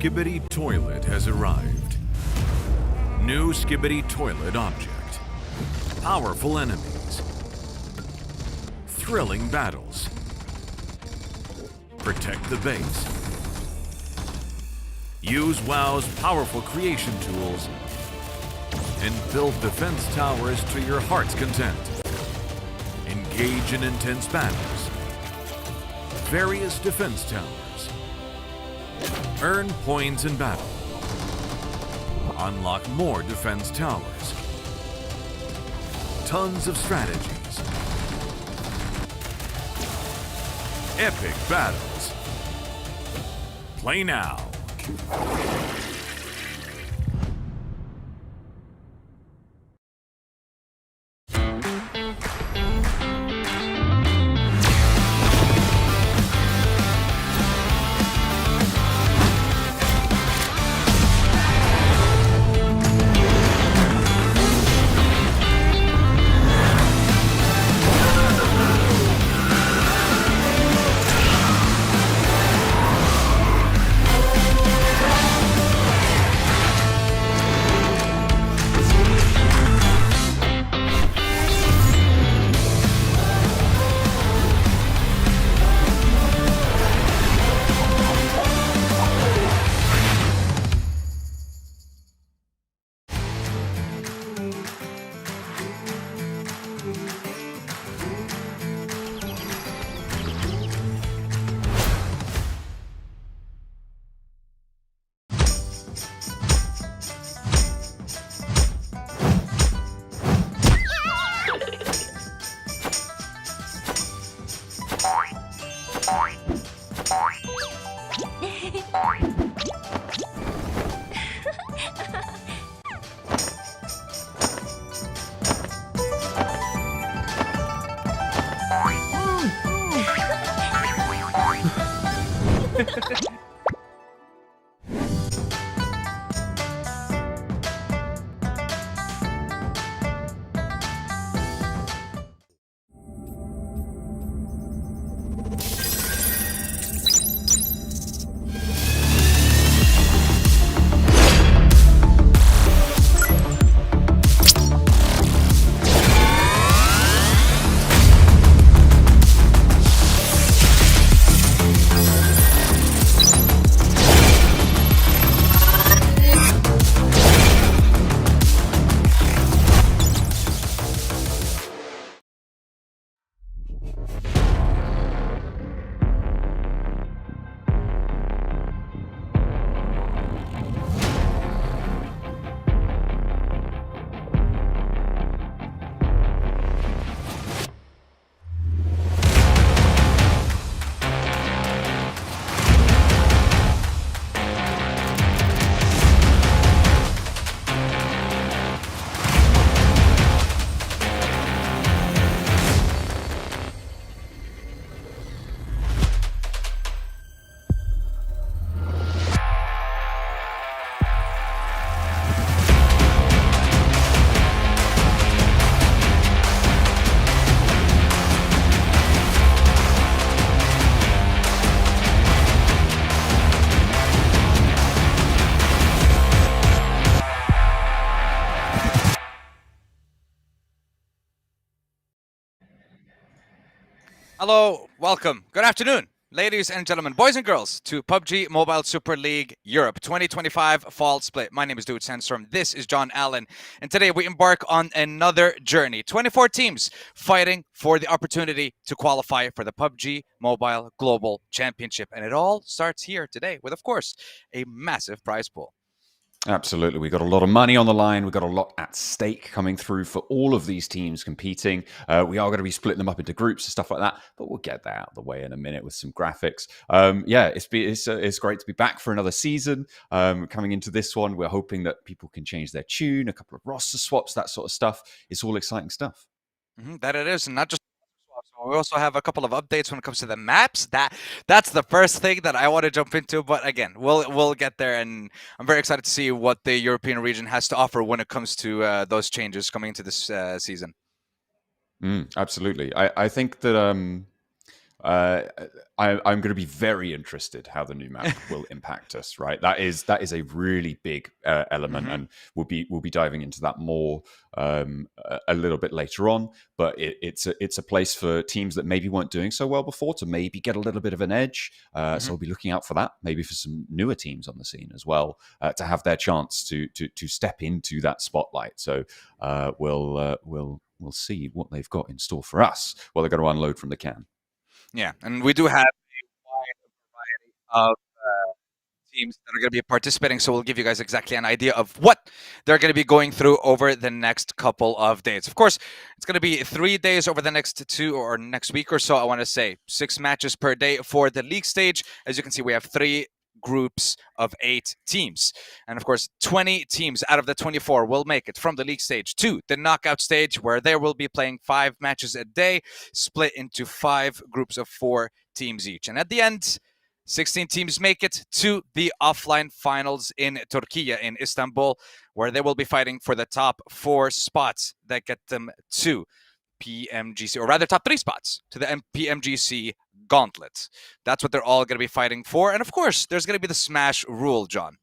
Skibidi Toilet has arrived. New Skibidi Toilet object. Powerful enemies. Thrilling battles. Protect the base. Use WoW's powerful creation tools and build defense towers to your heart's content. Engage in intense battles. Various defense towers. Earn points in battle. Unlock more defense towers. Tons of strategies. Epic battles. Play now. Hello, welcome, good afternoon, ladies and gentlemen, boys and girls, to PUBG Mobile Super League Europe 2025 Fall Split. My name is Dude Sandstrom, this is John Allen, and today we embark on another journey. 24 teams fighting for the opportunity to qualify for the PUBG Mobile Global Championship. And it all starts here today with, of course, a massive prize pool. Absolutely. We've got a lot of money on the line. We've got a lot at stake coming through for all of these teams competing. We are going to be splitting them up into groups and stuff like that, but we'll get that out of the way in a minute with some graphics. It's great to be back for another season. Coming into this one, we're hoping that people can change their tune, a couple of roster swaps, that sort of stuff. It's all exciting stuff. That it is, and not just we also have a couple of updates when it comes to the maps. That's the first thing that I want to jump into. But again, we'll get there, and I'm very excited to see what the European region has to offer when it comes to those changes coming into this season. Absolutely, I think that I'm going to be very interested how the new map will impact us. Right, that is a really big element, and we'll be diving into that more a little bit later on. But it's a place for teams that maybe weren't doing so well before to maybe get a little bit of an edge. So we'll be looking out for that, maybe for some newer teams on the scene as well, to have their chance to step into that spotlight. So we'll see what they've got in store for us, what they're going to unload from the can. Yeah, and we do have a wide variety of teams that are going to be participating, so we'll give you guys exactly an idea of what they're going to be going through over the next couple of days. Of course, it's going to be 3 days over the next next week or so. I want to say 6 matches per day for the league stage. As you can see, we have 3 groups of 8 teams, and of course 20 teams out of the 24 will make it from the league stage to the knockout stage, where they will be playing 5 matches a day, split into 5 groups of 4 teams each. And at the end, 16 teams make it to the offline finals in Turkey, in Istanbul, where they will be fighting for the top 4 spots that get them to PMGC, or rather top 3 spots to the PMGC gauntlet. That's what they're all going to be fighting for. And of course, there's going to be the smash rule, John.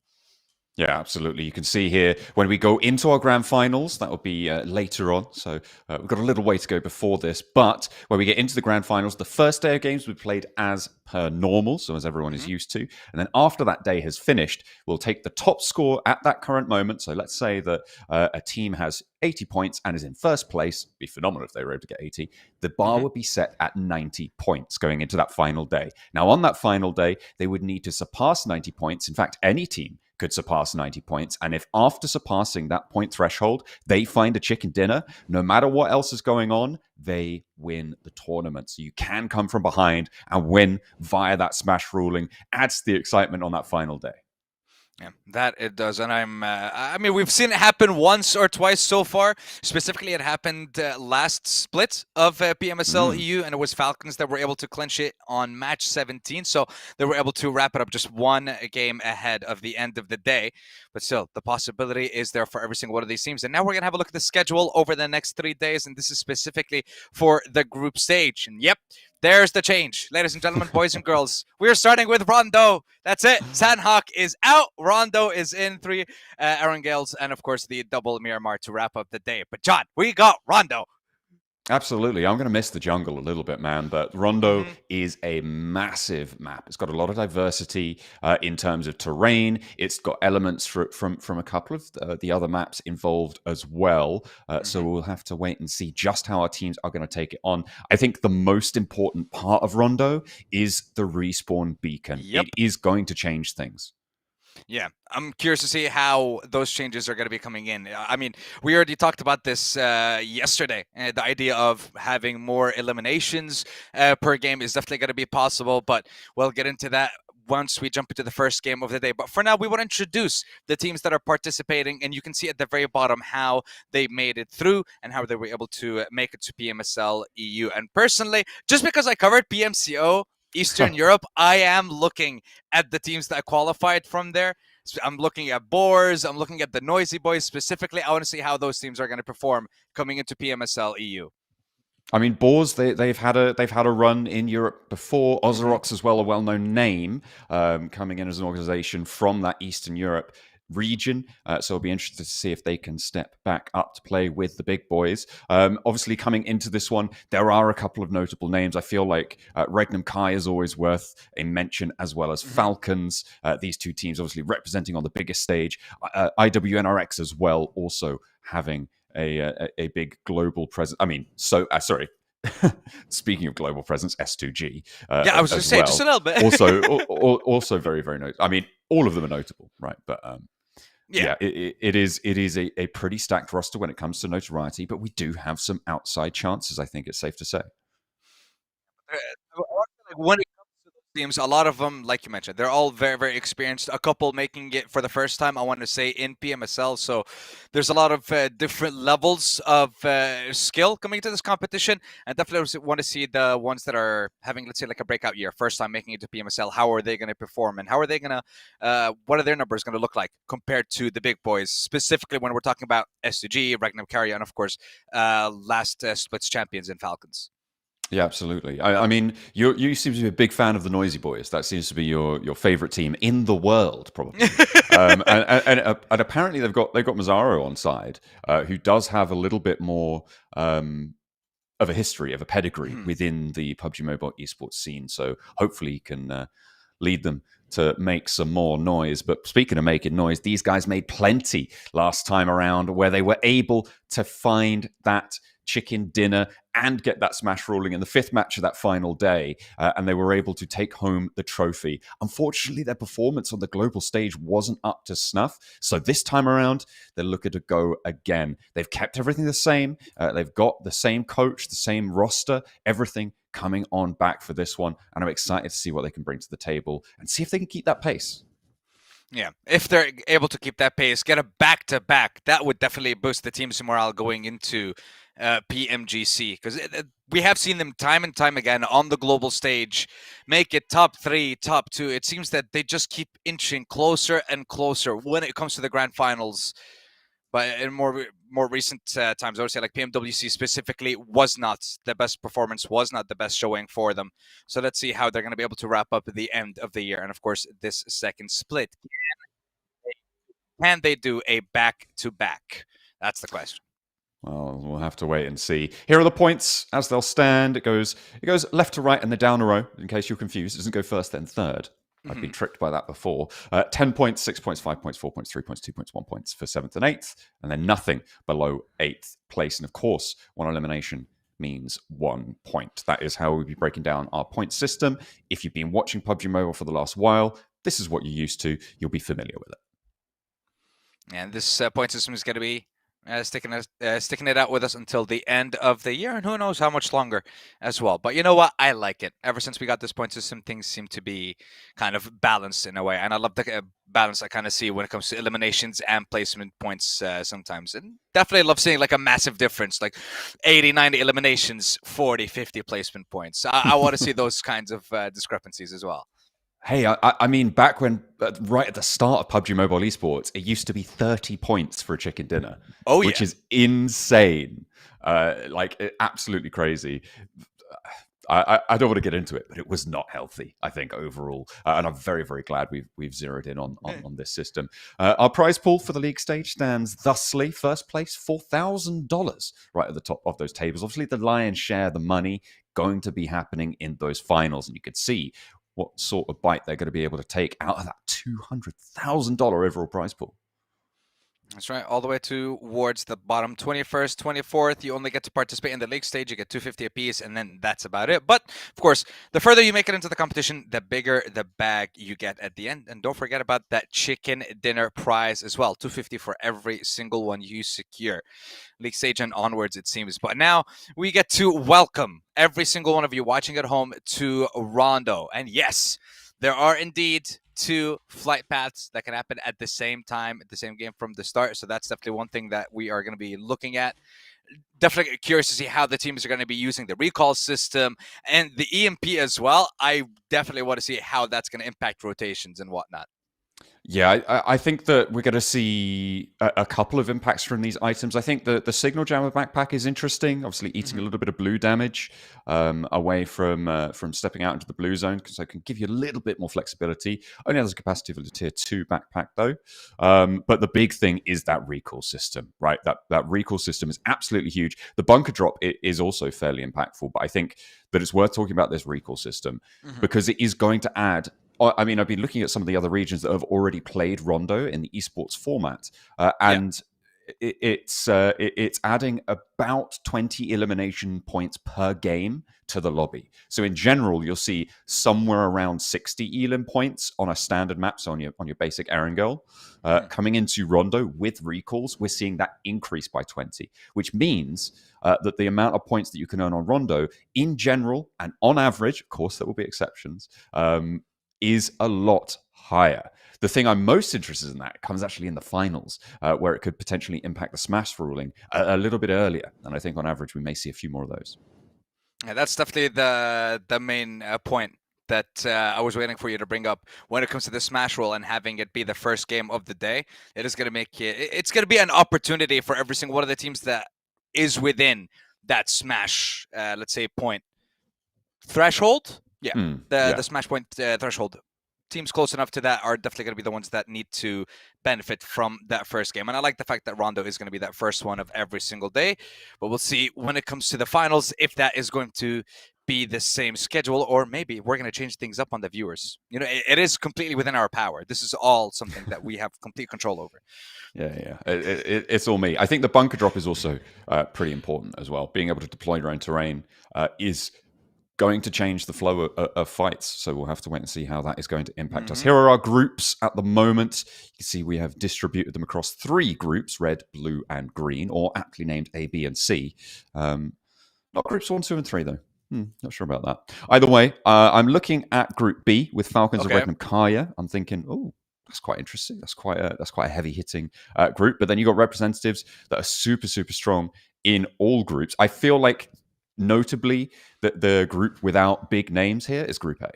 Yeah, absolutely. You can see here when we go into our grand finals, that will be later on. So we've got a little way to go before this. But when we get into the grand finals, the first day of games will be played as per normal, so as everyone is used to. And then after that day has finished, we'll take the top score at that current moment. So let's say that a team has 80 points and is in first place. It'd be phenomenal if they were able to get 80. The bar would be set at 90 points going into that final day. Now, on that final day, they would need to surpass 90 points. In fact, any team could surpass 90 points. And if after surpassing that point threshold, they find a chicken dinner, no matter what else is going on, they win the tournament. So you can come from behind and win via that smash ruling. Adds to the excitement on that final day. Yeah, that it does. And I mean, we've seen it happen once or twice so far. Specifically, it happened last split of PMSL EU, and it was Falcons that were able to clinch it on match 17. So they were able to wrap it up just 1 game ahead of the end of the day. But still, the possibility is there for every single one of these teams. And now we're going to have a look at the schedule over the next 3 days. And this is specifically for the group stage. And yep, there's the change. Ladies and gentlemen, boys and girls, we're starting with Rondo. That's it. Sandhawk is out. Rondo is in. 3 Erangels, and of course the double Miramar to wrap up the day. But John, we got Rondo. Absolutely. I'm going to miss the jungle a little bit, man. But Rondo is a massive map. It's got a lot of diversity in terms of terrain. It's got elements from a couple of the other maps involved as well. So we'll have to wait and see just how our teams are going to take it on. I think the most important part of Rondo is the respawn beacon. Yep. It is going to change things. Yeah, I'm curious to see how those changes are going to be coming in. I mean, we already talked about this yesterday. The idea of having more eliminations per game is definitely going to be possible, but we'll get into that once we jump into the first game of the day. But for now, we want to introduce the teams that are participating, and you can see at the very bottom how they made it through and how they were able to make it to PMSL EU. And personally, just because I covered PMCO Eastern Europe, I am looking at the teams that qualified from there. I'm looking at BOARS. I'm looking at the THENOISYBOYS specifically. I want to see how those teams are going to perform coming into PMSL EU. I mean, BOARS, they've had a run in Europe before. Ozarox as well, a well-known name, coming in as an organization from that Eastern Europe region. So I'll be interested to see if they can step back up to play with the big boys. Obviously, coming into this one, there are a couple of notable names. I feel like Regnum Kai is always worth a mention, as well as Falcons. These 2 teams obviously representing on the biggest stage. IWNRX as well, also having a big global presence. I mean, sorry. Speaking of global presence, S2G. Yeah, I was going to say just a little bit. also very, very notable. I mean, all of them are notable, right? But yeah, it is a pretty stacked roster when it comes to notoriety, but we do have some outside chances, I think it's safe to say. When it comes to those teams, a lot of them, like you mentioned, they're all very, very experienced. A couple making it for the first time, I want to say, in PMSL. So there's a lot of different levels of skill coming into this competition. And definitely want to see the ones that are having, let's say, like a breakout year, first time making it to PMSL. How are they going to perform? And how are they going to, what are their numbers going to look like compared to the big boys? Specifically when we're talking about S2G, Regnum, Carya, and of course, last splits champions in Falcons. Yeah, absolutely. I mean, you seem to be a big fan of the Noisy Boys. That seems to be your favorite team in the world, probably. And apparently they've got Mazzaro on side, who does have a little bit more of a history, of a pedigree within the PUBG Mobile esports scene. So hopefully he can lead them to make some more noise. But speaking of making noise, these guys made plenty last time around, where they were able to find that chicken dinner and get that smash rolling in the fifth match of that final day, and they were able to take home the trophy. Unfortunately, their performance on the global stage wasn't up to snuff, so this time around, they're looking to go again. They've kept everything the same. They've got the same coach, the same roster, everything coming on back for this one, and I'm excited to see what they can bring to the table and see if they can keep that pace. Yeah, if they're able to keep that pace, get a back-to-back, that would definitely boost the team's morale going into PMGC, because we have seen them time and time again on the global stage make it top 3, top 2. It seems that they just keep inching closer and closer when it comes to the grand finals. But in more recent times, I would say like PMWC specifically was not the best performance, was not the best showing for them. So let's see how they're going to be able to wrap up at the end of the year. And of course, this second split. Can they do a back-to-back? That's the question. Well, we'll have to wait and see. Here are the points as they'll stand. It goes left to right and then down a row, in case you're confused. It doesn't go first, then third. I've been tricked by that before. 10 points, 6 points, 5 points, 4 points, 3 points, 2 points, 1 points for 7th and 8th, and then nothing below 8th place. And of course, one elimination means 1 point. That is how we'll be breaking down our point system. If you've been watching PUBG Mobile for the last while, this is what you're used to. You'll be familiar with it. And this point system is going to be sticking it out with us until the end of the year, and who knows how much longer as well. But you know what? I like it. Ever since we got this point system, things seem to be kind of balanced in a way, and I love the balance I kind of see when it comes to eliminations and placement points sometimes. And definitely love seeing like a massive difference, like 80, 90 eliminations, 40, 50 placement points. I want to see those kinds of discrepancies as well. Hey, I mean, back when, right at the start of PUBG Mobile Esports, it used to be 30 points for a chicken dinner. Oh, yeah. Which is insane. Absolutely crazy. I don't want to get into it, but it was not healthy, I think, overall. And I'm very, very glad we've zeroed in on this system. Our prize pool for the league stage stands thusly. First place, $4,000 right at the top of those tables. Obviously, the lion's share, the money, going to be happening in those finals. And you could see what sort of bite they're going to be able to take out of that $200,000 overall prize pool. That's right, all the way towards the bottom 21st, 24th. You only get to participate in the league stage. You get $250 apiece, and then that's about it. But, of course, the further you make it into the competition, the bigger the bag you get at the end. And don't forget about that chicken dinner prize as well. $250 for every single one you secure. League stage and onwards, it seems. But now we get to welcome every single one of you watching at home to Rondo. And yes, there are indeed 2 flight paths that can happen at the same time, at the same game from the start. So that's definitely one thing that we are going to be looking at. Definitely curious to see how the teams are going to be using the recall system and the EMP as well. I definitely want to see how that's going to impact rotations and whatnot. Yeah, I think that we're going to see a couple of impacts from these items. I think the Signal Jammer backpack is interesting. Obviously, eating a little bit of blue damage away from stepping out into the blue zone, because it can give you a little bit more flexibility. Only has a capacity for the tier 2 backpack, though. But the big thing is that recall system, right? That recall system is absolutely huge. The bunker drop is also fairly impactful, but I think that it's worth talking about this recall system because it is going to add. I mean, I've been looking at some of the other regions that have already played Rondo in the esports format, and it's adding about 20 elimination points per game to the lobby. So in general, you'll see somewhere around 60 elim points on a standard map, so on your basic Erangel. Coming into Rondo with recalls, we're seeing that increase by 20, which means that the amount of points that you can earn on Rondo in general and on average, of course, there will be exceptions, is a lot higher. The thing I'm most interested in that comes actually in the finals, where it could potentially impact the smash ruling a little bit earlier. And I think on average, we may see a few more of those. Yeah, that's definitely the main point that I was waiting for you to bring up when it comes to the smash roll and having it be the first game of the day. It is going to make it's going to be an opportunity for every single one of the teams that is within that smash, let's say, point threshold. Yeah, yeah. the smash point threshold. Teams close enough to that are definitely going to be the ones that need to benefit from that first game. And I like the fact that Rondo is going to be that first one of every single day. But we'll see when it comes to the finals if that is going to be the same schedule, or maybe we're going to change things up on the viewers. You know, it is completely within our power. This is all something that we have complete control over. Yeah. It's all me. I think the bunker drop is also pretty important as well. Being able to deploy your own terrain is going to change the flow of fights. So we'll have to wait and see how that is going to impact us. Here are our groups at the moment. You can see we have distributed them across 3 groups, red, blue, and green, or aptly named A, B, and C. Not groups 1, 2, and 3, though. Not sure about that. Either way, I'm looking at Group B with Falcons of Regnum Carya. I'm thinking, oh, that's quite interesting. That's quite a heavy hitting group. But then you got representatives that are super, super strong in all groups. I feel like notably that the group without big names here is Group A.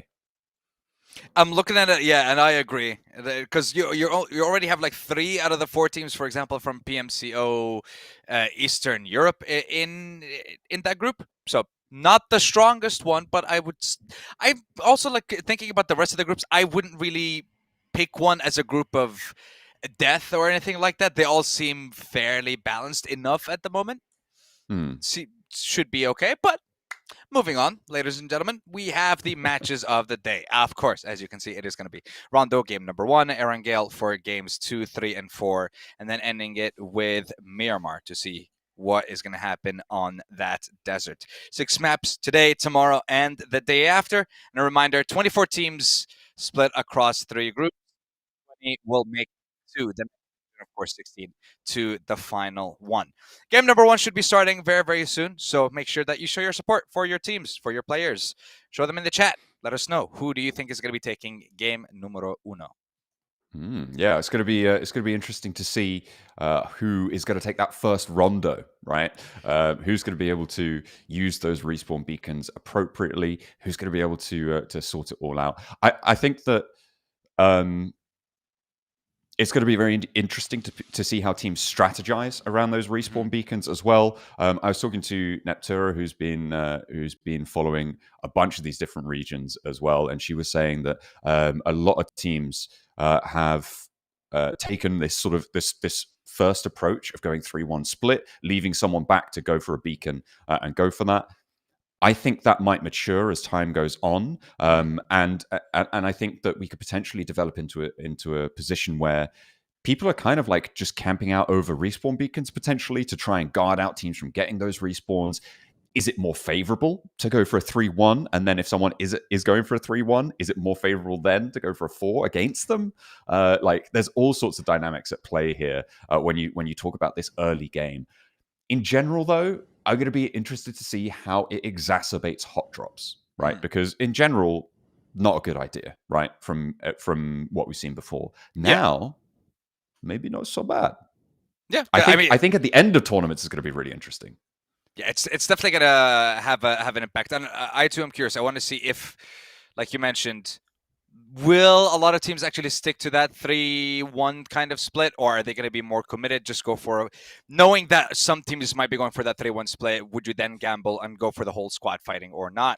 I'm looking at it, yeah, and I agree because you already have like 3 out of the 4 teams, for example, from PMCO Eastern Europe in that group. So not the strongest one, but I also like thinking about the rest of the groups. I wouldn't really pick one as a group of death or anything like that. They all seem fairly balanced enough at the moment. Should be okay, but moving on, ladies and gentlemen, we have the matches of the day. Of course, as you can see, it is going to be Rondo game number 1, Erangel for games 2, 3, and 4, and then ending it with Miramar to see what is going to happen on that desert. 6 maps today, tomorrow, and the day after. And a reminder, 24 teams split across 3 groups. 20 will make to the of course 16 to the final one. Game number 1 should be starting very, very soon. So make sure that you show your support for your teams, for your players. Show them in the chat. Let us know, who do you think is going to be taking game numero 1? Yeah, it's going to be interesting to see who is going to take that first Rondo, right? Who's going to be able to use those respawn beacons appropriately? Who's going to be able to sort it all out? I think that it's going to be very interesting to see how teams strategize around those respawn beacons as well. I was talking to Neptura, who's been following a bunch of these different regions as well, and she was saying that a lot of teams have taken this sort of this first approach of going 3-1 split, leaving someone back to go for a beacon and go for that. I think that might mature as time goes on, and I think that we could potentially develop into a position where people are kind of like just camping out over respawn beacons potentially to try and guard out teams from getting those respawns. Is it more favorable to go for a 3-1, and then if someone is going for a 3-1, is it more favorable then to go for a 4 against them? Like, there's all sorts of dynamics at play here when you talk about this early game. In general, though, I'm going to be interested to see how it exacerbates hot drops, right? Because in general, not a good idea, right? From what we've seen before. Now, maybe not so bad. Yeah, I think at the end of tournaments is going to be really interesting. Yeah, it's definitely going to have an impact. And I too am curious. I want to see if, like you mentioned, will a lot of teams actually stick to that 3-1 kind of split, or are they going to be more committed? Just go for, knowing that some teams might be going for that 3-1 split, would you then gamble and go for the whole squad fighting or not?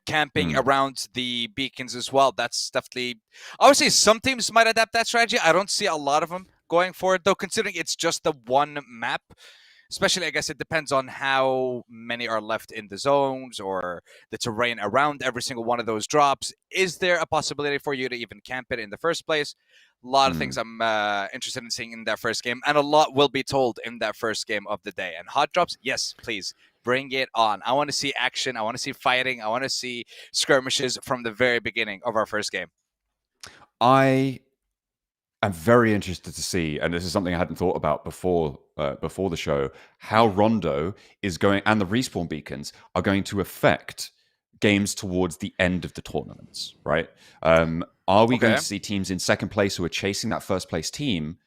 Camping around the beacons as well. That's definitely, I would say some teams might adapt that strategy. I don't see a lot of them going for it, though, considering it's just the one map. Especially, I guess it depends on how many are left in the zones or the terrain around every single one of those drops. Is there a possibility for you to even camp it in the first place? A lot of things I'm interested in seeing in that first game, and a lot will be told in that first game of the day. And hot drops, yes, please, bring it on. I want to see action. I want to see fighting. I want to see skirmishes from the very beginning of our first game. I'm very interested to see, and this is something I hadn't thought about before the show, how Rondo is going, and the respawn beacons are going to affect games towards the end of the tournaments, right? Are we going to see teams in second place who are chasing that first place team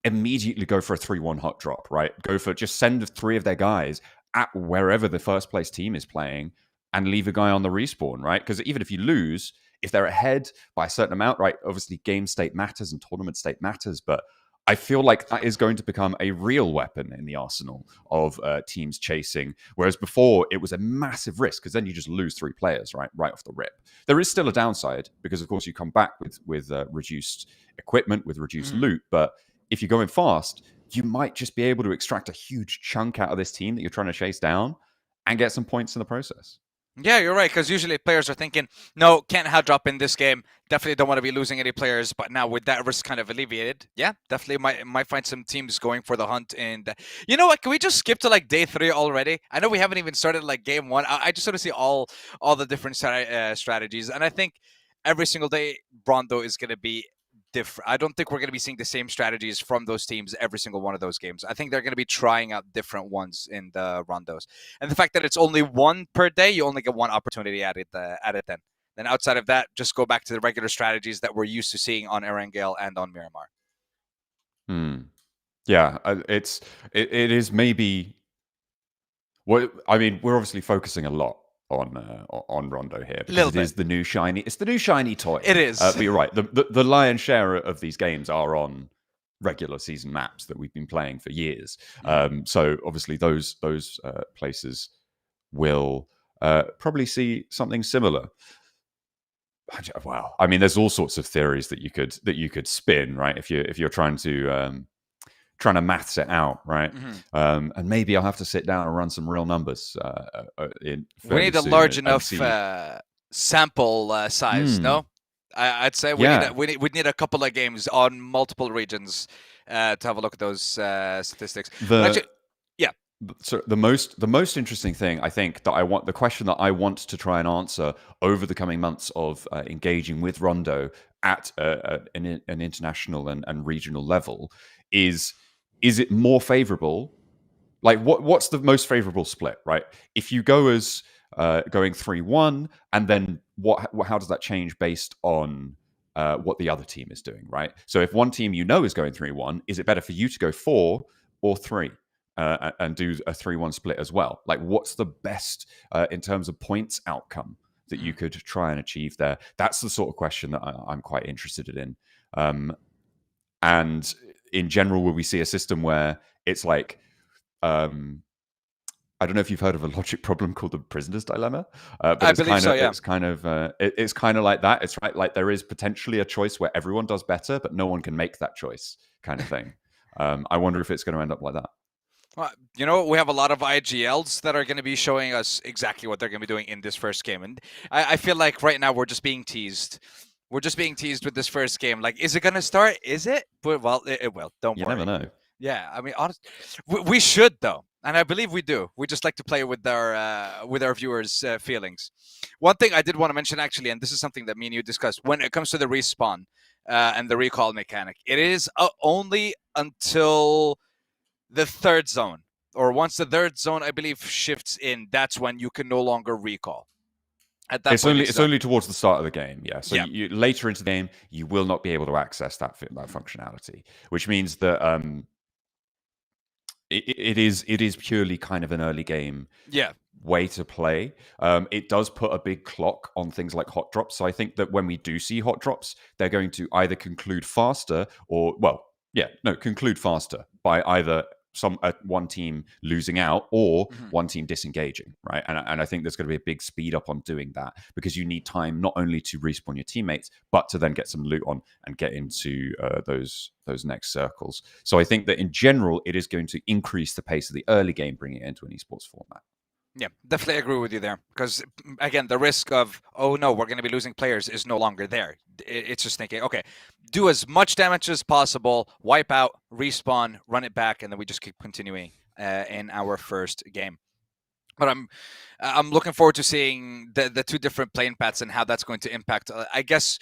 immediately go for a 3-1 hot drop, right? Just send 3 of their guys at wherever the first place team is playing and leave a guy on the respawn, right? Because even if you lose, if they're ahead by a certain amount, right, obviously game state matters and tournament state matters, but I feel like that is going to become a real weapon in the arsenal of teams chasing. Whereas before, it was a massive risk because then you just lose 3 players right off the rip. There is still a downside because, of course, you come back with reduced equipment, with reduced loot. But if you go in fast, you might just be able to extract a huge chunk out of this team that you're trying to chase down and get some points in the process. Yeah, you're right, because usually players are thinking, no, can't have drop in this game. Definitely don't want to be losing any players. But now with that risk kind of alleviated, yeah, definitely might find some teams going for the hunt. And you know what? Can we just skip to like day 3 already? I know we haven't even started like game 1. I just want to see all the different strategies. And I think every single day, Rondo is going to be different. I don't think we're going to be seeing the same strategies from those teams every single one of those games. I think they're going to be trying out different ones in the rondos. And the fact that it's only 1 per day, you only get 1 opportunity at it then. Then outside of that, just go back to the regular strategies that we're used to seeing on Erangel and on Miramar. Yeah, it is maybe. Well, I mean, we're obviously focusing a lot on Rondo here because it is the new shiny. It's the new shiny toy. It is. But you're right. The lion's share of these games are on regular season maps that we've been playing for years. So obviously those places will probably see something similar. Wow. I mean, there's all sorts of theories that you could spin, right? If you're trying to maths it out, right? And maybe I'll have to sit down and run some real numbers. We need a large enough sample size, no? I'd say we'd need a couple of games on multiple regions to have a look at those statistics. So the most interesting thing I think that the question that I want to try and answer over the coming months of engaging with Rondo at an international and regional level is it more favorable? Like what's the most favorable split, right? If you go as going 3-1, and then how does that change based on what the other team is doing, right? So if one team is going 3-1, is it better for you to go 4 or 3? And do a 3-1 split as well. Like, what's the best in terms of points outcome that you could try and achieve there? That's the sort of question that I'm quite interested in. And in general, will we see a system where it's like, I don't know if you've heard of a logic problem called the prisoner's dilemma, but I believe so. Yeah, it's kind of like that. It's right, like there is potentially a choice where everyone does better, but no one can make that choice, kind of thing. I wonder if it's going to end up like that. Well, we have a lot of IGLs that are going to be showing us exactly what they're going to be doing in this first game. And I feel like right now we're just being teased. We're just being teased with this first game. Like, is it going to start? Is it? But, well, it will. Don't worry. You never know. Yeah, I mean, honestly, we should, though. And I believe we do. We just like to play with our viewers' feelings. One thing I did want to mention, actually, and this is something that me and you discussed, when it comes to the respawn and the recall mechanic, it is only until the 3rd zone, or once the 3rd zone, I believe, shifts in, that's when you can no longer recall. At that point, it's only towards the start of the game, yeah. So you later into the game, you will not be able to access that functionality, which means that it is purely kind of an early game way to play. It does put a big clock on things like hot drops. So I think that when we do see hot drops, they're going to either conclude faster conclude faster by either one team losing out or one team disengaging, right? And I think there's going to be a big speed up on doing that because you need time not only to respawn your teammates, but to then get some loot on and get into those next circles. So I think that in general, it is going to increase the pace of the early game, bringing it into an esports format. Yeah, definitely agree with you there. Because, again, the risk of, oh, no, we're going to be losing players is no longer there. It's just thinking, okay, do as much damage as possible, wipe out, respawn, run it back, and then we just keep continuing in our first game. But I'm looking forward to seeing the 2 different playing paths and how that's going to impact, I guess,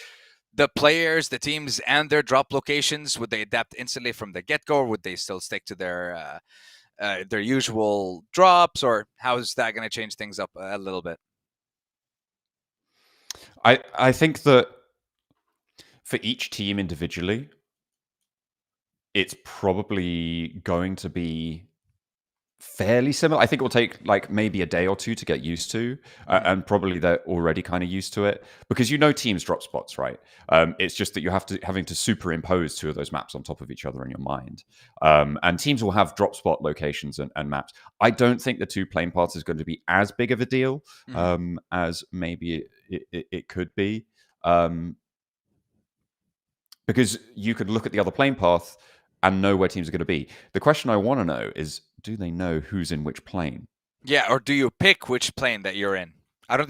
the players, the teams, and their drop locations. Would they adapt instantly from the get-go, or would they still stick to their usual drops, or how is that going to change things up a little bit? I think that for each team individually, it's probably going to be fairly similar. I think it will take like maybe a day or two to get used to, and probably they're already kind of used to it because teams drop spots, right? It's just that having to superimpose two of those maps on top of each other in your mind, and teams will have drop spot locations and maps. I don't think the two plane paths is going to be as big of a deal as maybe it could be, because you could look at the other plane path and know where teams are going to be. The question I want to know is, do they know who's in which plane? Yeah, or do you pick which plane that you're in?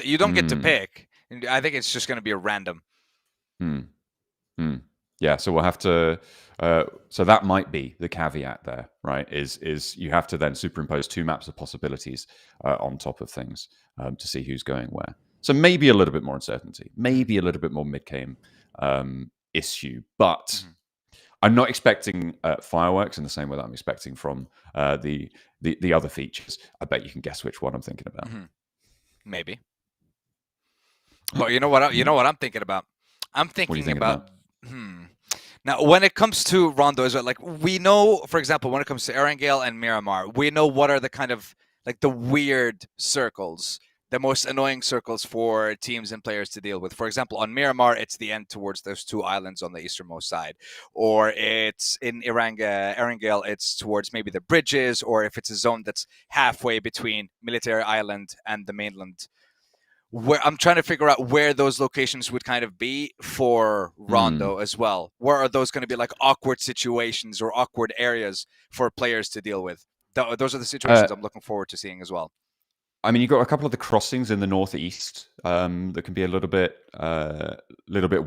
You don't get to pick. I think it's just going to be a random. Yeah, so we'll have to. So that might be the caveat there, right? Is you have to then superimpose two maps of possibilities on top of things to see who's going where. So maybe a little bit more uncertainty, maybe a little bit more mid-game issue, but I'm not expecting fireworks in the same way that I'm expecting from the other features. I bet you can guess which one I'm thinking about. Maybe. But you know what I'm thinking about? I'm thinking about. Now, when it comes to Rondo as well, like we know, for example, when it comes to Erangel and Miramar, we know what are the kind of like the weird circles, the most annoying circles for teams and players to deal with. For example, on Miramar, it's the end towards those two islands on the easternmost side. Or it's in Erangel, it's towards maybe the bridges, or if it's a zone that's halfway between Military Island and the mainland. Where I'm trying to figure out where those locations would kind of be for Rondo as well. Where are those going to be like awkward situations or awkward areas for players to deal with? Those are the situations I'm looking forward to seeing as well. I mean, you've got a couple of the crossings in the northeast that can be a little bit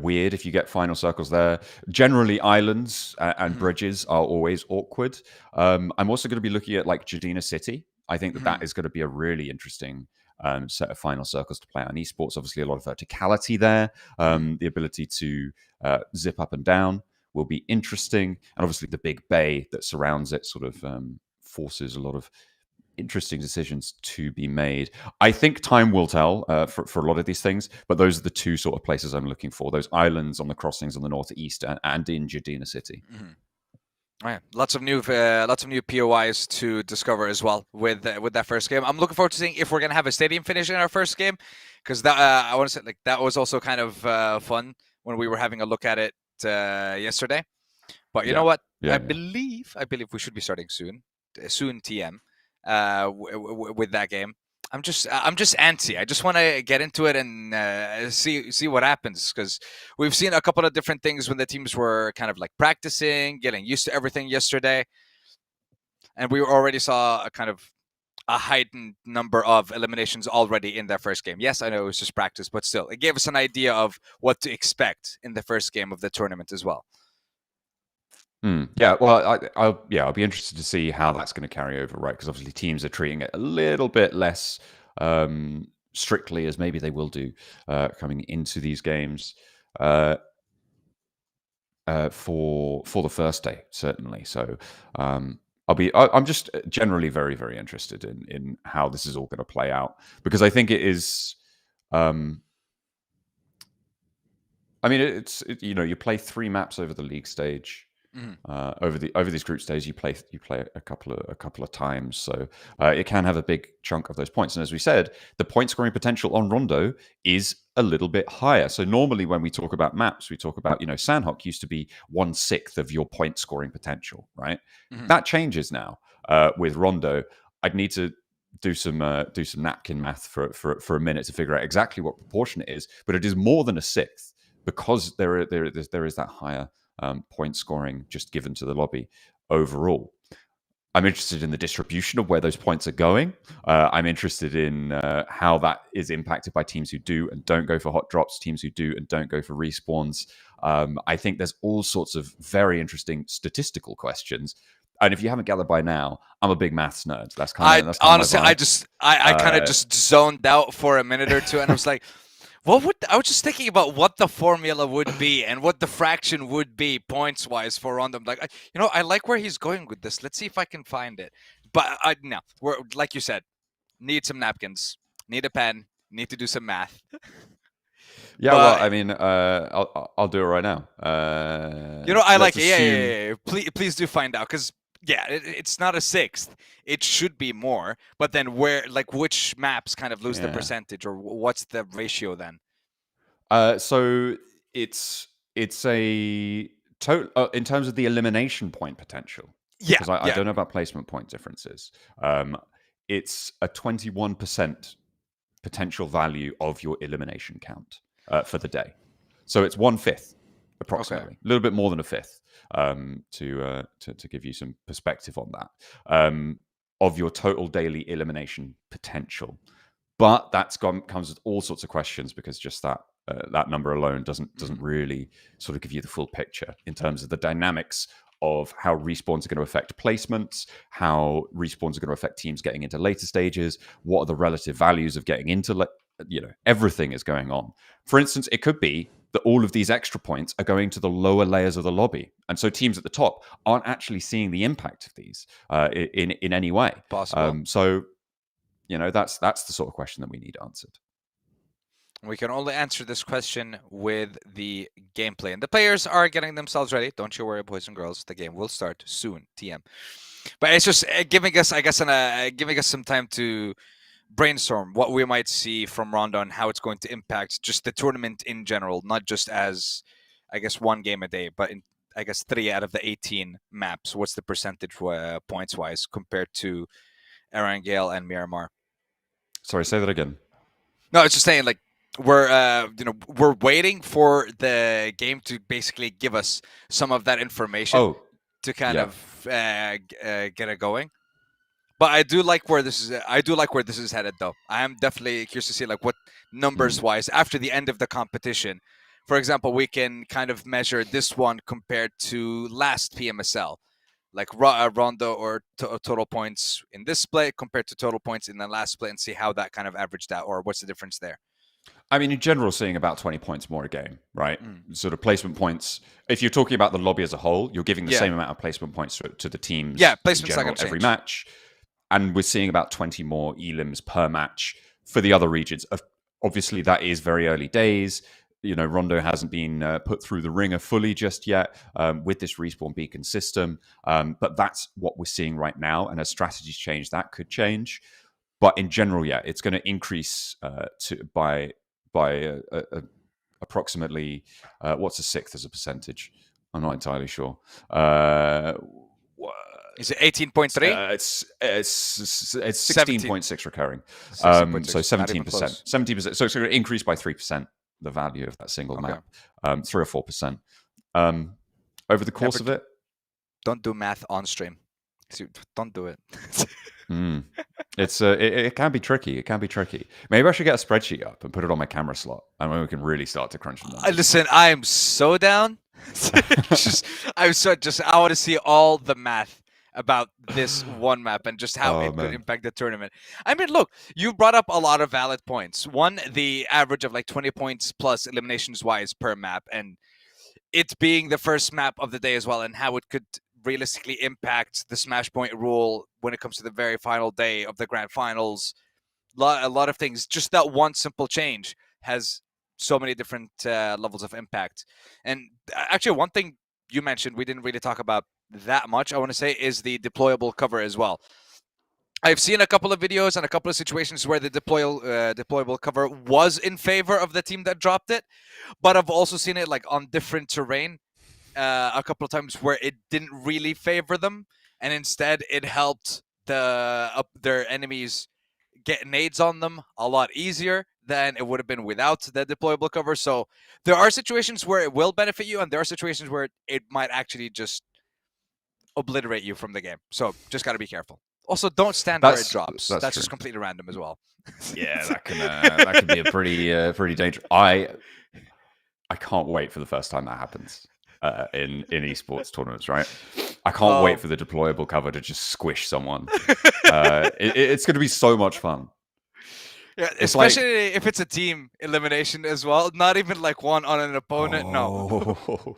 weird if you get final circles there. Generally, islands and bridges are always awkward. I'm also going to be looking at like Jadina City. I think that is going to be a really interesting set of final circles to play on esports. Obviously, a lot of verticality there. The ability to zip up and down will be interesting, and obviously the big bay that surrounds it sort of forces a lot of interesting decisions to be made. I think time will tell for a lot of these things, but those are the two sort of places I'm looking for: those islands on the crossings on the northeast and in Jadina City. Right. Lots of new POIs to discover as well with that first game. I'm looking forward to seeing if we're gonna have a stadium finish in our first game, because that I want to say like that was also kind of fun when we were having a look at it yesterday. But you know what? I believe we should be starting soon TM with that game. I'm just antsy. I just want to get into it and see what happens, because we've seen a couple of different things when the teams were kind of like practicing, getting used to everything yesterday, and we already saw a kind of a heightened number of eliminations already in that first game. Yes, I know it was just practice, but still, it gave us an idea of what to expect in the first game of the tournament as well. Yeah, well, I'll be interested to see how that's going to carry over, right? Because obviously teams are treating it a little bit less strictly as maybe they will do coming into these games for the first day, certainly. So I'm just generally very, very interested in how this is all going to play out, because I think it is. I mean, it's you play 3 maps over the league stage. Over these group stages, you play a couple of times, so it can have a big chunk of those points. And as we said, the point scoring potential on Rondo is a little bit higher. So normally when we talk about maps, we talk about Sandhawk used to be 1/6 of your point scoring potential, right? That changes now with Rondo. I'd need to do some napkin math for a minute to figure out exactly what proportion it is, but it is more than 1/6 because there is that higher point scoring just given to the lobby overall. I'm interested in the distribution of where those points are going. I'm interested in how that is impacted by teams who do and don't go for hot drops, teams who do and don't go for respawns. I think there's all sorts of very interesting statistical questions. And if you haven't gathered by now, I'm a big maths nerd. That's kind of honestly, I kind of just zoned out for a minute or two, and I was like, I was just thinking about what the formula would be and what the fraction would be points-wise for Rondo. I'm like, I like where he's going with this. Let's see if I can find it. But no, we're like you said, need some napkins, need a pen, need to do some math. Yeah, well, I mean, I'll do it right now. I like it. Yeah. Please do find out, because Yeah, it's not a sixth. It should be more. But then where, like, which maps kind of lose the Yeah. percentage, or what's the ratio then? So it's a total in terms of the elimination point potential. Yeah, Because I yeah. don't know about placement point differences. It's a 21% potential value of your elimination count for the day. So it's 1/5 approximately, a little bit more than a fifth, to give you some perspective on that, of your total daily elimination potential. But comes with all sorts of questions, because just that number alone doesn't really sort of give you the full picture in terms of the dynamics of how respawns are going to affect placements, how respawns are going to affect teams getting into later stages, what are the relative values of getting into, everything is going on. For instance, it could be that all of these extra points are going to the lower layers of the lobby, and so teams at the top aren't actually seeing the impact of these in any way. Possible. So, that's the sort of question that we need answered. We can only answer this question with the gameplay. And the players are getting themselves ready. Don't you worry, boys and girls. The game will start soon, TM. But it's just giving us, I guess, giving us some time to brainstorm what we might see from Rondo and how it's going to impact just the tournament in general, not just as, I guess, one game a day, but in, I guess, 3 out of the 18 maps. What's the percentage points-wise compared to Erangel and Miramar? Sorry, say that again. No, it's just saying, like, we're waiting for the game to basically give us some of that information to kind of get it going. But I do like where this is. I do like where this is headed, though. I am definitely curious to see, like, what numbers-wise after the end of the competition. For example, we can kind of measure this one compared to last PMSL, like Rondo or total points in this split compared to total points in the last split, and see how that kind of averaged out, or what's the difference there. I mean, in general, seeing about 20 points more a game, right? Sort of placement points. If you're talking about the lobby as a whole, you're giving the same amount of placement points to the teams. Yeah, placement's not going to every match. And we're seeing about 20 more elims per match for the other regions. Obviously, that is very early days. Rondo hasn't been put through the ringer fully just yet with this respawn beacon system. But that's what we're seeing right now. And as strategies change, that could change. But in general, yeah, it's going to increase by approximately what's a sixth as a percentage? I'm not entirely sure. Is it 18.3? It's 16.6 recurring. 16.6, so 17%. 17%. So it's going to increase by 3% the value of that single map, 3 or 4%. Over the course of it. Don't do math on stream. Don't do it. It can be tricky. It can be tricky. Maybe I should get a spreadsheet up and put it on my camera slot, and then we can really start to crunch them. Listen, I am so down. I want to see all the math about this one map and just how it could impact the tournament. I mean, look, you brought up a lot of valid points. One, the average of like 20 points plus eliminations wise per map, and it being the first map of the day as well, and how it could realistically impact the smash point rule when it comes to the very final day of the grand finals. A lot of things. Just that one simple change has so many different levels of impact. And actually, one thing you mentioned we didn't really talk about that much, I want to say, is the deployable cover as well. I've seen a couple of videos and a couple of situations where the deployable cover was in favor of the team that dropped it, but I've also seen it like on different terrain a couple of times where it didn't really favor them, and instead it helped their enemies get nades on them a lot easier than it would have been without the deployable cover. So there are situations where it will benefit you, and there are situations where it might actually just obliterate you from the game. So just got to be careful. Also, don't stand where it drops. That's just completely random as well. Yeah, that can be a pretty dangerous. I can't wait for the first time that happens in esports tournaments. Right, I can't wait for the deployable cover to just squish someone. It's going to be so much fun. Yeah, especially if it's a team elimination as well. Not even like one on an opponent. No.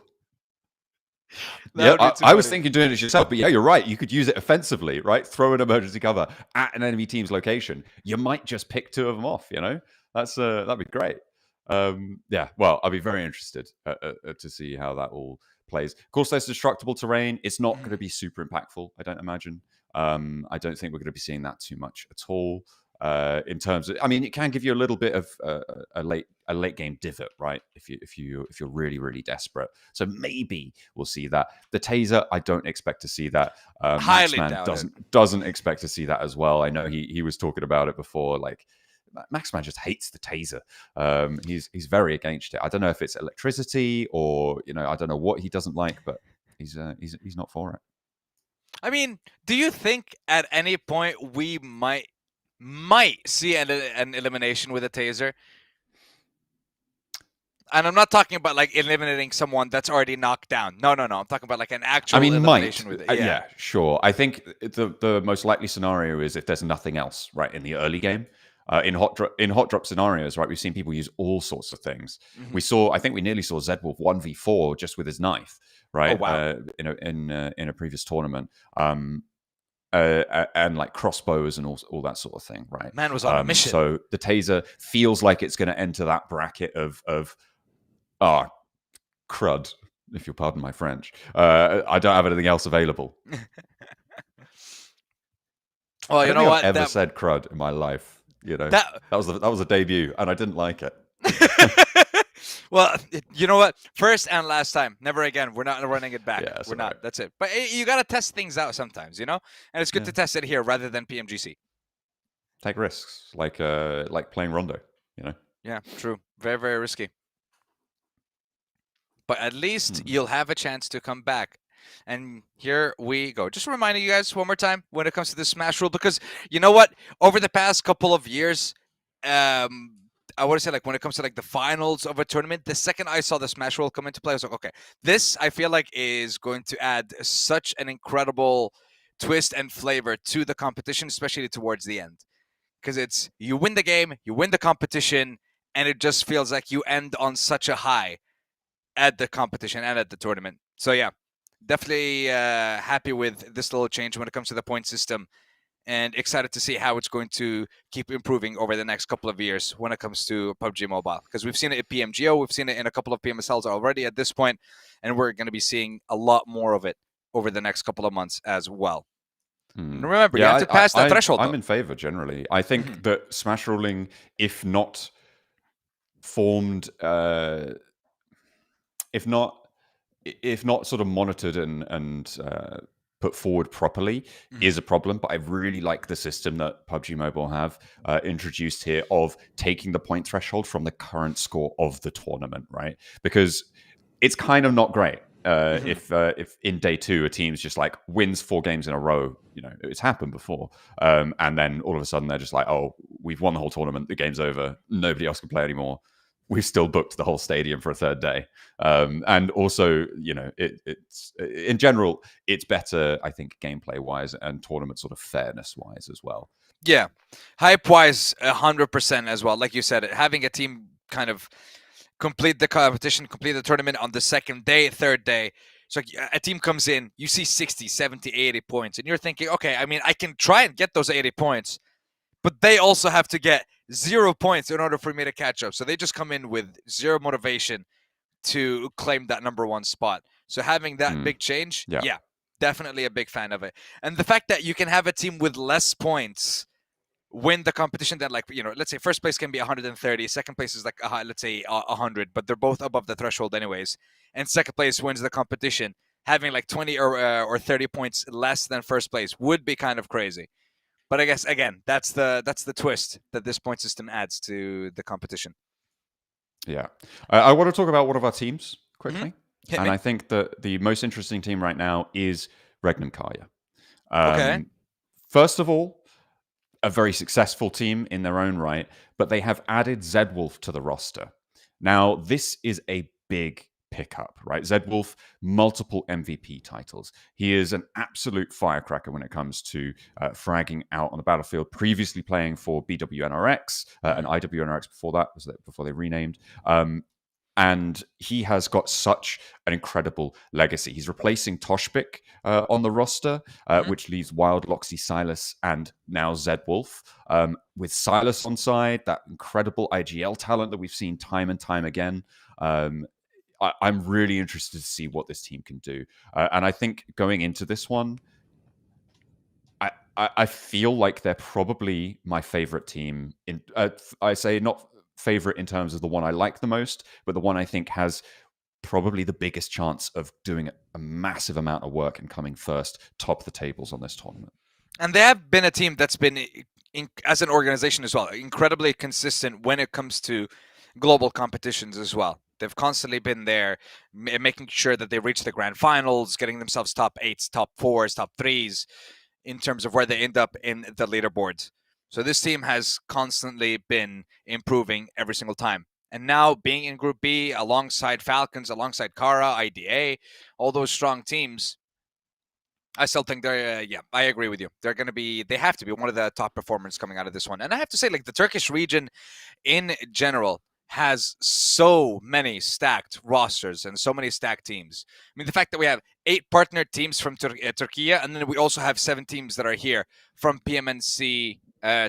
Yeah, I was thinking doing it yourself, but yeah, you're right. You could use it offensively, right? Throw an emergency cover at an enemy team's location. You might just pick 2 of them off. That'd be great. Yeah, well, I'll be very interested to see how that all plays. Of course, there's destructible terrain. It's not going to be super impactful, I don't imagine. I don't think we're going to be seeing that too much at all. In terms of, I mean, it can give you a little bit of a late game divot, right? If you're really, really desperate. So maybe we'll see that. The taser, I don't expect to see that. Highly Maxman doesn't expect to see that as well. I know he was talking about it before. Like, Maxman just hates the taser. He's very against it. I don't know if it's electricity or I don't know what he doesn't like, but he's not for it. I mean, do you think at any point we might see an elimination with a taser? And I'm not talking about like eliminating someone that's already knocked down. No. I'm talking about like an actual elimination with it. Yeah, sure. I think the most likely scenario is if there's nothing else, right, in the early game. In hot drop scenarios, right, we've seen people use all sorts of things. I think we nearly saw Zedwolf 1v4 just with his knife, right? Oh, wow. In a previous tournament. And like crossbows and all that sort of thing, right? Man was on a mission. So the taser feels like it's going to enter that bracket of crud, if you'll pardon my French. I don't have anything else available. Well, I don't think I've ever said crud in my life. That was a debut, and I didn't like it. Well, you know what? First and last time. Never again. We're not running it back. Yeah, we're not. Right. That's it. But you got to test things out sometimes, And it's good to test it here rather than PMGC. Take risks, like playing Rondo, Yeah, true. Very, very risky. But at least you'll have a chance to come back. And here we go. Just reminding you guys one more time when it comes to the Smash rule, because you know what? Over the past couple of years, I want to say, like, when it comes to like the finals of a tournament, the second I saw the Smash rule come into play, I was like, okay, this I feel like is going to add such an incredible twist and flavor to the competition, especially towards the end. Because it's, you win the game, you win the competition, and it just feels like you end on such a high at the competition and at the tournament. So yeah, definitely happy with this little change when it comes to the point system, and excited to see how it's going to keep improving over the next couple of years when it comes to PUBG Mobile. Because we've seen it at PMGO, we've seen it in a couple of PMSLs already at this point, and we're going to be seeing a lot more of it over the next couple of months as well. And remember, you have to pass that threshold. I'm in favor generally. I think that Smash ruling, if not formed, if not sort of monitored and put forward properly, is a problem. But I really like the system that PUBG Mobile have introduced here of taking the point threshold from the current score of the tournament, right? Because it's kind of not great if in day two a team's just like wins 4 games in a row. It's happened before, and then all of a sudden they're just like, oh, we've won the whole tournament, the game's over, nobody else can play anymore. We've still booked the whole stadium for a third day. And also, it's in general, it's better, I think, gameplay-wise and tournament sort of fairness-wise as well. Yeah. Hype-wise, 100% as well. Like you said, having a team kind of complete the competition, complete the tournament on the second day, third day. So a team comes in, you see 60, 70, 80 points, and you're thinking, okay, I mean, I can try and get those 80 points, but they also have to get 0 points in order for me to catch up. So they just come in with zero motivation to claim that #1 spot. So having that big change, yeah, definitely a big fan of it. And the fact that you can have a team with less points win the competition, that, like, let's say first place can be 130, second place is like, let's say 100, but they're both above the threshold anyways. And second place wins the competition. Having like 20 or 30 points less than first place would be kind of crazy. But I guess, again, that's the twist that this point system adds to the competition. Yeah. I want to talk about one of our teams quickly. Hit and me. I think that the most interesting team right now is Regnum Carya. Okay. First of all, a very successful team in their own right, but they have added Zedwolf to the roster. Now, this is a big pickup, right? Zedwolf, multiple MVP titles. He is an absolute firecracker when it comes to fragging out on the battlefield, previously playing for BWNRX and IWNRX before they renamed. And he has got such an incredible legacy. He's replacing Toshbik on the roster, which leaves Wild, Loxy, Silas, and now Zedwolf. With Silas on side, that incredible IGL talent that we've seen time and time again. I'm really interested to see what this team can do. And I think going into this one, I feel like they're probably my favorite team. I say not favorite in terms of the one I like the most, but the one I think has probably the biggest chance of doing a massive amount of work and coming first, top the tables on this tournament. And they have been a team that's been, as an organization as well, incredibly consistent when it comes to global competitions as well. They've constantly been there, making sure that they reach the grand finals, getting themselves top 8s, top 4s, top 3s in terms of where they end up in the leaderboards. So this team has constantly been improving every single time. And now being in Group B alongside Falcons, alongside Carya, IDA, all those strong teams, I still think they're, yeah, I agree with you. They have to be one of the top performers coming out of this one. And I have to say, like, the Turkish region in general has so many stacked rosters and so many stacked teams. I mean, the fact that we have 8 partnered teams from Turkey, and then we also have 7 teams that are here from PMNC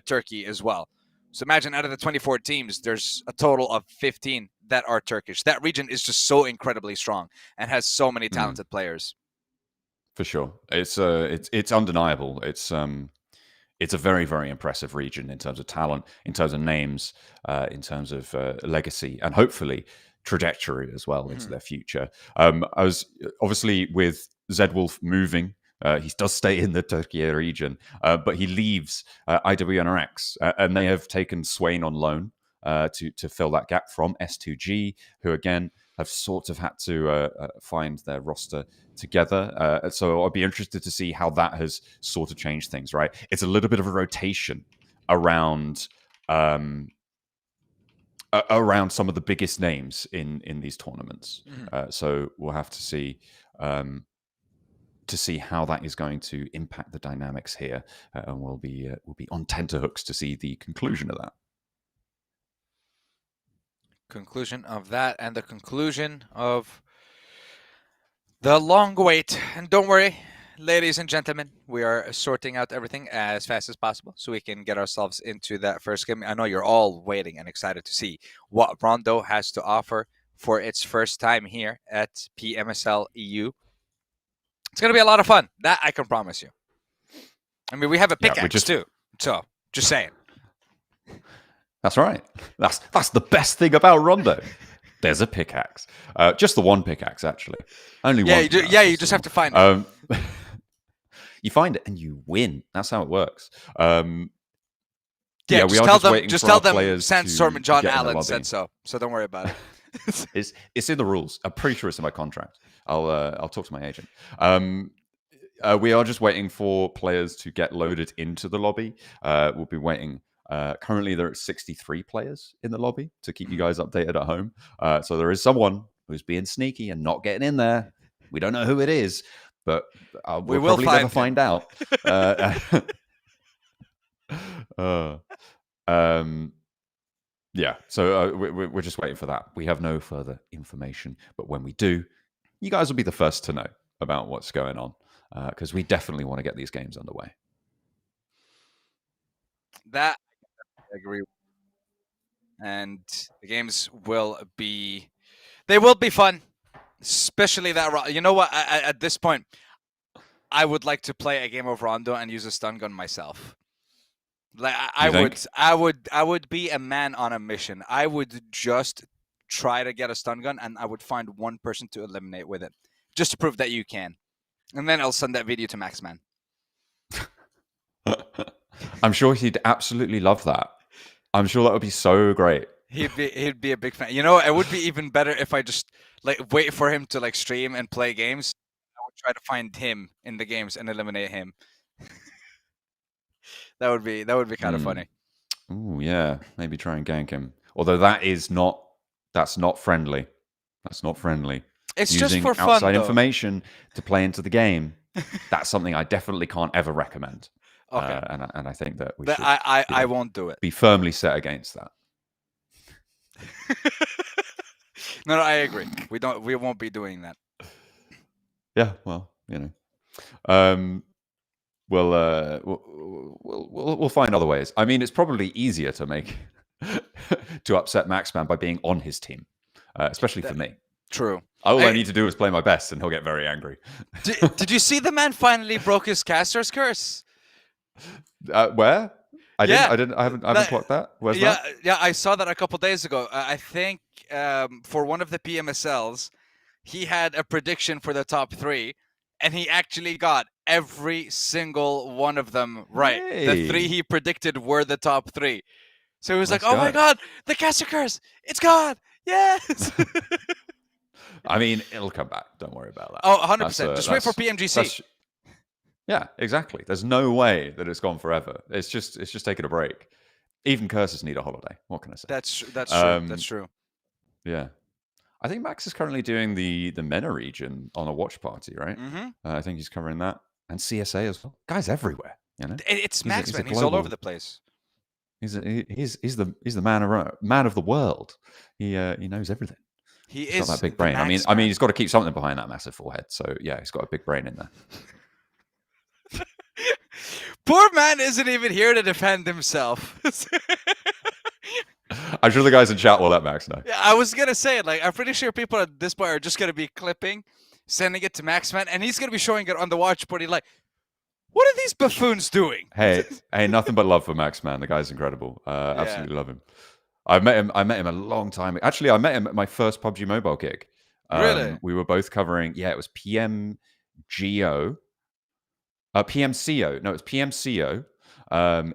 Turkey as well. So imagine out of the 24 teams, there's a total of 15 that are Turkish. That region is just so incredibly strong and has so many talented players. For sure, it's undeniable. It's a very, very impressive region in terms of talent, in terms of names, in terms of legacy, and hopefully trajectory as well into their future. I was obviously with Zedwolf moving. He does stay in the Turkey region, but he leaves IWNRX, and they have taken Swain on loan to fill that gap from S2G, who again have sort of had to find their roster together. So I'd be interested to see how that has sort of changed things, right? It's a little bit of a rotation around around some of the biggest names in these tournaments. So we'll have to see how that is going to impact the dynamics here, and we'll be on tenterhooks to see the conclusion of that. Conclusion of that, and the conclusion of the long wait. And don't worry, ladies and gentlemen, we are sorting out everything as fast as possible so we can get ourselves into that first game. I know you're all waiting and excited to see what Rondo has to offer for its first time here at PMSL EU. It's going to be a lot of fun. That I can promise you. I mean, we have a pickaxe too. So, just saying. That's right. That's the best thing about Rondo. There's a pickaxe. Just the one pickaxe, actually. Only one. You just have to find it. You find it and you win. That's how it works. We are just tell them Sandstorm and John get Allen said so. So don't worry about it. It's in the rules. I'm pretty sure it's in my contract. I'll talk to my agent. We are just waiting for players to get loaded into the lobby. We'll be waiting. Currently, there are 63 players in the lobby to keep you guys updated at home. So there is someone who's being sneaky and not getting in there. We don't know who it is, but we'll probably never find out. So we're just waiting for that. We have no further information, but when we do, you guys will be the first to know about what's going on, because we definitely want to get these games underway. That I agree with. And the games will be fun, especially that. You know what? At this point, I would like to play a game of Rondo and use a stun gun myself. Like I would be a man on a mission. I would just try to get a stun gun, and I would find one person to eliminate with it, just to prove that you can. And then I'll send that video to Maxman. I'm sure he'd absolutely love that. I'm sure that would be so great. He'd be a big fan. You know, it would be even better if I just wait for him to stream and play games. I would try to find him in the games and eliminate him. That would be kind of funny. Ooh, yeah. Maybe try and gank him. Although that's not friendly. That's not friendly. It's Using just for fun, outside though. information to play into the game. That's something I definitely can't ever recommend. Okay. And I think that we should. I won't do it. Be firmly set against that. No, I agree. We won't be doing that. Yeah, well, you know, we'll find other ways. I mean, it's probably easier to upset Maxman by being on his team, especially for me. True. All I need to do is play my best, and he'll get very angry. Did you see the man finally broke his caster's curse? Where? I Yeah. didn't. I haven't clocked that. Where's that? Yeah, I saw that a couple days ago. I think for one of the PMSLs, he had a prediction for the top 3, and he actually got every single one of them right. Hey. The 3 he predicted were the top 3. So he was Let's like, "Oh my go. god, the caster curse! It's gone! Yes!" I mean, it'll come back. Don't worry about that. Oh, 100%. Just wait for PMGC. Yeah, exactly. There's no way that it's gone forever. It's just taking a break. Even curses need a holiday. What can I say? That's true. That's true. Yeah. I think Max is currently doing the MENA region on a watch party, right? Mm-hmm. I think he's covering that. And CSA as well. Guy's everywhere, you know? It's Max, man. He's all over the place. He's the man of the world. He knows everything. He's got that big brain. I mean, he's got to keep something behind that massive forehead. So yeah, he's got a big brain in there. Poor man isn't even here to defend himself. I'm sure the guys in chat will let Max know. Yeah, I was gonna say, like, I'm pretty sure people at this point are just gonna be clipping, sending it to Max, man, and he's gonna be showing it on the watch party. Like, what are these buffoons doing? Hey, nothing but love for Max, man. The guy's incredible. Absolutely love him. I met him a long time. Actually, I met him at my first PUBG Mobile gig. Really? We were both covering. Yeah, it was PMGO. PMCO. No, it was PMCO.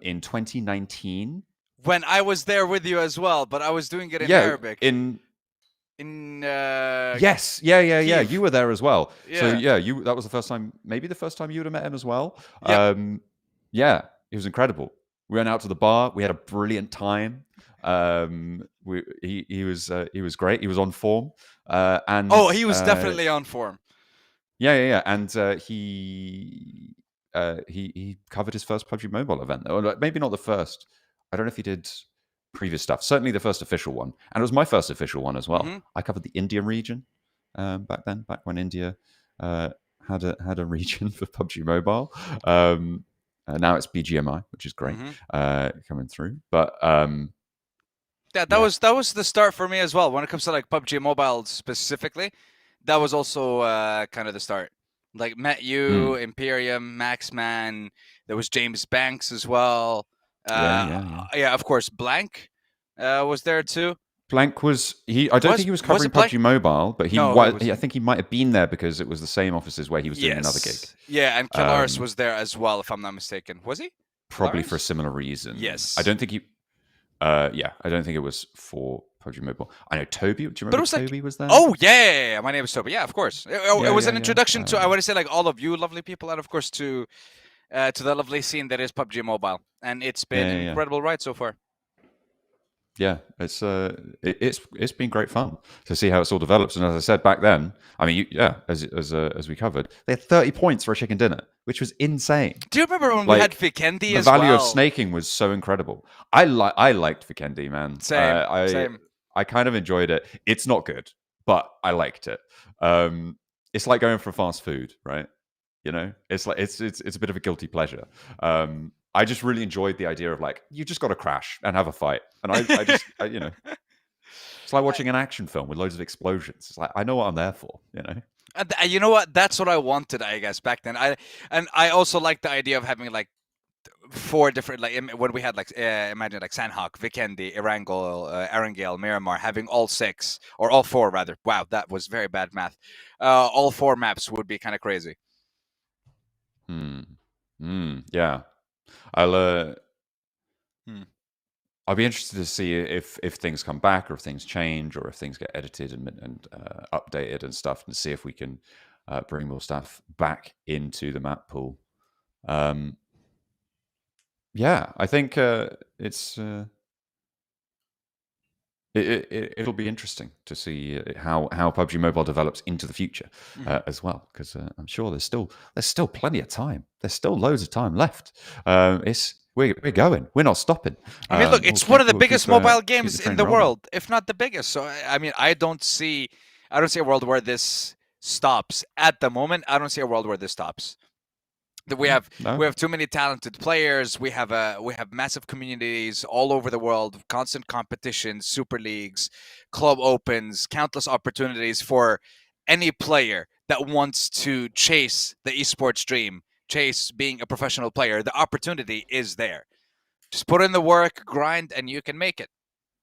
In 2019. When I was there with you as well, but I was doing it in Arabic. Yes, yeah. You were there as well. Yeah. So that was the first time, maybe the first time you would have met him as well. Yep. Yeah, it was incredible. We went out to the bar. We had a brilliant time. He was great. He was on form. And he was definitely on form. Yeah. And he covered his first PUBG Mobile event, or maybe not the first. I don't know if he did previous stuff. Certainly the first official one, and it was my first official one as well. Mm-hmm. I covered the India region back when India had a region for PUBG Mobile. Now it's BGMI, which is great, coming through. But that was the start for me as well. When it comes to like PUBG Mobile specifically, that was also kind of the start. Like met you, Imperium, Maxman. There was James Banks as well. Yeah, of course. Blank was there too. Blank was he? I don't think he was covering PUBG Mobile, but I think he might have been there because it was the same offices where he was doing another gig. Yeah, and Kilaris was there as well, if I'm not mistaken. Was he? Probably for a similar reason. Yes. I don't think he. I don't think it was for PUBG Mobile. I know Toby. Do you remember Toby was there? Oh yeah. My name is Toby. Yeah, of course. It was an introduction to, I want to say, like all of you lovely people, and of course to the lovely scene that is PUBG Mobile, and it's been an incredible ride so far. Yeah, it's been great fun to see how it's all develops. And as I said back then, I mean, as we covered, they had 30 points for a chicken dinner, which was insane. Do you remember when we had Vikendi as well? The value of snaking was so incredible. I liked Vikendi, man. Same. I kind of enjoyed it. It's not good, but I liked it. It's like going for fast food, right? You know, it's like it's a bit of a guilty pleasure. I just really enjoyed the idea of like you just got to crash and have a fight, and I just you know, it's like watching an action film with loads of explosions. It's like I know what I'm there for, you know. And you know what? That's what I wanted, I guess, back then. I also like the idea of having like 4 different, like when we had like imagine like Sandhawk, Vikendi, Erangel, Miramar, having all 6 or all 4 rather. Wow, that was very bad math. All 4 maps would be kind of crazy. Yeah. I'll be interested to see if things come back or if things change or if things get edited and updated and stuff, and see if we can bring more stuff back into the map pool. Yeah, I think it'll be interesting to see how PUBG Mobile develops into the future as well, because I'm sure there's still plenty of time. There's still loads of time left. We're going. We're not stopping. I mean, look, it's one of the biggest mobile games in the world, if not the biggest. So I mean, I don't see a world where this stops at the moment. I don't see a world where this stops. We have No. we have too many talented players. We have massive communities all over the world, constant competition, super leagues, club opens, countless opportunities for any player that wants to chase the esports dream, chase being a professional player. The opportunity is there. Just put in the work, grind, and you can make it.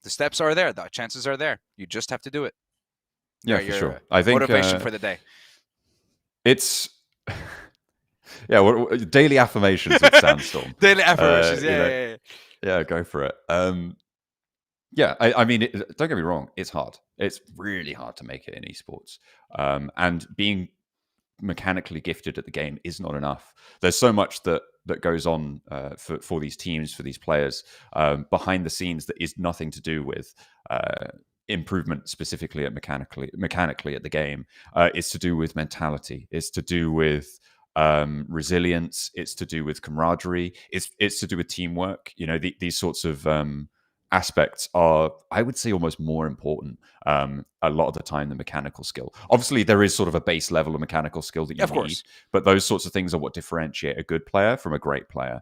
The steps are there. The chances are there. You just have to do it. Yeah, for sure. I think motivation for the day. It's daily affirmations with Sandstorm. Daily affirmations. Yeah. Go for it. I mean, don't get me wrong. It's hard. It's really hard to make it in esports. And being mechanically gifted at the game is not enough. There's so much that goes on for these teams, for these players, behind the scenes that is nothing to do with improvement specifically at mechanically at the game. It's to do with mentality. It's to do with resilience. It's to do with camaraderie. It's to do with teamwork. You know, these sorts of aspects are, I would say, almost more important a lot of the time than mechanical skill. Obviously, there is sort of a base level of mechanical skill that you need, but those sorts of things are what differentiate a good player from a great player,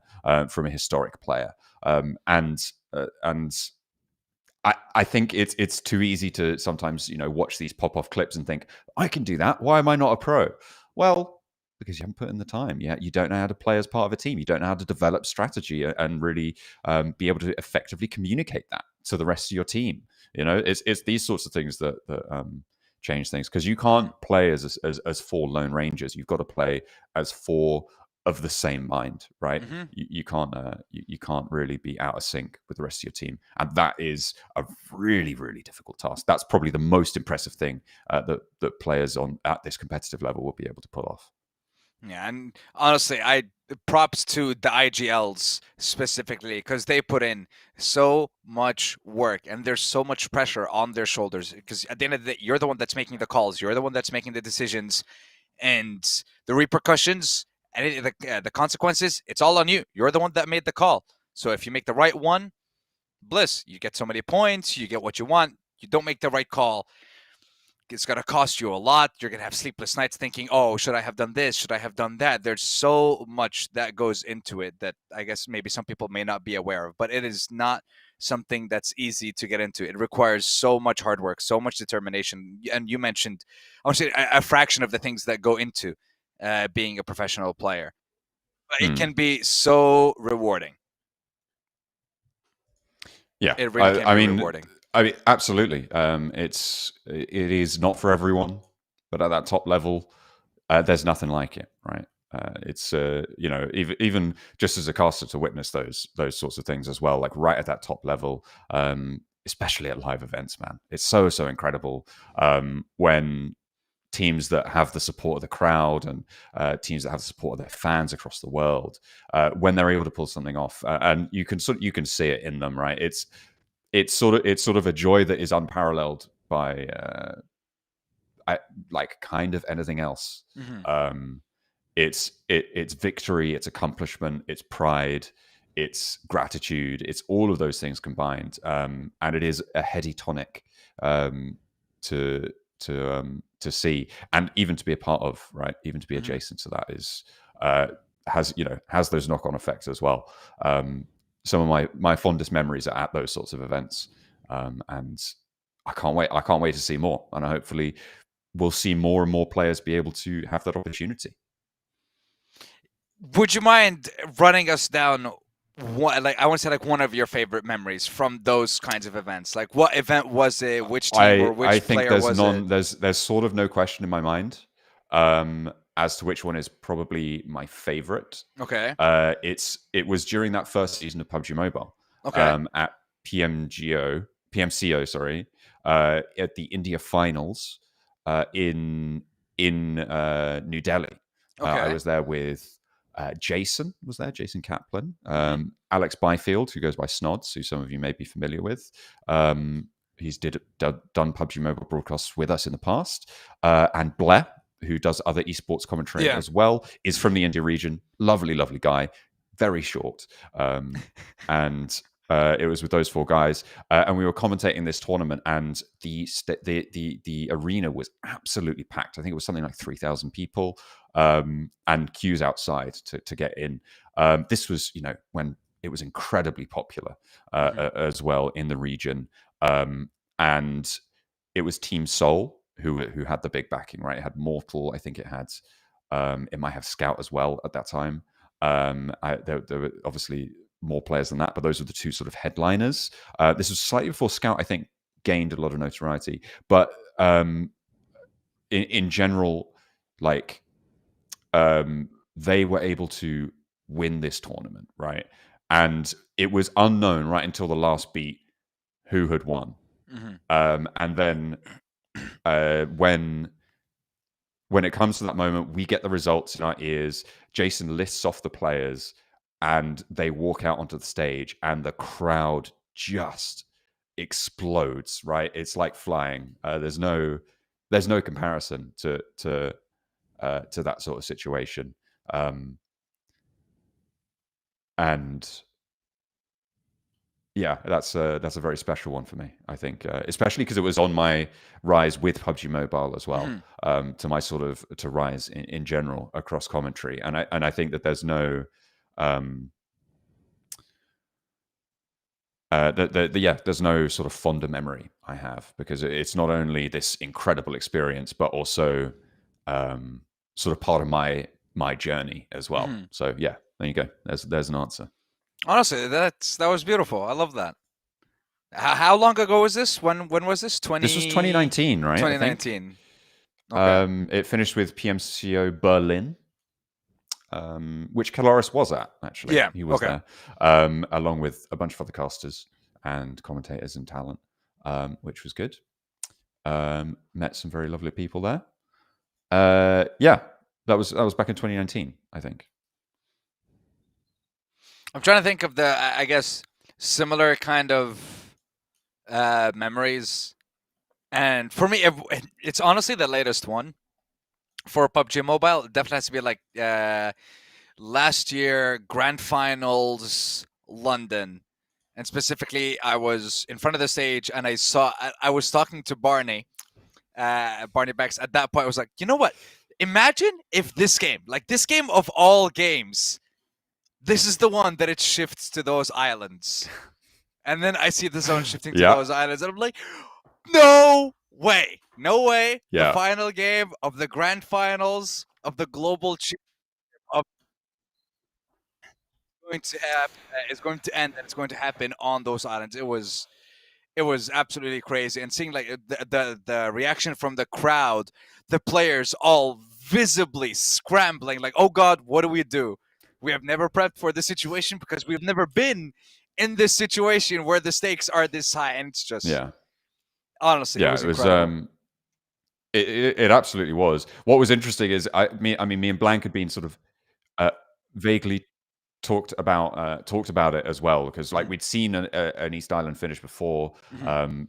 from a historic player. And I think it's too easy to sometimes, watch these pop-off clips and think, I can do that. Why am I not a pro? Well, because you haven't put in the time. You don't know how to play as part of a team. You don't know how to develop strategy and really be able to effectively communicate that to the rest of your team. It's these sorts of things that change things, because you can't play as 4 lone rangers. You've got to play as 4 of the same mind, right? Mm-hmm. You can't really be out of sync with the rest of your team, and that is a really, really difficult task. That's probably the most impressive thing that players at this competitive level will be able to pull off. Yeah, and honestly, I props to the IGLs specifically, because they put in so much work and there's so much pressure on their shoulders, because at the end of the day, you're the one that's making the calls, you're the one that's making the decisions, and the repercussions and the consequences, it's all on you. You're the one that made the call. So if you make the right one, bliss, you get so many points, you get what you want. You don't make the right call, it's going to cost you a lot. You're going to have sleepless nights thinking, oh, should I have done this? Should I have done that? There's so much that goes into it that I guess maybe some people may not be aware of, but it is not something that's easy to get into. It requires so much hard work, so much determination. And you mentioned, I would say, a fraction of the things that go into being a professional player. But it can be so rewarding. Yeah, it really can be rewarding. I mean, absolutely. It is not for everyone, but at that top level, there's nothing like it, right? It's even just as a caster to witness those sorts of things as well, like right at that top level, especially at live events, man. It's so incredible when teams that have the support of the crowd and teams that have the support of their fans across the world, when they're able to pull something off, and you can see it in them, right? It's sort of a joy that is unparalleled by like kind of anything else. Mm-hmm. It's victory, it's accomplishment, it's pride, it's gratitude, it's all of those things combined, and it is a heady tonic to see, and even to be a part of, right? Even to be adjacent to that is has those knock-on effects as well. Some of my fondest memories are at those sorts of events, and I can't wait to see more, and hopefully we'll see more and more players be able to have that opportunity. Would you mind running us down one of your favorite memories from those kinds of events? Like, what event was it? Which team or which player was it? There's sort of no question in my mind as to which one is probably my favorite. Okay. It was during that first season of PUBG Mobile. Okay. At PMCO, sorry, at the India finals in New Delhi. Okay. I was there with Jason Kaplan, Alex Byfield, who goes by Snods, who some of you may be familiar with. He's done PUBG Mobile broadcasts with us in the past, and Blair, who does other esports commentary as well, is from the India region. Lovely guy, very short, and it was with those 4 guys, and we were commentating this tournament, and the arena was absolutely packed. I think it was something like 3,000 people. and queues outside to get in. This was, when it was incredibly popular as well in the region. And it was Team Seoul who had the big backing, right? It had Mortal, I think it had, it might have Scout as well at that time. There were obviously more players than that, but those were the two sort of headliners. This was slightly before Scout, I think, gained a lot of notoriety. But in general, like, they were able to win this tournament, right? And it was unknown right until the last beat who had won. And then when it comes to that moment, we get the results in our ears. Jason lists off the players and they walk out onto the stage and the crowd just explodes, right? It's like flying. There's no comparison to that sort of situation. And yeah, that's a very special one for me, I think, especially because it was on my rise with PUBG Mobile as well, to my sort of to rise in general across commentary, and I think that there's no, there's no sort of fonder memory I have, because it's not only this incredible experience, but also sort of part of my journey as well. So yeah, there you go. There's an answer. Honestly, that was beautiful. I love that. How long ago was this? When was this? This was 2019, right? 2019. Okay. It finished with PMCO Berlin, which Caloris was at, actually. Yeah, he was okay. there, along with a bunch of other casters and commentators and talent, which was good. Met some very lovely people there. Yeah, that was back in 2019, I think. I'm trying to think of the, I guess, similar kind of memories. And for me, it's honestly the latest one. For PUBG Mobile, it definitely has to be like last year, Grand Finals, London. And specifically, I was in front of the stage and I was talking to Barney Becks. At that point, I was like, you know what? Imagine if this game of all games, this is the one that it shifts to those islands. And then I see the zone shifting to those islands. And I'm like, no way. No way. Yeah. The final game of the grand finals of the global championship is going to end, and it's going to happen on those islands. It was absolutely crazy. And seeing like the reaction from the crowd, the players all visibly scrambling, like, oh God, what do we do? We have never prepped for this situation because we've never been in this situation where the stakes are this high, and it's just honestly, it was incredible. It absolutely was. What was interesting is me and Blank had been sort of vaguely talked about it as well, because like we'd seen an East Island finish before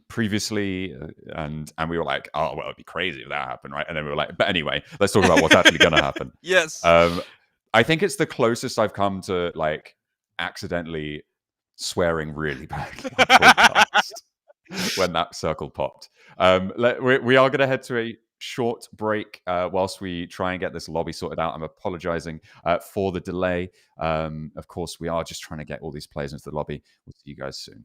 previously, and we were like, oh well, it'd be crazy if that happened, right? And then we were like, but anyway, let's talk about what's actually going to happen. Yes. I think it's the closest I've come to like accidentally swearing really badly on podcast when that circle popped. We are going to head to a short break whilst we try and get this lobby sorted out. I'm apologizing for the delay. Of course, we are just trying to get all these players into the lobby. We'll see you guys soon.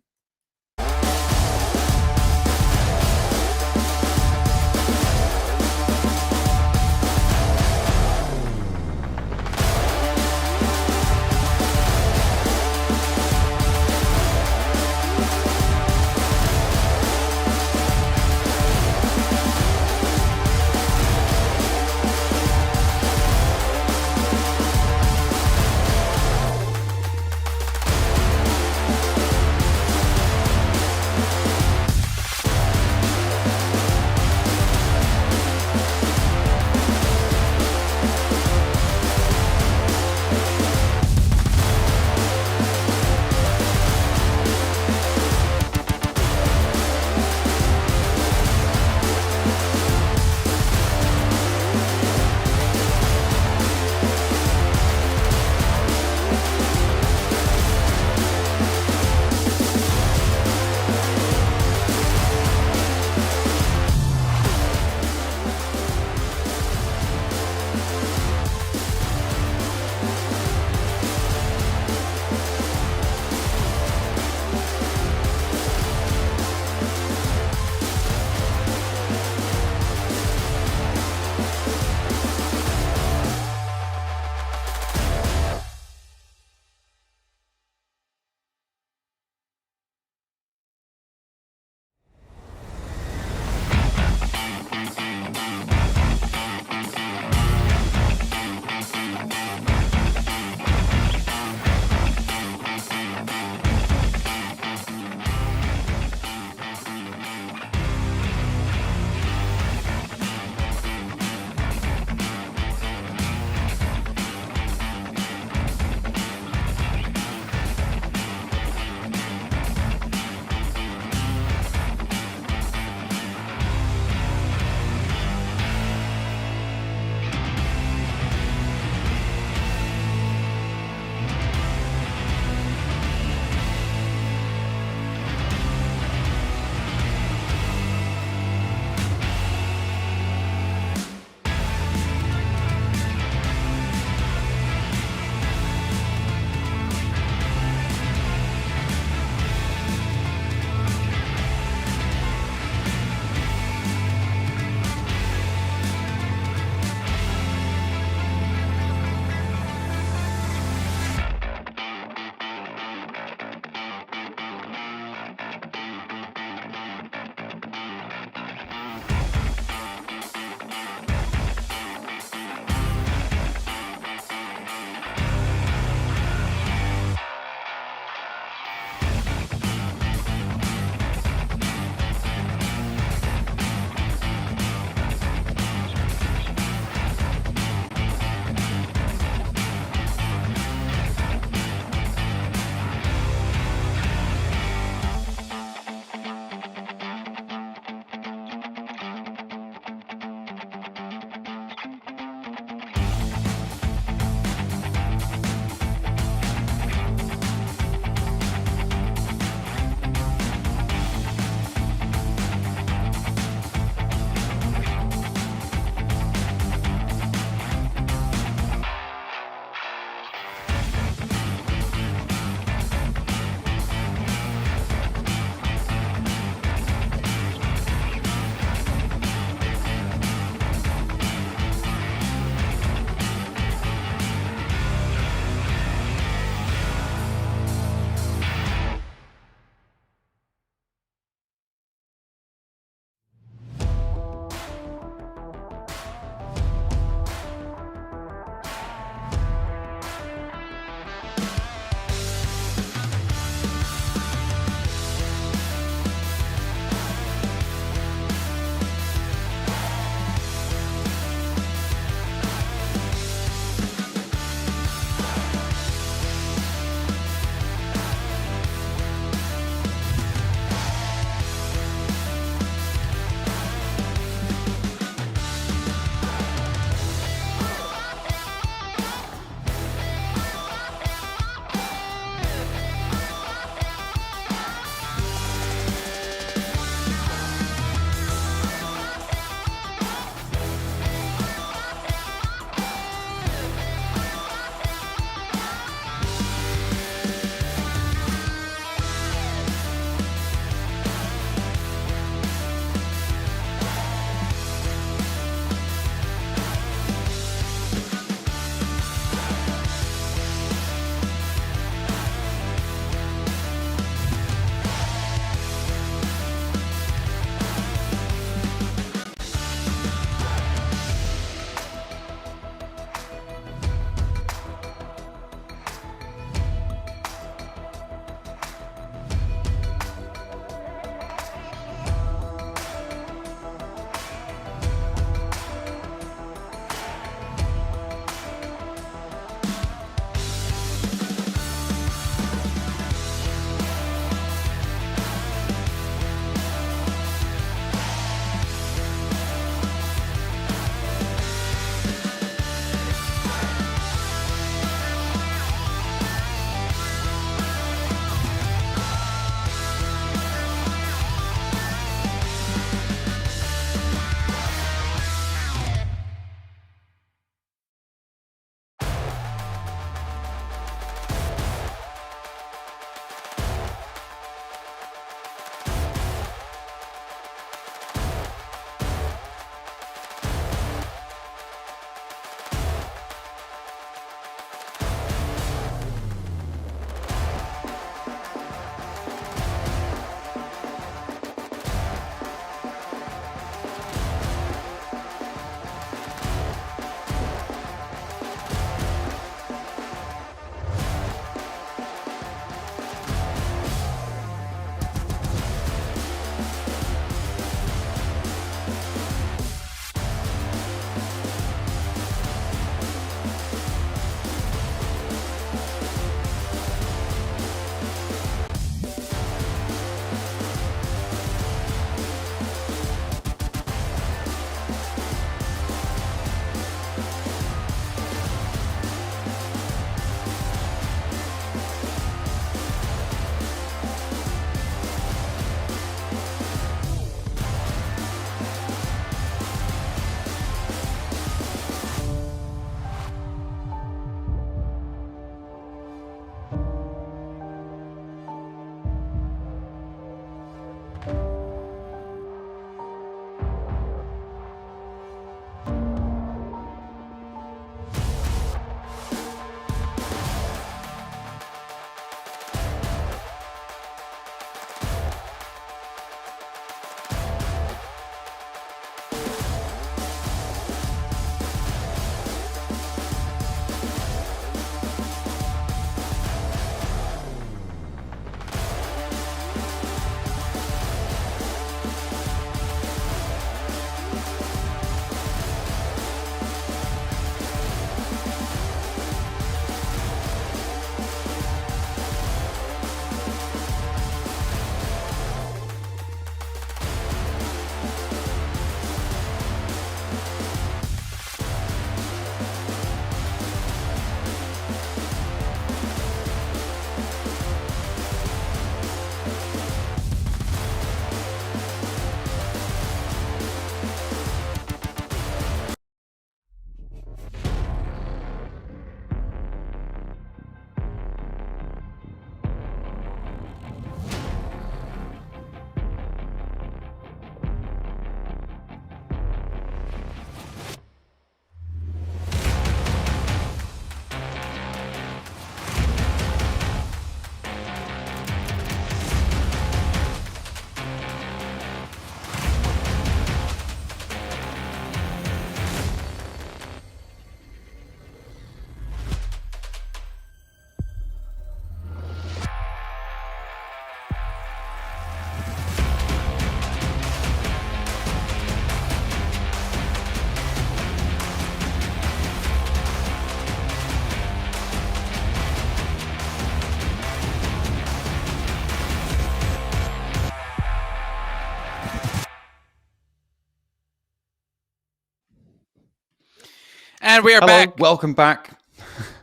And we are Hello, back. welcome back.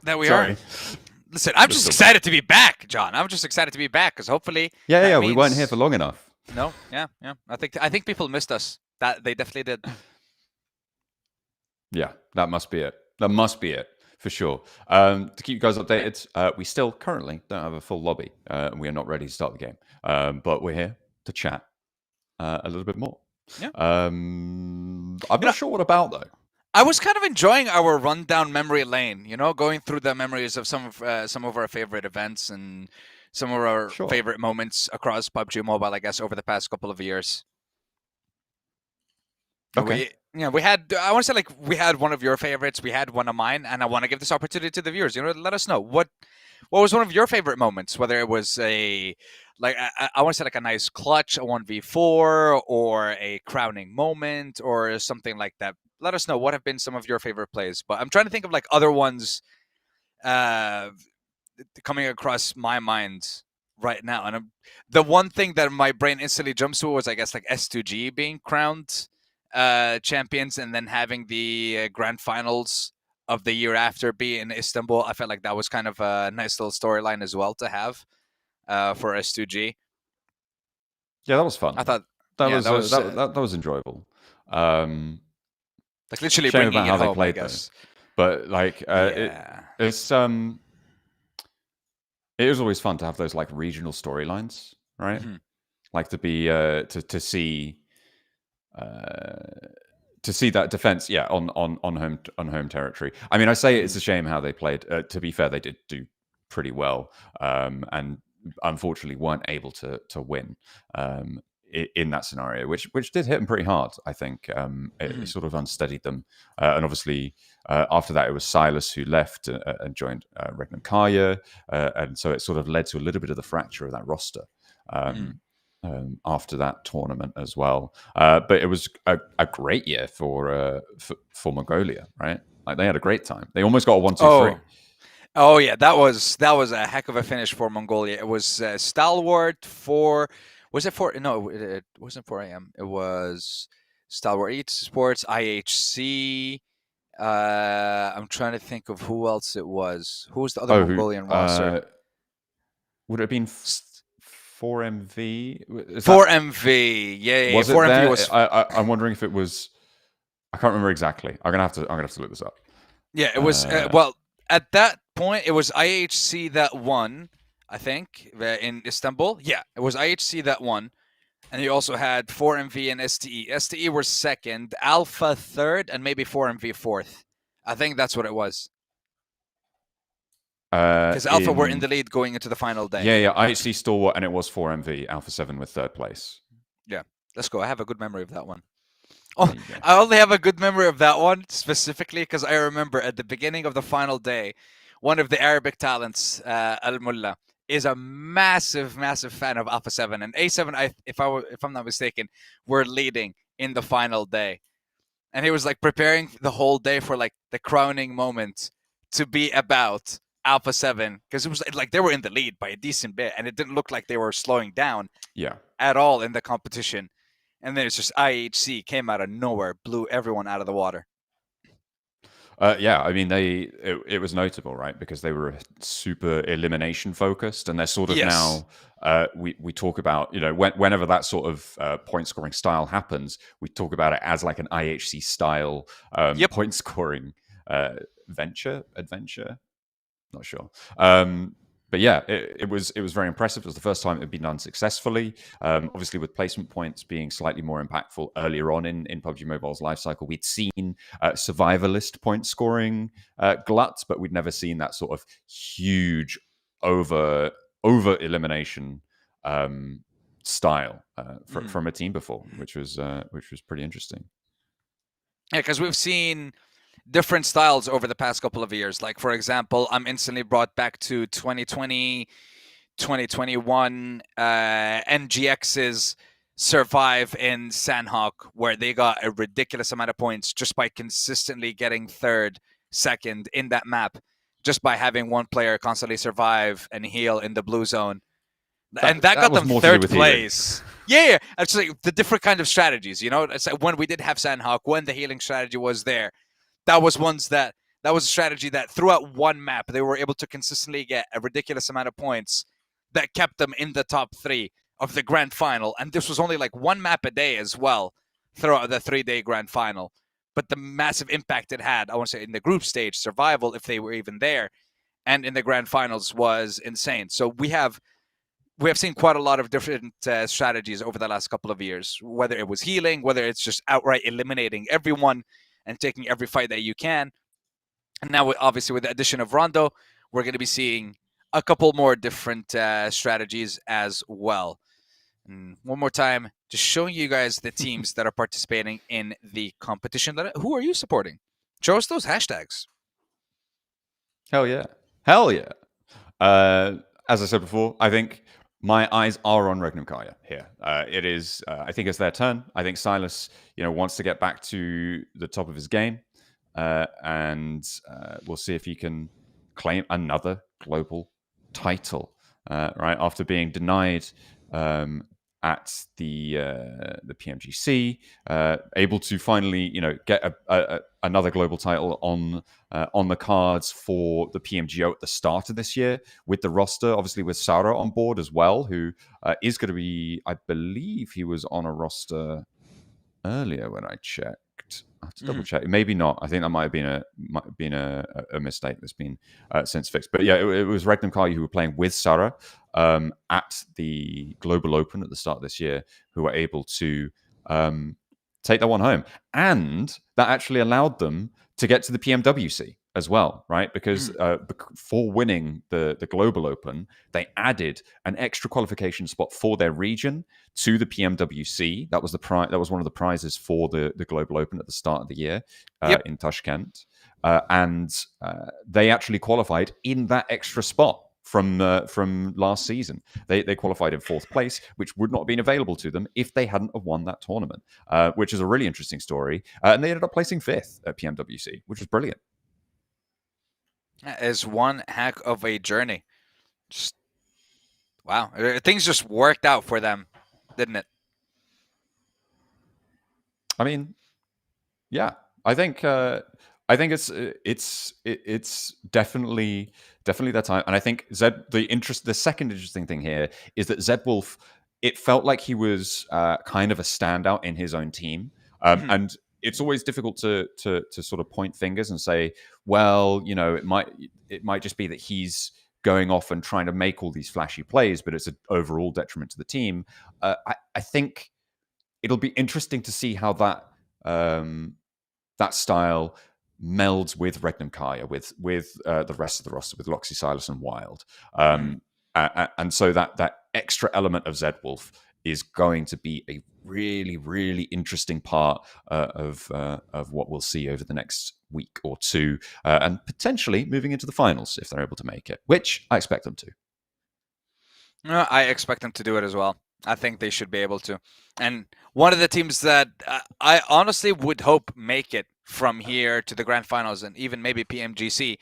There we Sorry. are. Listen, I'm just excited to be back, John. I'm just excited to be back because hopefully. Yeah, that we weren't here means- for long enough. No, yeah. I think people missed us. That they definitely did. Yeah, that must be it. That must be it, for sure. To keep you guys updated, we still currently don't have a full lobby. And we are not ready to start the game. But we're here to chat a little bit more. Yeah. I'm not sure what about, though. I was kind of enjoying our rundown memory lane, going through the memories of some of our favorite events and some of our favorite moments across PUBG Mobile, I guess, over the past couple of years. Okay. We had, I want to say, like, we had one of your favorites, we had one of mine, and I want to give this opportunity to the viewers. Let us know what was one of your favorite moments, whether it was I want to say like a nice clutch, a 1v4, or a crowning moment, or something like that. Let us know what have been some of your favorite plays. But I'm trying to think of like other ones coming across my mind right now. And the one thing that my brain instantly jumps to was, I guess, like S2G being crowned champions and then having the grand finals of the year after be in Istanbul. I felt like that was kind of a nice little storyline as well to have for S2G. Yeah, that was fun. I thought that was enjoyable. Like literally shame bringing about it how home, they played, I guess. But like, it's it was always fun to have those like regional storylines, right? Mm-hmm. Like to be to see that defense, on home territory. I mean, I say it's a shame how they played. To be fair, they did do pretty well, and unfortunately weren't able to win in that scenario, which did hit them pretty hard. I think it sort of unsteadied them, and obviously after that it was Silas who left and joined Regnum Carya, and so it sort of led to a little bit of the fracture of that roster. After that tournament as well, but it was a great year for Mongolia, right? Like they had a great time. They almost got a 1-2-3. Oh yeah, that was a heck of a finish for Mongolia. It was Stalwart for. Was it for? No, it wasn't 4 a.m. It was Stalwart Esports, IHC. I'm trying to think of who else it was. Who was the other Mongolian roster? Would it have been 4MV? 4MV, yeah. Was 4MV it there? was. I'm wondering if it was. I can't remember exactly. I'm gonna have to look this up. Yeah, it was. Well, at that point, it was IHC that won. I think in Istanbul. Yeah, it was IHC that won, and you also had 4MV and STE. STE were second, Alpha third, and maybe 4MV fourth. I think that's what it was. Because Alpha were in the lead going into the final day. Yeah. IHC Stalwart, and it was 4MV. Alpha 7 with third place. Yeah, let's go. I have a good memory of that one. Oh, I only have a good memory of that one specifically because I remember at the beginning of the final day, one of the Arabic talents, Al Mullah, is a massive fan of Alpha 7, and A7, if I'm not mistaken, were leading in the final day, and he was like preparing the whole day for like the crowning moment to be about Alpha 7 because it was like they were in the lead by a decent bit, and it didn't look like they were slowing down at all in the competition, and then it's just IHC came out of nowhere, blew everyone out of the water. I mean, it was notable, right? Because they were super elimination focused, and they're sort of now. We talk about, whenever that sort of point scoring style happens, we talk about it as like an IHC style point scoring adventure. Not sure. But yeah, it was very impressive. It was the first time it had been done successfully. Obviously, with placement points being slightly more impactful earlier on in PUBG Mobile's lifecycle, we'd seen survivalist point scoring gluts, but we'd never seen that sort of huge over elimination style from a team before, which was pretty interesting. Yeah, because we've seen different styles over the past couple of years. Like, for example, I'm instantly brought back to 2020, 2021, NGX's Survive in Sandhawk, where they got a ridiculous amount of points just by consistently getting third, second in that map, just by having one player constantly survive and heal in the blue zone. And that got them third place. Yeah. It's like the different kind of strategies, It's like when we did have Sandhawk, when the healing strategy was there, that was a strategy that throughout one map they were able to consistently get a ridiculous amount of points that kept them in the top 3 of the grand final. And this was only like one map a day as well throughout the 3-day grand final. But the massive impact it had, I want to say, in the group stage, survival, if they were even there, and in the grand finals was insane. So we have seen quite a lot of different strategies over the last couple of years, whether it was healing, whether it's just outright eliminating everyone and taking every fight that you can. And now, obviously, with the addition of Rondo, we're going to be seeing a couple more different strategies as well. And one more time, just showing you guys the teams that are participating in the competition. Who are you supporting? Show us those hashtags. Hell yeah. Hell yeah. As I said before, I think my eyes are on Regnum Carya here. It is, I think it's their turn. I think Silas, wants to get back to the top of his game. And we'll see if he can claim another global title, right? After being denied at the PMGC, able to finally, get another global title on the cards for the PMGO at the start of this year with the roster, obviously with Sara on board as well, who is going to be, I believe he was on a roster earlier when I checked. I have to double check. Maybe not. I think that might have been a mistake that's been since fixed. But yeah, it was Regnum Carya who were playing with Sara at the Global Open at the start of this year, who were able to take that one home, and that actually allowed them to get to the PMWC as well, right? Because for winning the Global Open, they added an extra qualification spot for their region to the PMWC. That was that was one of the prizes for the Global Open at the start of the year in Tashkent, and they actually qualified in that extra spot from last season. They qualified in 4th place, which would not have been available to them if they hadn't have won that tournament, which is a really interesting story. And they ended up placing 5th at PMWC, which was brilliant. That is one heck of a journey. Just wow, things just worked out for them, didn't it? I mean, yeah, I think it's definitely that time, and I think the second interesting thing here is that Zed Wolf, it felt like he was kind of a standout in his own team, and it's always difficult to sort of point fingers and say, well, it might just be that he's going off and trying to make all these flashy plays, but it's an overall detriment to the team. I think it'll be interesting to see how that style melds with Regnum Carya, with the rest of the roster, with Loxy, Silas, and Wild. And so that extra element of Zed Wolf is going to be a really, really interesting part of what we'll see over the next week or two, and potentially moving into the finals if they're able to make it, which I expect them to. I expect them to do it as well. I think they should be able to. And one of the teams that I honestly would hope make it from here to the grand finals and even maybe PMGC,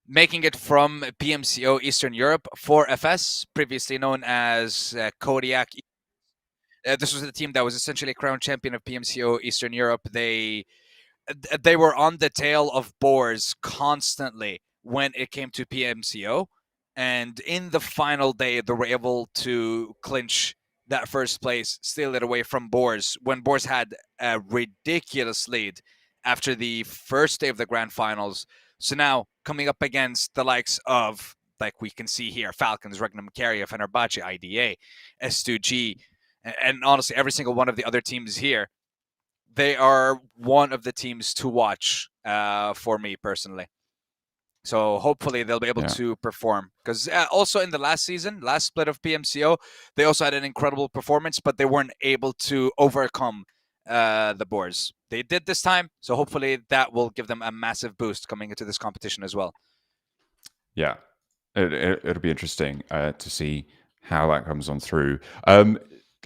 making it from PMCO Eastern Europe for FS, previously known as Kodiak. This was the team that was essentially crowned champion of PMCO Eastern Europe. They were on the tail of BOARS constantly when it came to PMCO. And in the final day, they were able to clinch that first place, steal it away from BOARS when BOARS had a ridiculous lead after the first day of the grand finals. So now coming up against the likes of, like we can see here, Falcons, Regnum, Carya, Fenerbahçe, IDA, S2G, and honestly, every single one of the other teams here, they are one of the teams to watch for me personally. So hopefully they'll be able to perform. Because also in the last season, last split of PMCO, they also had an incredible performance, but they weren't able to overcome the BOARS. They did this time, so hopefully that will give them a massive boost coming into this competition as well. Yeah, it'll be interesting to see how that comes on through.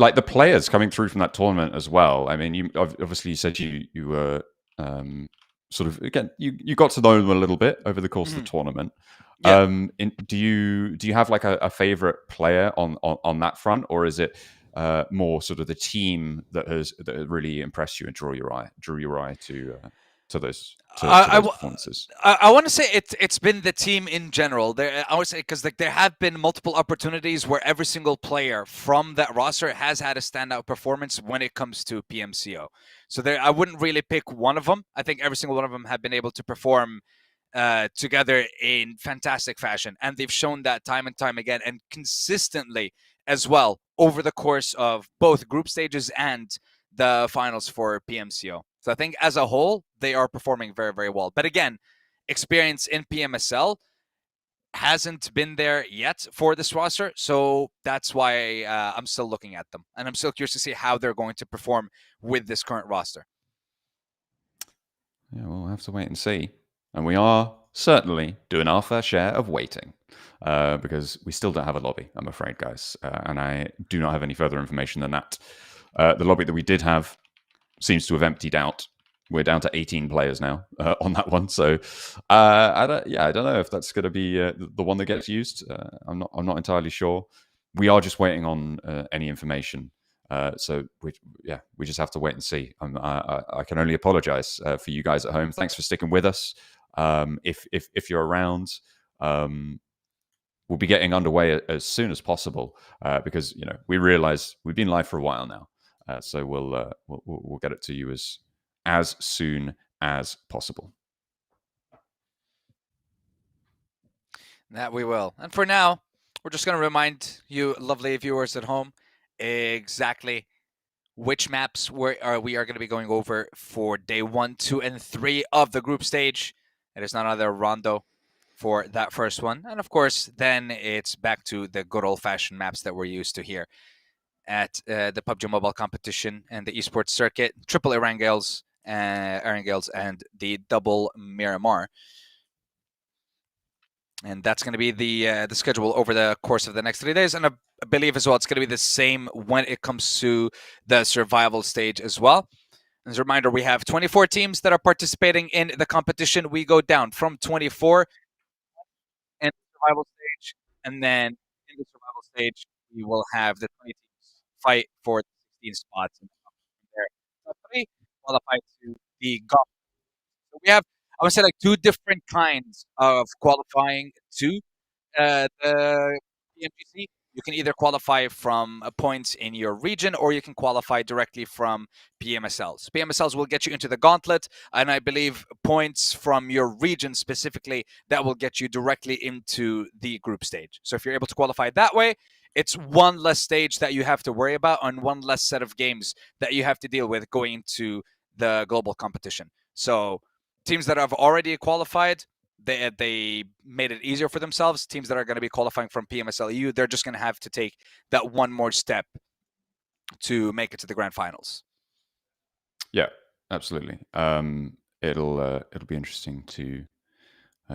Like the players coming through from that tournament as well. I mean, you obviously said you were sort of, again, you got to know them a little bit over the course of the tournament. Yeah. Do you have like a favorite player on that front, or is it more sort of the team that really impressed you and drew your eye to? to those I performances? I want to say it's been the team in general. I would say because there have been multiple opportunities where every single player from that roster has had a standout performance when it comes to PMCO. So I wouldn't really pick one of them. I think every single one of them have been able to perform together in fantastic fashion, and they've shown that time and time again, and consistently as well over the course of both group stages and the finals for PMCO. So I think as a whole, they are performing very, very well. But again, experience in PMSL hasn't been there yet for this roster. So that's why I'm still looking at them. And I'm still curious to see how they're going to perform with this current roster. Yeah, we'll have to wait and see. And we are certainly doing our fair share of waiting because we still don't have a lobby, I'm afraid, guys. And I do not have any further information than that. The lobby that we did have seems to have emptied out. We're down to 18 players now on that one. So I don't know if that's going to be the one that gets used. I'm not entirely sure. We are just waiting on any information. So we just have to wait and see. I can only apologize for you guys at home. Thanks for sticking with us. If you're around, we'll be getting underway as soon as possible because we realize we've been live for a while now. So we'll get it to you as soon as possible. That we will. And for now, we're just going to remind you, lovely viewers at home, exactly which maps we are going to be going over for day 1, 2, and 3 of the group stage. It is none other Rondo for that first one. And of course, then it's back to the good old-fashioned maps that we're used to here at the PUBG Mobile competition and the esports circuit, triple Erangels, and the double Miramar. And that's going to be the schedule over the course of the next 3 days. And I believe as well it's going to be the same when it comes to the survival stage as well. As a reminder, we have 24 teams that are participating in the competition. We go down from 24 in the survival stage, and then in the survival stage, we will have the 20 teams fight for the 16 spots in the competition there. So 3 qualify to the gauntlet. So we have, I would say, like 2 different kinds of qualifying to the PMGC. You can either qualify from points in your region, or you can qualify directly from PMSLs. PMSLs will get you into the gauntlet, and I believe points from your region specifically, that will get you directly into the group stage. So if you're able to qualify that way, it's one less stage that you have to worry about and one less set of games that you have to deal with going into the global competition. So teams that have already qualified, they made it easier for themselves. Teams that are going to be qualifying from PMSL EU, they're just going to have to take that one more step to make it to the grand finals. Yeah, absolutely. It'll be interesting to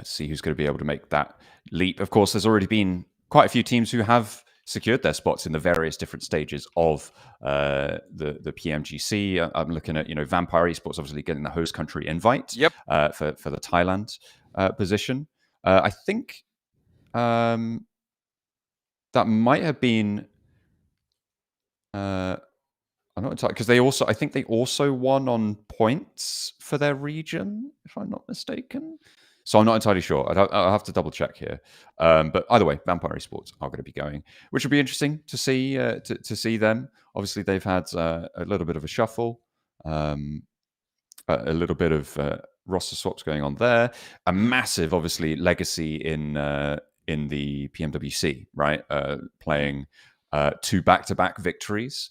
see who's going to be able to make that leap. Of course, there's already been quite a few teams who have secured their spots in the various different stages of the PMGC. I'm looking at Vampire Esports obviously getting the host country invite. Yep. For the Thailand position. I think that might have been. I'm not entirely because I think they also won on points for their region, if I'm not mistaken. So I'm not entirely sure. I'll have to double check here. But either way, Vampire Esports are going to be going, which will be interesting to see to see them. Obviously, they've had a little bit of a shuffle, a little bit of roster swaps going on there. A massive, obviously, legacy in the PMWC, right? Playing 2 back-to-back victories,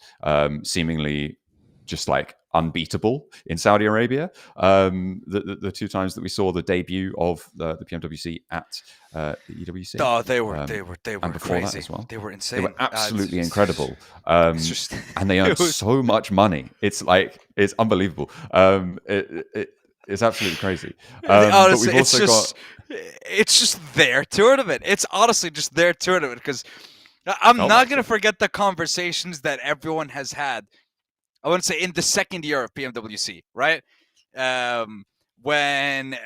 seemingly just like unbeatable in Saudi Arabia. The 2 times that we saw the debut of the PMWC at the EWC. Oh, they were crazy as well. They were insane. They were absolutely incredible. Just, and they earned so much money. It's unbelievable. It's absolutely crazy. Honestly, but we've also it's just their tournament. It's honestly just their tournament because I'm not going to forget the conversations that everyone has had. I want to say in the second year of PMWC, right? When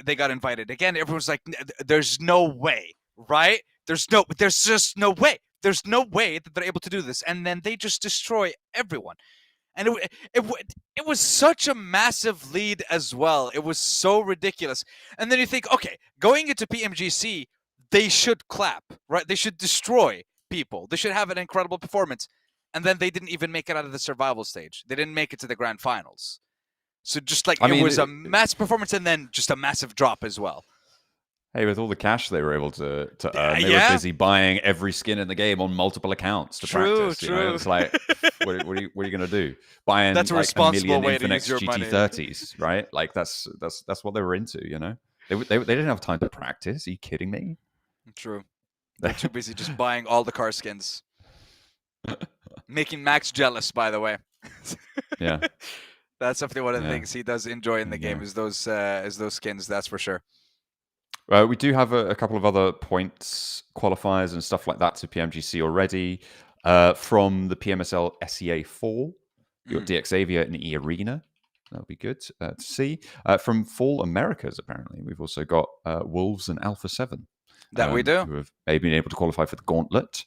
they got invited again, everyone's like, "There's no way, right? There's just no way. There's no way that they're able to do this." And then they just destroy everyone. And it was such a massive lead as well. It was so ridiculous. And then you think, okay, going into PMGC, they should clap, right? They should destroy people. They should have an incredible performance. And then they didn't even make it out of the survival stage. They didn't make it to the grand finals. So just like it was a massive performance and then just a massive drop as well. Hey, with all the cash they were able to earn, they were busy buying every skin in the game on multiple accounts to practice. True. You know? It's like, what are you going to do? Buying that's a like responsible a million way INFINIX to use your GT30s, right? Like that's what they were into. You know, they didn't have time to practice. Are you kidding me? True. They're too busy just buying all the car skins, making Max jealous. By the way. Yeah. That's definitely one of the things he does enjoy in the game is those skins. That's for sure. We do have a couple of other points qualifiers and stuff like that to PMGC already. From the PMSL SEA Fall, you've got DX Avia and E Arena. That'll be good to see. From Fall Americas, apparently, we've also got Wolves and Alpha 7. That we do. Who have maybe been able to qualify for the Gauntlet.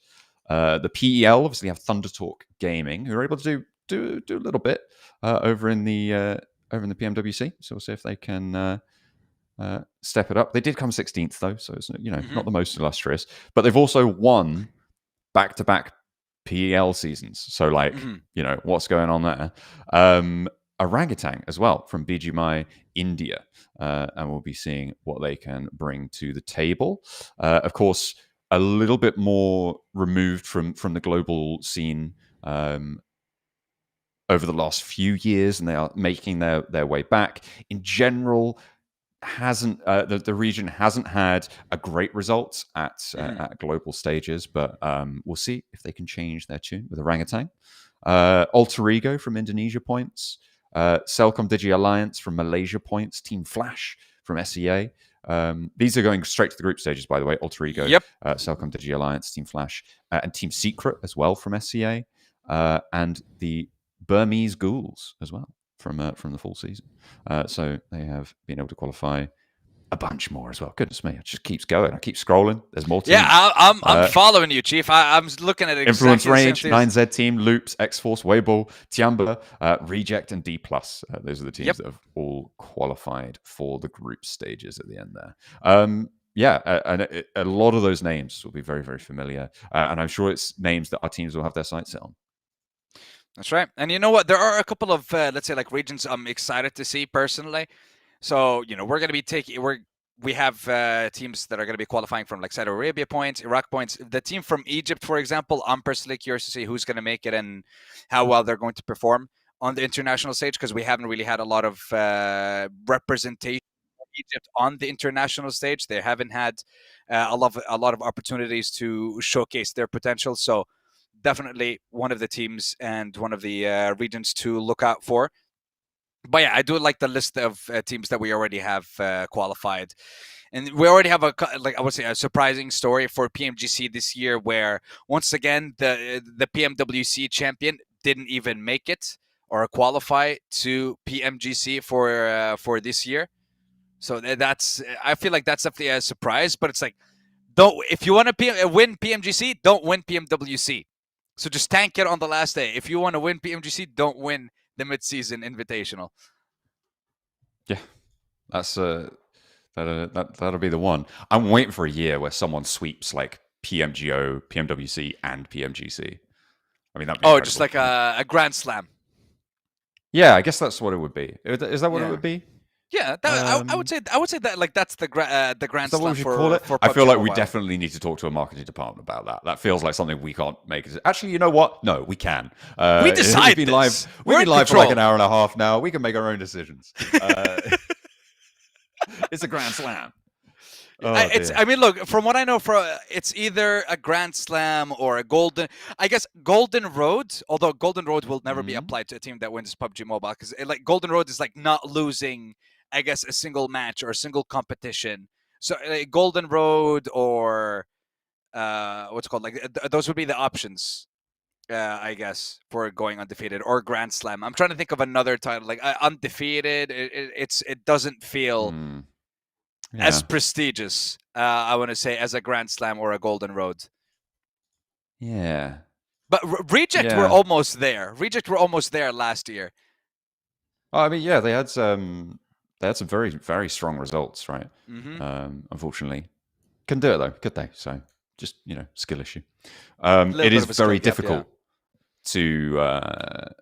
The PEL obviously have Thunder Talk Gaming, who are able to do a little bit over in the PMWC. So we'll see if they can step it up. They did come 16th though, so it's not the most illustrious. But they've also won back-to-back PEL seasons. So what's going on there? Orangutan as well from BGMI India, and we'll be seeing what they can bring to the table. Of course, a little bit more removed from the global scene over the last few years, and they are making their way back. In general, the region hasn't had a great result at global stages, but we'll see if they can change their tune with Orangutan. Alter Ego from Indonesia points. Celcom Digi Alliance from Malaysia points. Team Flash from SEA. These are going straight to the group stages, by the way. Alter Ego, Celcom Digi Alliance, Team Flash, and Team Secret as well from SEA, and the Burmese Ghouls as well from the full season. So they have been able to qualify a bunch more as well. Goodness me, it just keeps going. I keep scrolling. There's more teams. Yeah, I'm following you, Chief. I'm looking at it. Influence Range, 9Z Team, Loops, X-Force, Weibo, Tiamba, Reject, and D+. Those are the teams that have all qualified for the group stages at the end there. And a lot of those names will be very, very familiar. And I'm sure it's names that our teams will have their sights set on. That's right. And you know what? There are a couple of, let's say, like regions I'm excited to see personally. So, we're going to be we have teams that are going to be qualifying from like Saudi Arabia points, Iraq points. The team from Egypt, for example, I'm personally curious to see who's going to make it and how well they're going to perform on the international stage, because we haven't really had a lot of representation of Egypt on the international stage. They haven't had a lot of opportunities to showcase their potential. So definitely one of the teams and one of the regions to look out for. But yeah, I do like the list of teams that we already have qualified. And we already have a surprising story for PMGC this year, where once again the PMWC champion didn't even make it or qualify to PMGC for this year. So I feel like that's definitely a surprise. But it's like, if you want to win PMGC, don't win PMWC. So just tank it on the last day. If you want to win PMGC, don't win the mid-season invitational. Yeah, that's that'll be the one. I'm waiting for a year where someone sweeps like PMGO, PMWC, and PMGC. I mean, that'd be incredible. Just like a Grand Slam. Yeah, I guess that's what it would be. Is that what it would be? Yeah, I would say that like that's the Grand Slam. What we should call it? I feel like we definitely need to talk to a marketing department about that. That feels like something we can't make. Actually, you know what? No, we can. We decide. We've been live for like an hour and a half now. We can make our own decisions. It's a Grand Slam. I mean, look, from what I know, it's either a Grand Slam or a Golden. I guess Golden Road, although Golden Road will never be applied to a team that wins PUBG Mobile, because like Golden Road is like not losing, I guess, a single match or a single competition. So Golden Road or what's it called? Like those would be the options, I guess, for going undefeated or Grand Slam. I'm trying to think of another title like undefeated. It doesn't feel as prestigious, I want to say, as a Grand Slam or a Golden Road. Yeah. But Reject were almost there. Reject were almost there last year. I mean, yeah, they had some very, very strong results, right? Unfortunately, couldn't do it though, could they? So just skill issue. It is very difficult to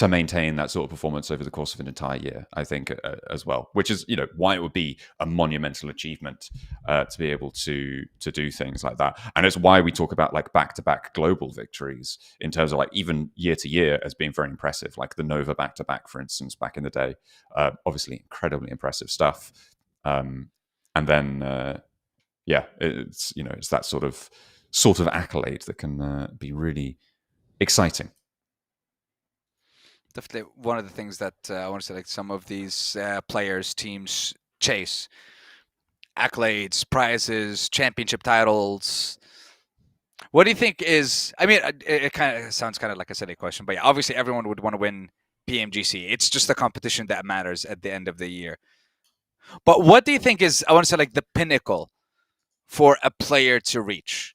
maintain that sort of performance over the course of an entire year, I think, as well, which is why it would be a monumental achievement to be able to do things like that. And it's why we talk about like back-to-back global victories in terms of like even year to year as being very impressive, like the Nova back-to-back, for instance, back in the day. Obviously incredibly impressive stuff. And then it's it's that sort of accolade that can be really exciting. Definitely one of the things that I want to say, like some of these players, teams chase accolades, prizes, championship titles. What do you think is? I mean, it kind of sounds kind of like a silly question, but yeah, obviously everyone would want to win PMGC. It's just the competition that matters at the end of the year. But what do you think is? I want to say like the pinnacle for a player to reach.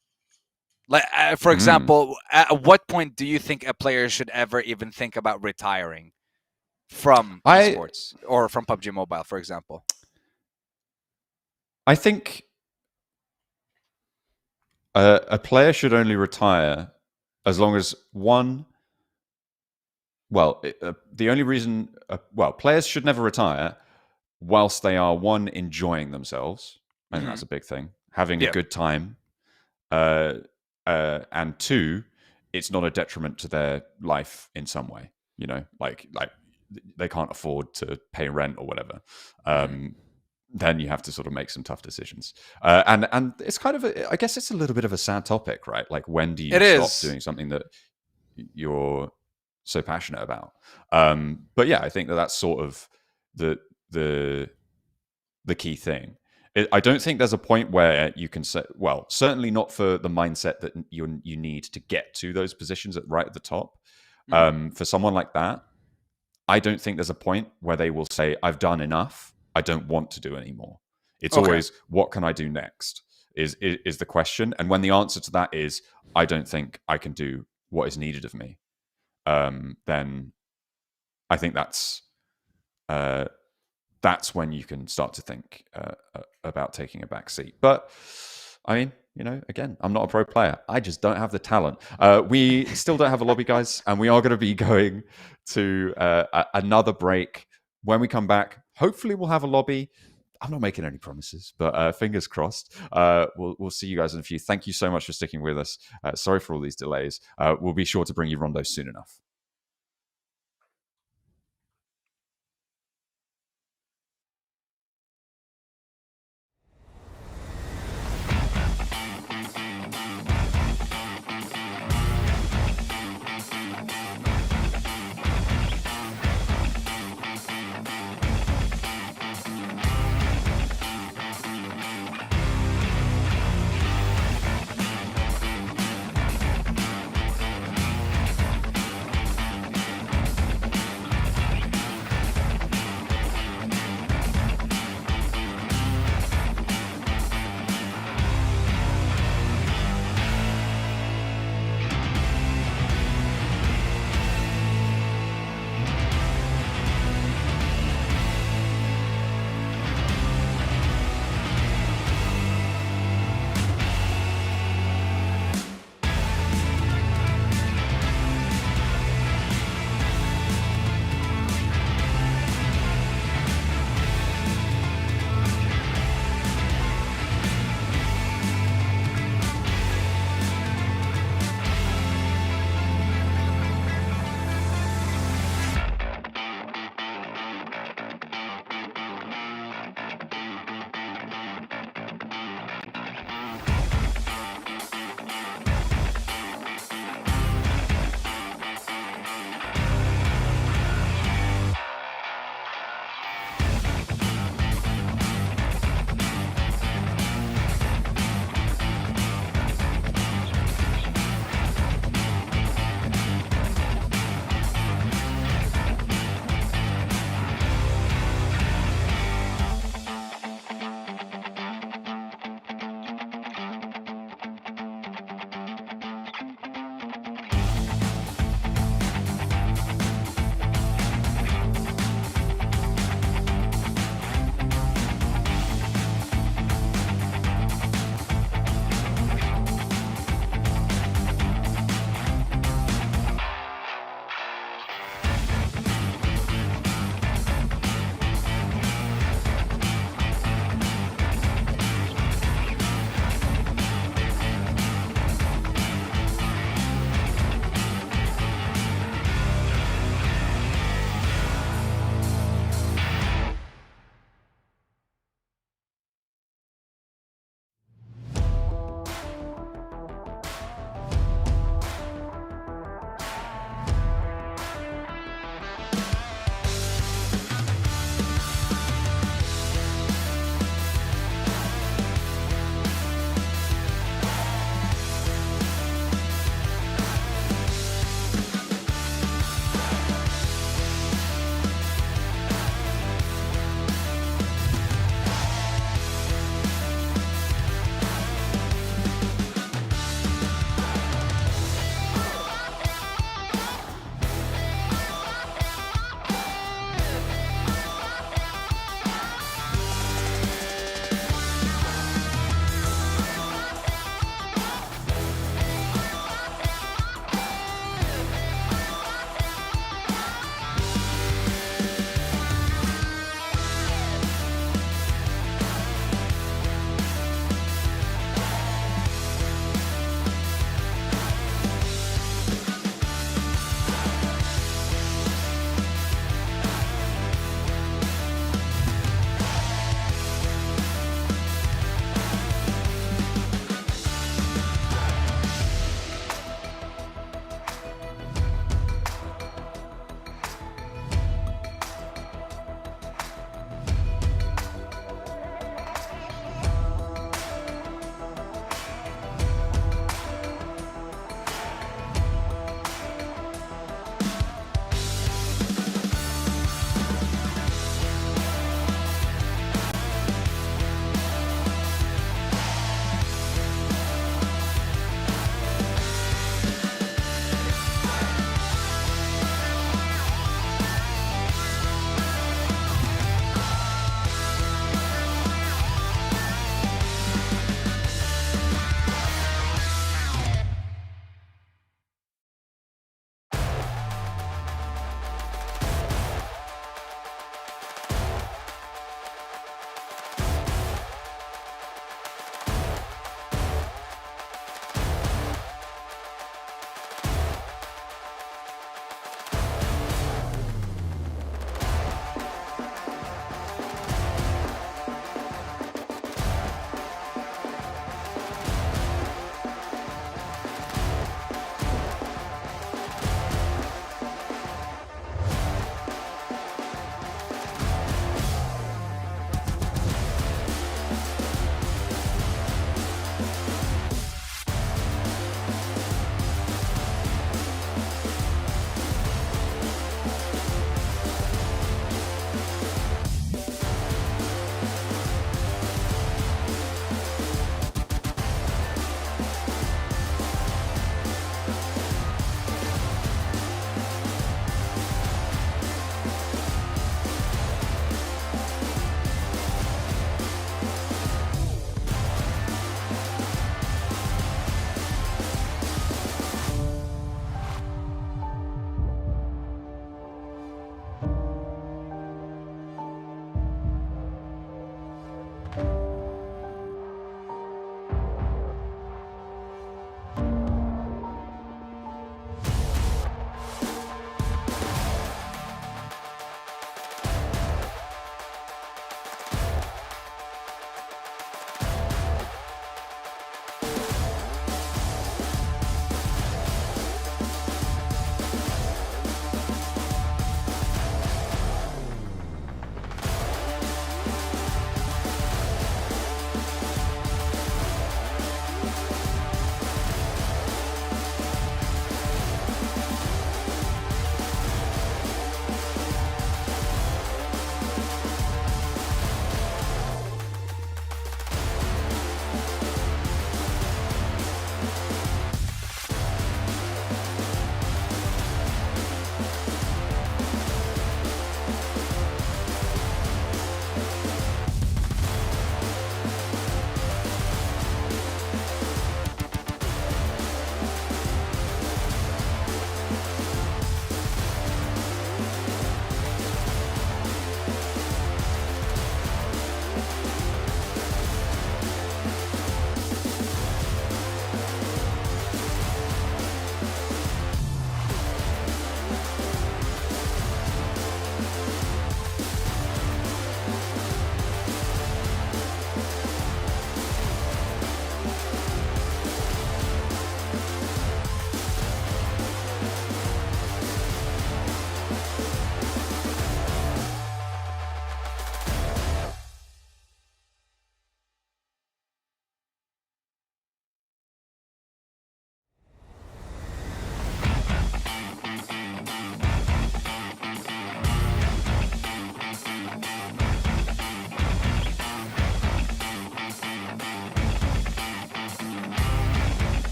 Like, for example, at what point do you think a player should ever even think about retiring from esports or from PUBG Mobile, for example? I think a player should only retire as long as the only reason, players should never retire whilst they are, one, enjoying themselves. I think that's a big thing. Having a good time. And two, it's not a detriment to their life in some way. Like they can't afford to pay rent or whatever. Then you have to sort of make some tough decisions. And it's kind of I guess it's a little bit of a sad topic, right? Like when do you stop doing something that you're so passionate about? But yeah, I think that's sort of the key thing. I don't think there's a point where you can say, well, certainly not for the mindset that you need to get to those positions right at the top. For someone like that, I don't think there's a point where they will say, I've done enough. I don't want to do anymore. It's always, what can I do next is the question. And when the answer to that is, I don't think I can do what is needed of me, then I think that's when you can start to think about taking a back seat. But I mean, again, I'm not a pro player. I just don't have the talent. We still don't have a lobby, guys, and we are going to be going to another break. When we come back, hopefully we'll have a lobby. I'm not making any promises, but fingers crossed. We'll see you guys in a few. Thank you so much for sticking with us. Sorry for all these delays. We'll be sure to bring you Rondo soon enough.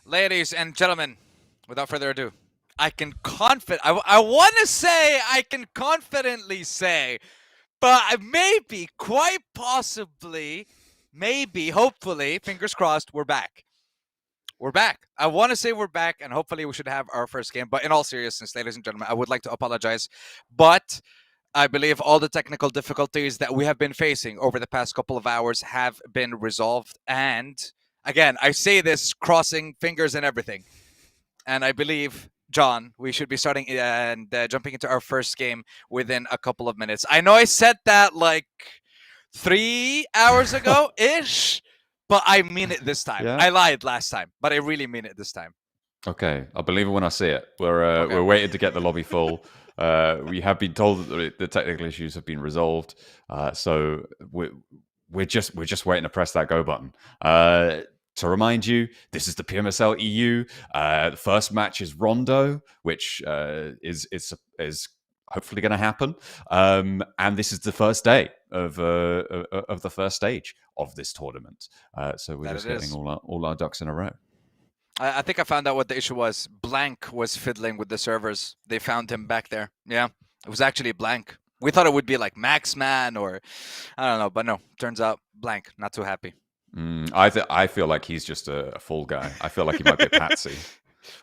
Ladies and gentlemen, without further ado, I want to say I can confidently say, but maybe, quite possibly, maybe, hopefully, fingers crossed, we're back. We're back. I want to say we're back, and hopefully we should have our first game. But in all seriousness, ladies and gentlemen, I would like to apologize. But I believe all the technical difficulties that we have been facing over the past couple of hours have been resolved. And again, I say this crossing fingers and everything. And I believe, John, we should be starting and jumping into our first game within a couple of minutes. I know I said that like 3 hours ago-ish, but I mean it this time. Yeah. I lied last time, but I really mean it this time. Okay, I'll believe it when I see it. We're waiting to get the lobby full. We have been told that the technical issues have been resolved, so we're just waiting to press that go button. To remind you, this is the PMSL EU. The first match is Rondo, which is hopefully going to happen, and this is the first day of the first stage of this tournament. So we're just getting all our ducks in a row. I think I found out what the issue was. Blank was fiddling with the servers. They found him back there. Yeah, it was actually Blank. We thought it would be like Maxman or I don't know, but no. Turns out Blank, not too happy. I feel like he's just a fall guy. I feel like he might be a patsy.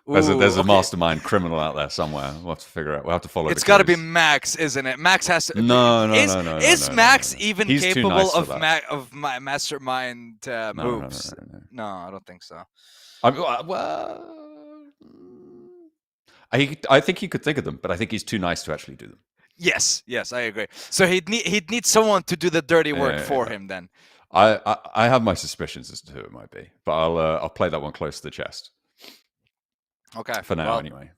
There's a mastermind criminal out there somewhere. We'll have to figure out. We'll have to follow. It's got to be Max, isn't it? Max has to. No. Is Max even He's capable nice of mastermind moves? No, I don't think so. I think he could think of them, but I think he's too nice to actually do them. Yes, I agree. So he'd need someone to do the dirty work for him then. I have my suspicions as to who it might be, but I'll play that one close to the chest. Okay. For now, anyway.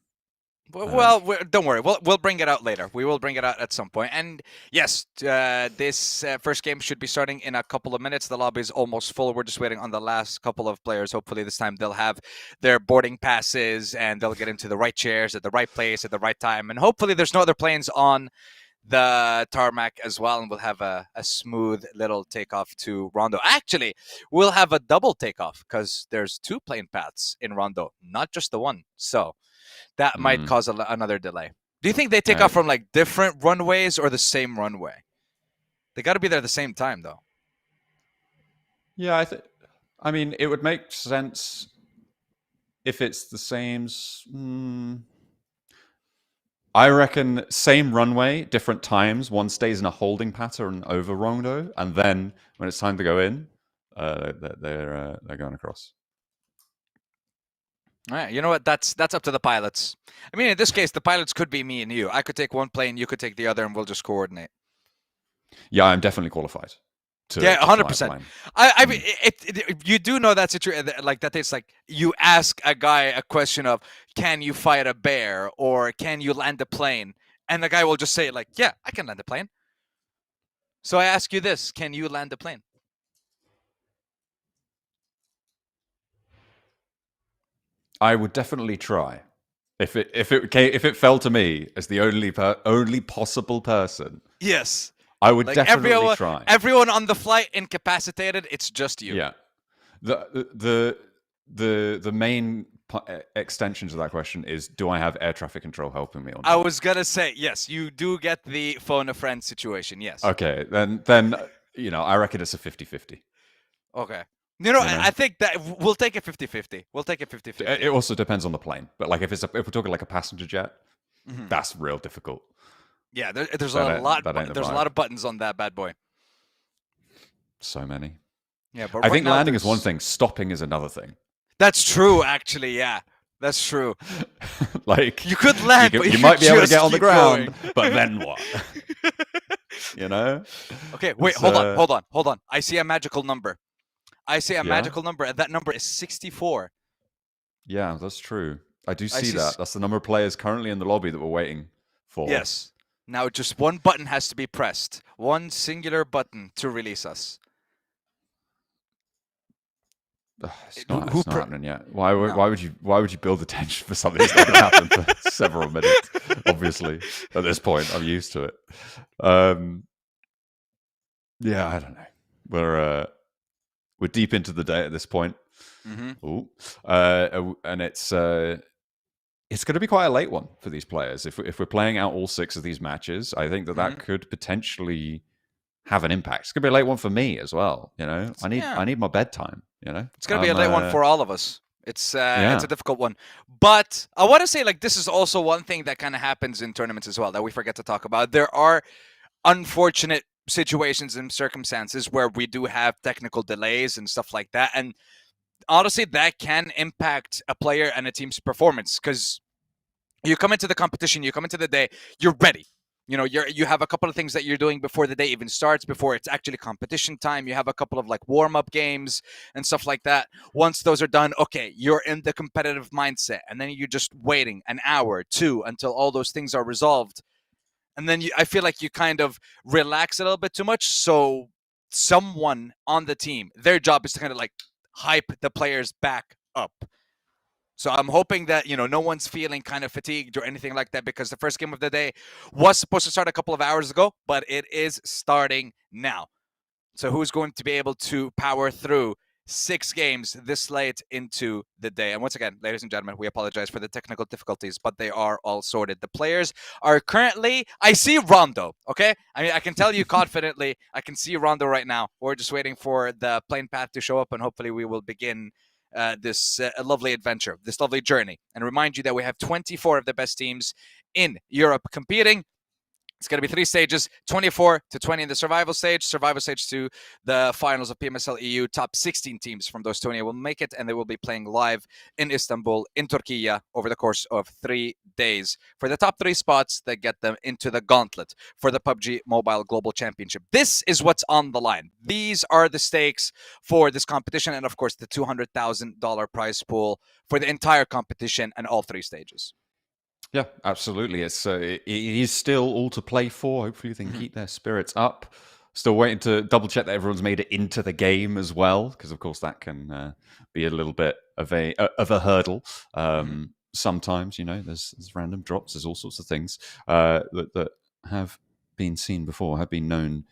Well, don't worry. We'll bring it out later. We will bring it out at some point. And yes, this first game should be starting in a couple of minutes. The lobby is almost full. We're just waiting on the last couple of players. Hopefully this time they'll have their boarding passes and they'll get into the right chairs at the right place at the right time. And hopefully there's no other planes on the tarmac as well, and we'll have a smooth little takeoff to Rondo. Actually, we'll have a double takeoff because there's 2 plane paths in Rondo, not just the one. So that might cause another delay. Do you think they take off from like different runways or the same runway? They got to be there at the same time, though. Yeah, I mean, it would make sense if it's the same. I reckon same runway, different times. One stays in a holding pattern over Rondo, and then when it's time to go in, they're going across. All right, you know what? That's up to the pilots. I mean, in this case, the pilots could be me and you. I could take one plane, you could take the other, and we'll just coordinate. Yeah, I'm definitely qualified. Yeah, 100%. I mean, you do know that situation, like that. It's like you ask a guy a question of, "Can you fight a bear?" or "Can you land a plane?" and the guy will just say, "Like, yeah, I can land a plane." So I ask you this: Can you land a plane? I would definitely try. If it fell to me as the only possible person. Yes. I would definitely try. Everyone on the flight incapacitated. It's just you. Yeah. The main extension to that question is: do I have air traffic control helping me? Or not? I was gonna say yes. You do get the phone a friend situation. Yes. Okay. Then I reckon it's a 50-50. Okay. I think that we'll take it 50-50. We'll take it 50-50. It also depends on the plane, but like if we're talking like a passenger jet, that's real difficult. Yeah, there's a lot of buttons on that bad boy. So many. Yeah, but I think landing is one thing, stopping is another thing. That's true, actually. Yeah, that's true. Like you could land, but you might be able to get on the ground, but then what? Okay, wait, hold on. I see a magical number. Magical number, and that number is 64. Yeah, that's true. I do see that. That's the number of players currently in the lobby that we're waiting for. Yes. Now just one button has to be pressed. One singular button to release us. It's not happening yet. Why would you build the tension for something that's not going to happen for several minutes? Obviously, at this point, I'm used to it. Yeah, I don't know. We're deep into the day at this point. Ooh. And it's going to be quite a late one for these players. If we're playing out all 6 of these matches, I think that could potentially have an impact. It's going to be a late one for me as well. You know, I need my bedtime. You know, it's going to be a late one for all of us. It's a difficult one. But I want to say, like, this is also one thing that kind of happens in tournaments as well that we forget to talk about. There are unfortunate situations and circumstances where we do have technical delays and stuff like that. And honestly, that can impact a player and a team's performance, because you come into the competition, you come into the day, you're ready. You know, you have a couple of things that you're doing before the day even starts, before it's actually competition time. You have a couple of like warm-up games and stuff like that. Once those are done, okay, you're in the competitive mindset, and then you're just waiting an hour, 2, until all those things are resolved. And then I feel like you kind of relax a little bit too much. So someone on the team, their job is to kind of like hype the players back up. So I'm hoping that, you know, no one's feeling kind of fatigued or anything like that, because the first game of the day was supposed to start a couple of hours ago, but it is starting now. So who's going to be able to power through 6 games this late into the day? And once again, ladies and gentlemen, we apologize for the technical difficulties, but they are all sorted. The players are currently, I see Rondo, okay? I mean, I can tell you confidently, I can see Rondo right now. We're just waiting for the plane path to show up, and hopefully we will begin this lovely adventure, this lovely journey. And remind you that we have 24 of the best teams in Europe competing. It's going to be 3 stages, 24 to 20 in the survival stage to the finals of PMSL EU. Top 16 teams from those 20 will make it, and they will be playing live in Istanbul, in Turkey, over the course of 3 days for the top 3 spots that get them into the gauntlet for the PUBG Mobile Global Championship. This is what's on the line. These are the stakes for this competition, and of course the $200,000 prize pool for the entire competition and all 3 stages. Yeah, absolutely. It is still all to play for. Hopefully they can keep their spirits up. Still waiting to double check that everyone's made it into the game as well, because of course that can be a little bit of a hurdle. Sometimes, you know, there's random drops, there's all sorts of things that have been seen before, have been known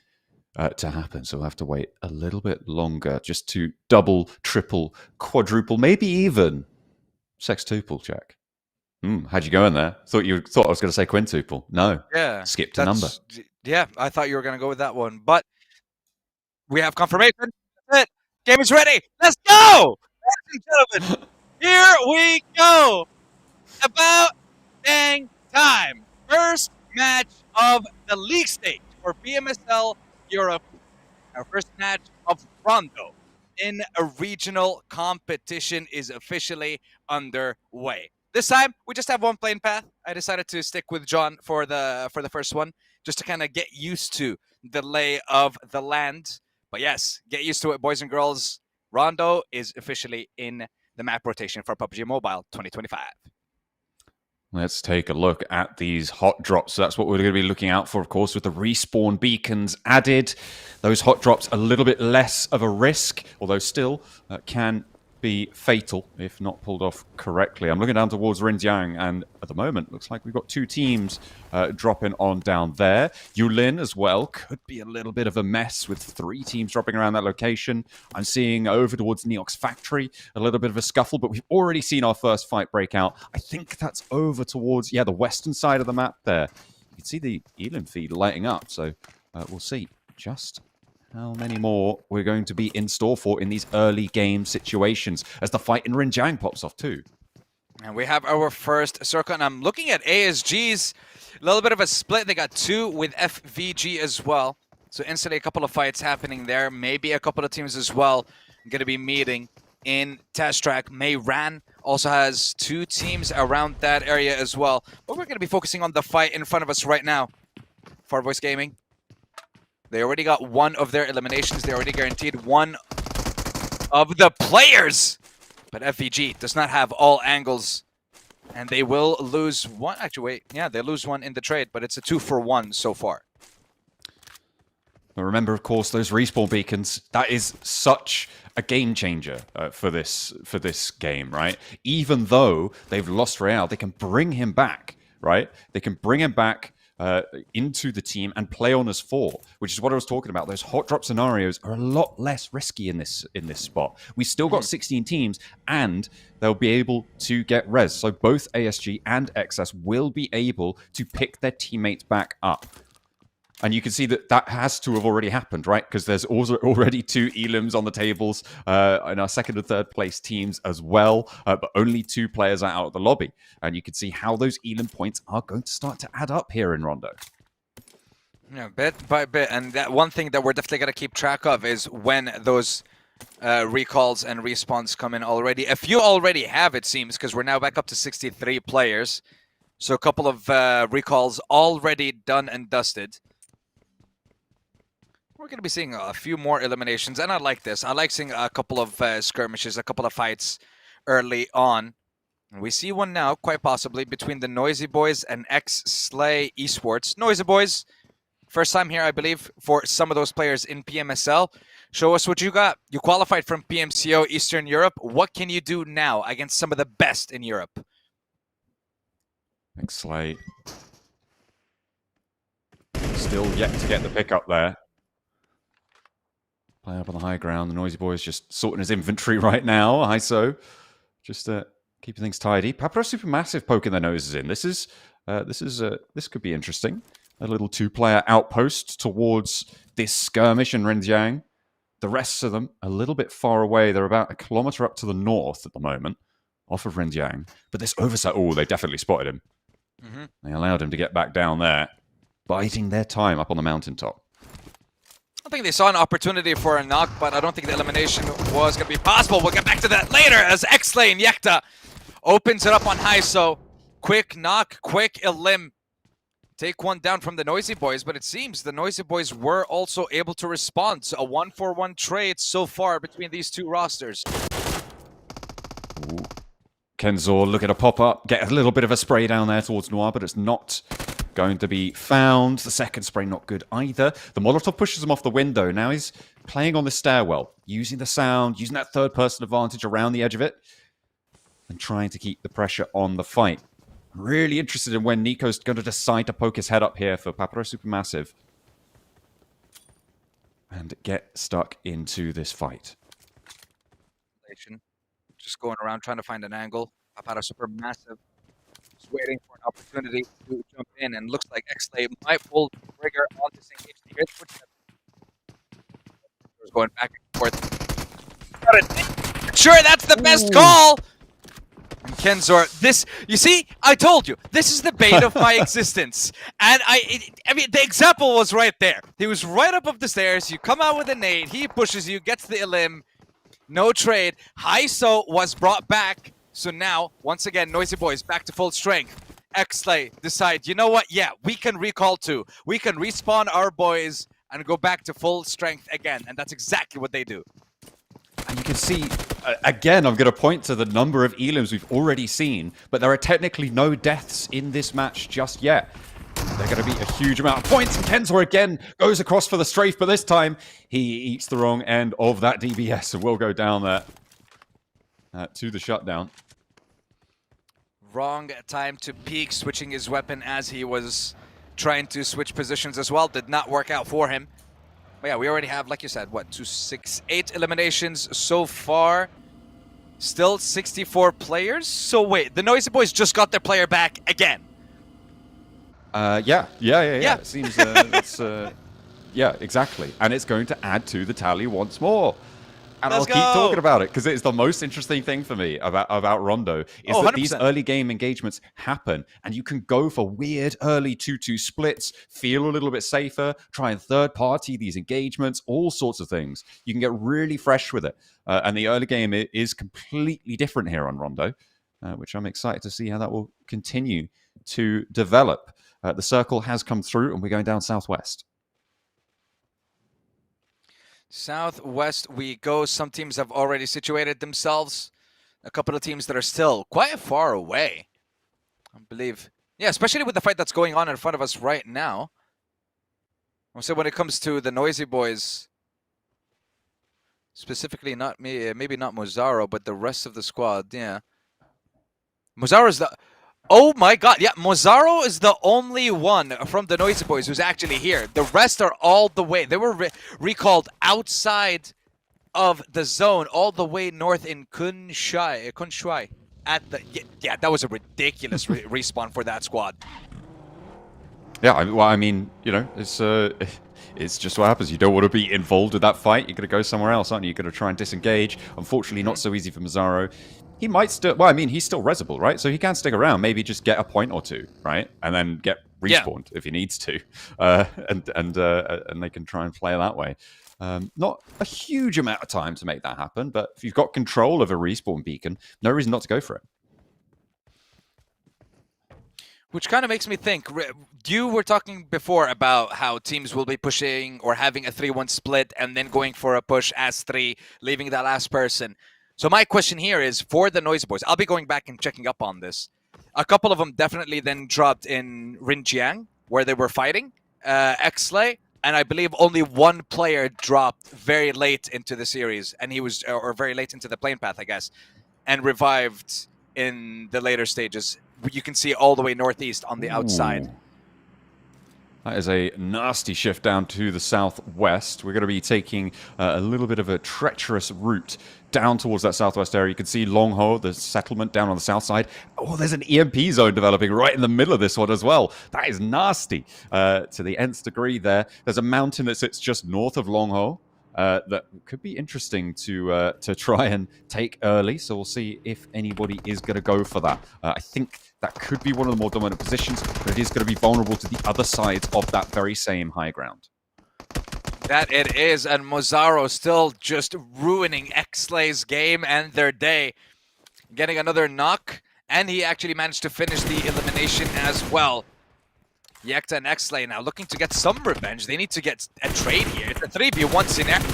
to happen. So we'll have to wait a little bit longer just to double, triple, quadruple, maybe even sextuple check. How'd you go in there? Thought I was going to say quintuple. No. Yeah. Skipped a number. Yeah, I thought you were going to go with that one. But we have confirmation. That's it. Game is ready. Let's go! Ladies and gentlemen, here we go. About dang time. First match of the league stage for PMSL Europe. Our first match of Rondo in a regional competition is officially underway. This time, we just have one plane path. I decided to stick with John for the first one, just to kind of get used to the lay of the land. But yes, get used to it, boys and girls. Rondo is officially in the map rotation for PUBG Mobile 2025. Let's take a look at these hot drops. So that's what we're going to be looking out for, of course, with the respawn beacons added. Those hot drops a little bit less of a risk, although still can be fatal if not pulled off correctly. I'm looking down towards Rinjiang, and at the moment looks like we've got 2 teams dropping on down there. Yulin as well could be a little bit of a mess with 3 teams dropping around that location. I'm seeing over towards Neox Factory a little bit of a scuffle, but we've already seen our first fight break out. I think that's over towards the western side of the map there. You can see the Elim feed lighting up, so we'll see just how many more we're going to be in store for in these early game situations as the fight in Rinjiang pops off too. And we have our first circle, and I'm looking at ASG's, a little bit of a split. They got 2 with FVG as well. So instantly a couple of fights happening there. Maybe a couple of teams as well going to be meeting in Test Track. Mayran also has 2 teams around that area as well. But we're going to be focusing on the fight in front of us right now. Farvoice Gaming. They already got 1 of their eliminations. They already guaranteed 1 of the players. But FVG does not have all angles. And they will lose 1. Actually, wait. Yeah, they lose 1 in the trade. But it's a 2-for-1 so far. But remember, of course, those respawn beacons. That is such a game changer for this game, right? Even though they've lost Real, they can bring him back, right? They can bring him back into the team and play on as 4, which is what I was talking about. Those hot drop scenarios are a lot less risky in this spot. We still got 16 teams, and they'll be able to get res. So both ASG and XS will be able to pick their teammates back up. And you can see that has to have already happened, right? Because there's also already 2 elims on the tables in our second and third place teams as well. But only 2 players are out of the lobby. And you can see how those elim points are going to start to add up here in Rondo. Yeah, bit by bit. And that one thing that we're definitely going to keep track of is when those recalls and respawns come in already. A few already have, it seems, because we're now back up to 63 players. So a couple of recalls already done and dusted. We're going to be seeing a few more eliminations, and I like this. I like seeing a couple of skirmishes, a couple of fights early on. And we see one now, quite possibly, between the THENOISYBOYS and XSLAY Esports. THENOISYBOYS, first time here, I believe, for some of those players in PMSL. Show us what you got. You qualified from PMCO Eastern Europe. What can you do now against some of the best in Europe? XSLAY still yet to get the pick up there. Play up on the high ground. The THENOISYBOYS just sorting his inventory right now. ISO just keeping things tidy. Papara SuperMassive poking their noses in. This could be interesting. A little 2-player outpost towards this skirmish in Renjiang. The rest of them a little bit far away. They're about a kilometer up to the north at the moment, off of Renjiang. But this oversight, oh, they definitely spotted him. They allowed him to get back down there, biding their time up on the mountaintop. I think they saw an opportunity for a knock, but I don't think the elimination was going to be possible. We'll get back to that later as XSLAY and Yekta opens it up on Hyso. Quick knock, quick elim. Take one down from the THENOISYBOYS, but it seems the THENOISYBOYS were also able to respond. So a 1-for-1 trade so far between these 2 rosters. Ooh. Kenzor looking to pop up, get a little bit of a spray down there towards Noir, but it's not going to be found. The second spray not good either. The Molotov pushes him off the window. Now he's playing on the stairwell, using the sound, using that third-person advantage around the edge of it, and trying to keep the pressure on the fight. Really interested in when Nico's going to decide to poke his head up here for Papara SuperMassive and get stuck into this fight. Just going around trying to find an angle. Papara SuperMassive just waiting for an opportunity to jump in, and looks like XSLAY might pull the trigger on this engagement here. Going back and forth. Sure, that's the best call! And Kenzor, this, you see, I told you, this is the bait of my existence. And I mean, the example was right there. He was right up the stairs, you come out with a nade, he pushes you, gets the elim, no trade. Hyso was brought back, so now, once again, THENOISYBOYS back to full strength. XSLAY decide, you know what, yeah, we can recall too. We can respawn our boys and go back to full strength again, and that's exactly what they do. And you can see, again, I'm going to point to the number of elims we've already seen, but there are technically no deaths in this match just yet. They're going to be a huge amount of points, and Kenzor again goes across for the strafe, but this time he eats the wrong end of that DBS and will go down there to the shutdown. Wrong time to peek, switching his weapon as he was trying to switch positions as well. Did not work out for him. But yeah, we already have, like you said, what, 2, 6, 8 eliminations so far. Still 64 players. So wait, the THENOISYBOYS just got their player back again. Yeah. It seems that's yeah, exactly. And it's going to add to the tally once more. And I'll keep talking about it because it's the most interesting thing for me about Rondo is that 100%. These early game engagements happen and you can go for weird early 2-2 splits, feel a little bit safer, try and third party these engagements, all sorts of things. You can get really fresh with it. And the early game is completely different here on Rondo, which I'm excited to see how that will continue to develop. The circle has come through and we're going down southwest. Southwest we go. Some teams have already situated themselves. A couple of teams that are still quite far away, I believe. Yeah, especially with the fight that's going on in front of us right now. So when it comes to the THENOISYBOYS, specifically not me, maybe not Mozaro, but the rest of the squad, yeah. Mozaro's the... Oh my god, yeah, Mozaro is the only one from the Noisy Boys who's actually here. The rest are all the way. They were recalled outside of the zone, all the way north in Kunshui. At the yeah, that was a ridiculous respawn for that squad. Yeah, well, I mean, you know, it's just what happens. You don't want to be involved with that fight. You're going to go somewhere else, aren't you? You're going to try and disengage. Unfortunately, not so easy for Mozaro. He might still, well, I mean, he's still resable, right? So he can stick around, maybe just get a point or two, right? And then get respawned if he needs to. And they can try and play that way. Not a huge amount of time to make that happen, but if you've got control of a respawn beacon, no reason not to go for it. Which kind of makes me think, you were talking before about how teams will be pushing or having a 3-1 split and then going for a push as 3, leaving that last person. So my question here is, for the Noisy Boys, I'll be going back and checking up on this. A couple of them definitely then dropped in Rinjiang, where they were fighting, XSLAY, and I believe only one player dropped very late into the series, and he was, or very late into the plane path, I guess, and revived in the later stages. You can see all the way northeast on the outside. That is a nasty shift down to the southwest. We're going to be taking a little bit of a treacherous route down towards that southwest area. You can see Longho, the settlement down on the south side. Oh, there's an EMP zone developing right in the middle of this one as well. That is nasty to the nth degree there. There's a mountain that sits just north of Longho. That could be interesting to try and take early. So we'll see if anybody is going to go for that. I think that could be one of the more dominant positions, but it is going to be vulnerable to the other sides of that very same high ground. That it is, and Mozaro still just ruining XSLAY's game and their day. Getting another knock, and he actually managed to finish the elimination as well. Yekta and XSLAY now looking to get some revenge. They need to get a trade here. It's a 3v1 scenario.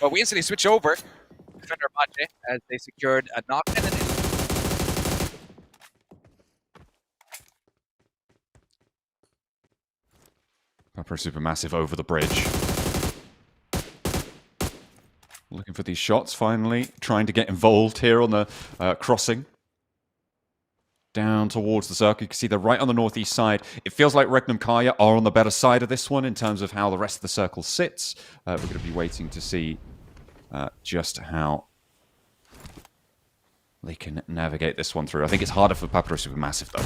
But we instantly switch over to Fenerbahçe as they secured a knock and an Papara SuperMassive over the bridge. Looking for these shots, finally. Trying to get involved here on the crossing. Down towards the circle. You can see they're right on the northeast side. It feels like Regnum Carya are on the better side of this one in terms of how the rest of the circle sits. We're going to be waiting to see just how they can navigate this one through. I think it's harder for Papara SuperMassive, though.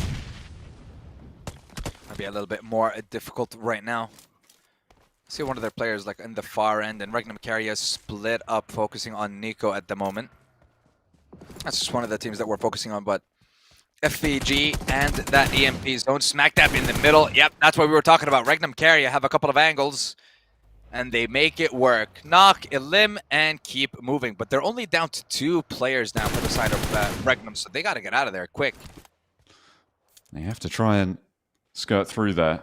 Might be a little bit more difficult right now. See one of their players like in the far end, and Regnum Carya split up, focusing on Nico at the moment. That's just one of the teams that we're focusing on, but FVG and that EMP zone smack dab in the middle. Yep, that's what we were talking about. Regnum Carya have a couple of angles, and they make it work. Knock, elim, and keep moving. But they're only down to 2 players now for the side of Regnum, so they got to get out of there quick. They have to try and skirt through there.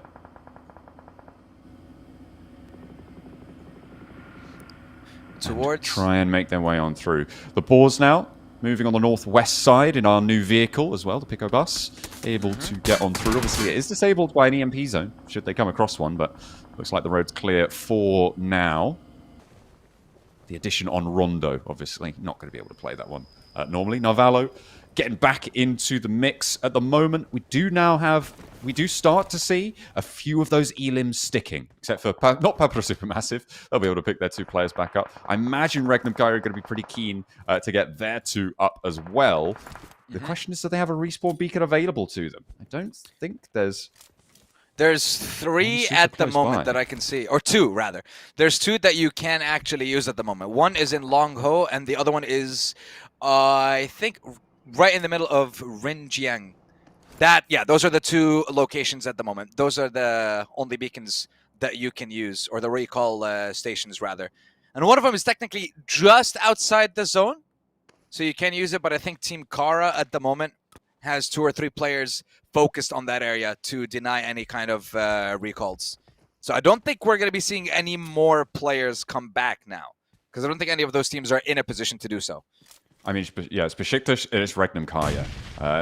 Towards... Try and make their way on through. The BOARS now, moving on the northwest side in our new vehicle as well, the Pico bus. Able to get on through. Obviously, it is disabled by an EMP zone, should they come across one, but looks like the road's clear for now. The addition on Rondo, obviously, not going to be able to play that one normally. Narvalo getting back into the mix at the moment. We do start to see a few of those elims sticking, except for not Papara SuperMassive. They'll be able to pick their 2 players back up. I imagine Regnum Carya are going to be pretty keen to get their 2 up as well. The question is, do they have a respawn beacon available to them? I don't think there's 3 at the moment that I can see, or 2 rather. There's 2 that you can actually use at the moment. One is in Longho, and the other one is, I think, right in the middle of Rinjiang. Those are the 2 locations at the moment. Those are the only beacons that you can use, or the recall stations rather. And one of them is technically just outside the zone, so you can use it. But I think Team Kara at the moment has 2 or 3 players focused on that area to deny any kind of recalls. So I don't think we're going to be seeing any more players come back now, because I don't think any of those teams are in a position to do so. I mean, yeah, it's Beşiktaş, it's Regnum Carya.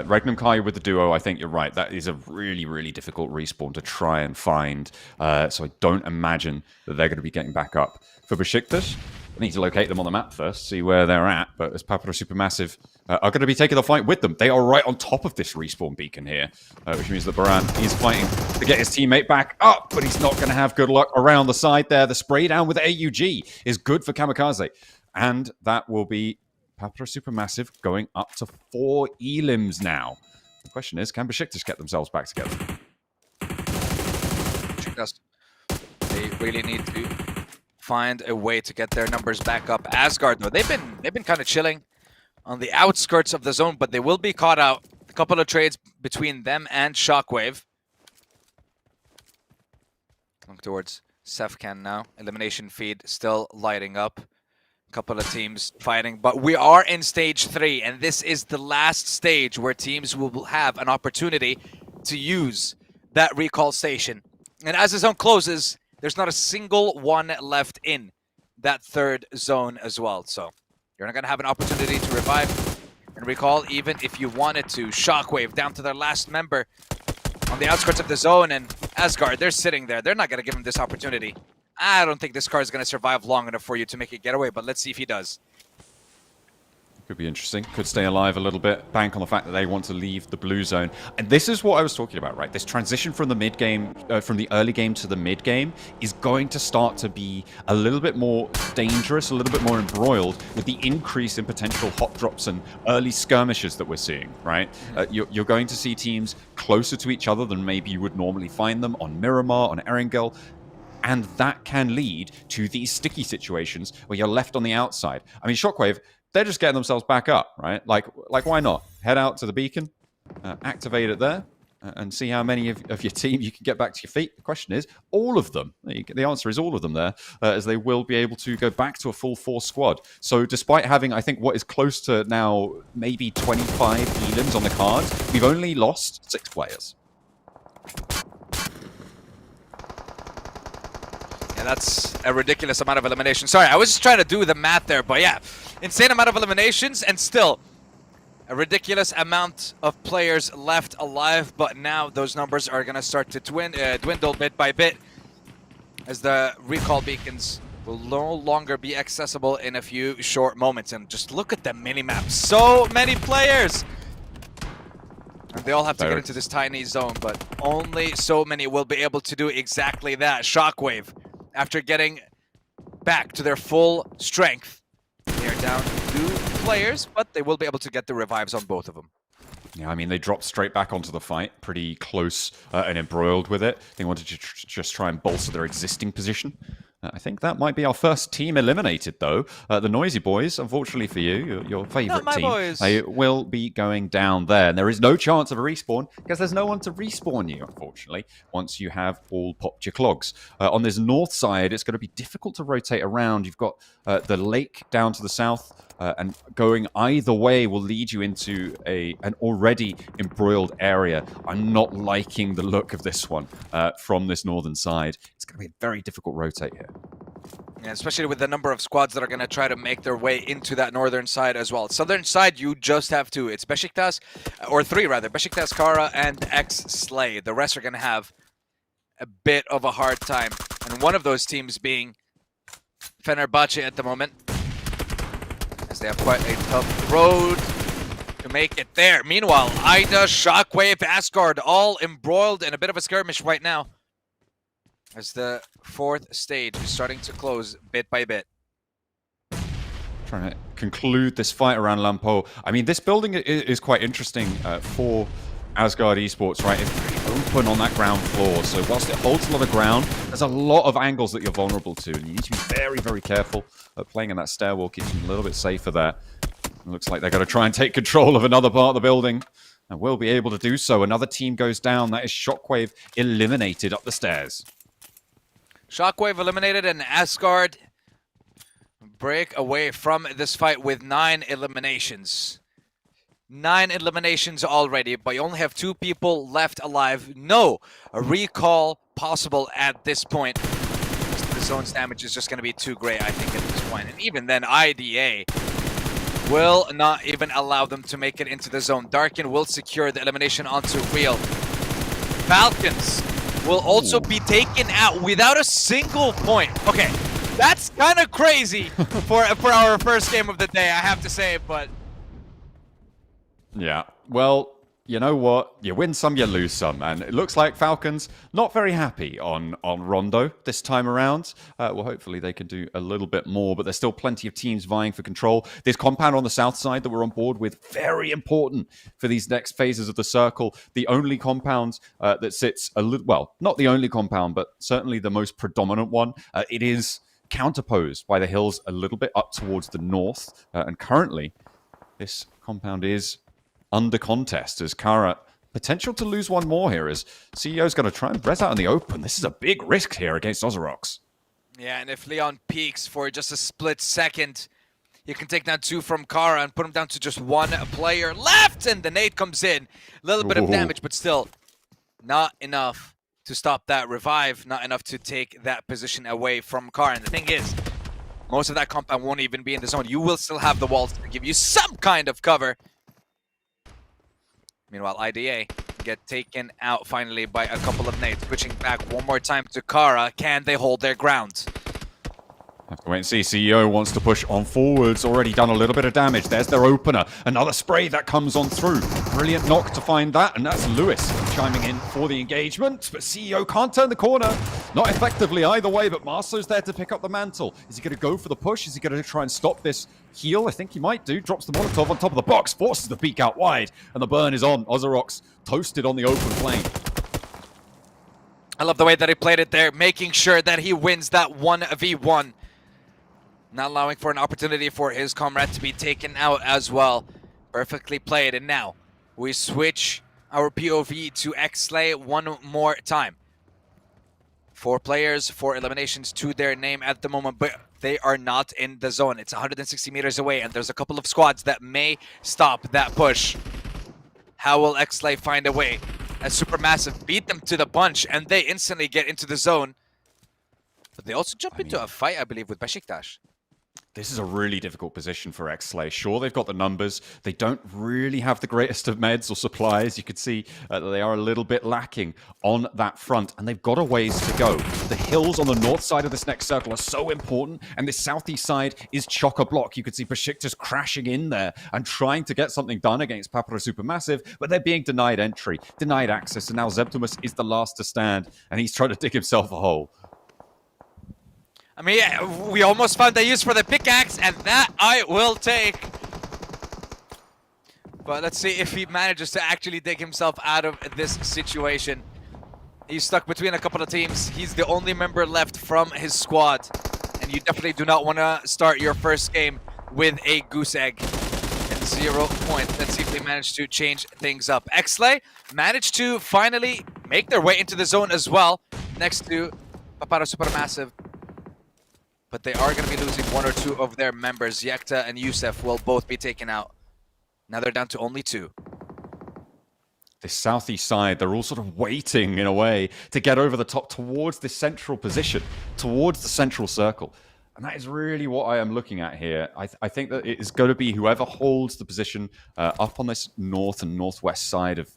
Regnum Carya with the duo, I think you're right. That is a really, really difficult respawn to try and find. So I don't imagine that they're going to be getting back up. For Beşiktaş, need to locate them on the map first, see where they're at. But as Papara SuperMassive are going to be taking the fight with them, they are right on top of this respawn beacon here, which means that Baran is fighting to get his teammate back up, but he's not going to have good luck around the side there. The spray down with AUG is good for Kamikaze, and that will be Papara SuperMassive going up to 4 elims now. The question is, can Beşiktaş get themselves back together? They really need to find a way to get their numbers back up. Asgard, though, they've been kind of chilling on the outskirts of the zone, but they will be caught out. A couple of trades between them and SHOCKWAVE. Look towards Sefkan now. Elimination feed still lighting up. A couple of teams fighting, but we are in stage 3, and this is the last stage where teams will have an opportunity to use that recall station. And as the zone closes, there's not a single one left in that third zone as well. So you're not going to have an opportunity to revive and recall even if you wanted to. SHOCKWAVE down to their last member on the outskirts of the zone, and Asgard, they're sitting there. They're not going to give him this opportunity. I don't think this car is going to survive long enough for you to make it get away, but let's see if he does. Could be interesting. Could stay alive a little bit. Bank on the fact that they want to leave the blue zone. And this is what I was talking about, right? This transition from the mid game, from the early game to the mid game is going to start to be a little bit more dangerous, a little bit more embroiled with the increase in potential hot drops and early skirmishes that we're seeing, right? You're going to see teams closer to each other than maybe you would normally find them on Miramar, on Erangel. And that can lead to these sticky situations where you're left on the outside. I mean, SHOCKWAVE, they're just getting themselves back up, right? Like why not? Head out to the beacon, activate it there, and see how many of your team you can get back to your feet. The question is, all of them. The answer is all of them there, as they will be able to go back to a full 4 squad. So despite having, I think, what is close to now maybe 25 elims on the cards, we've only lost 6 players. Yeah, that's a ridiculous amount of elimination. Sorry, I was just trying to do the math there, but yeah. Insane amount of eliminations, and still a ridiculous amount of players left alive. But now those numbers are going to start to dwindle bit by bit, as the recall beacons will no longer be accessible in a few short moments. And just look at the minimap. So many players! And they all have to get into this tiny zone, but only so many will be able to do exactly that. SHOCKWAVE, after getting back to their full strength, they are down 2 players, but they will be able to get the revives on both of them. Yeah, I mean, they dropped straight back onto the fight, pretty close and embroiled with it. They wanted to just try and bolster their existing position. I think that might be our first team eliminated, though. The Noisy Boys, unfortunately for you, your favourite team, boys. They will be going down there. And there is no chance of a respawn, because there's no one to respawn you, unfortunately, once you have all popped your clogs. On this north side, it's going to be difficult to rotate around. You've got the lake down to the south, and going either way will lead you into an already embroiled area. I'm not liking the look of this one from this northern side. It's going to be a very difficult rotate here. Yeah, especially with the number of squads that are going to try to make their way into that northern side as well. Southern side, you just have 2. It's Beşiktaş, or 3 rather. Beşiktaş, Carya, and XSLAY. The rest are going to have a bit of a hard time. And one of those teams being Fenerbahçe at the moment, as they have quite a tough road to make it there. Meanwhile, Ida, SHOCKWAVE, Asgard, all embroiled in a bit of a skirmish right now, as the 4th stage is starting to close bit by bit. Trying to conclude this fight around Lampo. I mean, this building is quite interesting for Asgard Esports, right? It's very open on that ground floor, so whilst it holds a lot of ground, there's a lot of angles that you're vulnerable to, and you need to be very, very careful. Playing in that stairwell keeps you a little bit safer there. It looks like they're going to try and take control of another part of the building, and will be able to do so. Another team goes down. That is SHOCKWAVE eliminated up the stairs. SHOCKWAVE eliminated, and Asgard break away from this fight with 9 eliminations. 9 eliminations already, but you only have 2 people left alive. No recall possible at this point. The zone's damage is just going to be too great, I think, at this point. And even then, IDA will not even allow them to make it into the zone. Darkin will secure the elimination onto Real. Falcons will also be taken out without a single point. Okay, That's kind of crazy for our first game of the day, I have to say, but... Yeah, well, you know what? You win some, you lose some. And it looks like Falcons not very happy on Rondo this time around. Well, hopefully they can do a little bit more, but there's still plenty of teams vying for control. This compound on the south side that we're on board with, very important for these next phases of the circle. The only compound that sits a little, well, not the only compound, but certainly the most predominant one. It is counterposed by the hills a little bit up towards the north. And currently, this compound is under contest as Carya potential to lose one more here as CEO's going to try and res out in the open. This is a big risk here against Ozarox. Yeah, and if Leon peeks for just a split second, you can take down 2 from Carya and put him down to just 1 player left, and the nade comes in. A little bit of damage, but still not enough to stop that revive, not enough to take that position away from Carya. And the thing is, most of that compound won't even be in the zone. You will still have the walls to give you some kind of cover. Meanwhile, IDA get taken out finally by a couple of nades. Switching back one more time to Carya. Can they hold their ground? Have to wait and see. CEO wants to push on forwards. Already done a little bit of damage. There's their opener. Another spray that comes on through. Brilliant knock to find that. And that's Lewis chiming in for the engagement. But CEO can't turn the corner. Not effectively either way, but Marceau's there to pick up the mantle. Is he going to go for the push? Is he going to try and stop this heal? I think he might do. Drops the Molotov on top of the box. Forces the peek out wide. And the burn is on. Ozarox toasted on the open flame. I love the way that he played it there, making sure that he wins that 1v1. Not allowing for an opportunity for his comrade to be taken out as well. Perfectly played. And now we switch our POV to XSLAY one more time. 4 players, 4 eliminations to their name at the moment, but they are not in the zone. It's 160 meters away, and there's a couple of squads that may stop that push. How will XSLAY find a way? As SuperMassive beat them to the punch, and they instantly get into the zone. But they also jump into a fight, I believe, with Beşiktaş. This is a really difficult position for XSLAY. Sure, they've got the numbers. They don't really have the greatest of meds or supplies. You could see that they are a little bit lacking on that front, and they've got a ways to go. The hills on the north side of this next circle are so important, and this southeast side is chock-a-block. You could see Beşiktaş crashing in there and trying to get something done against Papara SuperMassive, but they're being denied entry, denied access, and now Zeptimus is the last to stand, and he's trying to dig himself a hole. I mean, yeah, we almost found a use for the pickaxe, and that I will take. But let's see if he manages to actually dig himself out of this situation. He's stuck between a couple of teams. He's the only member left from his squad. And you definitely do not want to start your first game with a goose egg. And 0 points. Let's see if they manage to change things up. XSLAY managed to finally make their way into the zone as well, next to Papara SuperMassive. But they are going to be losing 1 or 2 of their members. Yekta and Yusef will both be taken out. Now they're down to only 2. This southeast side, they're all sort of waiting in a way to get over the top towards this central position, towards the central circle. And that is really what I am looking at here. I think that it is going to be whoever holds the position up on this north and northwest side of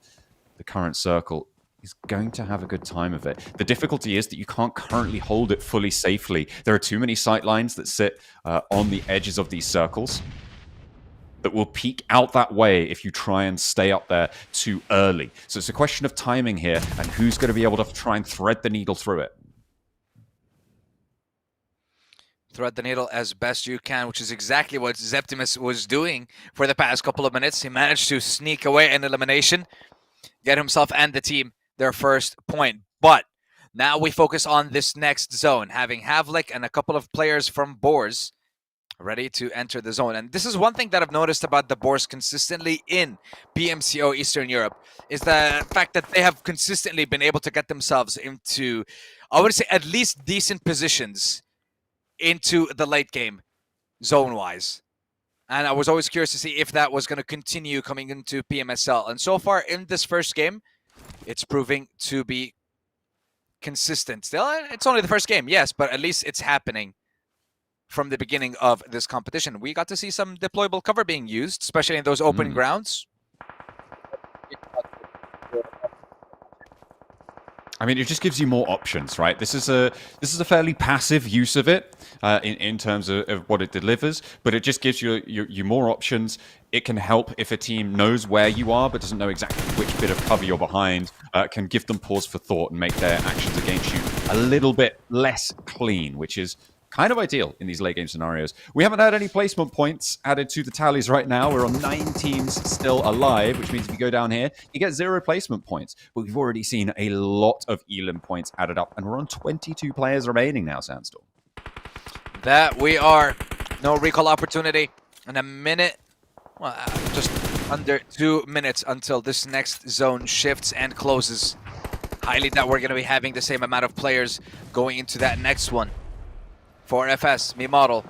the current circle is going to have a good time of it. The difficulty is that you can't currently hold it fully safely. There are too many sight lines that sit on the edges of these circles that will peek out that way if you try and stay up there too early. So it's a question of timing here and who's going to be able to try and thread the needle through it. Thread the needle as best you can, which is exactly what Zeptimus was doing for the past couple of minutes. He managed to sneak away an elimination, get himself and the team their first point. But now we focus on this next zone, having Havlik and a couple of players from BOARS ready to enter the zone. And this is one thing that I've noticed about the BOARS consistently in PMCO Eastern Europe, is the fact that they have consistently been able to get themselves into, I would say, at least decent positions into the late game, zone-wise. And I was always curious to see if that was going to continue coming into PMSL. And so far in this first game, it's proving to be consistent. Still, it's only the first game, yes, but at least it's happening from the beginning of this competition. We got to see some deployable cover being used, especially in those open grounds. I mean, it just gives you more options, right? This is a fairly passive use of it in terms of what it delivers, but it just gives you more options. It can help if a team knows where you are but doesn't know exactly which bit of cover you're behind. Can give them pause for thought and make their actions against you a little bit less clean, which is kind of ideal in these late game scenarios. We haven't had any placement points added to the tallies right now. We're on 9 teams still alive, which means if you go down here, you get 0 placement points. But we've already seen a lot of Elim points added up, and we're on 22 players remaining now, Sandstorm. That we are. No recall opportunity. In a minute, well, just under 2 minutes until this next zone shifts and closes. Highly doubt we're going to be having the same amount of players going into that next one. For FS, Miramar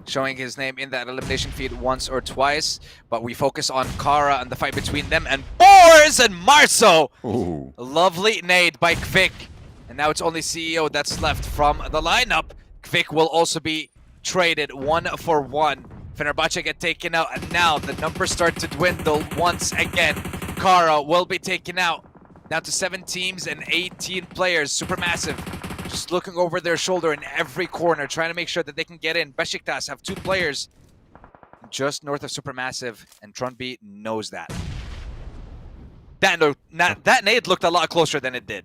showing his name in that elimination feed once or twice, but we focus on Carya and the fight between them and BOARS and Marso. Ooh. Lovely nade by Kvik, and now it's only CEO that's left from the lineup. Kvik will also be traded 1-for-1. Fenerbahçe get taken out, and now the numbers start to dwindle once again. Carya will be taken out, down to 7 teams and 18 players. SuperMassive just looking over their shoulder in every corner, trying to make sure that they can get in. Beşiktaş have 2 players just north of SuperMassive, and Trunby knows that. That nade looked a lot closer than it did.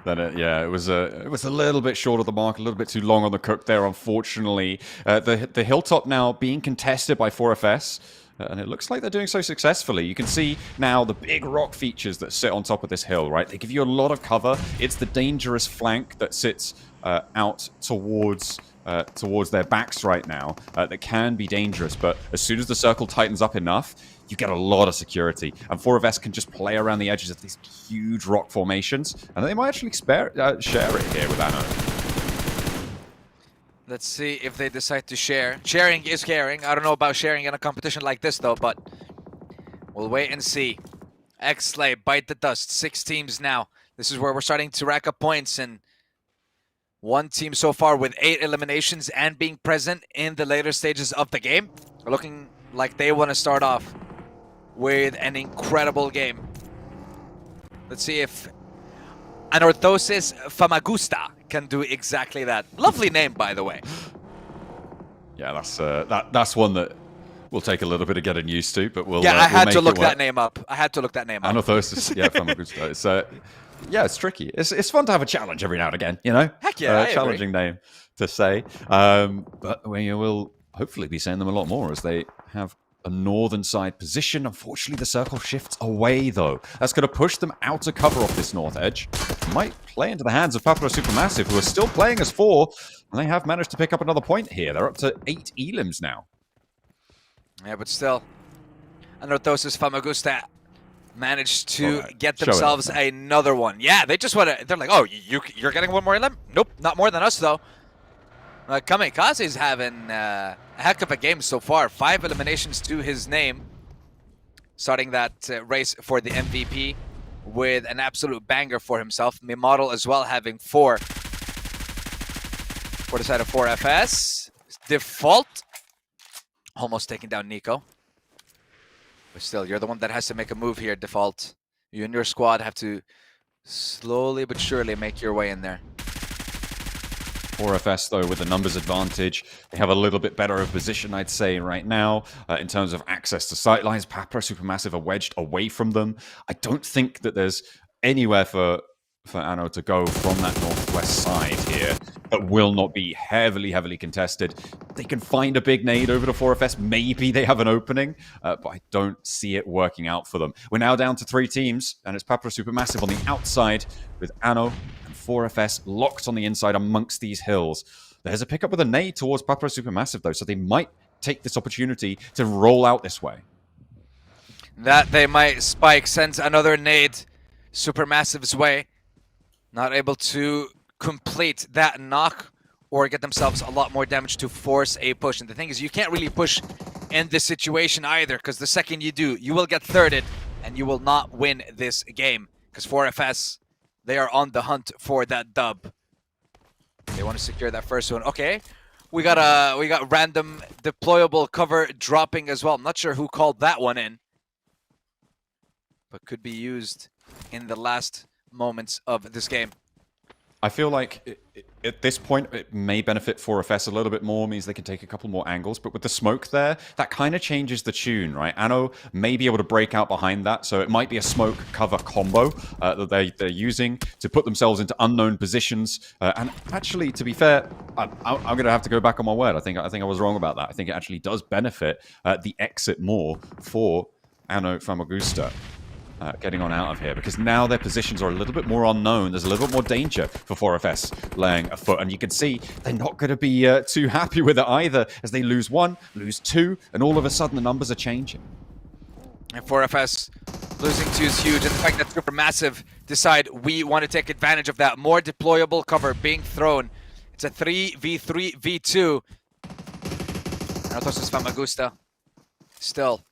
Yeah, it was a little bit short of the mark, a little bit too long on the cook there, unfortunately. The hilltop now being contested by 4FS. And it looks like they're doing so successfully. You can see now the big rock features that sit on top of this hill, right? They give you a lot of cover. It's the dangerous flank that sits out towards their backs right now that can be dangerous. But as soon as the circle tightens up enough, you get a lot of security. And 4FS can just play around the edges of these huge rock formations. And they might actually share it here with Anno. Let's see if they decide to share. Sharing is caring. I don't know about sharing in a competition like this, though, but we'll wait and see. XSLAY bite the dust. 6 teams now. This is where we're starting to rack up points, and 1 team so far with 8 eliminations and being present in the later stages of the game. We're looking like they want to start off with an incredible game. Let's see if Anorthosis Famagusta can do exactly that. Lovely name, by the way. Yeah, that's one that will take a little bit of getting used to, but we'll. Yeah, I had to look that name up. Anorthosis, yeah, Famagusta. It's yeah, it's tricky. It's fun to have a challenge every now and again, you know. Heck yeah, challenging name to say. But we will hopefully be saying them a lot more as they have a northern side position. Unfortunately, the circle shifts away, though. That's going to push them out of cover off this north edge. Might play into the hands of Papara SuperMassive, who are still playing as 4, and they have managed to pick up another point here. They're up to 8 elims now. Yeah, but still, Anorthosis Famagusta managed to get themselves another one. Yeah, they just want to. They're like, oh, you're getting 1 more elim? Nope, not more than us, though. Kamikaze's having a heck of a game so far. 5 eliminations to his name. Starting that race for the MVP with an absolute banger for himself. Miramar as well having 4 for the side of 4FS. Default almost taking down Nico. But still, you're the one that has to make a move here, Default. You and your squad have to slowly but surely make your way in there. 4FS, though, with the numbers advantage. They have a little bit better of position, I'd say, right now, in terms of access to sightlines. Papara SuperMassive are wedged away from them. I don't think that there's anywhere for Anno to go from that northwest side here that will not be heavily contested. They can find a big nade over to 4FS. Maybe they have an opening, but I don't see it working out for them. We're now down to 3 teams, and it's Papara SuperMassive on the outside with Anno and 4FS locked on the inside amongst these hills. There's a pickup with a nade towards Papara SuperMassive, though, so they might take this opportunity to roll out this way. That they might. Spike sends another nade SuperMassive's way. Not able to complete that knock or get themselves a lot more damage to force a push. And the thing is, you can't really push in this situation either, because the second you do, you will get thirded and you will not win this game. Because 4FS, they are on the hunt for that dub. They want to secure that first one. Okay, we got random deployable cover dropping as well. I'm not sure who called that one in, but could be used in the last moments of this game. I feel like at this point, it may benefit 4FS a little bit more, means they can take a couple more angles. But with the smoke there, that kind of changes the tune, right? Anno may be able to break out behind that. So it might be a smoke cover combo that they're using to put themselves into unknown positions. And actually, to be fair, I'm going to have to go back on my word. I think I was wrong about that. I think it actually does benefit the exit more for Anno Famagusta. Getting on out of here, because now their positions are a little bit more unknown. There's a little bit more danger for 4FS laying a foot, and you can see they're not going to be too happy with it either, as they lose 1, lose 2, and all of a sudden the numbers are changing. And 4FS losing 2 is huge, and the fact that SuperMassive decide we want to take advantage of that more deployable cover being thrown. It's a 3v3 v2. Entonces Famagusta still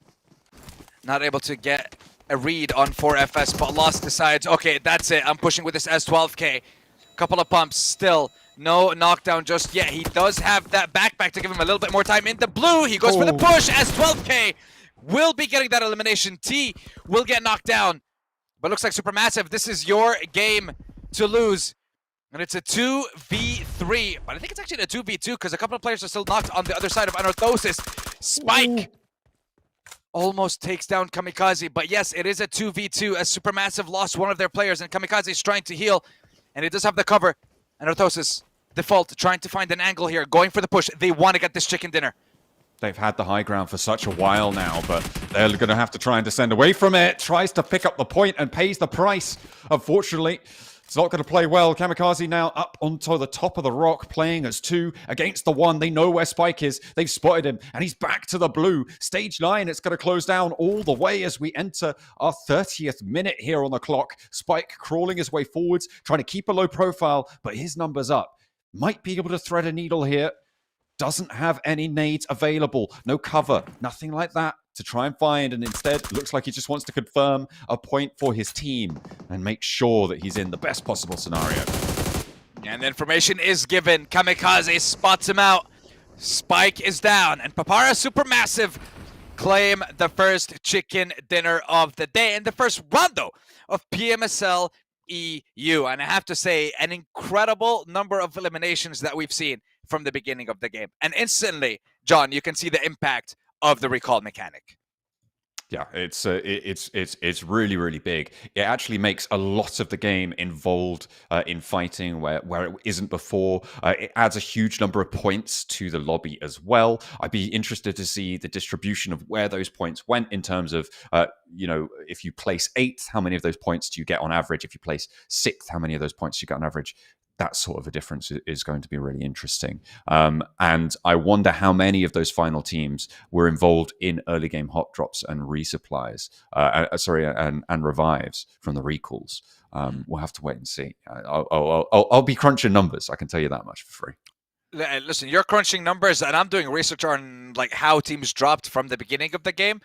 not able to get a read on 4FS, but Lost decides, okay, that's it. I'm pushing with this S12K. Couple of pumps, still no knockdown just yet. He does have that backpack to give him a little bit more time in the blue. He goes for the push. S12K will be getting that elimination. T will get knocked down, but looks like SuperMassive, this is your game to lose. And it's a 2v3, but I think it's actually a 2v2 because a couple of players are still knocked on the other side of Anorthosis. Spike almost takes down Kamikaze, but yes, it is a 2v2 as SuperMassive lost one of their players and Kamikaze is trying to heal, and it does have the cover. And Orthosis, default, trying to find an angle here, going for the push. They want to get this chicken dinner. They've had the high ground for such a while now, but they're going to have to try and descend away from it. Tries to pick up the point and pays the price. Unfortunately, it's not going to play well. Kamikaze now up onto the top of the rock, playing as 2 against the 1. They know where Spike is. They've spotted him, and he's back to the blue. Stage 9, it's going to close down all the way as we enter our 30th minute here on the clock. Spike crawling his way forwards, trying to keep a low profile, but his number's up. Might be able to thread a needle here. Doesn't have any nades available. No cover, nothing like that to try and find, and instead looks like he just wants to confirm a point for his team and make sure that he's in the best possible scenario. And the information is given. Kamikaze spots him out. Spike is down, and Papara SuperMassive claim the first chicken dinner of the day and the first Rondo of PMSL EU. And I have to say, an incredible number of eliminations that we've seen from the beginning of the game. And instantly, John, you can see the impact of the recall mechanic. Yeah, it's really, really big. It actually makes a lot of the game involved in fighting where it isn't before. It adds a huge number of points to the lobby as well. I'd be interested to see the distribution of where those points went in terms of, if you place 8th, how many of those points do you get on average? If you place 6th, how many of those points do you get on average? That sort of a difference is going to be really interesting. And I wonder how many of those final teams were involved in early game hot drops and resupplies, and revives from the recalls. We'll have to wait and see. I'll be crunching numbers. I can tell you that much for free. Listen, you're crunching numbers, and I'm doing research on like how teams dropped from the beginning of the game,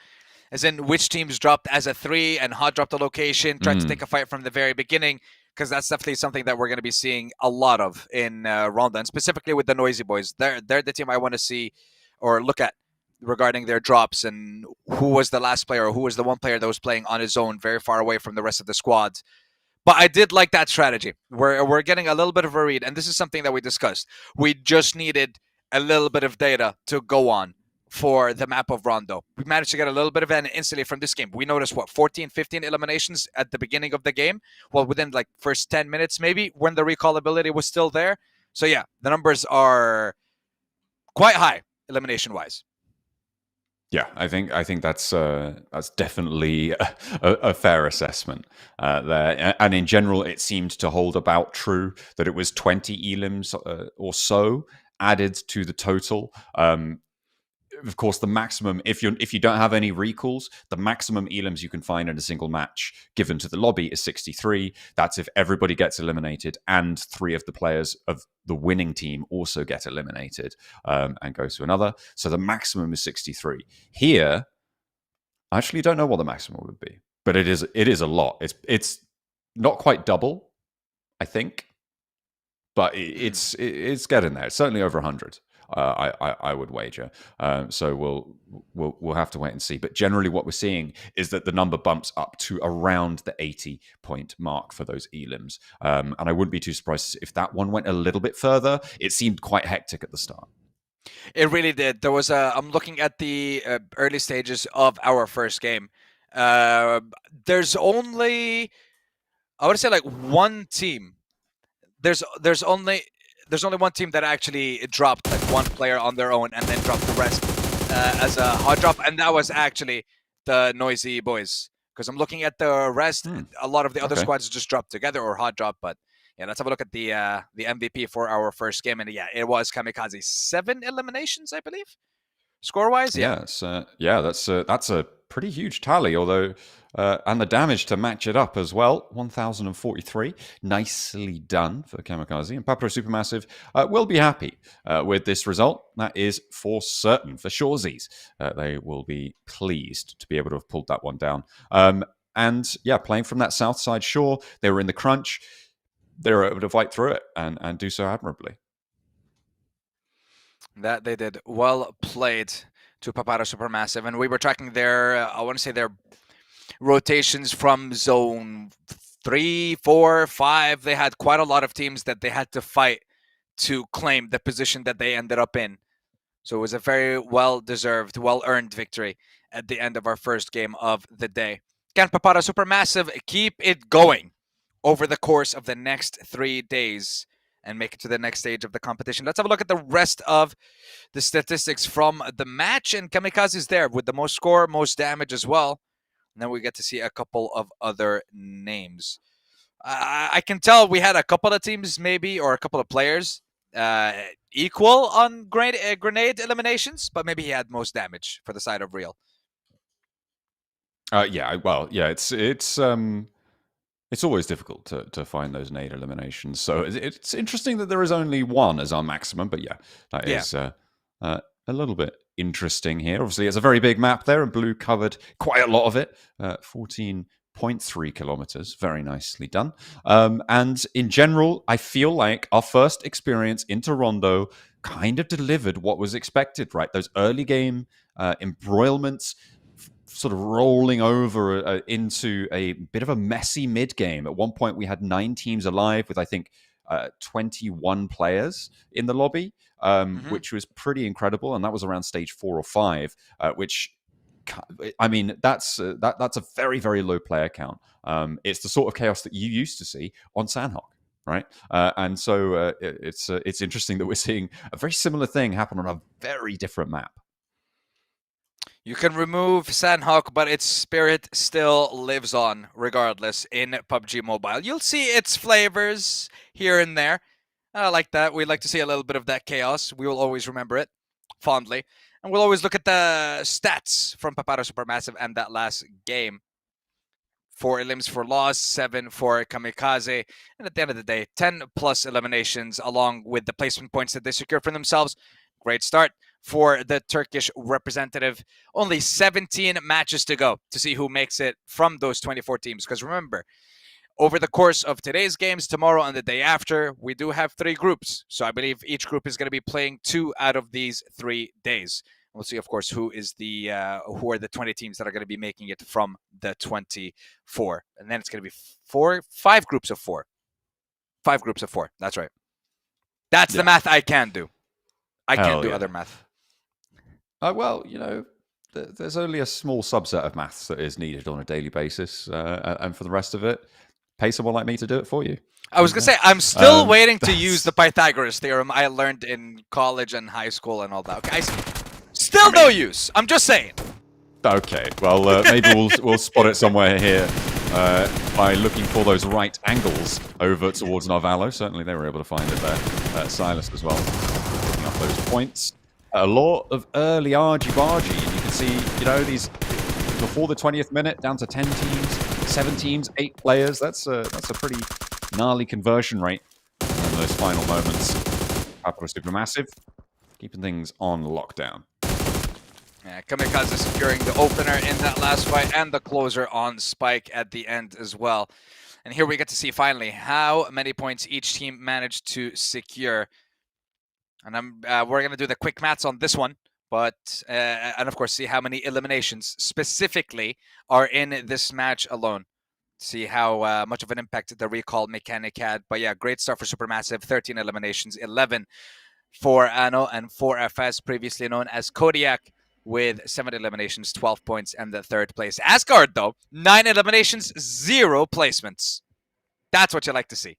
as in which teams dropped as a 3 and hot dropped the location, tried to take a fight from the very beginning. Because that's definitely something that we're going to be seeing a lot of in Rondo, and specifically with the Noisy Boys. They're the team I want to see or look at regarding their drops and who was the last player or who was the one player that was playing on his own very far away from the rest of the squads. But I did like that strategy. We're getting a little bit of a read, and this is something that we discussed. We just needed a little bit of data to go on for the map of Rondo. We managed to get a little bit of an instantly from this game. We noticed, 14, 15 eliminations at the beginning of the game? Well, within like first 10 minutes maybe, when the recall ability was still there. So yeah, the numbers are quite high elimination-wise. Yeah, I think that's definitely a fair assessment there. And in general, it seemed to hold about true that it was 20 elims or so added to the total. Of course, the maximum, if you don't have any recalls, the maximum elims you can find in a single match given to the lobby is 63. That's if everybody gets eliminated and 3 of the players of the winning team also get eliminated and go to another. So the maximum is 63. Here, I actually don't know what the maximum would be, but it is a lot. It's not quite double, I think, but it's getting there. It's certainly over 100. I would wager. So we'll have to wait and see. But generally, what we're seeing is that the number bumps up to around the 80-point mark for those elims, and I wouldn't be too surprised if that one went a little bit further. It seemed quite hectic at the start. It really did. There was a. I'm looking at the early stages of our first game. There's only, I would say, like one team. There's only one team that actually dropped like one player on their own and then dropped the rest as a hot drop, and that was actually the Noisy Boys. Because I'm looking at the rest, a lot of the other squads just dropped together or hot drop. But yeah, let's have a look at the MVP for our first game, and yeah, it was Kamikaze. 7 eliminations, I believe, score-wise. That's a pretty huge tally. Although, and the damage to match it up as well, 1,043. Nicely done for Kamikaze. And Papara SuperMassive will be happy with this result. That is for certain. For Shawsies, they will be pleased to be able to have pulled that one down. And yeah, playing from that south side shore, they were in the crunch. They were able to fight through it and do so admirably. That they did. Well played to Papara SuperMassive. And we were tracking their, I want to say their rotations from zone 3, 4, 5. They had quite a lot of teams that they had to fight to claim the position that they ended up in. So it was a very well-deserved, well-earned victory at the end of our first game of the day. Can Papara SuperMassive keep it going over the course of the next 3 days and make it to the next stage of the competition? Let's have a look at the rest of the statistics from the match. And Kamikaze is there with the most score, most damage as well. And then we get to see a couple of other names. I can tell we had a couple of teams maybe, or a couple of players equal on grenade eliminations, but maybe he had most damage for the side of Real. It's always difficult to find those nade eliminations. So it's interesting that there is only one as our maximum. But yeah, that is a little bit interesting here. Obviously, it's a very big map there, and blue covered quite a lot of it. 14.3 kilometers. Very nicely done. And in general, I feel like our first experience into Rondo kind of delivered what was expected, right? Those early game embroilments sort of rolling over into a bit of a messy mid game. At one point, we had 9 teams alive with, I think, 21 players in the lobby, which was pretty incredible. And that was around stage 4 or 5, which, I mean, that's a very, very low player count. It's the sort of chaos that you used to see on Sandhawk, right? And so it's interesting that we're seeing a very similar thing happen on a very different map. You can remove Sandhawk, but its spirit still lives on regardless in PUBG Mobile. You'll see its flavors here and there. I like that. We like to see a little bit of that chaos. We will always remember it fondly. And we'll always look at the stats from Papara SuperMassive and that last game. 4 elims for loss, 7 for Kamikaze. And at the end of the day, 10 plus eliminations along with the placement points that they secured for themselves. Great start for the Turkish representative. Only 17 matches to go to see who makes it from those 24 teams. Because remember, over the course of today's games, tomorrow and the day after, we do have 3 groups. So I believe each group is going to be playing 2 out of these 3 days. We'll see, of course, who are the 20 teams that are going to be making it from the 24. And then it's going to be 5 groups of 4. 5 groups of 4. That's right. That's the math I can do. I can't do other math. Well, you know, there's only a small subset of maths that is needed on a daily basis. And for the rest of it, pay someone like me to do it for you. I was going to say, I'm still waiting to use the Pythagoras theorem I learned in college and high school and all that. Okay, still no use. I'm just saying. Okay, well, maybe we'll spot it somewhere here by looking for those right angles over towards Narvalo. Certainly they were able to find it there. Silas as well, picking up those points. A lot of early argy-bargy, and you can see, you know, these before the 20th minute, down to 10 teams, 7 teams, 8 players. That's a pretty gnarly conversion rate in those final moments. Papara SuperMassive, keeping things on lockdown. Yeah, Kamikaze securing the opener in that last fight and the closer on Spike at the end as well. And here we get to see finally how many points each team managed to secure. And we're going to do the quick maths on this one. But, and of course, see how many eliminations specifically are in this match alone. See how much of an impact the recall mechanic had. But yeah, great start for Supermassive. 13 eliminations, 11 for Anno and 4 FS, previously known as Kodiak, with 7 eliminations, 12 points, and the third place. Asgard, though, 9 eliminations, 0 placements. That's what you like to see.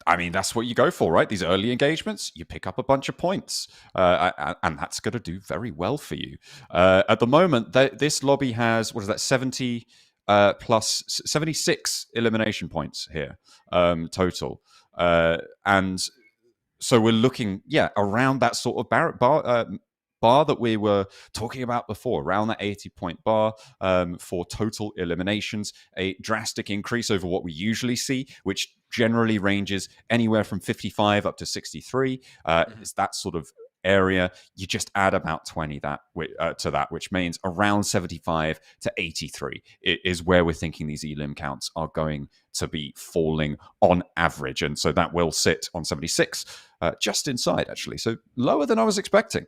I mean, that's what you go for, right? These early engagements, you pick up a bunch of points, and that's going to do very well for you. At the moment, this lobby has, what is that, 70 plus 76 elimination points here total. And so we're looking, around that sort of bar that we were talking about before, around that 80-point bar for total eliminations, a drastic increase over what we usually see, which generally ranges anywhere from 55 up to 63. It's that sort of area. You just add about 20 to that, which means around 75 to 83 is where we're thinking these elim counts are going to be falling on average. And so that will sit on 76, just inside, actually. So lower than I was expecting.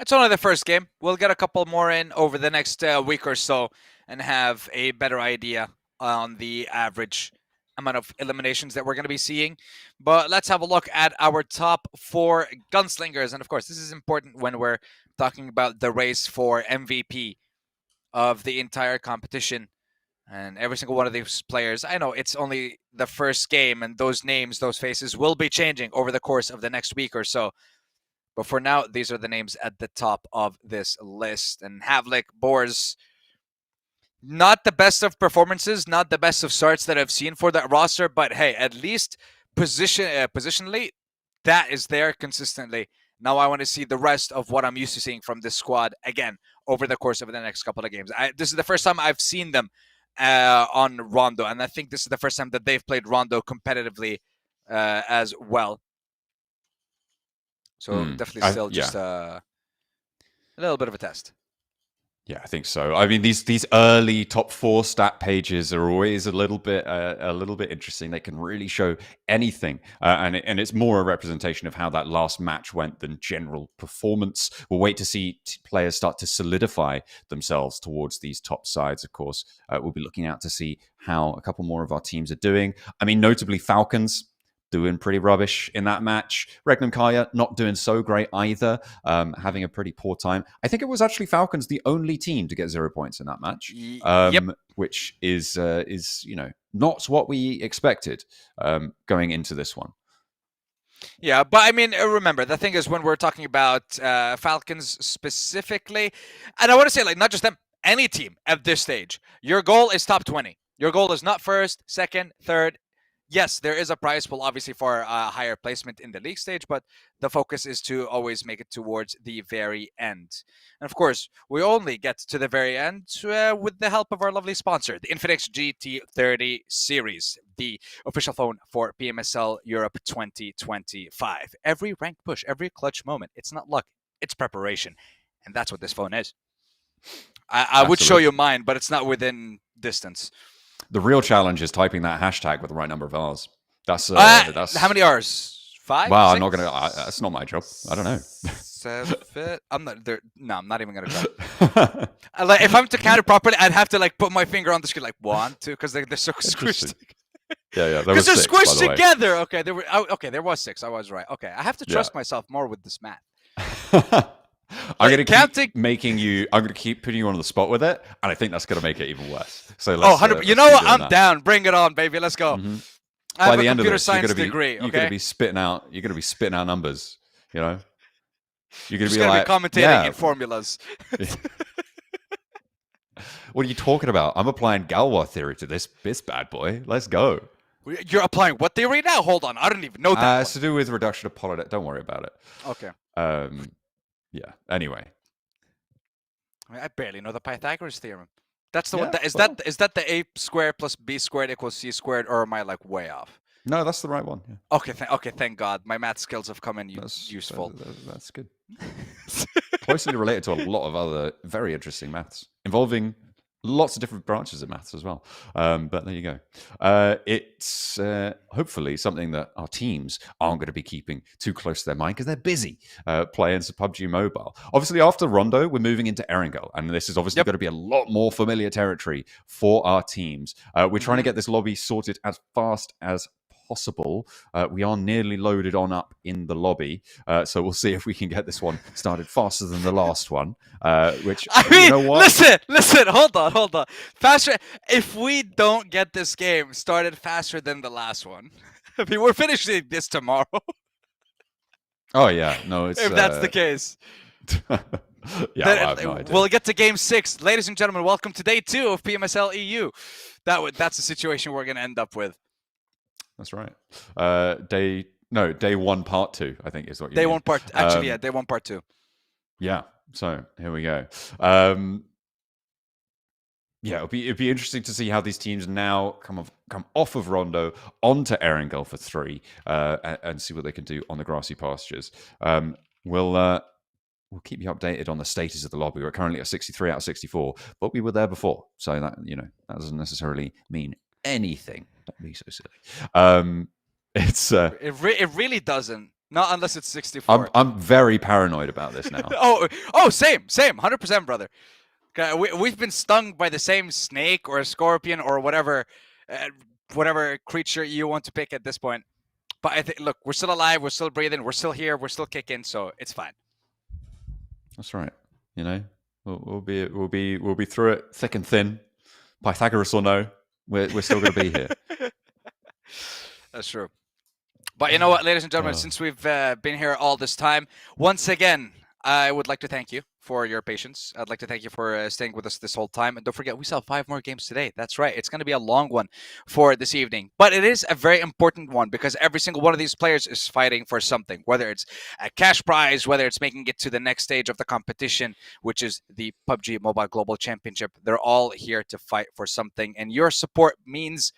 It's only the first game. We'll get a couple more in over the next week or so and have a better idea on the average amount of eliminations that we're going to be seeing. But let's have a look at our top 4 gunslingers. And of course, this is important when we're talking about the race for MVP of the entire competition. And every single one of these players, I know it's only the first game, and those names, those faces will be changing over the course of the next week or so. But for now, these are the names at the top of this list. And Havlik, BOARS, not the best of performances, not the best of starts that I've seen for that roster. But hey, at least positionally, that is there consistently. Now I want to see the rest of what I'm used to seeing from this squad again over the course of the next couple of games. This is the first time I've seen them on Rondo. And I think this is the first time that they've played Rondo competitively as well. So definitely still just a little bit of a test. Yeah, I think so. I mean, these early top 4 stat pages are always a little bit interesting. They can really show anything, and it's more a representation of how that last match went than general performance. We'll wait to see players start to solidify themselves towards these top sides. Of course, we'll be looking out to see how a couple more of our teams are doing. I mean, notably Falcons doing pretty rubbish in that match. Regnum Carya not doing so great either, having a pretty poor time. I think it was actually Falcons the only team to get 0 points in that match, which is not what we expected going into this one. Yeah, but I mean, remember, the thing is when we're talking about Falcons specifically, and I want to say, like, not just them, any team at this stage, your goal is top 20. Your goal is not first, second, third. Yes, there is a prize pool, obviously, for a higher placement in the league stage, but the focus is to always make it towards the very end. And of course, we only get to the very end with the help of our lovely sponsor, the INFINIX GT30 series, the official phone for PMSL Europe 2025. Every rank push, every clutch moment, it's not luck, it's preparation. And that's what this phone is. I would show you mine, but it's not within distance. The real challenge is typing that hashtag with the right number of R's. That's how many R's? 5? Well, 6? I'm not gonna. That's not my job. I don't know. 7. I'm not there. No, I'm not even gonna try. Like, if I'm to count it properly, I'd have to like put my finger on the screen, like 1, 2, because they're so squished. Yeah. Because they're squished together. Okay, there was 6. I was right. Okay, I have to trust myself more with this math. I'm going to keep putting you on the spot with it, and I think that's going to make it even worse. So let's, you know what? I'm down. Bring it on, baby. Let's go. Mm-hmm. I have By the a end of computer this, science degree. You're going to be spitting out. You're going to be spitting out numbers. You know, you're going to be like commentating in formulas. What are you talking about? I'm applying Galois theory to this bad boy. Let's go. You're applying what theory now? Hold on, I don't even know that. It's to do with reduction of polynomial. Don't worry about it. Okay. Yeah. Anyway, I barely know the Pythagoras theorem. That's the one. Is that the a squared plus b squared equals c squared, or am I like way off? No, that's the right one. Yeah. Okay. Thank God, my math skills have come in useful. That's good. Closely related to a lot of other very interesting maths involving lots of different branches of maths as well. But there you go. It's hopefully something that our teams aren't going to be keeping too close to their mind because they're busy playing some PUBG Mobile. Obviously, after Rondo, we're moving into Erangel, and this is obviously going to be a lot more familiar territory for our teams. We're trying to get this lobby sorted as fast as possible. We are nearly loaded on up in the lobby, so we'll see if we can get this one started faster than the last one. Which I mean, you know what? listen, hold on. Faster. If we don't get this game started faster than the last one, I mean, we're finishing this tomorrow. Oh yeah, no, it's If that's the case. Yeah, Then I have no idea. we'll get to game 6. Ladies and gentlemen, welcome to day 2 of PMSL EU. That's the situation we're going to end up with. That's right. Day 1, part 2, I think is what you Day mean. 1 part, actually, yeah, day 1 part 2. Yeah, so here we go. Yeah, it'd be interesting to see how these teams now come off of Rondo onto Erangel for 3 and see what they can do on the grassy pastures. We'll keep you updated on the status of the lobby. We're currently at 63 out of 64, but we were there before, so that that doesn't necessarily mean anything. Don't be so silly. It really doesn't. Not unless it's 64. I'm very paranoid about this now. oh, same, 100%, brother. We've been stung by the same snake or a scorpion or whatever creature you want to pick at this point. But I think, look, we're still alive, we're still breathing, we're still here, we're still kicking, so it's fine. That's right. We'll be through it thick and thin, Pythagoras or no. We're still going to be here. That's true. But you know what, ladies and gentlemen, since we've been here all this time, once again, I would like to thank you for your patience. I'd like to thank you for staying with us this whole time. And don't forget, we still have 5 more games today. That's right. It's going to be a long one for this evening. But it is a very important one because every single one of these players is fighting for something, whether it's a cash prize, whether it's making it to the next stage of the competition, which is the PUBG Mobile Global Championship. They're all here to fight for something. And your support means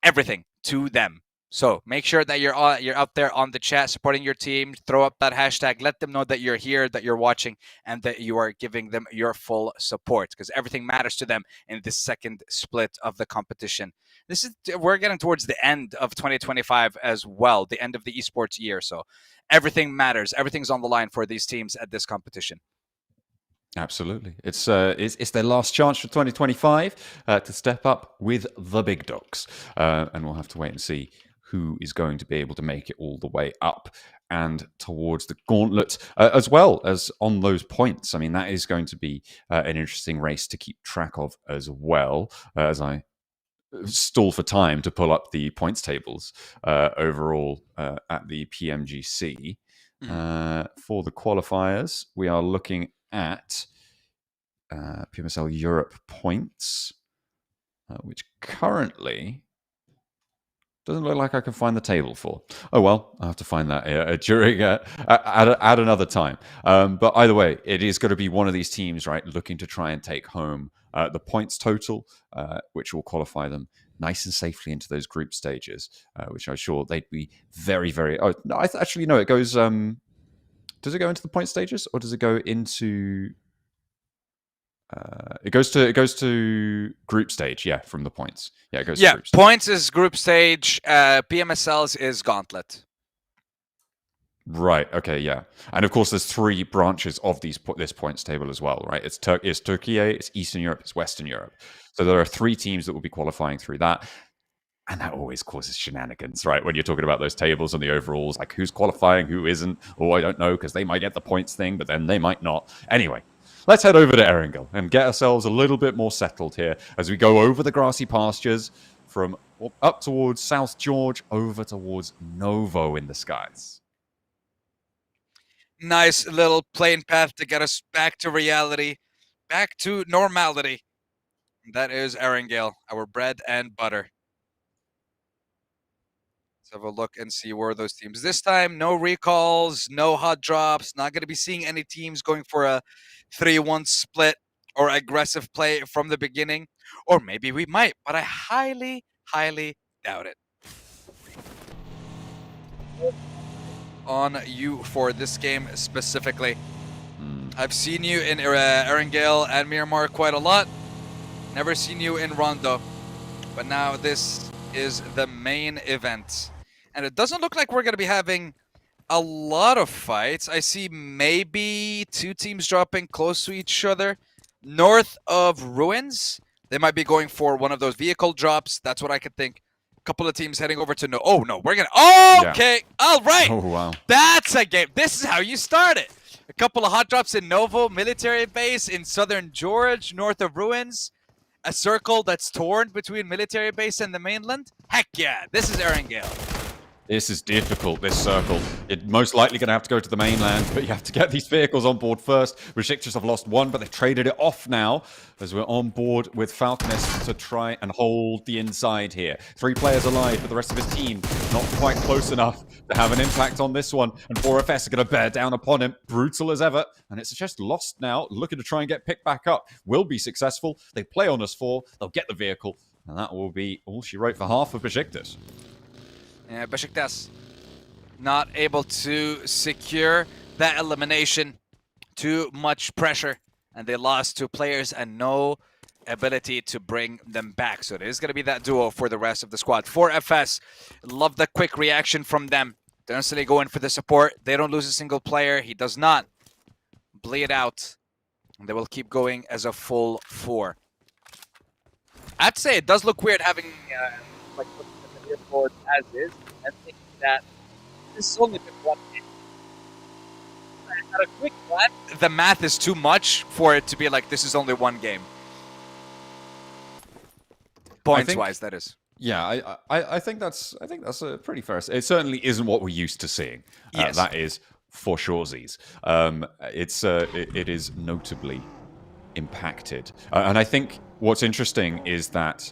everything to them. So make sure that you're out there on the chat supporting your team. Throw up that hashtag. Let them know that you're here, that you're watching, and that you are giving them your full support because everything matters to them in this second split of the competition. We're getting towards the end of 2025 as well, the end of the esports year. So everything matters. Everything's on the line for these teams at this competition. Absolutely. It's their last chance for 2025 to step up with the big dogs. And we'll have to wait and see who is going to be able to make it all the way up and towards the gauntlet, as well as on those points. I mean, that is going to be an interesting race to keep track of as well, as I stall for time to pull up the points tables overall at the PMGC. For the qualifiers, we are looking at PMSL Europe points, which currently doesn't look like I can find the table for. Oh well, I'll have to find that during at another time. But either way, it is going to be one of these teams, right, looking to try and take home the points total, which will qualify them nice and safely into those group stages, which I'm sure they'd be very, very. Oh, no, actually no, it goes. Does it go into the point stages or does it go into? It goes to group stage, yeah, from the points. Yeah, it goes to group stage. Points is group stage, PMSLs is gauntlet. Right, okay, yeah. And of course there's 3 branches of this points table as well, right? It's Turkey, it's Eastern Europe, it's Western Europe. So there are 3 teams that will be qualifying through that. And that always causes shenanigans, right? When you're talking about those tables and the overalls, like who's qualifying, who isn't. Oh, I don't know, because they might get the points thing, but then they might not. Anyway, let's head over to Erangel and get ourselves a little bit more settled here as we go over the grassy pastures from up towards South George over towards Novo in the skies. Nice little plane path to get us back to reality, back to normality. That is Erangel, our bread and butter. Let's have a look and see where those teams. This time, no recalls, no hot drops. Not going to be seeing any teams going for a 3-1 split or aggressive play from the beginning. Or maybe we might, but I highly, highly doubt it. On you for this game specifically. I've seen you in Erangel and Miramar quite a lot. Never seen you in Rondo, but now this is the main event. And it doesn't look like we're going to be having a lot of fights. I see maybe 2 teams dropping close to each other. North of Ruins, they might be going for one of those vehicle drops. That's what I could think. A couple of teams heading over to Oh, no, we're going to... Oh, okay. All right. Oh, wow. That's a game. This is how you start it. A couple of hot drops in Novo military base in southern George, north of Ruins. A circle that's torn between military base and the mainland. Heck yeah, this is Erangel. This is difficult, this circle. You're most likely going to have to go to the mainland, but you have to get these vehicles on board first. Beşiktaş have lost 1, but they've traded it off now as we're on board with Falcons to try and hold the inside here. 3 players alive, but the rest of his team not quite close enough to have an impact on this one. And 4FS are going to bear down upon him, brutal as ever. And it's just lost now, looking to try and get picked back up. Will be successful. They play on us 4, they'll get the vehicle, and that will be all she wrote for half of Beşiktaş. Yeah, Beşiktaş not able to secure that elimination. Too much pressure, and they lost 2 players and no ability to bring them back. So it is going to be that duo for the rest of the squad. 4FS, love the quick reaction from them. They're instantly going for the support. They don't lose a single player. He does not bleed out. And they will keep going as a full 4. I'd say it does look weird having... like board as is, and think that this has only been 1 game. At a quick glance, the math is too much for it to be like this is only 1 game. Points-wise, that is. Yeah, I think that's a pretty fair. It certainly isn't what we're used to seeing. Yes. That is for surezies. It is notably impacted, and I think what's interesting is that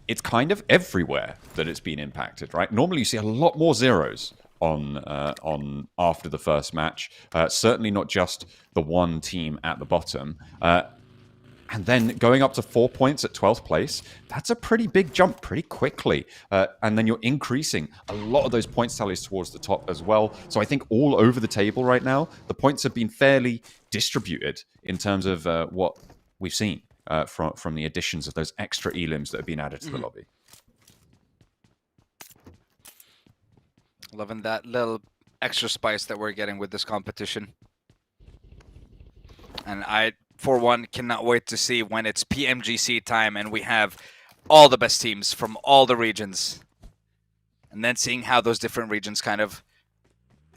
it's kind of everywhere that it's been impacted, right? Normally you see a lot more zeros on after the first match. Certainly not just the one team at the bottom. And then going up to 4 points at 12th place, that's a pretty big jump pretty quickly. And then you're increasing a lot of those points tallies towards the top as well. So I think all over the table right now, the points have been fairly distributed in terms of what we've seen. From the additions of those extra elims that have been added to the lobby. Loving that little extra spice that we're getting with this competition. And I, for one, cannot wait to see when it's PMGC time and we have all the best teams from all the regions. And then seeing how those different regions kind of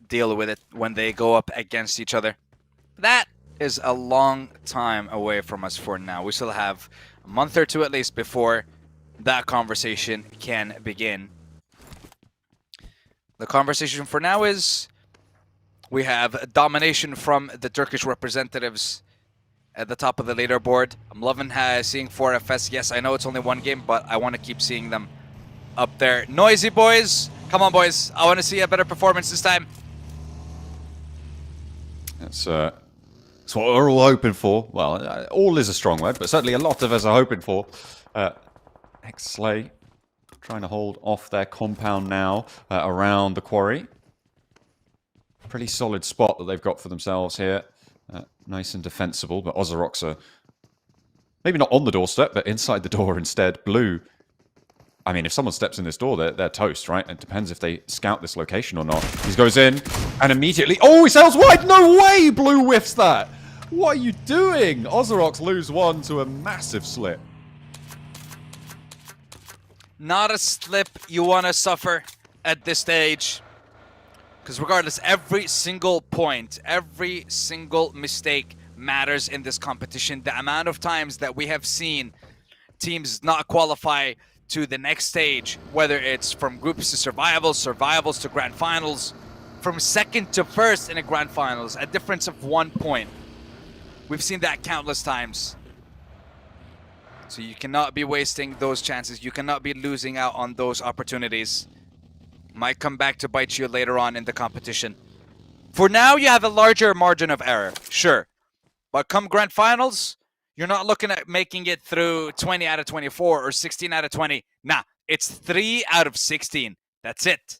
deal with it when they go up against each other. That is a long time away from us for now. We still have a month or 2 at least before that conversation can begin. The conversation for now is we have domination from the Turkish representatives at the top of the leaderboard. I'm loving seeing 4FS. Yes, I know it's only 1 game, but I want to keep seeing them up there. Noisy boys, come on boys. I want to see a better performance this time. It's what we're all hoping for. Well, all is a strong word, but certainly a lot of us are hoping for. XSLAY trying to hold off their compound now around the quarry. Pretty solid spot that they've got for themselves here. Nice and defensible, but Ozarox are maybe not on the doorstep, but inside the door instead. Blue, I mean, if someone steps in this door, they're toast, right? It depends if they scout this location or not. He goes in, and immediately... Oh, he sails wide! No way! Blue whiffs that! What are you doing? Ozarox lose 1 to a massive slip. Not a slip you want to suffer at this stage. Because regardless, every single point, every single mistake matters in this competition. The amount of times that we have seen teams not qualify to the next stage, whether it's from groups to survivals, survivals to grand finals, from second to first in a grand finals, a difference of 1 point. We've seen that countless times. So you cannot be wasting those chances. You cannot be losing out on those opportunities. Might come back to bite you later on in the competition. For now, you have a larger margin of error, sure. But come grand finals, you're not looking at making it through 20 out of 24 or 16 out of 20. Nah, it's 3 out of 16. That's it.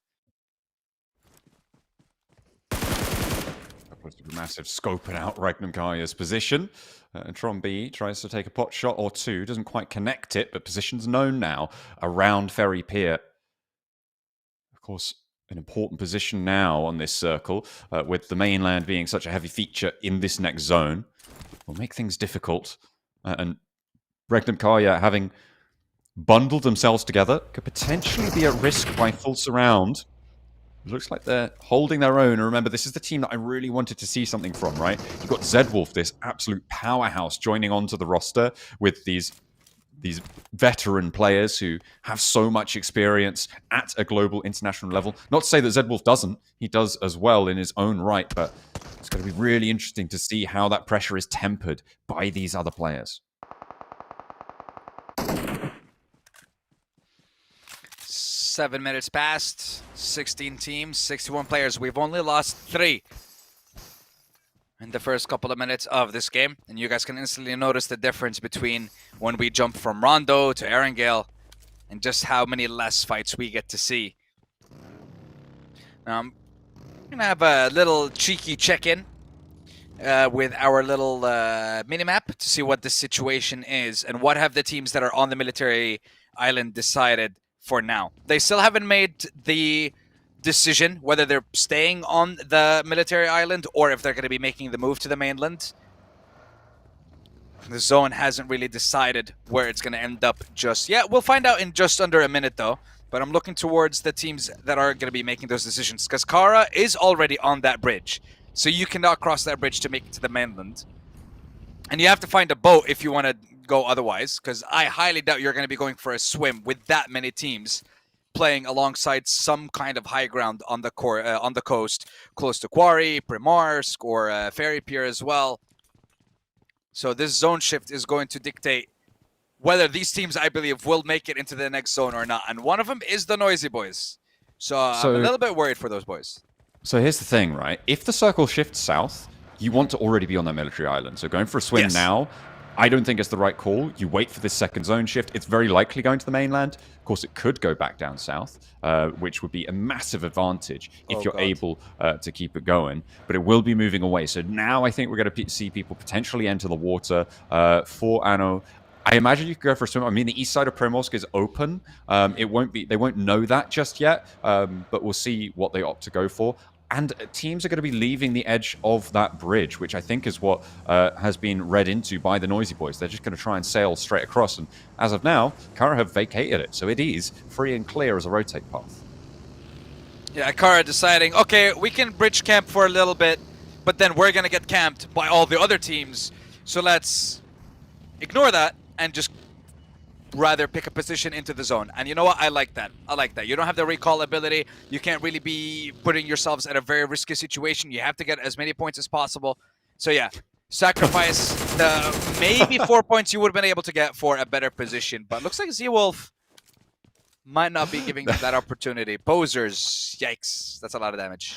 SuperMassive scoping out Regnum Carya's position. And Tron B tries to take a pot shot or two, doesn't quite connect it, but position's known now around Ferry Pier. Of course, an important position now on this circle, with the mainland being such a heavy feature in this next zone, will make things difficult. And Regnum Carya, having bundled themselves together, could potentially be at risk by full surround. It looks like they're holding their own. And remember, this is the team that I really wanted to see something from, right? You've got Zedwolf, this absolute powerhouse, joining onto the roster with these veteran players who have so much experience at a global international level. Not to say that Zedwolf doesn't. He does as well in his own right, but it's going to be really interesting to see how that pressure is tempered by these other players. 7 minutes passed, 16 teams, 61 players. We've only lost 3 in the first couple of minutes of this game. And you guys can instantly notice the difference between when we jump from Rondo to Erangel and just how many less fights we get to see. Now, I'm going to have a little cheeky check-in with our little mini-map to see what the situation is and what have the teams that are on the military island decided for now. They still haven't made the decision whether they're staying on the military island or if they're going to be making the move to the mainland. The zone hasn't really decided where it's going to end up just yet. We'll find out in just under a minute though, but I'm looking towards the teams that are going to be making those decisions because Carya is already on that bridge. So you cannot cross that bridge to make it to the mainland. And you have to find a boat if you want to go otherwise, because I highly doubt you're going to be going for a swim with that many teams playing alongside some kind of high ground on the coast, close to Quarry, Primarsk, or Ferry Pier as well. So this zone shift is going to dictate whether these teams, I believe, will make it into the next zone or not. And one of them is the THENOISYBOYS. So I'm a little bit worried for those boys. So here's the thing, right? If the circle shifts south, you want to already be on that military island. So going for a swim now, I don't think it's the right call. You wait for this second zone shift. It's very likely going to the mainland. Of course, it could go back down south, which would be a massive advantage if you're able to keep it going. But it will be moving away. So now I think we're going to see people potentially enter the water for Anno. I imagine you could go for a swim. I mean, the east side of Primorsk is open. It won't be. They won't know that just yet, but we'll see what they opt to go for. And teams are going to be leaving the edge of that bridge, which I think is what has been read into by the THENOISYBOYS. They're just going to try and sail straight across. And as of now, Carya have vacated it. So it is free and clear as a rotate path. Yeah, Carya deciding, okay, we can bridge camp for a little bit, but then we're going to get camped by all the other teams. So let's ignore that and just rather pick a position into the zone. And you know what? I like that. I like that. You don't have the recall ability. You can't really be putting yourselves at a very risky situation. You have to get as many points as possible. So yeah, sacrifice the maybe 4 points you would have been able to get for a better position. But looks like Zewolf might not be giving them that opportunity. Posers, yikes. That's a lot of damage.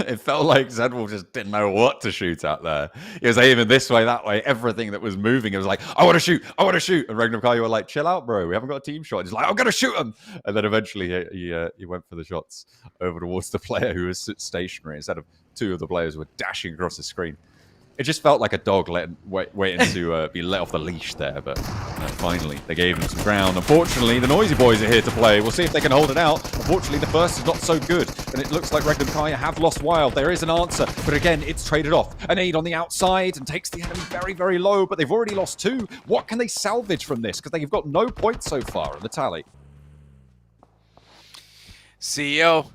It felt like Zedwolf just didn't know what to shoot at there. He was aiming this way, that way, everything that was moving. It was like, I want to shoot, I want to shoot. And Regnum Carya were like, chill out, bro. We haven't got a team shot. He's like, I'm going to shoot him. And then eventually he went for the shots over towards the player who was stationary instead of two of the players who were dashing across the screen. It just felt like a dog waiting to be let off the leash there, but finally they gave him some ground. Unfortunately, the THENOISYBOYS are here to play. We'll see if they can hold it out. Unfortunately, the first is not so good, and it looks like Regnum Carya have lost Wild. There is an answer, but again, it's traded off. An aid on the outside and takes the enemy very, very low, but they've already lost 2. What can they salvage from this? Because they've got no points so far in the tally. CEO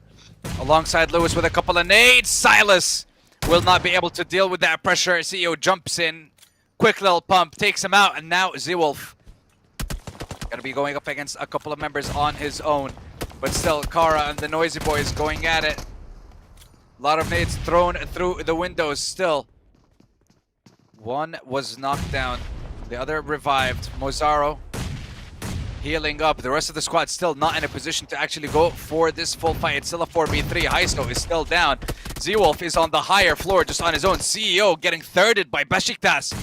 alongside Lewis with a couple of nades. Silas will not be able to deal with that pressure. CEO jumps in, quick little pump, takes him out, and now Zewolf gonna be going up against a couple of members on his own. But still, Carya and the THENOISYBOYS going at it. A lot of nades thrown through the windows still. One was knocked down, the other revived. Mozaro healing up. The rest of the squad still not in a position to actually go for this full fight. It's still a 4v3. Heisto is still down. Zewolf is on the higher floor just on his own. CEO getting thirded by Beşiktaş.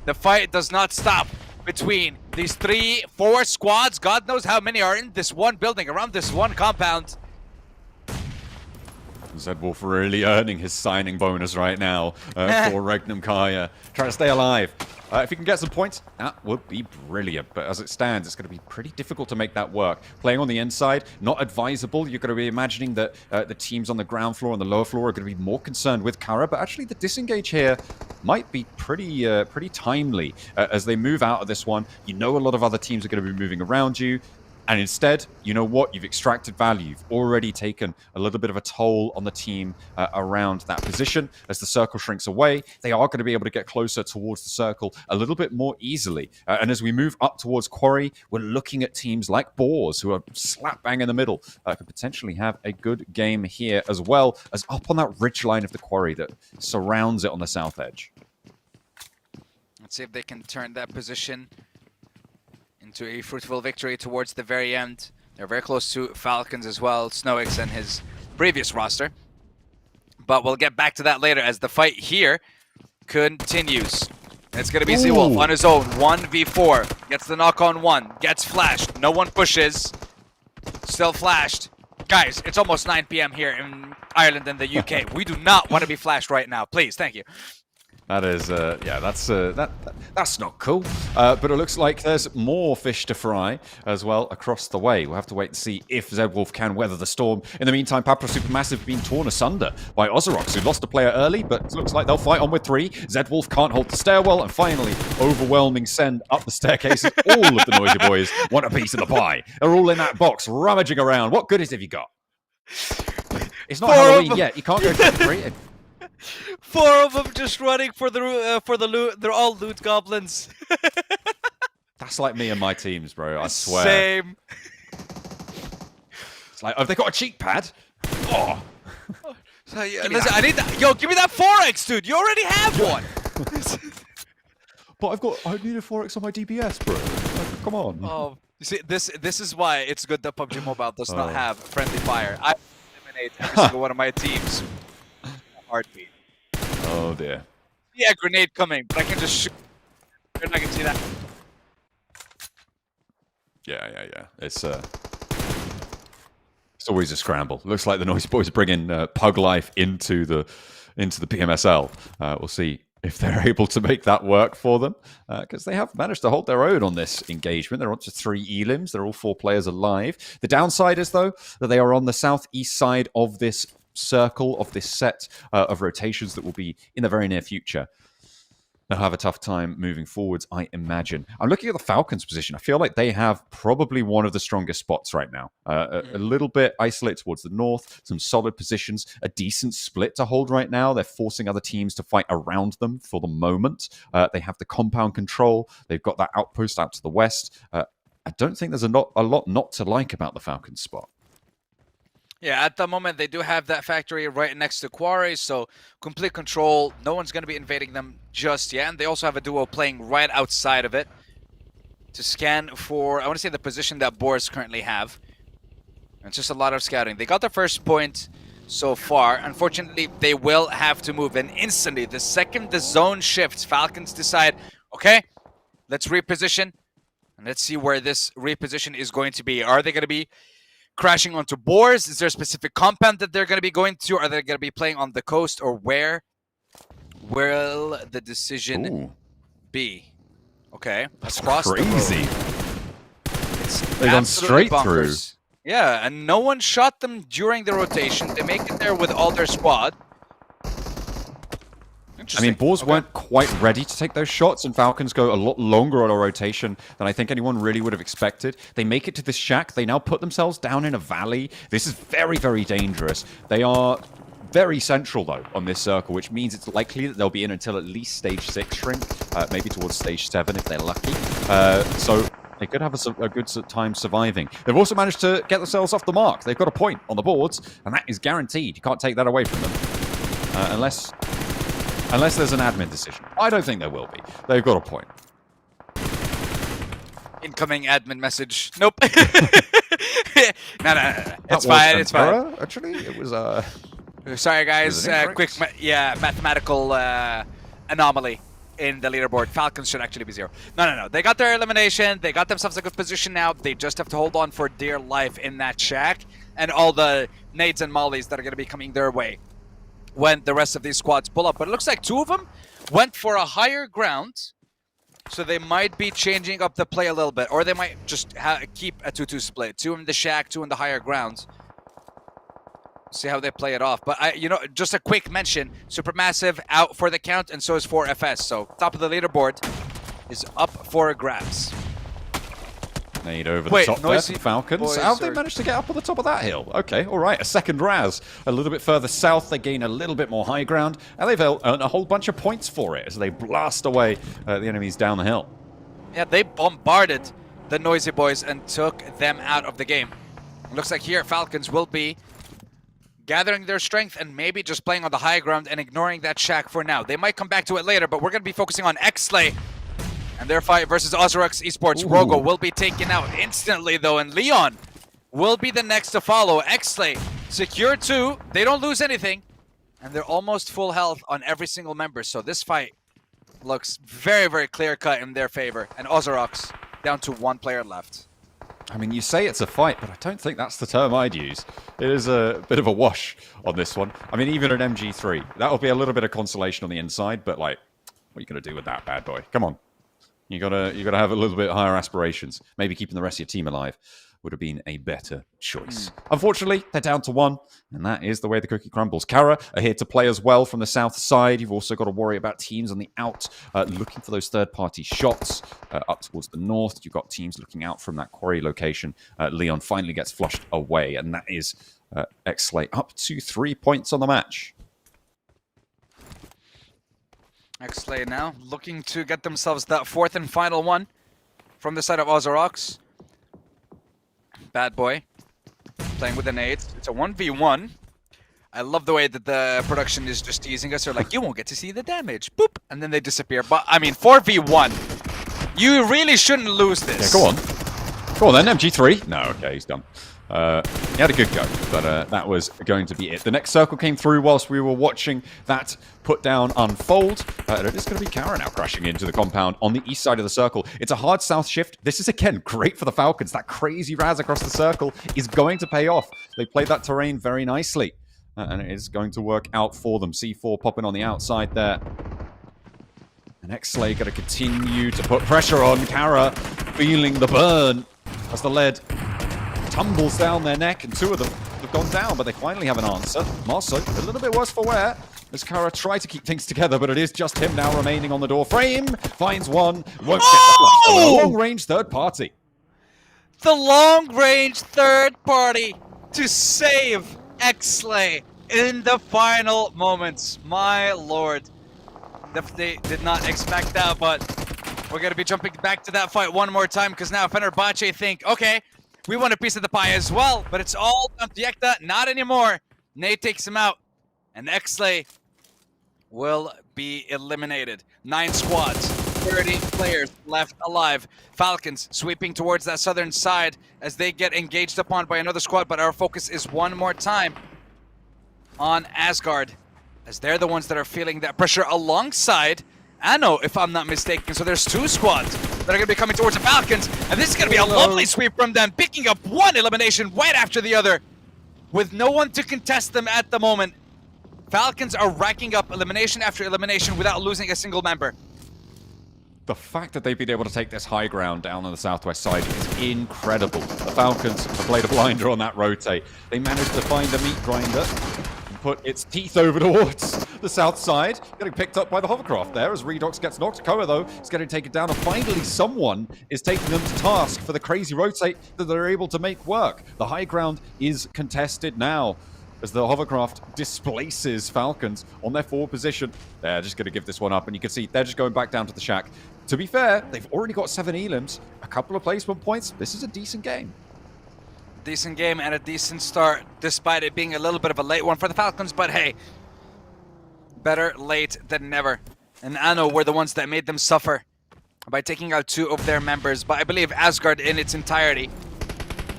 The fight does not stop between these 3-4 squads. God knows how many are in this one building, around this one compound. Zedwolf really earning his signing bonus right now for Regnum Carya. Trying to stay alive. If he can get some points, that would be brilliant. But as it stands, it's going to be pretty difficult to make that work. Playing on the inside, not advisable. You're going to be imagining that the teams on the ground floor and the lower floor are going to be more concerned with Carya. But actually, the disengage here might be pretty timely as they move out of this one. You know a lot of other teams are going to be moving around you. And instead, you know what? You've extracted value. You've already taken a little bit of a toll on the team around that position. As the circle shrinks away, they are going to be able to get closer towards the circle a little bit more easily. And as we move up towards Quarry, we're looking at teams like BOARS, who are slap bang in the middle, could potentially have a good game here, as well as up on that ridge line of the Quarry that surrounds it on the south edge. Let's see if they can turn that position into a fruitful victory towards the very end. They're very close to Falcons as well, Snowix and his previous roster. But we'll get back to that later as the fight here continues. It's going to be Zewolf on his own, 1v4. Gets the knock on one, gets flashed. No one pushes. Still flashed. Guys, it's almost 9 p.m. here in Ireland and the UK. We do not want to be flashed right now. Please, thank you. That is, yeah, that's not cool. But it looks like there's more fish to fry as well across the way. We'll have to wait and see if Zedwolf can weather the storm. In the meantime, Papara SuperMassive being torn asunder by Ozarox, who lost a player early, but it looks like they'll fight on with 3. Zedwolf can't hold the stairwell, and finally, overwhelming send up the staircase. All of the Noisy Boys want a piece of the pie. They're all in that box, rummaging around. What goodies have you got? It's not Halloween yet. You can't go trick-or-treating. 4 of them just running for the loot. They're all loot goblins. That's like me and my teams, bro. I swear. Same. It's like, have they got a cheek pad? Oh. So, yeah, listen, I need that. Yo, give me that 4x, dude. You already have one. But I need a 4x on my DBS, bro. Like, come on. Oh, you see, this is why it's good that PUBG Mobile does not have friendly fire. I eliminate every single one of my teams. Heartbeat. Oh dear. Yeah, grenade coming, but I can just shoot. You're not gonna see that. Yeah. It's always a scramble. Looks like the Noisy Boys are bringing Pug Life into the PMSL. We'll see if they're able to make that work for them, because they have managed to hold their own on this engagement. They're on to 3 elims. They're all 4 players alive. The downside is, though, that they are on the southeast side of this circle, of this set of rotations that will be in the very near future. They'll have a tough time moving forwards, I imagine. I'm looking at the Falcons' position. I feel like they have probably one of the strongest spots right now. A little bit isolated towards the north, some solid positions, a decent split to hold right now. They're forcing other teams to fight around them for the moment. They have the compound control. They've got that outpost out to the west. I don't think there's a lot not to like about the Falcons' spot. Yeah, at the moment, they do have that factory right next to Quarry, so complete control. No one's going to be invading them just yet. And they also have a duo playing right outside of it to scan for, I want to say, the position that BOARS currently have. It's just a lot of scouting. They got their first point so far. Unfortunately, they will have to move. And instantly, the second the zone shifts, Falcons decide, okay, let's reposition. And let's see where this reposition is going to be. Are they going to be crashing onto BOARS? Is there a specific compound that they're going to be going to? Are they going to be playing on the coast, or where will the decision be? Okay, that's crazy. They've gone straight through. Yeah, and no one shot them during the rotation. They make it there with all their squad. I mean, BOARS weren't quite ready to take those shots, and Falcons go a lot longer on a rotation than I think anyone really would have expected. They make it to this shack. They now put themselves down in a valley. This is very, very dangerous. They are very central, though, on this circle, which means it's likely that they'll be in until at least stage 6 shrink, maybe towards stage 7 if they're lucky. So they could have a good time surviving. They've also managed to get themselves off the mark. They've got a point on the boards, and that is guaranteed. You can't take that away from them, unless there's an admin decision. I don't think there will be. They've got a point. Incoming admin message. Nope. No. It's fine. It's fine. Actually, it was Sorry, guys. Quick, mathematical anomaly. in the leaderboard. Falcons should actually be 0. No. They got their elimination. They got themselves a good position now. They just have to hold on for dear life in that shack and all the nades and mollies that are going to be coming their way when the rest of these squads pull up. But it looks like 2 of them went for a higher ground, so they might be changing up the play a little bit, or they might just keep a 2-2 split. 2 in the shack, 2 in the higher grounds. See how they play it off. But just a quick mention, SuperMassive out for the count, and so is 4FS. So top of the leaderboard is up for grabs. Nade over the top there for the Falcons. Boys How have they managed to get up on the top of that hill? Okay, all right, a second Raz. A little bit further south, they gain a little bit more high ground, and they've earned a whole bunch of points for it as they blast away the enemies down the hill. Yeah, they bombarded the Noisy Boys and took them out of the game. It looks like here Falcons will be gathering their strength and maybe just playing on the high ground and ignoring that shack for now. They might come back to it later, but we're going to be focusing on XSLAY and their fight versus Ozarox Esports. Rogo will be taken out instantly, though, and Leon will be the next to follow. XSLAY secure 2. They don't lose anything, and they're almost full health on every single member. So this fight looks very, very clear-cut in their favor. And Ozarox down to 1 player left. I mean, you say it's a fight, but I don't think that's the term I'd use. It is a bit of a wash on this one. I mean, even an MG3, that'll be a little bit of consolation on the inside, but like, what are you going to do with that bad boy? Come on. You gotta have a little bit higher aspirations. Maybe keeping the rest of your team alive would have been a better choice. Unfortunately, they're down to 1, and that is the way the cookie crumbles. Carya are here to play as well from the south side. You've also got to worry about teams on the out looking for those third-party shots up towards the north. You've got teams looking out from that quarry location. Leon finally gets flushed away, and that is XSLAY up to 3 points on the match. XSLAY now looking to get themselves that 4th and final one from the side of Ozarox. Bad boy playing with the nades. It's a 1v1. I love the way that the production is just teasing us. They're like, you won't get to see the damage. Boop. And then they disappear. But, I mean, 4v1. You really shouldn't lose this. Yeah, go on. Go on then, MG3. No, okay, he's done. He had a good go, but that was going to be it. The next circle came through whilst we were watching that put down unfold. And it is going to be Carya now crashing into the compound on the east side of the circle. It's a hard south shift. This is, again, great for the Falcons. That crazy Raz across the circle is going to pay off. They played that terrain very nicely, and it is going to work out for them. C4 popping on the outside there. And XSLAY going to continue to put pressure on. Carya feeling the burn as the lead tumbles down their neck, and 2 of them have gone down, but they finally have an answer. Marso, a little bit worse for wear, as Carya try to keep things together, but it is just him now remaining on the door frame. Finds 1, won't get the flush. So a long-range third party. The long-range third party to save XSLAY in the final moments. My lord. They did not expect that, but we're going to be jumping back to that fight one more time, because now Fenerbahçe think, okay, we want a piece of the pie as well, but it's all on Yekta. Not anymore. Nate takes him out, and XSLAY will be eliminated. 9 squads, 30 players left alive. Falcons sweeping towards that southern side as they get engaged upon by another squad, but our focus is one more time on Asgard, as they're the ones that are feeling that pressure alongside Anno, if I'm not mistaken. So there's 2 squads that are going to be coming towards the Falcons, and this is going to be a lovely sweep from them, picking up 1 elimination right after the other, with no one to contest them at the moment. Falcons are racking up elimination after elimination without losing a single member. The fact that they've been able to take this high ground down on the southwest side is incredible. The Falcons have played a blinder on that rotate. They managed to find a meat grinder and put its teeth over towards the south side, getting picked up by the hovercraft there as Redox gets knocked. Koa, though, is getting taken down, and finally someone is taking them to task for the crazy rotate that they're able to make work. The high ground is contested now as the hovercraft displaces Falcons on their forward position. They're just going to give this one up, and you can see they're just going back down to the shack. To be fair, they've already got 7 elims, a couple of placement points. This is a decent game. Decent game and a decent start, despite it being a little bit of a late one for the Falcons, but hey, better late than never. And Anno were the ones that made them suffer by taking out 2 of their members, but I believe Asgard in its entirety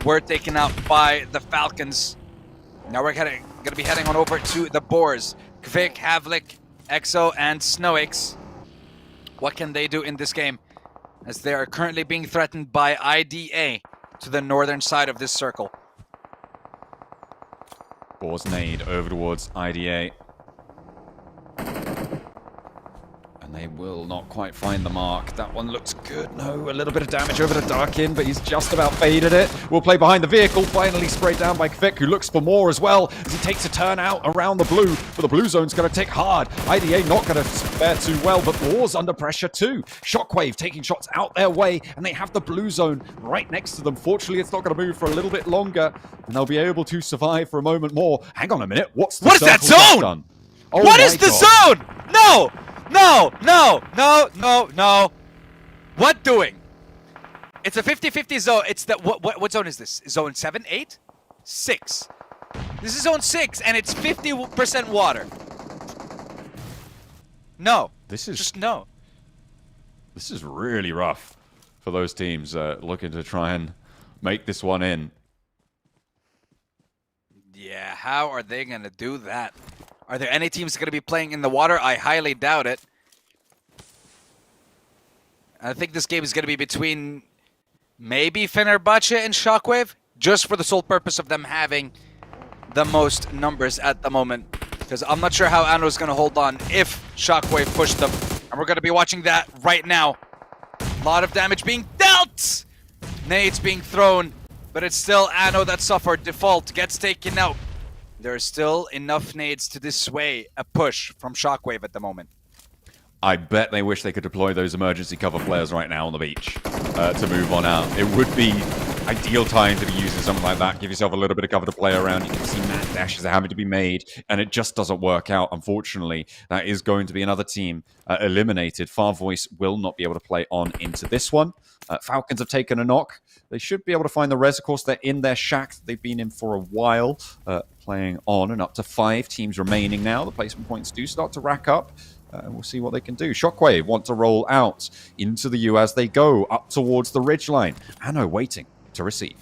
were taken out by the Falcons. Now we're going to be heading on over to the BOARS. Kvik, Havlik, Exo, and Snowix What can they do in this game? As they are currently being threatened by IDA to the northern side of this circle. BOARS nade over towards IDA. And they will not quite find the mark. That one looks good. No, a little bit of damage over to Darkin, but he's just about faded it. We'll play behind the vehicle. Finally sprayed down by Kvik, who looks for more as well as he takes a turn out around the blue. But the blue zone's going to tick hard. IDA not going to fare too well, but BOARS under pressure too. SHOCKWAVE taking shots out their way, and they have the blue zone right next to them. Fortunately, it's not going to move for a little bit longer, and they'll be able to survive for a moment more. Hang on a minute. What is that zone? Done? Oh, what is the zone? No! No, no, no, no, no. What doing? It's a 50-50 zone. It's the what zone is this? Zone 7, 8? 6. This is zone 6 and it's 50% water. No. This is just no. This is really rough for those teams looking to try and make this one in. Yeah, how are they going to do that? Are there any teams going to be playing in the water? I highly doubt it. I think this game is going to be between maybe Fenerbahce and SHOCKWAVE, just for the sole purpose of them having the most numbers at the moment. Because I'm not sure how Anno is going to hold on if SHOCKWAVE pushed them. And we're going to be watching that right now. A lot of damage being dealt! Nades being thrown, but it's still Anno that suffered. Default gets taken out. There are still enough nades to dissuade a push from SHOCKWAVE at the moment. I bet they wish they could deploy those emergency cover players right now on the beach to move on out. It would be ideal time to be using something like that. Give yourself a little bit of cover to play around. You can see mad dashes are having to be made, and it just doesn't work out, unfortunately. That is going to be another team eliminated. Farvoice will not be able to play on into this one. Falcons have taken a knock. They should be able to find the res. Of course, they're in their shack that they've been in for a while, playing on, and up to 5 teams remaining now. The placement points do start to rack up. We'll see what they can do. SHOCKWAVE want to roll out into the U as they go up towards the ridgeline. Anno waiting to receive.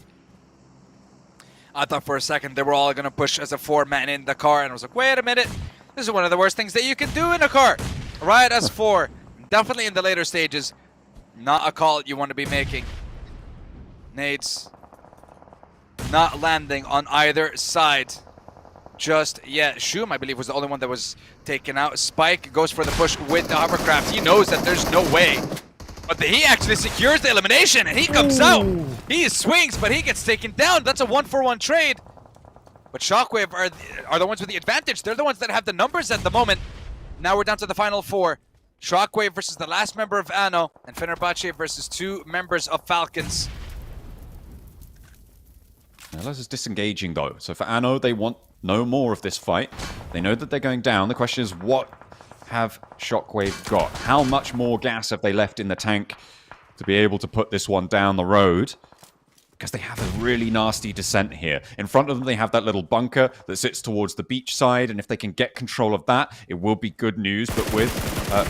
I thought for a second they were all going to push as a 4-man in the car, and I was like, wait a minute. This is one of the worst things that you can do in a car. Right as 4. Definitely in the later stages. Not a call you want to be making. Nades not landing on either side just yet. Shum, I believe, was the only one that was taken out. Spike goes for the push with the hovercraft. He knows that there's no way. But he actually secures the elimination, and he comes out. He swings, but he gets taken down. That's a 1-for-1 trade. But SHOCKWAVE are the ones with the advantage. They're the ones that have the numbers at the moment. Now we're down to the final 4. SHOCKWAVE versus the last member of Anno, and Fenerbahce versus 2 members of Falcons. Now, this is disengaging, though. So for Anno, they want no more of this fight. They know that they're going down. The question is, what have SHOCKWAVE got? How much more gas have they left in the tank to be able to put this one down the road? Because they have a really nasty descent here. In front of them, they have that little bunker that sits towards the beach side, and if they can get control of that, it will be good news. But with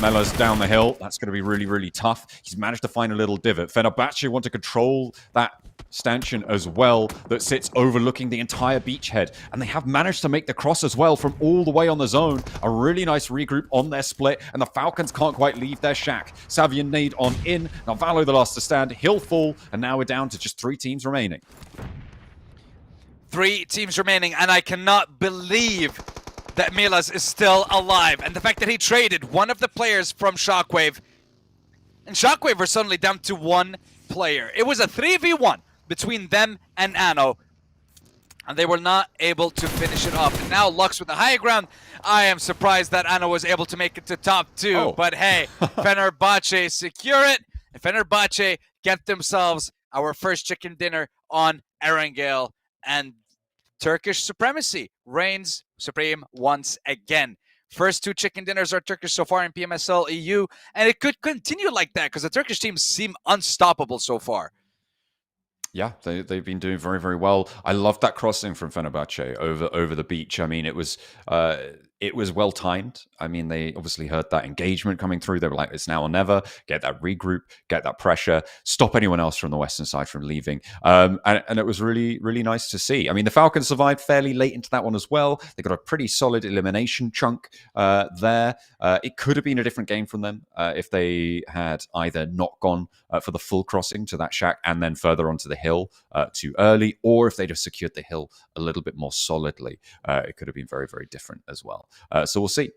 Melas down the hill, that's going to be really, really tough. He's managed to find a little divot. Fenerbahce want to control that stanchion as well that sits overlooking the entire beachhead, and they have managed to make the cross as well from all the way on the zone. A really nice regroup on their split, and the Falcons can't quite leave their shack. Savian nade on in. Now Valo the last to stand. He'll fall, and now we're down to just 3 teams remaining. 3 teams remaining, and I cannot believe that Milas is still alive, and the fact that he traded one of the players from SHOCKWAVE, and SHOCKWAVE were suddenly down to 1 player. It was a 3v1 between them and Anno, and they were not able to finish it off. And now Lux with the high ground. I am surprised that Anno was able to make it to top 2, but hey, Fenerbahce secure it, and Fenerbahce get themselves our first chicken dinner on Erangel, and Turkish supremacy reigns supreme once again. First 2 chicken dinners are Turkish so far in PMSL EU, and it could continue like that because the Turkish teams seem unstoppable so far. Yeah, they've been doing very, very well. I loved that crossing from Fenerbahce over the beach. I mean, it was It was well timed. I mean, they obviously heard that engagement coming through. They were like, it's now or never. Get that regroup, get that pressure, stop anyone else from the Western side from leaving. And it was really, really nice to see. I mean, the Falcons survived fairly late into that one as well. They got a pretty solid elimination chunk there. It could have been a different game from them if they had either not gone for the full crossing to that shack and then further onto the hill too early, or if they'd have secured the hill a little bit more solidly. It could have been very, very different as well. So we'll see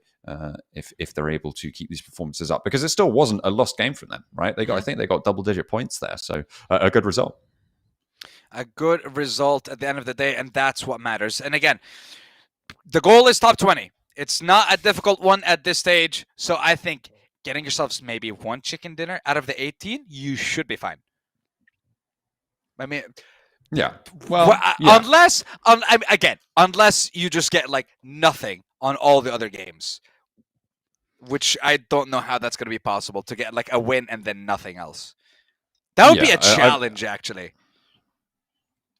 if they're able to keep these performances up, because it still wasn't a lost game from them, right? I think they got double-digit points there, so a good result. A good result at the end of the day, and that's what matters. And again, the goal is top 20. It's not a difficult one at this stage, so I think getting yourselves maybe one chicken dinner out of the 18, you should be fine. I mean... Yeah. Well, unless you just get like nothing on all the other games, which I don't know how that's going to be possible, to get like a win and then nothing else. That would be a challenge, actually.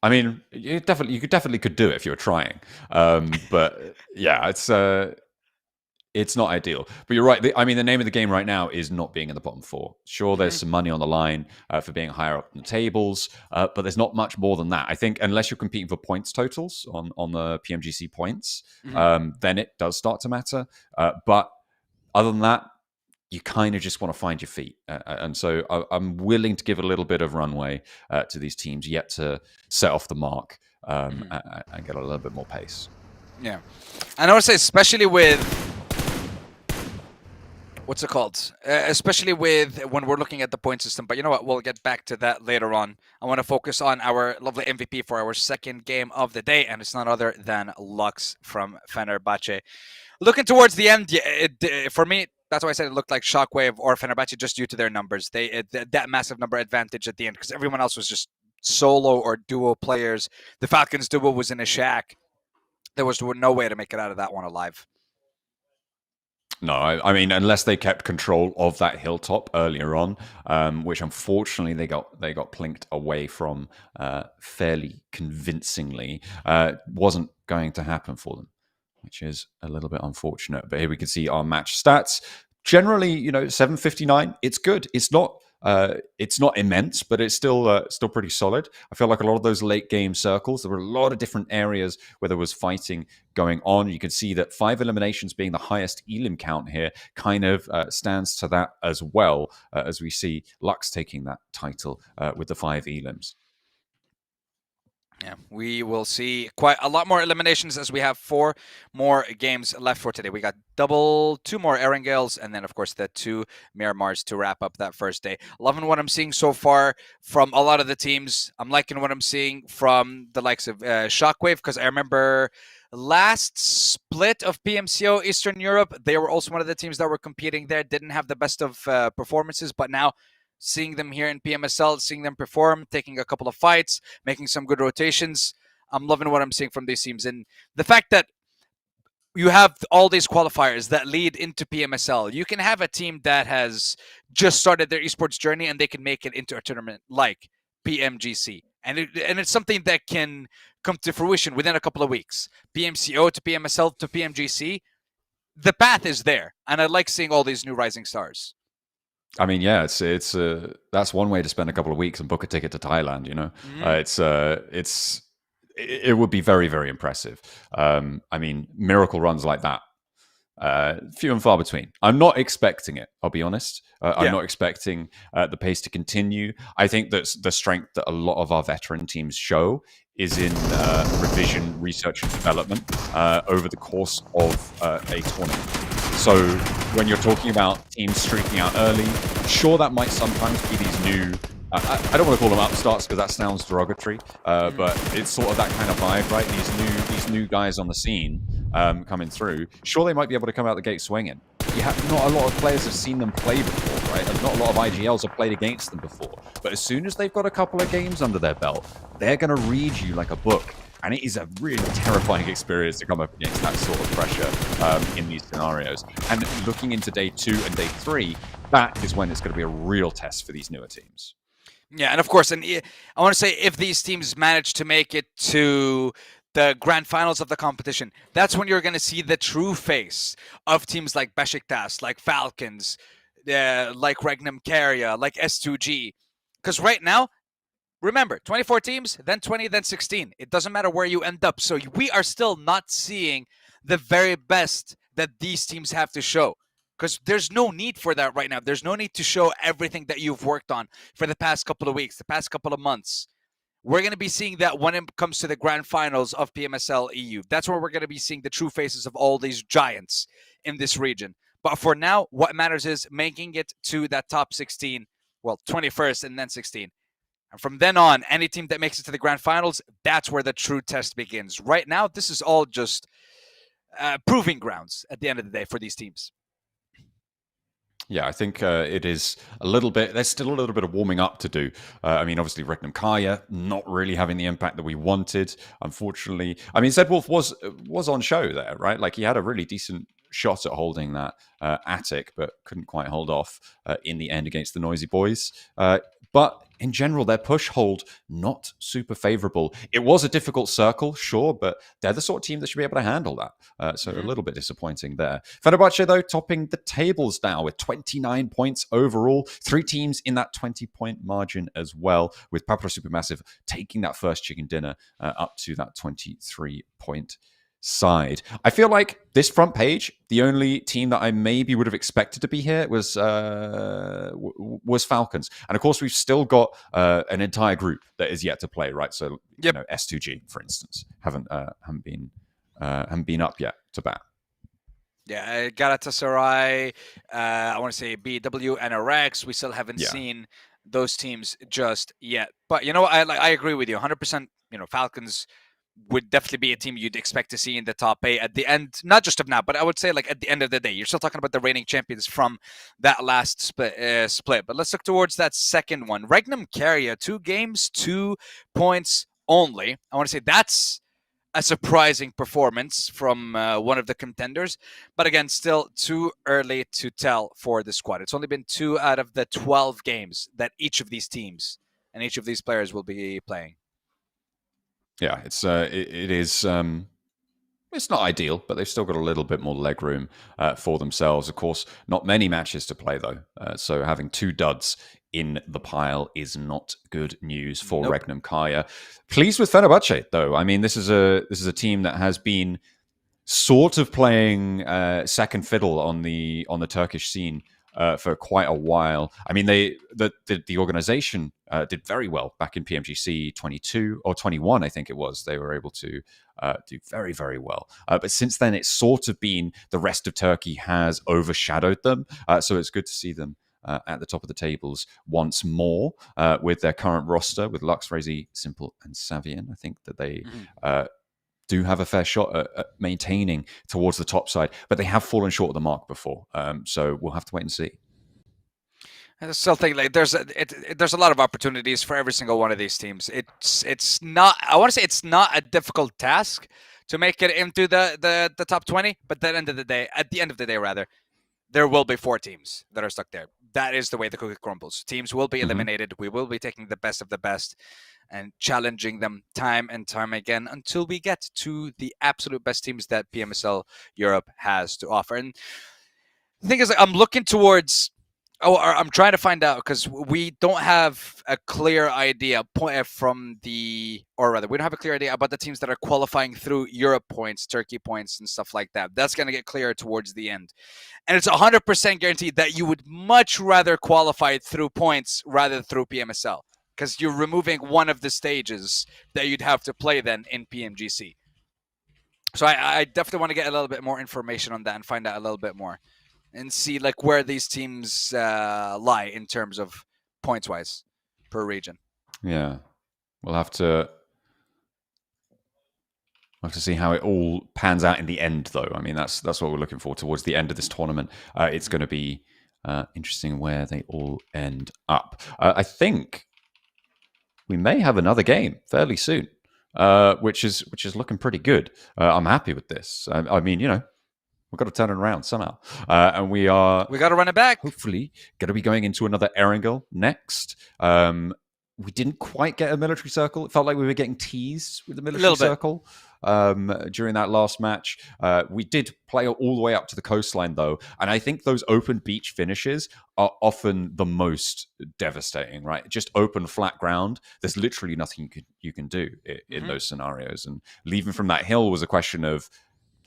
I mean, you definitely could do it if you were trying. But yeah, it's not ideal. But you're right. I mean, the name of the game right now is not being in the bottom four. Sure, there's some money on the line for being higher up in the tables, but there's not much more than that. I think unless you're competing for points totals on the PMGC points, then it does start to matter. But other than that, you kind of just want to find your feet. And so I'm willing to give a little bit of runway to these teams yet to set off the mark and get a little bit more pace. Yeah. And I would say especially with... What's it called? Especially with when we're looking at the point system. But you know what? We'll get back to that later on. I want to focus on our lovely MVP for our second game of the day, and it's none other than Lux from Fenerbahçe. Looking towards the end, for me, that's why I said it looked like SHOCKWAVE or Fenerbahçe just due to their numbers. That massive number advantage at the end, because everyone else was just solo or duo players. The Falcons duo was in a shack. There was no way to make it out of that one alive. No, I mean, unless they kept control of that hilltop earlier on, which unfortunately they got plinked away from fairly convincingly, wasn't going to happen for them, which is a little bit unfortunate. But here we can see our match stats. Generally, 759. It's good. It's not immense, but it's still pretty solid. I feel like a lot of those late game circles, there were a lot of different areas where there was fighting going on. You can see that 5 eliminations being the highest elim count here kind of stands to that as well, as we see Lux taking that title with the 5 elims. Yeah, we will see quite a lot more eliminations as we have 4 more games left for today. We got 2 more Erangels, and then, of course, the 2 Miramars to wrap up that first day. Loving what I'm seeing so far from a lot of the teams. I'm liking what I'm seeing from the likes of SHOCKWAVE, because I remember last split of PMCO Eastern Europe, they were also one of the teams that were competing there, didn't have the best of performances, but now seeing them here in PMSL, seeing them perform, taking a couple of fights, making some good rotations. I'm loving what I'm seeing from these teams. And the fact that you have all these qualifiers that lead into PMSL. You can have a team that has just started their esports journey and they can make it into a tournament like PMGC. And it's something that can come to fruition within a couple of weeks. PMCO to PMSL to PMGC. The path is there. And I like seeing all these new rising stars. I mean, yeah, it's that's one way to spend a couple of weeks and book a ticket to Thailand. It would be very, very impressive. I mean, miracle runs like that, few and far between. I'm not expecting it. I'll be honest. I'm not expecting the pace to continue. I think that the strength that a lot of our veteran teams show is in revision, research, and development over the course of a tournament. So when you're talking about teams streaking out early, sure, that might sometimes be these new... I don't want to call them upstarts because that sounds derogatory, but it's sort of that kind of vibe, right? These new guys on the scene coming through. Sure, they might be able to come out the gate swinging. Not a lot of players have seen them play before, right? And not a lot of IGLs have played against them before. But as soon as they've got a couple of games under their belt, they're going to read you like a book. And it is a really terrifying experience to come up against that sort of pressure in these scenarios. And looking into day 2 and day 3, that is when it's going to be a real test for these newer teams. Yeah, and of course, and I want to say if these teams manage to make it to the grand finals of the competition, that's when you're going to see the true face of teams like Beşiktaş, like Falcons, like Regnum, Carya, like S2G. Because right now, remember, 24 teams, then 20, then 16. It doesn't matter where you end up. So we are still not seeing the very best that these teams have to show. Because there's no need for that right now. There's no need to show everything that you've worked on for the past couple of weeks, the past couple of months. We're going to be seeing that when it comes to the grand finals of PMSL EU. That's where we're going to be seeing the true faces of all these giants in this region. But for now, what matters is making it to that top 16, well, 21st and then 16. And from then on, any team that makes it to the grand finals, that's where the true test begins. Right now, this is all just proving grounds at the end of the day for these teams. Yeah, I think it is a little bit, there's still a little bit of warming up to do. I mean, obviously, Regnum Carya not really having the impact that we wanted, unfortunately. I mean, Zedwolf was on show there, right? Like, he had a really decent shot at holding that attic, but couldn't quite hold off in the end against the Noisy Boys. But in general, their push hold, not super favorable. It was a difficult circle, sure, but they're the sort of team that should be able to handle that. So a little bit disappointing there. Fenerbahçe, though, topping the tables now with 29 points overall. 3 teams in that 20-point margin as well, with Papara SuperMassive taking that first chicken dinner up to that 23-point side. I feel like this front page, the only team that I maybe would have expected to be here was Falcons, and of course we've still got an entire group that is yet to play, right? So you know, S2G, for instance, haven't been up yet to bat. Yeah, Galatasaray, I want to say BW and RX. We still haven't seen those teams just yet. But you know, I agree with you 100%. You know, Falcons would definitely be a team you'd expect to see in the top 8 at the end, not just of now, but I would say like at the end of the day. You're still talking about the reigning champions from that last split. But let's look towards that second one. Regnum Carya, 2 games, 2 points only. I want to say that's a surprising performance from one of the contenders. But again, still too early to tell for the squad. It's only been 2 out of the 12 games that each of these teams and each of these players will be playing. Yeah, it is. It's not ideal, but they've still got a little bit more leg room for themselves. Of course, not many matches to play though, so having 2 duds in the pile is not good news for Regnum Carya. Pleased with Fenerbahçe though. I mean, this is a team that has been sort of playing second fiddle on the Turkish scene for quite a while. I mean, the organization did very well back in PMGC 22 or 21, I think it was. They were able to do very, very well. But since then, it's sort of been the rest of Turkey has overshadowed them. So it's good to see them at the top of the tables once more with their current roster with Lux, Razy, Simple, and Savian. I think that they do have a fair shot at maintaining towards the top side, but they have fallen short of the mark before. So we'll have to wait and see. I still think like there's a lot of opportunities for every single one of these teams. It's not, I want to say it's not a difficult task to make it into the top 20, but at the end of the day, there will be 4 teams that are stuck there. That is the way the cookie crumbles. Teams will be eliminated. We will be taking the best of the best and challenging them time and time again until we get to the absolute best teams that PMSL Europe has to offer. And the thing is, I'm looking towards, I'm trying to find out, because we don't have a clear idea we don't have a clear idea about the teams that are qualifying through Europe points, Turkey points, and stuff like that. That's going to get clearer towards the end. And it's 100% guaranteed that you would much rather qualify through points rather than through PMSL, because you're removing one of the stages that you'd have to play then in PMGC. So I definitely want to get a little bit more information on that and find out a little bit more and see like where these teams lie in terms of points-wise per region. Yeah, we'll have to see how it all pans out in the end, though. I mean, that's what we're looking for towards the end of this tournament. It's going to be interesting where they all end up. I think we may have another game fairly soon, which is looking pretty good. I'm happy with this. I mean, you know, we've got to turn it around somehow, and we got to run it back. Hopefully, going to be going into another Erangel next. We didn't quite get a military circle. It felt like we were getting teased with the military circle. during that last match. We did play all the way up to the coastline, though, and I think those open beach finishes are often the most devastating, right? Just open, flat ground. There's literally nothing you can do in those scenarios. And leaving from that hill was a question of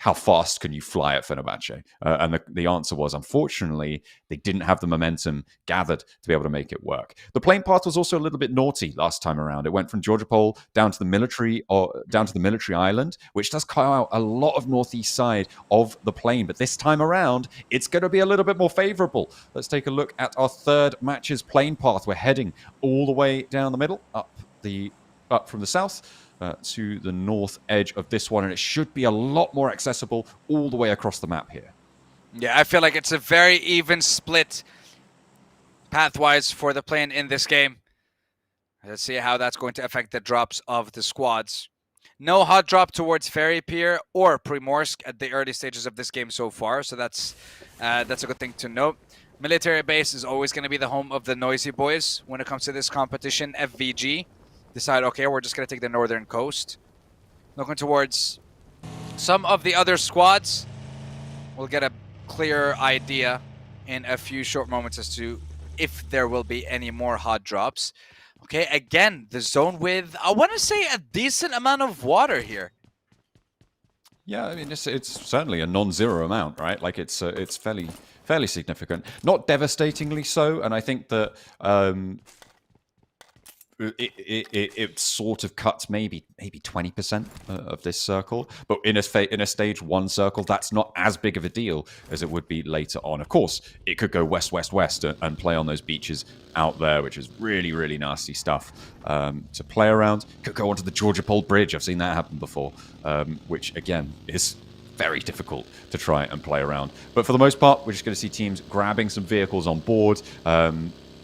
how fast can you fly at Fenerbahce? And the answer was, unfortunately, they didn't have the momentum gathered to be able to make it work. The plane path was also a little bit naughty last time around. It went from Georgopol down to the military island, which does cut out a lot of northeast side of the plane. But this time around, it's going to be a little bit more favorable. Let's take a look at our third match's plane path. We're heading all the way down the middle, up from the south. To the north edge of this one, and it should be a lot more accessible all the way across the map here. Yeah, I feel like it's a very even split pathwise for the plane in this game. Let's see how that's going to affect the drops of the squads. No hot drop towards Ferry Pier or Primorsk at the early stages of this game so far, so that's a good thing to note. Military base is always going to be the home of the Noisy Boys when it comes to this competition. FVG decide, okay, we're just going to take the northern coast. Looking towards some of the other squads, we'll get a clear idea in a few short moments as to if there will be any more hot drops. Okay, again, the zone with, I want to say, a decent amount of water here. Yeah, I mean, it's certainly a non-zero amount, right? Like, it's fairly significant. Not devastatingly so, and I think that it sort of cuts maybe 20% of this circle, but in a stage 1 circle, that's not as big of a deal as it would be later on. Of course, it could go west and play on those beaches out there, which is really, really nasty stuff to play around. Could go onto the Georgopol Bridge. I've seen that happen before, which again is very difficult to try and play around. But for the most part, we're just going to see teams grabbing some vehicles on board.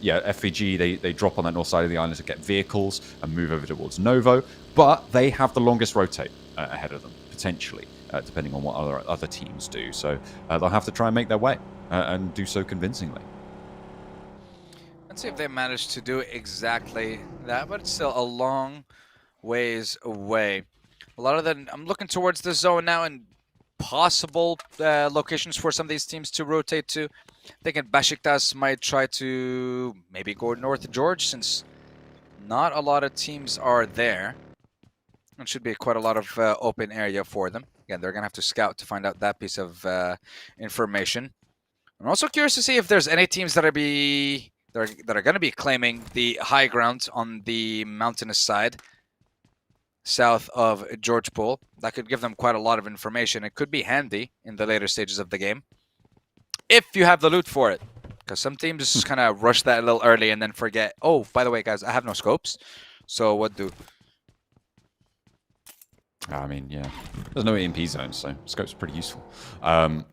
Yeah, FVG, they drop on that north side of the island to get vehicles and move over towards Novo, but they have the longest rotate ahead of them, potentially, depending on what other teams do. So they'll have to try and make their way and do so convincingly. Let's see if they manage to do exactly that, but it's still a long ways away. A lot of them, I'm looking towards the zone now and possible locations for some of these teams to rotate to. Thinking Beşiktaş might try to maybe go north to George, since not a lot of teams are there. It should be quite a lot of open area for them. Again, they're going to have to scout to find out that piece of information. I'm also curious to see if there's any teams that are going to be claiming the high ground on the mountainous side south of Georgopol. That could give them quite a lot of information. It could be handy in the later stages of the game, if you have the loot for it. Because some teams just kind of rush that a little early and then forget, oh, by the way, guys, I have no scopes. So what do? I mean, yeah. There's no EMP zones, so scope's pretty useful. We'll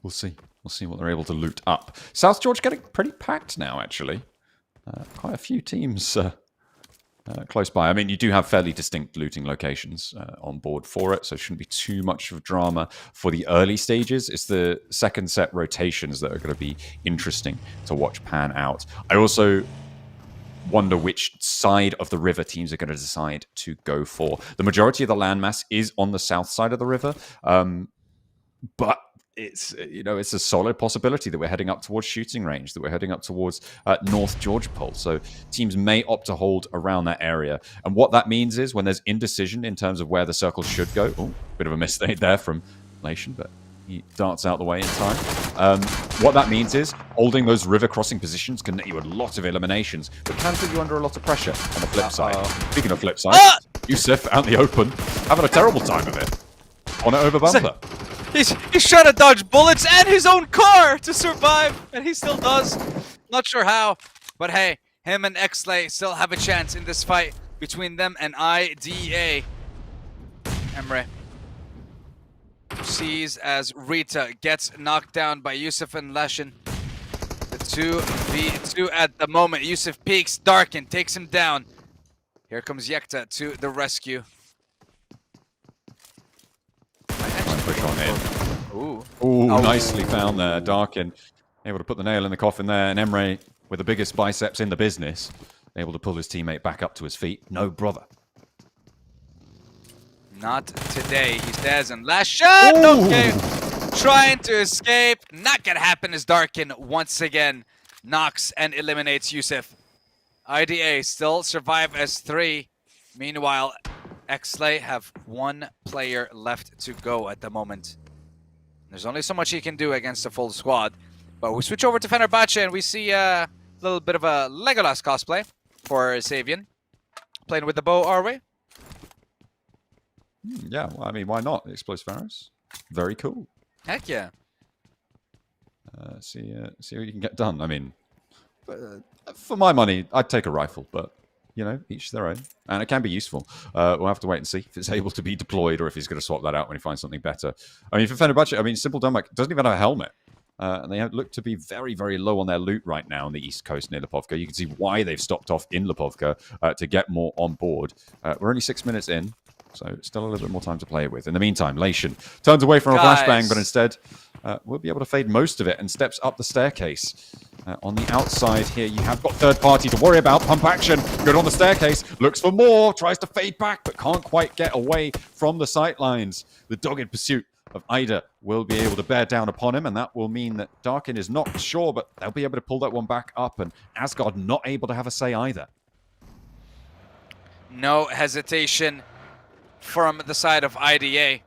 see. We'll see what they're able to loot up. South George getting pretty packed now, actually. Quite a few teams close by. I mean, you do have fairly distinct looting locations on board for it, so it shouldn't be too much of drama for the early stages. It's the second set rotations that are going to be interesting to watch pan out. I also wonder which side of the river teams are going to decide to go for. The majority of the landmass is on the south side of the river, but it's a solid possibility that we're heading up towards shooting range, that we're heading up towards North Georgopol. So teams may opt to hold around that area. And what that means is when there's indecision in terms of where the circle should go, oh, bit of a mistake there from Lation, but he darts out the way in time. What that means is holding those river crossing positions can net you a lot of eliminations, but can put you under a lot of pressure on the flip side. Speaking of flip side, ULF out in the open, having a terrible time of it. On it over bumper. He's trying to dodge bullets and his own car to survive, and he still does. Not sure how, but hey, him and XSLAY still have a chance in this fight between them and IDA. Emre sees as Rita gets knocked down by ULF and Lashin. The 2v2 at the moment. ULF peeks, Darkin takes him down. Here comes Yekta to the rescue. Push on in. Ooh, nicely found there. Darkin able to put the nail in the coffin there. And Emre, with the biggest biceps in the business, able to pull his teammate back up to his feet. No brother. Not today, he says. And last shot! Ooh. Okay. Trying to escape. Not gonna happen as Darkin once again knocks and eliminates Yusuf. IDA still survive as 3. Meanwhile, XSLAY have 1 player left to go at the moment. There's only so much he can do against a full squad. But we switch over to Fenerbahçe and we see a little bit of a Legolas cosplay for Savian. Playing with the bow, are we? Yeah, well, I mean, why not? Explosive arrows. Very cool. Heck yeah. See what you can get done. I mean, for my money, I'd take a rifle, but, you know, each their own. And it can be useful. We'll have to wait and see if it's able to be deployed or if he's going to swap that out when he finds something better. I mean, for Fenerbahçe, I mean, Simple Domek doesn't even have a helmet. And they look to be very, very low on their loot right now on the east coast near Lipovka. You can see why they've stopped off in Lipovka to get more on board. We're only 6 minutes in, so still a little bit more time to play with. In the meantime, Lation turns away from a flashbang, but instead will be able to fade most of it and steps up the staircase. On the outside here, you have got third party to worry about. Pump action, good on the staircase, looks for more, tries to fade back, but can't quite get away from the sightlines. The dogged pursuit of Ida will be able to bear down upon him, and that will mean that Darkin is not sure, but they'll be able to pull that one back up, and Asgard not able to have a say either. No hesitation from the side of IDA.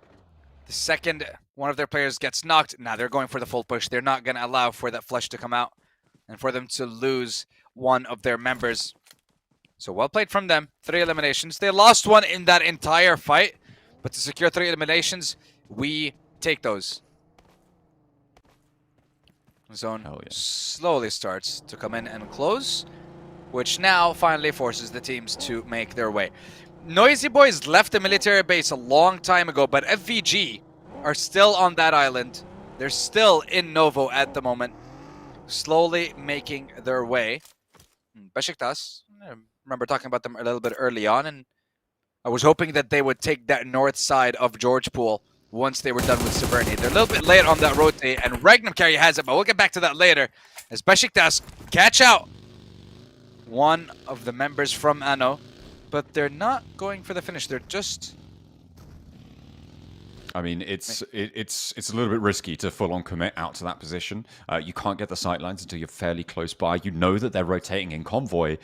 The second one of their players gets knocked, now they're going for the full push. They're not going to allow for that flush to come out and for them to lose one of their members. So well played from them. 3 eliminations. They lost one in that entire fight, but to secure 3 eliminations, we take those. Zone slowly starts to come in and close, which now finally forces the teams to make their way. THENOISYBOYS left the military base a long time ago, but FVG are still on that island. They're still in Novo at the moment, slowly making their way. Beşiktaş, I remember talking about them a little bit early on, and I was hoping that they would take that north side of George Pool once they were done with Severny. They're a little bit late on that rotate, and Regnum Carya has it, but we'll get back to that later as Beşiktaş catch out one of the members from Ano, but they're not going for the finish. They're just... I mean, it's a little bit risky to full-on commit out to that position. You can't get the sightlines until you're fairly close by. You know that they're rotating in convoy,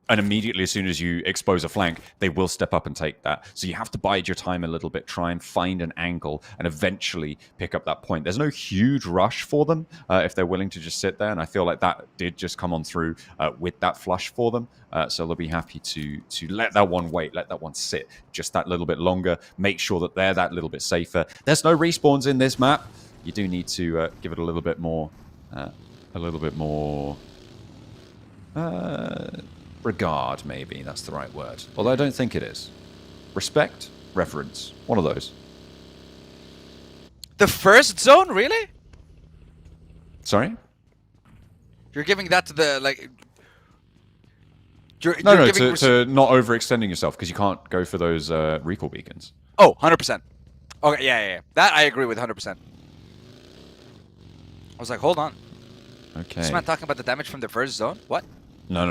and immediately as soon as you expose a flank, they will step up and take that. So you have to bide your time a little bit, try and find an angle, and eventually pick up that point. There's no huge rush for them if they're willing to just sit there, and I feel like that did just come on through with that flush for them. So they'll be happy to let that one wait, let that one sit just that little bit longer, make sure that they're that little bit safer. There's no respawns in this map. You do need to give it a little bit more regard, maybe. That's the right word. Although I don't think it is. Respect? Reverence. One of those. The first zone, really? Sorry? You're giving that to the, like... To not overextending yourself, because you can't go for those recall beacons. Oh, 100%. Okay, yeah. That I agree with 100%. I was like, hold on. Okay. This man talking about the damage from the first zone? What? No.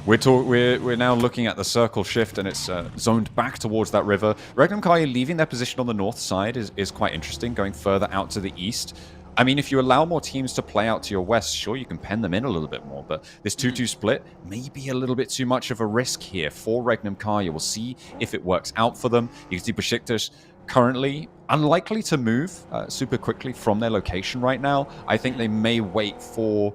We're now looking at the circle shift, and it's zoned back towards that river. Regnum Carya leaving their position on the north side is quite interesting, going further out to the east. I mean, if you allow more teams to play out to your west, sure, you can pen them in a little bit more, but this 2-2 split may be a little bit too much of a risk here for Regnum Carya. We'll see if it works out for them. You can see Beşiktaş currently unlikely to move super quickly from their location right now. I think they may wait for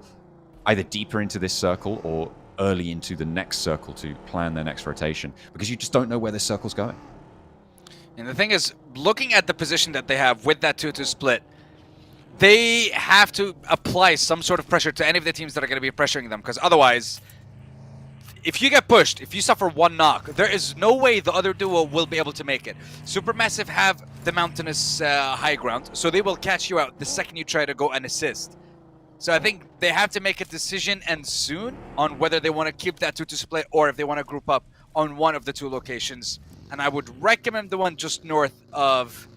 either deeper into this circle or early into the next circle to plan their next rotation, because you just don't know where this circle's going. And the thing is, looking at the position that they have with that 2-2 split, they have to apply some sort of pressure to any of the teams that are going to be pressuring them, because otherwise, if you get pushed, if you suffer one knock, there is no way the other duo will be able to make it. Supermassive have the mountainous high ground, so they will catch you out the second you try to go and assist. So I think they have to make a decision, and soon, on whether they want to keep that 2-2 split or if they want to group up on one of the 2 locations. And I would recommend the one just north of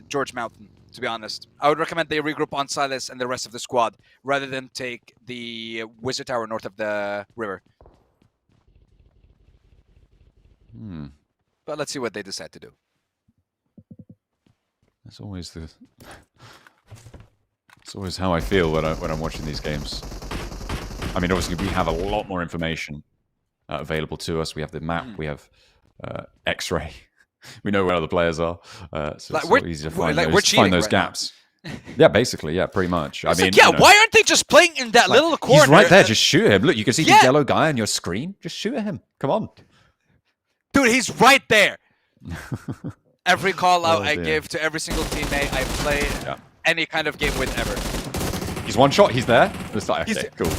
George Mountain, to be honest. I would recommend they regroup on Silas and the rest of the squad, rather than take the Wizard Tower north of the river. But let's see what they decide to do. It's always how I feel when I'm watching these games. I mean, obviously, we have a lot more information available to us. We have the map. We have X-ray. We know where other players are. So Like, it's a lot easier to find we're cheating those right gaps. Yeah, basically, yeah, pretty much. I mean, like, yeah, you know, why aren't they just playing in that little corner? he's right there. Just shoot him. Look, you can see Yeah. the yellow guy on your screen. Just shoot at him. Come on. Dude, he's right there. Every call out Oh, I dear. give to every single teammate I play any kind of game with ever. He's one shot. He's there. It's like, okay, cool.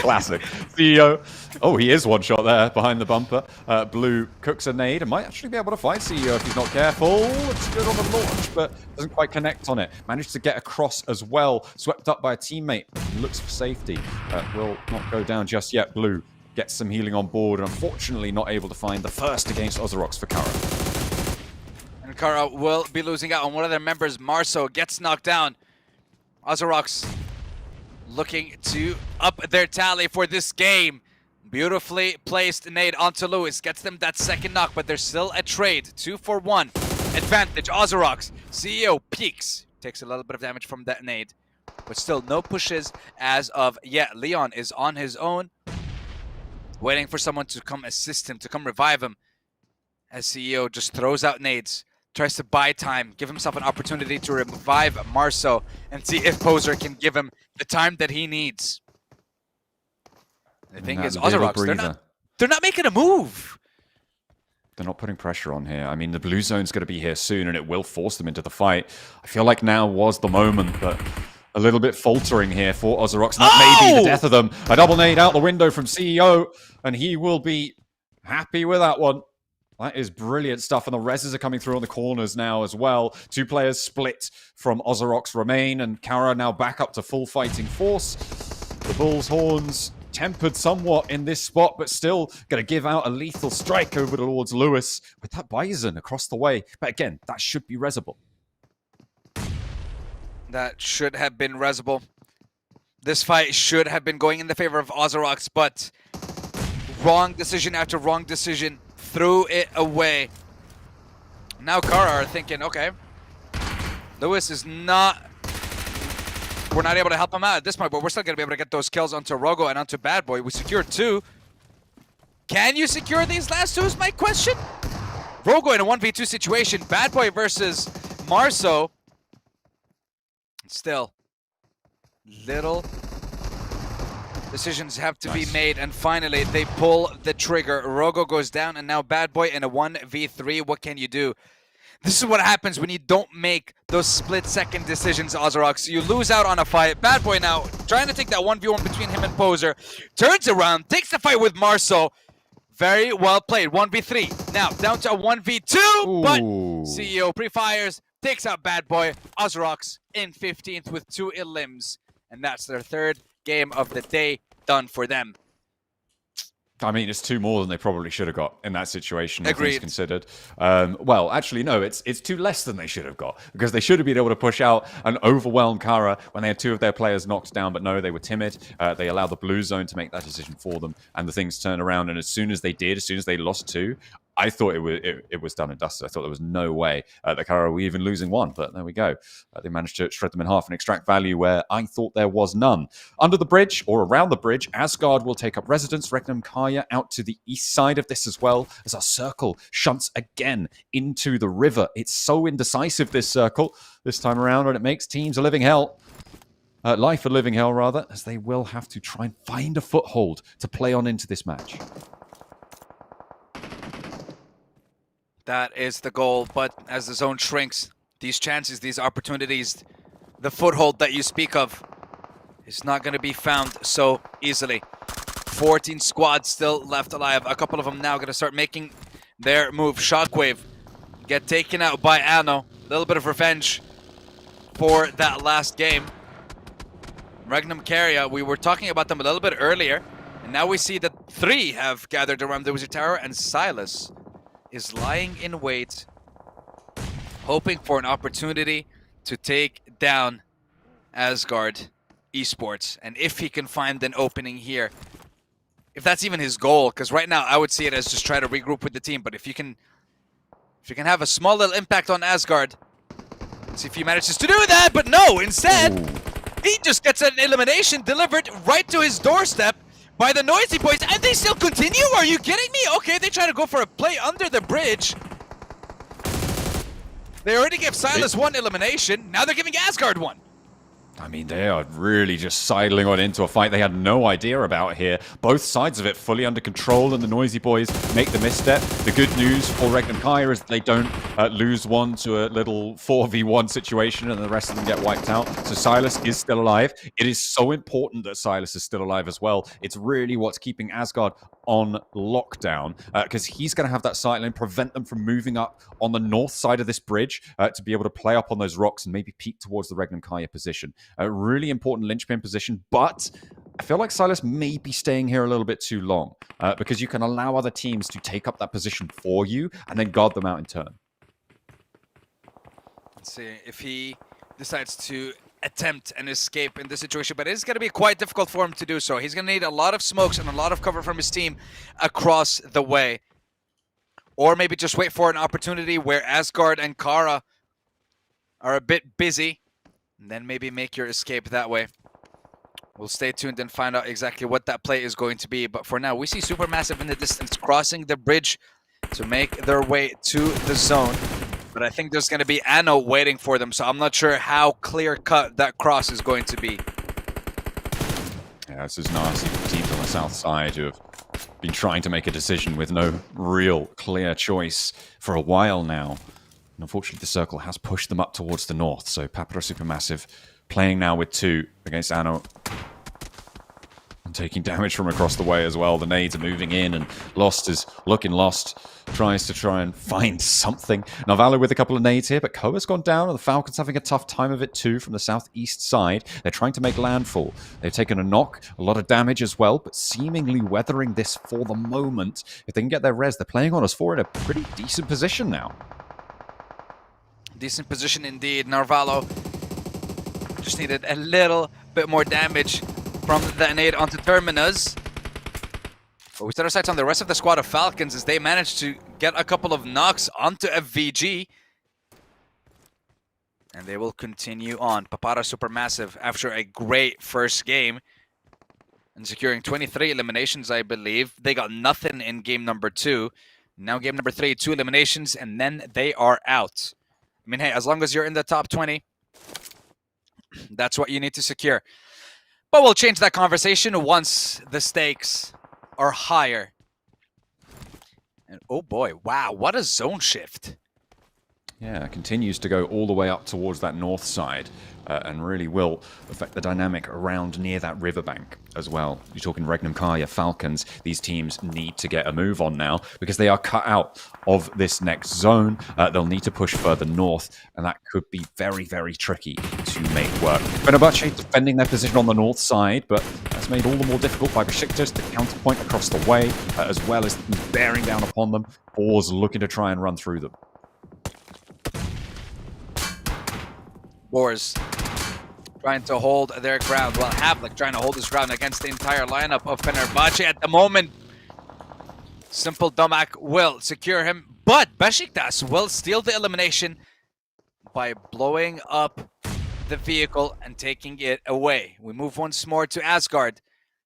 Classic. CEO. Oh, he is one shot there behind the bumper. Blue cooks a nade and might actually be able to fight CEO if he's not careful. Looks good on the launch, but doesn't quite connect on it. Managed to get across as well. Swept up by a teammate. Looks for safety. Will not go down just yet. Blue gets some healing on board and unfortunately not able to find the first against Ozarox for Carya. And Carya will be losing out on one of their members. Marso gets knocked down. Ozarox looking to up their tally for this game. Beautifully placed nade onto Lewis. Gets them that second knock, but there's still a trade. 2-for-1 advantage. Ozarox. CEO peeks. Takes a little bit of damage from that nade. But still no pushes as of yet. Leon is on his own. Waiting for someone to come assist him, to come revive him. As CEO just throws out nades. Tries to buy time, give himself an opportunity to revive Marso and see if Poser can give him the time that he needs. The thing is, Ozarox, they're not making a move. They're not putting pressure on here. I mean, the blue zone's going to be here soon, and it will force them into the fight. I feel like now was the moment, but a little bit faltering here for Ozarox. And that may be the death of them. A double nade out the window from CEO, and he will be happy with that one. That is brilliant stuff, and the reses are coming through on the corners now as well. Two players split from Ozarox remain, and Carya now back up to full fighting force. The Bull's horns tempered somewhat in this spot, but still going to give out a lethal strike over towards Lewis with that Bison across the way. But again, that should be resable. That should have been resable. This fight should have been going in the favor of Ozarox, but wrong decision after wrong decision. Threw it away. Now Carya are thinking, okay, Lewis is not... We're not able to help him out at this point, but we're still going to be able to get those kills onto Rogo and onto Bad Boy. We secured 2. Can you secure these last 2 is my question? Rogo in a 1v2 situation. Bad Boy versus Marso. Still, little decisions have to be made, and finally they pull the trigger. Rogo goes down, and now Bad Boy in a 1v3. What can you do? This is what happens when you don't make those split-second decisions, Ozarox. You lose out on a fight. Bad Boy now trying to take that 1v1 between him and Poser. Turns around, takes the fight with Marso. Very well played. 1v3. Now down to a 1v2, but CEO pre-fires, takes out Bad Boy. Ozarox in 15th with 2 elims. And that's their 3rd game of the day done for them. I mean, it's 2 more than they probably should have got in that situation, all Agreed. things considered. Well, actually, no, it's 2 less than they should have got, because they should have been able to push out and overwhelm Carya when they had 2 of their players knocked down, but no, they were timid. They allowed the blue zone to make that decision for them, and the things turned around, and as soon as they did, as soon as they lost 2, I thought it was done and dusted. I thought there was no way that Carya were even losing 1, but there we go. They managed to shred them in half and extract value where I thought there was none. Under the bridge, or around the bridge, Asgard will take up residence. Regnum Carya out to the east side of this as well, as our circle shunts again into the river. It's so indecisive, this circle, this time around, and it makes teams a living hell. Life a living hell, rather, as they will have to try and find a foothold to play on into this match. That is the goal, but as the zone shrinks, these chances, these opportunities, the foothold that you speak of is not going to be found so easily. 14 squads still left alive. A couple of them now going to start making their move. Shockwave get taken out by Anno. A little bit of revenge for that last game. Regnum Carya, we were talking about them a little bit earlier, and now we see that 3 have gathered around the Wizard Tower, and Silas is lying in wait, hoping for an opportunity to take down Asgard Esports. And if he can find an opening here, if that's even his goal, because right now I would see it as just try to regroup with the team, but if you can have a small little impact on Asgard, Let's see if he manages to do that, but no, instead, Ooh. he just gets an elimination delivered right to his doorstep by the Noisy Boys, and they still continue? Are you kidding me? Okay, they try to go for a play under the bridge. They already gave Silas one elimination, now they're giving Asgard one. I mean, they are really just sidling on into a fight they had no idea about here. Both sides of it fully under control, and the Noisy Boys make the misstep. The good news for Regnum Carya is they don't lose one to a little 4v1 situation, and the rest of them get wiped out. So Silas is still alive. It is so important that Silas is still alive as well. It's really what's keeping Asgard on lockdown, because he's going to have that sight line, prevent them from moving up on the north side of this bridge to be able to play up on those rocks and maybe peek towards the Regnum Carya position. A really important linchpin position, but I feel like Silas may be staying here a little bit too long because you can allow other teams to take up that position for you and then guard them out in turn. Let's see if he decides to attempt an escape in this situation, but it's going to be quite difficult for him to do so. He's going to need a lot of smokes and a lot of cover from his team across the way. Or maybe just wait for an opportunity where Asgard and Carya are a bit busy, and then maybe make your escape that way. We'll stay tuned and find out exactly what that play is going to be. But for now, we see SuperMassive in the distance crossing the bridge to make their way to the zone. But I think there's going to be Anno waiting for them, so I'm not sure how clear-cut that cross is going to be. Yeah, this is nasty for teams on the south side who have been trying to make a decision with no real clear choice for a while now. And unfortunately, the circle has pushed them up towards the north. So Papara SuperMassive playing now with 2 against Anno. And taking damage from across the way as well. The nades are moving in, and Lost is looking lost. Tries to try and find something. Now Valor with a couple of nades here, but Koa's gone down, and the Falcons having a tough time of it too from the southeast side. They're trying to make landfall. They've taken a knock, a lot of damage as well, but seemingly weathering this for the moment. If they can get their res, they're playing on us 4 in a pretty decent position now. Decent position indeed. Narvalo just needed a little bit more damage from the nade onto Terminus. But we set our sights on the rest of the squad of Falcons as they managed to get a couple of knocks onto FVG. And they will continue on. Papara SuperMassive, after a great first game and securing 23 eliminations, I believe. They got nothing in game number 2. Now game number 3, 2 eliminations, and then they are out. I mean, hey, as long as you're in the top 20, that's what you need to secure. But we'll change that conversation once the stakes are higher. And oh boy, wow, what a zone shift. Yeah, continues to go all the way up towards that north side and really will affect the dynamic around near that riverbank as well. You're talking Regnum Carya, Falcons. These teams need to get a move on now because they are cut out of this next zone. They'll need to push further north, and that could be very, very tricky to make work. Fenerbahçe defending their position on the north side, but that's made all the more difficult by Beşiktaş, the counterpoint across the way, as well as bearing down upon them. BOARS looking to try and run through them. BOARS trying to hold their ground, while Havlik trying to hold his ground against the entire lineup of Fenerbahçe at the moment. Simple Domak will secure him, but Beşiktaş will steal the elimination by blowing up the vehicle and taking it away. We move once more to Asgard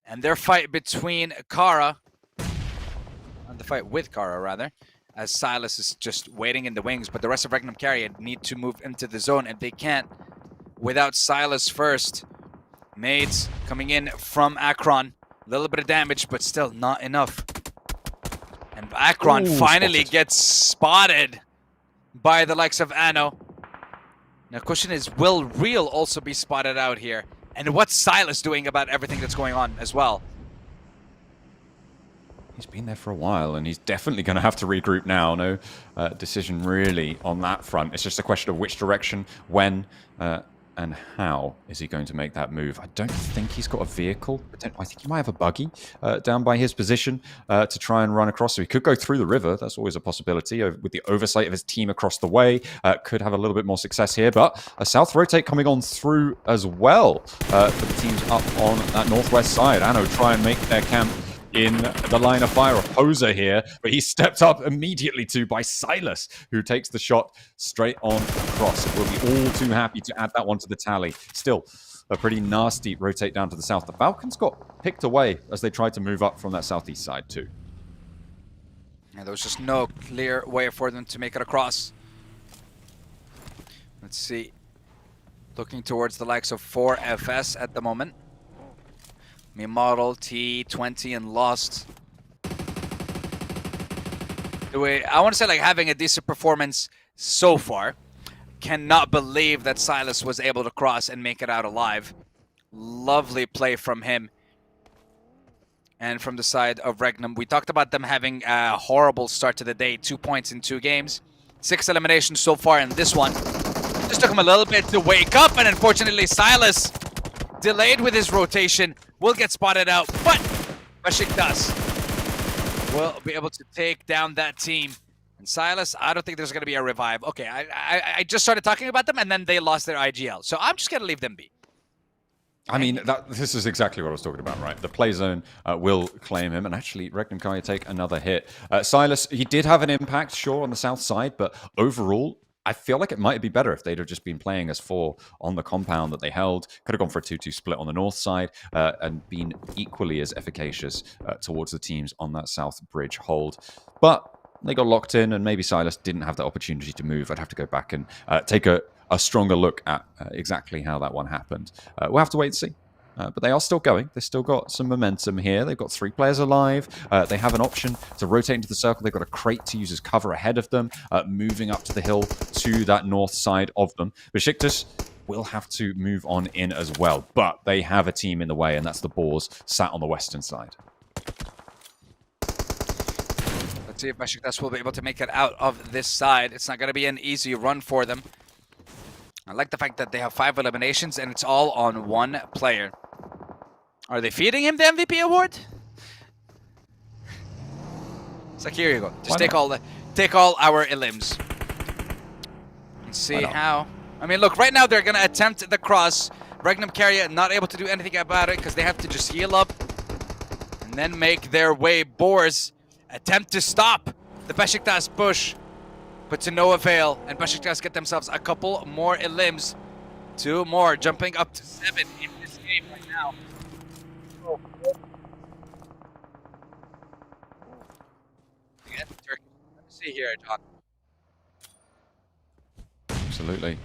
and their fight between Carya, and the fight with Carya rather, as Silas is just waiting in the wings, but the rest of Regnum Carya need to move into the zone, and they can't without Silas first. Nades coming in from Akron. A little bit of damage, but still not enough. And Akron finally gets spotted by the likes of Anno. Now, the question is, will Real also be spotted out here? And what's Silas doing about everything that's going on as well? He's been there for a while, and he's definitely going to have to regroup now. No decision really on that front. It's just a question of which direction, when, and how is he going to make that move. I don't think he's got a vehicle. I think he might have a buggy down by his position to try and run across. So he could go through the river. That's always a possibility. With the oversight of his team across the way, could have a little bit more success here. But a south rotate coming on through as well for the teams up on that northwest side. Anno try and make their camp in the line of fire. A poser here, but he stepped up immediately to by Silas, who takes the shot straight on across. We'll be all too happy to add that one to the tally. Still, a pretty nasty rotate down to the south. The Falcons got picked away as they tried to move up from that southeast side too. And there was just no clear way for them to make it across. Let's see. Looking towards the likes of 4FS at the moment. Model T20 and Lost. I want to say, like, having a decent performance so far. Cannot believe that Silas was able to cross and make it out alive. Lovely play from him. And from the side of Regnum, we talked about them having a horrible start to the day. 2 points in 2 games. 6 eliminations so far in this one. Just took him a little bit to wake up, and unfortunately Silas delayed with his rotation. Will get spotted out, but Beşiktaş will be able to take down that team. And Silas, I don't think there's going to be a revive. Okay, I just started talking about them, and then they lost their IGL. So I'm just going to leave them be. I mean, this is exactly what I was talking about, right? The play zone will claim him, and actually, Regnum Carya take another hit. Silas, he did have an impact, sure, on the south side, but overall, I feel like it might be better if they'd have just been playing as 4 on the compound that they held. Could have gone for a 2-2 split on the north side and been equally as efficacious towards the teams on that south bridge hold. But they got locked in, and maybe Silas didn't have the opportunity to move. I'd have to go back and take a stronger look at exactly how that one happened. We'll have to wait and see. But they are still going. They've still got some momentum here. They've got 3 players alive. They have an option to rotate into the circle. They've got a crate to use as cover ahead of them, moving up to the hill to that north side of them. Beşiktaş will have to move on in as well. But they have a team in the way, and that's the BOARS sat on the western side. Let's see if Beşiktaş will be able to make it out of this side. It's not going to be an easy run for them. I like the fact that they have 5 eliminations, and it's all on 1 player. Are they feeding him the MVP award? It's like, here you go. Just take all our elims. Let's see how. I mean, look, right now they're gonna attempt the cross. Regnum Carya not able to do anything about it because they have to just heal up and then make their way. BOARS attempt to stop the Beşiktaş push, but to no avail. And Beşiktaş get themselves a couple more elims. 2 more, jumping up to 7 in this game right now. Let's see here, John. Absolutely.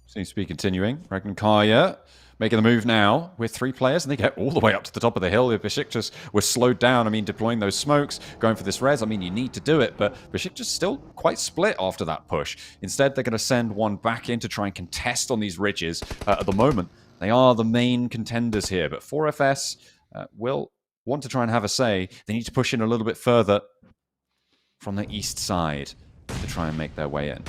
Seems to be continuing. Regnum Carya making the move now with 3 players, and they get all the way up to the top of the hill. If Beşiktaş was slowed down, I mean, deploying those smokes, going for this res, I mean, you need to do it, but Beşiktaş still quite split after that push. Instead, they're going to send one back in to try and contest on these ridges. At the moment, they are the main contenders here, but 4FS will want to try and have a say. They need to push in a little bit further from the east side to try and make their way in.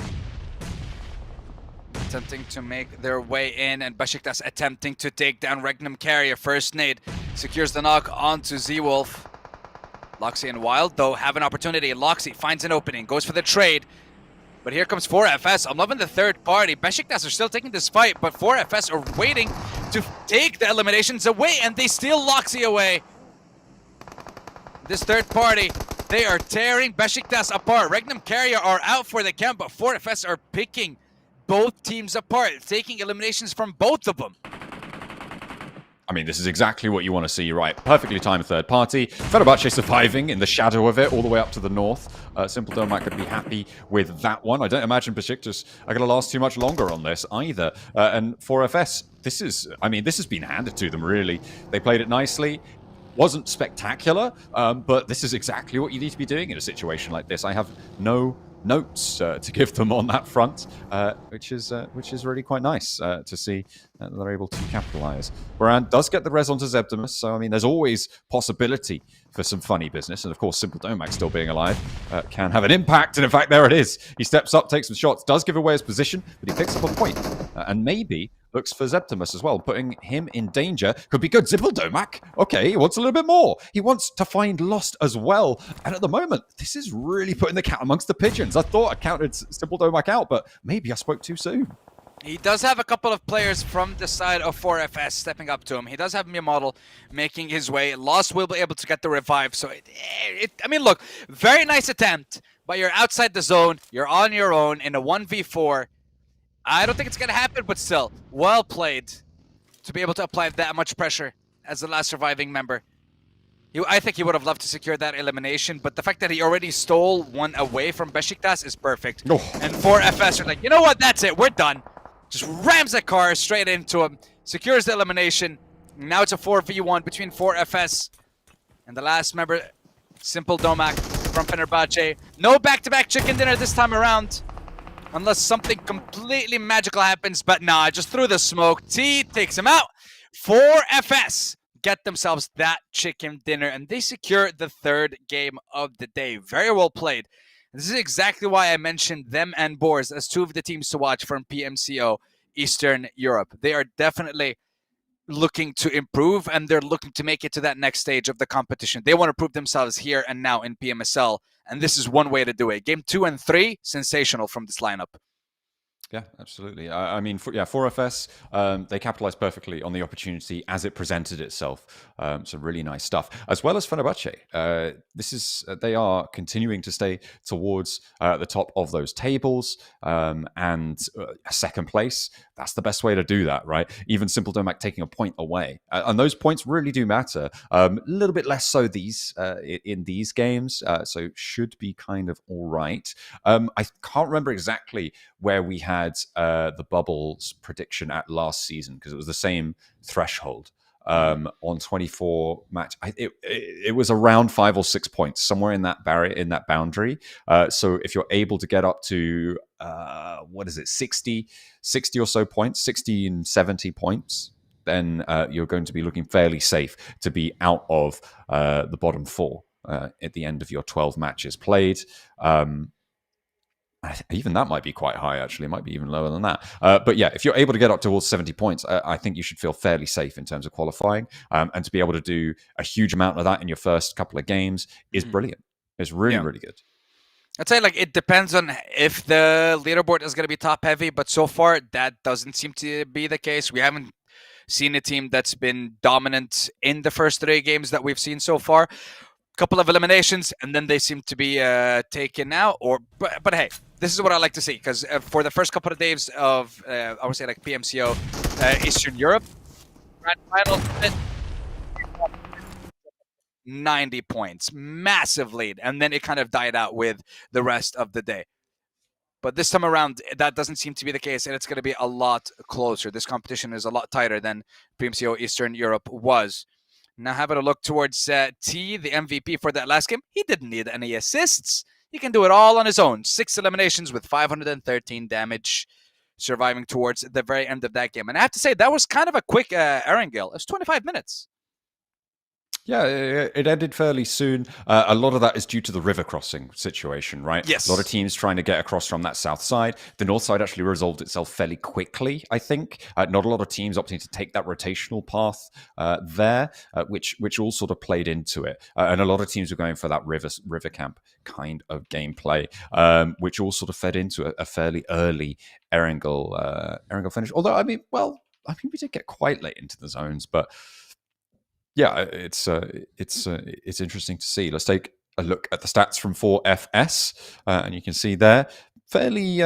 Attempting to make their way in, and Beşiktaş attempting to take down Regnum Carya. First nade secures the knock onto Z-Wolf. Loxy and Wild, though, have an opportunity. Loxy finds an opening, goes for the trade. But here comes 4FS. I'm loving the third party. Beşiktaş are still taking this fight, but 4FS are waiting to take the eliminations away, and they steal Loxy away. This third party, they are tearing Beşiktaş apart. Regnum Carya are out for the count, but 4FS are picking both teams apart, taking eliminations from both of them. I mean, this is exactly what you want to see, right? Perfectly timed third party. Fenerbahçe surviving in the shadow of it all the way up to the north. Simple Dome might could be happy with that one. I don't imagine Beşiktaş are going to last too much longer on this either. And 4FS, this has been handed to them, really. They played it nicely. Wasn't spectacular, but this is exactly what you need to be doing in a situation like this. I have no notes to give them on that front, which is really quite nice to see that they're able to capitalize. Baran does get the res onto Zebdemus, so I mean, there's always possibility for some funny business, and of course, Simple Domac still being alive can have an impact, and in fact, there it is. He steps up, takes some shots, does give away his position, but he picks up a point, and maybe looks for Zebdemus as well, putting him in danger. Could be good. Simple Domac, okay, he wants a little bit more. He wants to find Lost as well, and at the moment, this is really putting the cat amongst the pigeons. I thought I counted Simple Domac out, but maybe I spoke too soon. He does have a couple of players from the side of 4FS stepping up to him. He does have Miramar making his way. Lost will be able to get the revive. So, I mean, look, very nice attempt, but you're outside the zone. You're on your own in a 1v4. I don't think it's going to happen, but still, well played to be able to apply that much pressure as the last surviving member. I think he would have loved to secure that elimination, but the fact that he already stole one away from Beşiktaş is perfect. Oh. And 4FS are like, you know what, that's it, we're done. Just rams that car straight into him, secures the elimination. Now it's a 4v1 between 4FS and the last member, Simple Domak from Fenerbahçe. No back-to-back chicken dinner this time around, unless something completely magical happens, but nah, just through the smoke. T takes him out. 4FS get themselves that chicken dinner, and they secure the third game of the day. Very well played. This is exactly why I mentioned them and BOARS as two of the teams to watch from PMCO Eastern Europe. They are definitely looking to improve, and they're looking to make it to that next stage of the competition. They want to prove themselves here and now in PMSL, and this is one way to do it. Game 2 and 3, sensational from this lineup. Yeah, absolutely. I mean, 4FS, they capitalized perfectly on the opportunity as it presented itself. So really nice stuff. As well as Fenerbahçe. They are continuing to stay towards the top of those tables, and second place. That's the best way to do that, right? Even Simple Domak taking a point away. And those points really do matter. A little bit less so in these games, so should be kind of all right. I can't remember exactly where we had the bubbles prediction at last season, because it was the same threshold on 24 match. It was around 5 or 6 points, somewhere in that boundary. So if you're able to get up to 60 or so points, 60 and 70 points, then you're going to be looking fairly safe to be out of the bottom 4 at the end of your 12 matches played. Even that might be quite high, actually. It might be even lower than that. But yeah, if you're able to get up towards 70 points, I think you should feel fairly safe in terms of qualifying. And to be able to do a huge amount of that in your first couple of games is brilliant. It's really, really good. I'd say it depends on if the leaderboard is going to be top heavy, but so far that doesn't seem to be the case. We haven't seen a team that's been dominant in the first 3 games that we've seen so far. Couple of eliminations, and then they seem to be taken out. But hey, this is what I like to see, because for the first couple of days of I would say PMCO Eastern Europe grand final, 90 points, massive lead, and then it kind of died out with the rest of the day. But this time around, that doesn't seem to be the case, and it's going to be a lot closer. This competition is a lot tighter than PMCO Eastern Europe was. Now having a look towards T, the MVP for that last game. He didn't need any assists. He can do it all on his own. 6 eliminations with 513 damage, surviving towards the very end of that game. And I have to say, that was kind of a quick Erangel. It was 25 minutes. Yeah, it ended fairly soon. A lot of that is due to the river crossing situation, right? Yes. A lot of teams trying to get across from that south side. The north side actually resolved itself fairly quickly, I think. Not a lot of teams opting to take that rotational path there, which all sort of played into it. And a lot of teams were going for that river camp kind of gameplay, which all sort of fed into a fairly early Erangel finish. Although, I mean, we did get quite late into the zones, but yeah, it's interesting to see. Let's take a look at the stats from 4FS, and you can see there fairly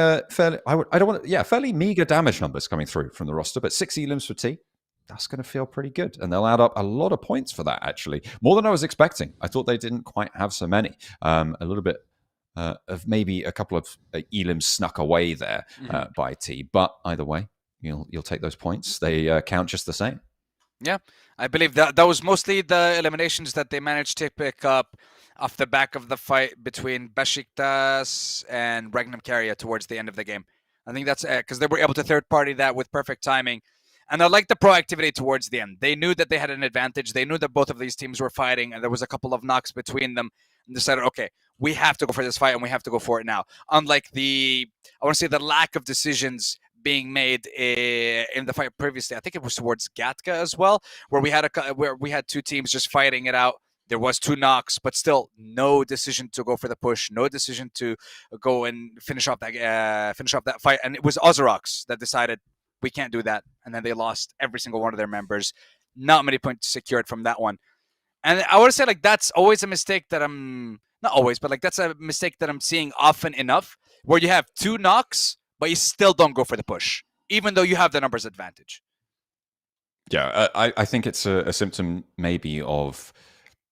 meager damage numbers coming through from the roster, but 6 elims for T. That's going to feel pretty good, and they'll add up a lot of points for that. Actually, more than I was expecting. I thought they didn't quite have so many. A little bit of maybe a couple of elims snuck away there by T, but either way, you'll take those points. They count just the same. Yeah, I believe that was mostly the eliminations that they managed to pick up off the back of the fight between Beşiktaş and Regnum Carya towards the end of the game. I think that's because they were able to third-party that with perfect timing. And I like the proactivity towards the end. They knew that they had an advantage. They knew that both of these teams were fighting, and there was a couple of knocks between them. And decided, okay, we have to go for this fight, and we have to go for it now. Unlike the lack of decisions being made in the fight previously. I think it was towards Gatka as well, where we had 2 teams just fighting it out, There was 2 knocks, but still no decision to go for the push, no decision to go and finish off that fight. And it was Ozarox that decided we can't do that, and then they lost every single one of their members. Not many points secured from that one. And I would say like that's always a mistake that I'm not always, but like that's a mistake that I'm seeing often enough, where you have 2 knocks, but you still don't go for the push, even though you have the numbers advantage. Yeah, I think it's a symptom maybe of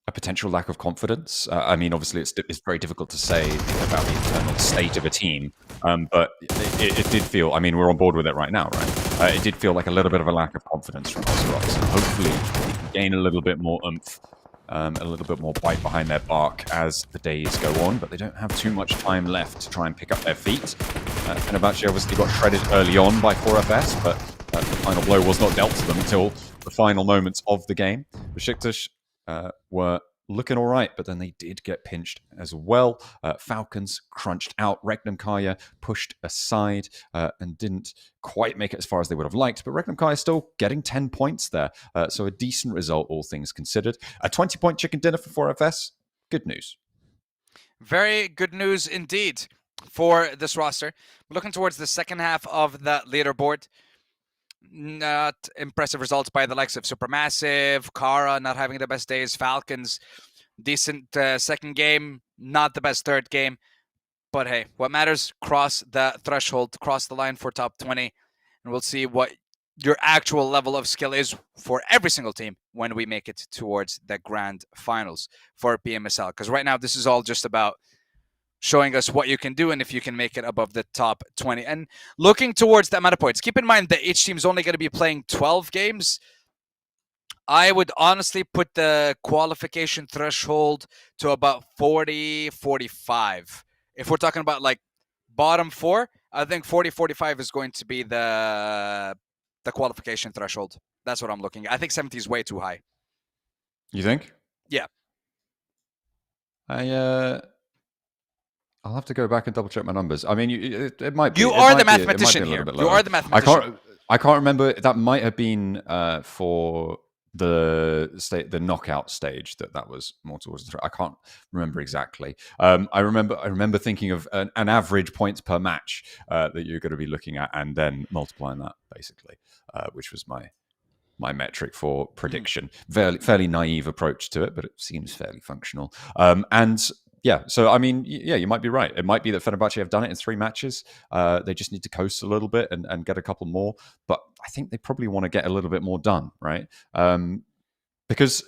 a potential lack of confidence. I mean, obviously, it's very difficult to say about the internal state of a team, but it did feel, I mean, we're on board with it right now, right? It did feel like a little bit of a lack of confidence from Ozarox. Hopefully, they can gain a little bit more oomph, a little bit more bite behind their bark as the days go on, but they don't have too much time left to try and pick up their feet. Fenerbahçe obviously got shredded early on by 4FS, but the final blow was not dealt to them until the final moments of the game. Beşiktaş were looking all right, but then they did get pinched as well. Falcons crunched out. Regnum Carya pushed aside and didn't quite make it as far as they would have liked, but Regnum Carya still getting 10 points there. So a decent result, all things considered. A 20-point chicken dinner for 4FS. Good news. Very good news indeed for this roster. Looking towards the second half of the leaderboard, not impressive results by the likes of SuperMassive, Carya not having the best days, Falcons, decent second game, not the best third game. But hey, what matters, cross the threshold, cross the line for top 20, and we'll see what your actual level of skill is for every single team when we make it towards the grand finals for PMSL. Because right now, this is all just about showing us what you can do and if you can make it above the top 20. And looking towards the amount of points, keep in mind that each team is only going to be playing 12 games. I would honestly put the qualification threshold to about 40, 45. If we're talking about like bottom 4, I think 40, 45 is going to be the qualification threshold. That's what I'm looking at. I think 70 is way too high. You think? Yeah. I'll have to go back and double check my numbers. I mean, it might be. You are the mathematician here. You are the mathematician. I can't remember. That might have been for the knockout stage that was more towards the. I can't remember exactly. I remember thinking of an average points per match that you're going to be looking at, and then multiplying that basically, which was my metric for prediction. Fairly naive approach to it, but it seems fairly functional. And yeah, so I mean, yeah, you might be right. It might be that Fenerbahçe have done it in 3 matches. They just need to coast a little bit and get a couple more. But I think they probably want to get a little bit more done, right? Because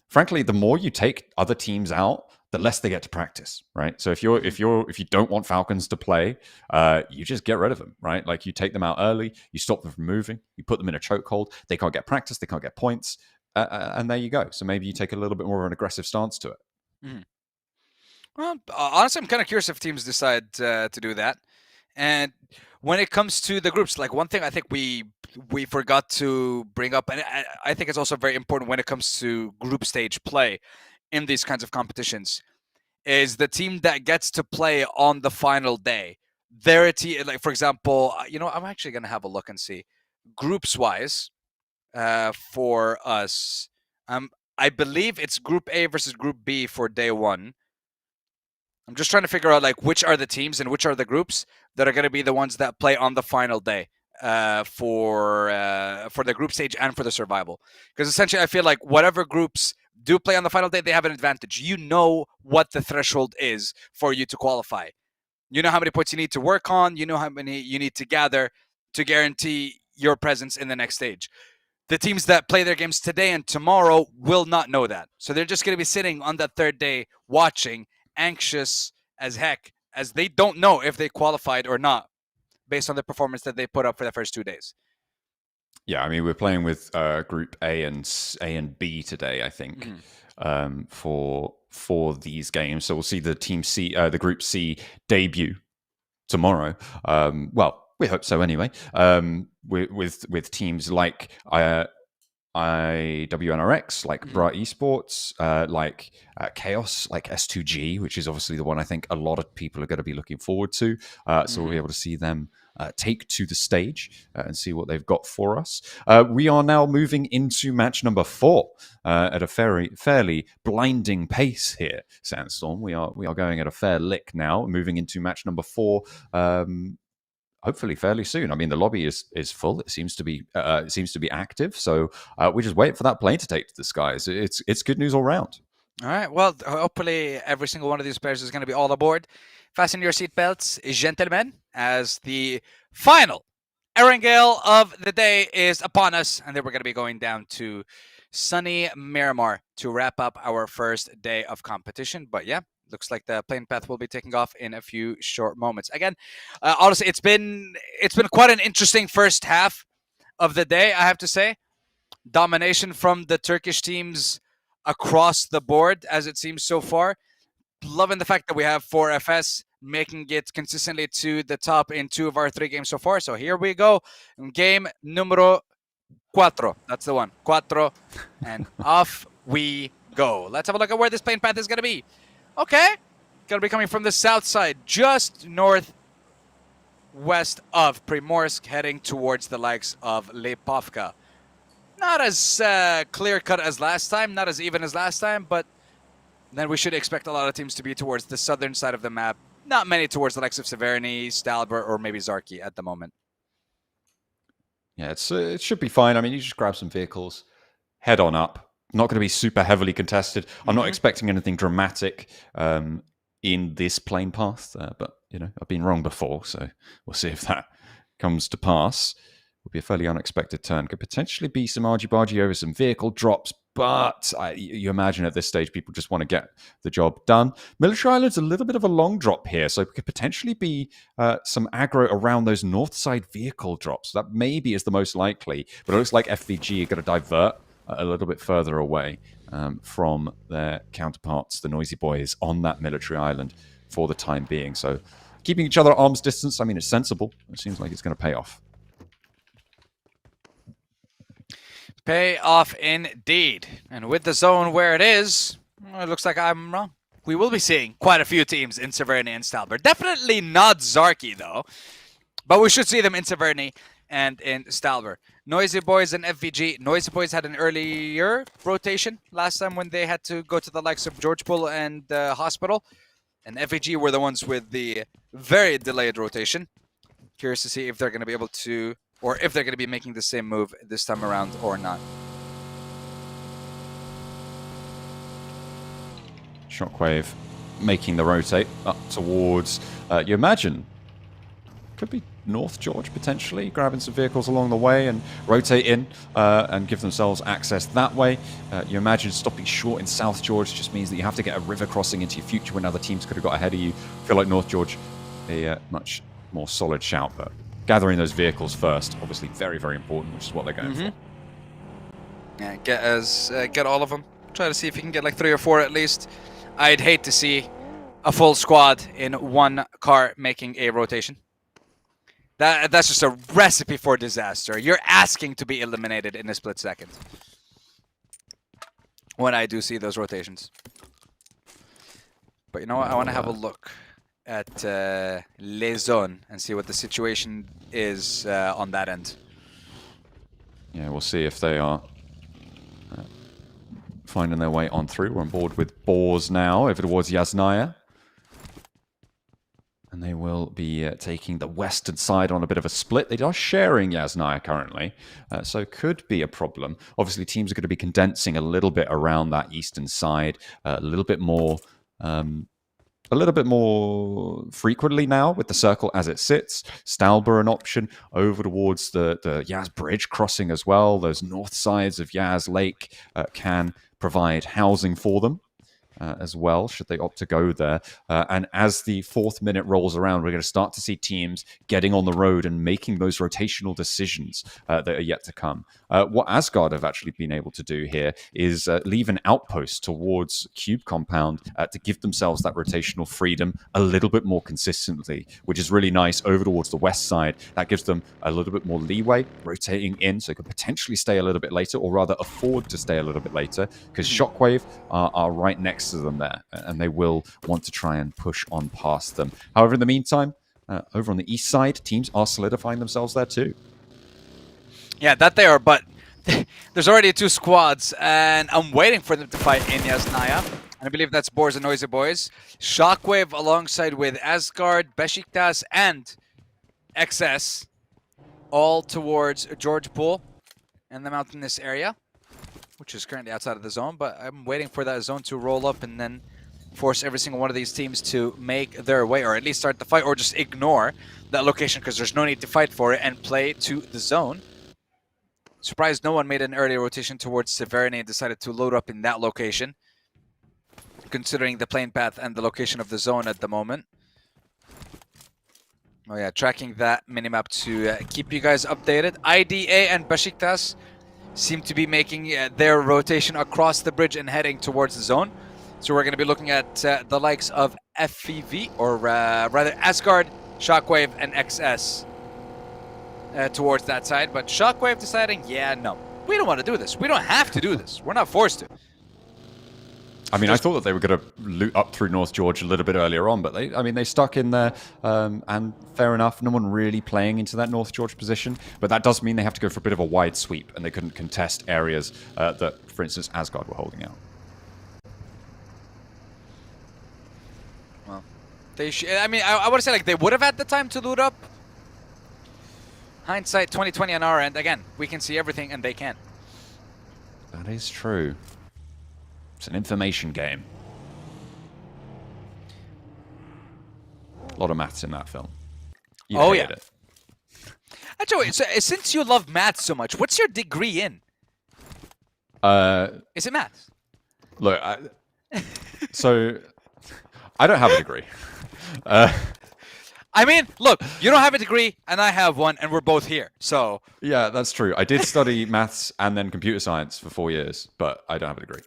frankly, the more you take other teams out, the less they get to practice, right? So if you don't want Falcons to play, you just get rid of them, right? Like you take them out early, you stop them from moving, you put them in a chokehold. They can't get practice, they can't get points, and there you go. So maybe you take a little bit more of an aggressive stance to it. Mm. Well, honestly, I'm kind of curious if teams decide to do that. And when it comes to the groups, like one thing I think we forgot to bring up, and I think it's also very important when it comes to group stage play in these kinds of competitions, is the team that gets to play on the final day. Their team, like for example, I'm actually going to have a look and see groups wise for us. I believe it's Group A versus Group B for day 1. I'm just trying to figure out like which are the teams and which are the groups that are going to be the ones that play on the final day for the group stage and for the survival. Because essentially, I feel like whatever groups do play on the final day, they have an advantage. You know what the threshold is for you to qualify. You know how many points you need to work on. You know how many you need to gather to guarantee your presence in the next stage. The teams that play their games today and tomorrow will not know that. So they're just going to be sitting on that third day watching, anxious as heck, as they don't know if they qualified or not based on the performance that they put up for the first 2 days. Yeah, I mean, we're playing with Group A and B today, I think, for these games. So we'll see the Team C, the Group C debut tomorrow. Well, we hope so anyway. With teams like IWNRX, like BOARS Esports, like KAOS, like S2G, which is obviously the one I think a lot of people are going to be looking forward to. So we'll be able to see them take to the stage and see what they've got for us. We are now moving into match number 4 at a fairly blinding pace here, Sandstorm. We are going at a fair lick now, moving into match number 4. Hopefully fairly soon. I mean, the lobby is full. It seems to be active. So we just wait for that plane to take to the skies. It's good news all round. All right. Well, hopefully every single one of these players is going to be all aboard. Fasten your seatbelts, gentlemen, as the final Erangel of the day is upon us, and then we're going to be going down to sunny Miramar to wrap up our first day of competition. But yeah, looks like the plane path will be taking off in a few short moments. Again, honestly, it's been quite an interesting first half of the day, I have to say. Domination from the Turkish teams across the board, as it seems so far. Loving the fact that we have 4FS making it consistently to the top in 2 of our 3 games so far. So here we go. Game numero 4. That's the one. 4. And off we go. Let's have a look at where this plane path is going to be. Okay. Going to be coming from the south side, just northwest of Primorsk, heading towards the likes of Lipovka. Not as clear-cut as last time, not as even as last time, but then we should expect a lot of teams to be towards the southern side of the map. Not many towards the likes of Severny, Stalber, or maybe Zarki at the moment. Yeah, it should be fine. I mean, you just grab some vehicles, head on up. Not going to be super heavily contested. I'm not expecting anything dramatic in this plane path, but you know, I've been wrong before, so we'll see if that comes to pass. Will be a fairly unexpected turn. Could potentially be some argy-bargy over some vehicle drops, but you imagine at this stage people just want to get the job done. Military Island's a little bit of a long drop here, so it could potentially be some aggro around those north side vehicle drops. That maybe is the most likely, but it looks like FVG are going to divert a little bit further away from their counterparts, the THENOISYBOYS, on that Military Island for the time being. So keeping each other at arm's distance, I mean, it's sensible. It seems like it's going to pay off. Pay off indeed. And with the zone where it is, it looks like I'm wrong. We will be seeing quite a few teams in Severny and Stalber. Definitely not Zarki, though. But we should see them in Severny and in Stalber. THENOISYBOYS and FVG. THENOISYBOYS had an earlier rotation last time when they had to go to the likes of George Bull and Hospital. And FVG were the ones with the very delayed rotation. Curious to see if they're going to be able to, or if they're going to be making the same move this time around or not. Shockwave making the rotate up towards, you imagine, could be North George potentially, grabbing some vehicles along the way and rotate in and give themselves access that way. You imagine stopping short in South George just means that you have to get a river crossing into your future when other teams could have got ahead of you. I feel like North George, a much more solid shout, but gathering those vehicles first, obviously very, very important, which is what they're going for. Yeah, get all of them. Try to see if you can get like 3 or 4 at least. I'd hate to see a full squad in one car making a rotation. That's just a recipe for disaster. You're asking to be eliminated in a split second when I do see those rotations. But you know what? I want to have a look at Les Zones and see what the situation is on that end. Yeah, we'll see if they are finding their way on through. We're on board with BOARS now over towards Yasnaya. And they will be taking the western side on a bit of a split. They are sharing Yasnaya currently, so could be a problem. Obviously, teams are going to be condensing a little bit around that eastern side, a little bit more frequently now with the circle as it sits. Stalber an option over towards the Yaz Bridge crossing as well. Those north sides of Yaz Lake can provide housing for them. As well, should they opt to go there. And as the 4th minute rolls around, we're going to start to see teams getting on the road and making those rotational decisions that are yet to come. What Asgard have actually been able to do here is leave an outpost towards Cube Compound to give themselves that rotational freedom a little bit more consistently, which is really nice over towards the west side. That gives them a little bit more leeway rotating in, so they could potentially stay a little bit later, or rather afford to stay a little bit later, because Shockwave are right next to them there, and they will want to try and push on past them. However, in the meantime, over on the east side, teams are solidifying themselves there too. Yeah, that they are, but there's already 2 squads, and I'm waiting for them to fight in Yasnaya. And I believe that's BOARS and THENOISYBOYS. SHOCKWAVE alongside with Asgard, Beşiktaş, and XS, all towards George Pool and the mountainous area, which is currently outside of the zone, but I'm waiting for that zone to roll up and then force every single one of these teams to make their way, or at least start the fight, or just ignore that location because there's no need to fight for it and play to the zone. Surprised no one made an early rotation towards Severny and decided to load up in that location, considering the plane path and the location of the zone at the moment. Oh yeah, tracking that minimap to keep you guys updated. IDA and Beşiktaş seem to be making their rotation across the bridge and heading towards the zone. So we're going to be looking at the likes of FEV, or rather Asgard, SHOCKWAVE, and XS towards that side. But SHOCKWAVE deciding, yeah, no, we don't want to do this. We don't have to do this. We're not forced to. I mean, I thought that they were going to loot up through North George a little bit earlier on, but they stuck in there, and fair enough, no one really playing into that North George position, but that does mean they have to go for a bit of a wide sweep, and they couldn't contest areas that, for instance, Asgard were holding out. Well, they I mean, I want to say, like, they would have had the time to loot up. Hindsight 2020 on our end. Again, we can see everything, and they can't. That is true. It's an information game. A lot of maths in that film. You hated it. Actually, so, since you love maths so much, what's your degree in? Is it maths? Look, so I don't have a degree. I mean, look, you don't have a degree, and I have one, and we're both here, so... Yeah, that's true. I did study maths and then computer science for 4 years, but I don't have a degree.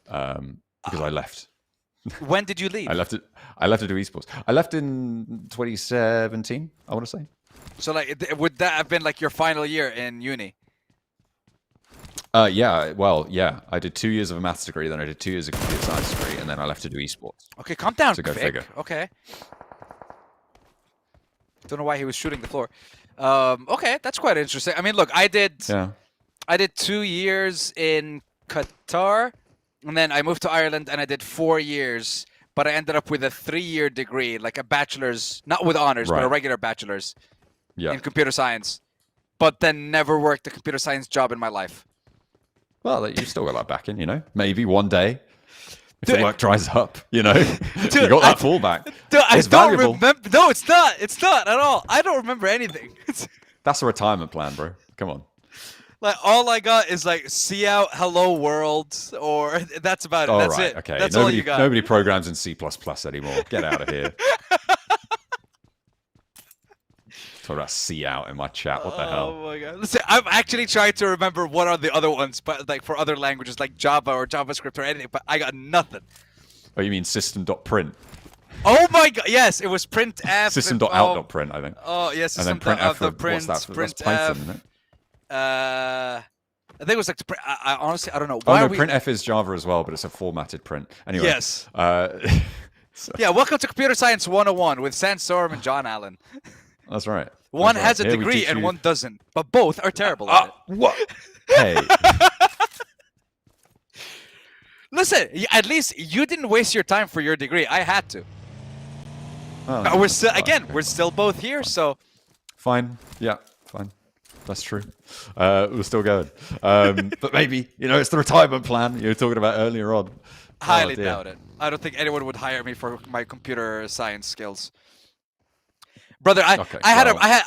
Because I left. When did you leave? I left to do esports. I left in 2017, I want to say. So, like, would that have been, like, your final year in uni? Yeah, well, yeah. I did 2 years of a maths degree, then I did 2 years of computer science degree, and then I left to do esports. Okay, calm down, So go Vic. figure. Okay. Don't know why he was shooting the floor. Okay, that's quite interesting. I mean, look, I did 2 years in Qatar, and then I moved to Ireland, and I did 4 years, but I ended up with a 3-year degree, like a bachelor's, not with honors, but a regular bachelor's in computer science, but then never worked a computer science job in my life. Well, you still got that back in, you know? Maybe one day, if the work dries up, you know? Dude, you got that fallback. Dude, I it's don't valuable. remember. No, it's not. It's not at all. I don't remember anything. That's a retirement plan, bro. Come on. Like, all I got is, like, see out, hello world, or that's about it. All That's right, it. okay. That's all you got. Nobody programs in C++ anymore. Get out of here. Talk about C out in my chat. What the hell? Oh my god. Listen, I'm actually trying to remember what are the other ones, but like for other languages like Java or JavaScript or anything, but I got nothing. Oh, you mean system.print? Oh my god, yes, it was printf. System.out.print, I think. Oh, yes, and then printf for print, what's that? printf. That's Python, isn't it? I think it was like I honestly I don't know. Why printf is Java as well, but it's a formatted print. Anyway. Yes. So. Yeah, welcome to Computer Science 101 with Sandstorm and John Allen. That's right. One has a degree and one doesn't, but both are terrible at it. What? Hey. Listen, at least you didn't waste your time for your degree. I had to. Oh, we're still we're still both here, so. Fine. Yeah. Fine. That's true. We're still going. But maybe it's the retirement plan you were talking about earlier on. Highly doubt it. I don't think anyone would hire me for my computer science skills. Brother, I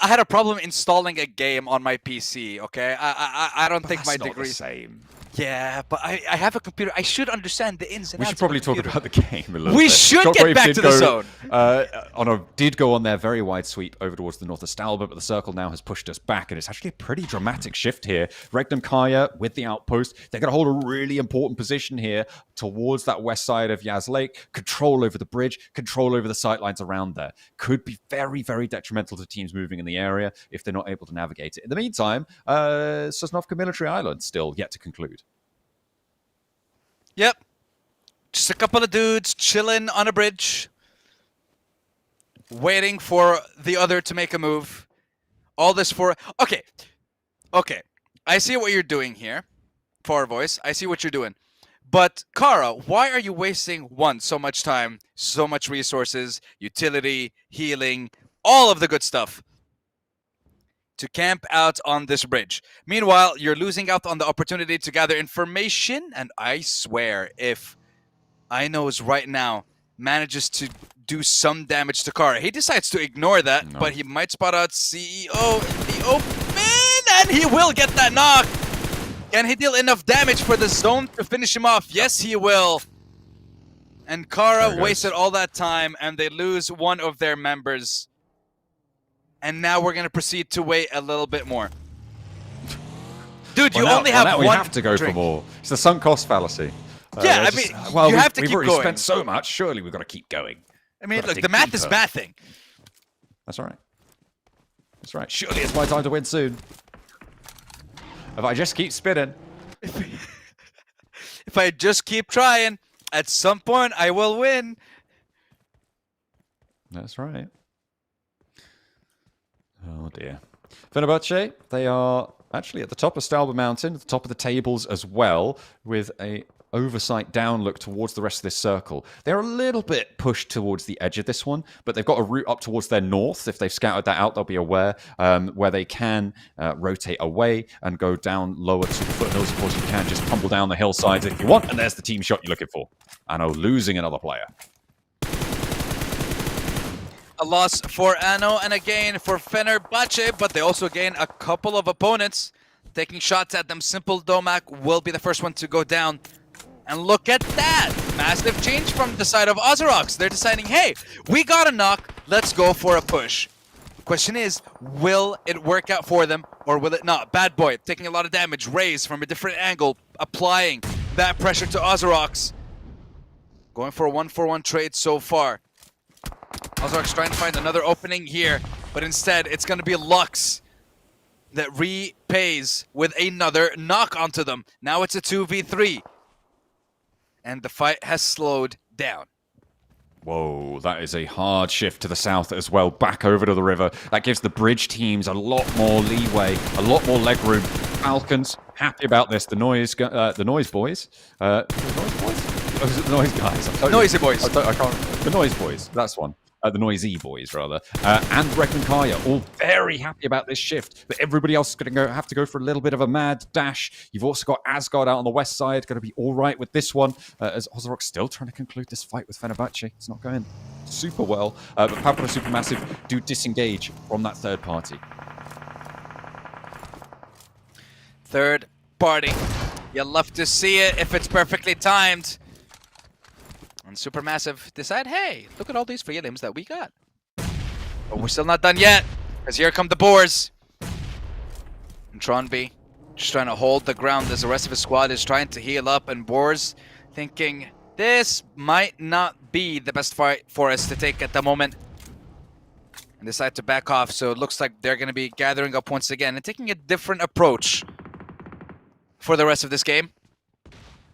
had a problem installing a game on my PC. Okay, I don't think my degree. That's not the same. Yeah, but I have a computer. I should understand the ins and outs. We should probably talk about the game a little bit. We should get back to the zone. Did go on their very wide sweep over towards the north of Stalbert, but the circle now has pushed us back, and it's actually a pretty dramatic shift here. Regnum Carya with the outpost. They're going to hold a really important position here towards that west side of Yas Lake. Control over the bridge, control over the sightlines around there. Could be very, very detrimental to teams moving in the area if they're not able to navigate it. In the meantime, Sosnovka Military Island still yet to conclude. Yep. Just a couple of dudes chilling on a bridge. waiting for the other to make a move. All this for... Okay. I see what you're doing here, Farvoice. I see what you're doing. But, Kara, why are you wasting, so much time, so much resources, utility, healing, all of the good stuff to camp out on this bridge? Meanwhile, you're losing out on the opportunity to gather information, and I swear, if Inos right now manages to do some damage to Carya, he decides to ignore that, but he might spot out CEO in the open, and he will get that knock. Can he deal enough damage for the zone to finish him off? Yes, he will. And Kara wasted all that time, and they lose one of their members. And now we're going to proceed to wait a little bit more. Dude, you only have one we have to go drink. for more. It's the sunk cost fallacy. Yeah, I mean, you have to keep going. We've already spent so much. Surely we've got to keep going. I mean, look, the math is mathing. That's all right. That's right. Surely it's my time to win soon. If I just keep spinning. If I just keep trying, at some point I will win. That's right. Oh dear. Fenerbahce, they are actually at the top of Stalber Mountain, at the top of the tables as well, with a oversight down look towards the rest of this circle. They're a little bit pushed towards the edge of this one, but they've got a route up towards their north. If they've scouted that out, they'll be aware where they can rotate away and go down lower to the foothills. Of course, you can just tumble down the hillsides if you want, and there's the team shot you're looking for. Anno losing another player. A loss for Anno and a gain for Fenerbahce, but they also gain a couple of opponents taking shots at them. Simple Domak will be the first one to go down. And look at that! Massive change from the side of Ozarox. They're deciding, hey, we got a knock, let's go for a push. Question is, will it work out for them or will it not? Bad Boy taking a lot of damage. Raze from a different angle, applying that pressure to Ozarox. Going for a 1-for-1 trade so far. Ozarox trying to find another opening here, but instead it's going to be Lux that repays with another knock onto them. Now it's a 2v3. And the fight has slowed down. Whoa, that is a hard shift to the south as well, back over to the river. That gives the bridge teams a lot more leeway, a lot more leg room. Falcons, happy about this. The noise boys? The noise boys? Or is it the noise guys? Noisy boys. I can't. The noise boys, that's one. The noisy boys, rather. And Regnum Carya, all very happy about this shift. But everybody else is going to have to go for a little bit of a mad dash. You've also got Asgard out on the west side, going to be all right with this one. As Ozarox still trying to conclude this fight with Fenerbahce. It's not going super well. But Papara SuperMassive do disengage from that third party. Third party. You'll love to see it if it's perfectly timed. And Supermassive decide, hey, look at all these freedoms that we got. But we're still not done yet, because here come the Boars. And Tronby just trying to hold the ground as the rest of his squad is trying to heal up, and Boars thinking, this might not be the best fight for us to take at the moment. And decide to back off, so it looks like they're going to be gathering up once again and taking a different approach for the rest of this game.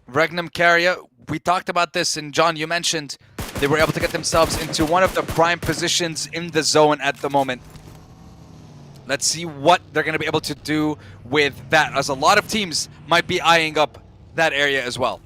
Regnum Carya, we talked about this, and John, you mentioned they were able to get themselves into one of the prime positions in the zone at the moment. Let's see what they're going to be able to do with that, as a lot of teams might be eyeing up that area as well.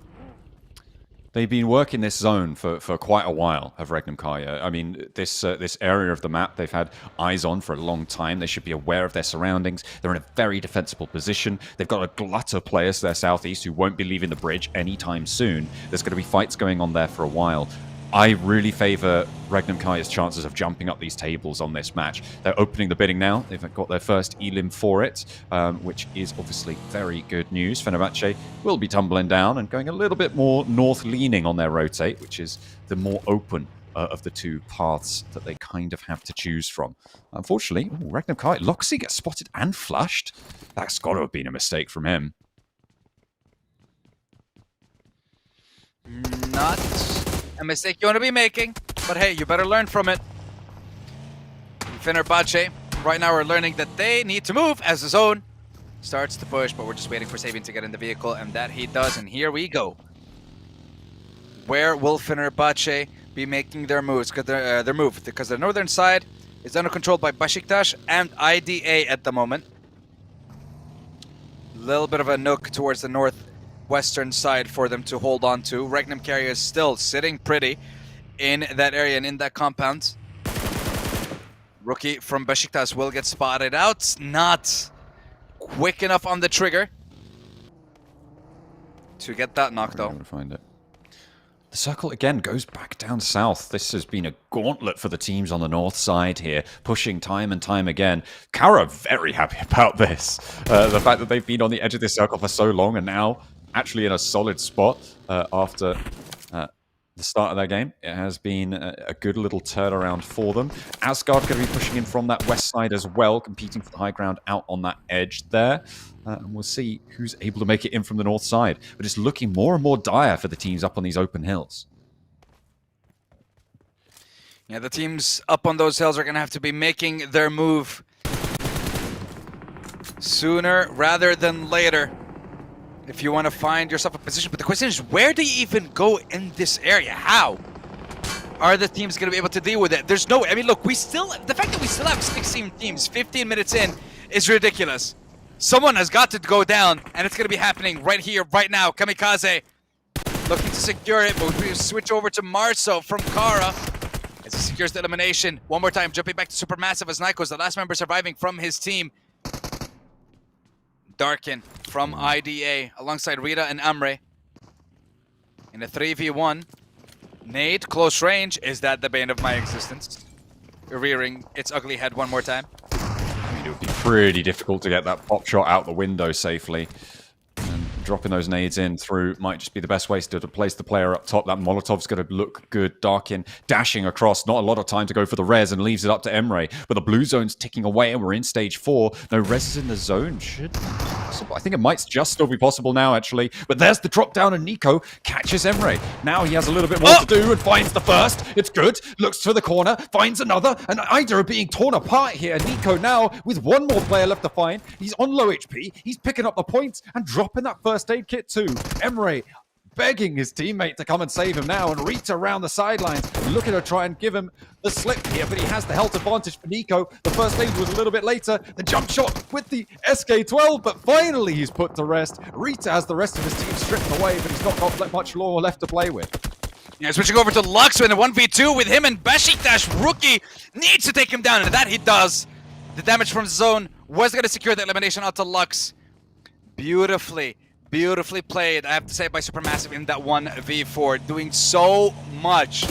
They've been working this zone for quite a while, have Regnum Carya. I mean, this area of the map they've had eyes on for a long time. They should be aware of their surroundings. They're in a very defensible position. They've got a glut of players to their southeast who won't be leaving the bridge anytime soon. There's going to be fights going on there for a while. I really favour Regnum Carya's chances of jumping up these tables on this match. They're opening the bidding now. They've got their first elim for it, which is obviously very good news. Fenerbahce will be tumbling down and going a little bit more north-leaning on their rotate, which is the more open of the two paths that they kind of have to choose from. Unfortunately, Regnum Carya, Loxy gets spotted and flushed. That's got to have been a mistake from him. Not a mistake you want to be making, but hey, you better learn from it. Fenerbahce, right now we're learning that they need to move as the zone starts to push, but we're just waiting for Sabian to get in the vehicle, and that he does, and here we go. Where will Fenerbahce be making their moves, because the northern side is under control by Beşiktaş and IDA at the moment. Little bit of a nook towards the northwestern side for them to hold on to. Regnum Carya is still sitting pretty in that area and in that compound. Rookie from Beşiktaş will get spotted out. Not quick enough on the trigger to get that knock, though. Find it. The circle again goes back down south. This has been a gauntlet for the teams on the north side here, pushing time and time again. Carya very happy about this. The fact that they've been on the edge of this circle for so long and now actually in a solid spot after the start of their game. It has been a good little turnaround for them. Asgard going to be pushing in from that west side as well, competing for the high ground out on that edge there. And we'll see who's able to make it in from the north side. But it's looking more and more dire for the teams up on these open hills. Yeah, the teams up on those hills are going to have to be making their move sooner rather than later if you want to find yourself a position. But the question is, where do you even go in this area? How are the teams going to be able to deal with it? There's no way. I mean, look, the fact that we still have 16 teams 15 minutes in is ridiculous. Someone has got to go down, and it's going to be happening right here, right now. Kamikaze looking to secure it, but we switch over to Marso from Carya as he secures the elimination. One more time, jumping back to SuperMassive as Nikos, the last member surviving from his team. Darkin from IDA alongside Rita and Amre in a 3v1. Nade, close range. Is that the bane of my existence? Rearing its ugly head one more time. It would be pretty difficult to get that pop shot out the window safely. And dropping those nades in through might just be the best way to place the player up top. That Molotov's going to look good. Darkin dashing across. Not a lot of time to go for the res and leaves it up to Emre. But the blue zone's ticking away and we're in stage 4. No res in the zone. Should be possible. I think it might just still be possible now, actually. But there's the drop down and Nico catches Emre. Now he has a little bit more to do and finds the first. It's good. Looks to the corner. Finds another. And either are being torn apart here. Nico now with one more player left to find. He's on low HP. He's picking up the points and dropping that first aid kit too. Emre begging his teammate to come and save him now, and Rita around the sidelines looking to try and give him the slip here, but he has the health advantage for Nico. The first aid was a little bit later. The jump shot with the SK-12, but finally he's put to rest. Rita has the rest of his team stripped away, but he's not got much lore left to play with. Yeah, switching over to Lux in a 1v2 with him and Beşiktaş. Rookie needs to take him down, and that he does. The damage from zone was going to secure the elimination out to Lux. Beautifully played, I have to say, by SuperMassive in that 1v4. Doing so much.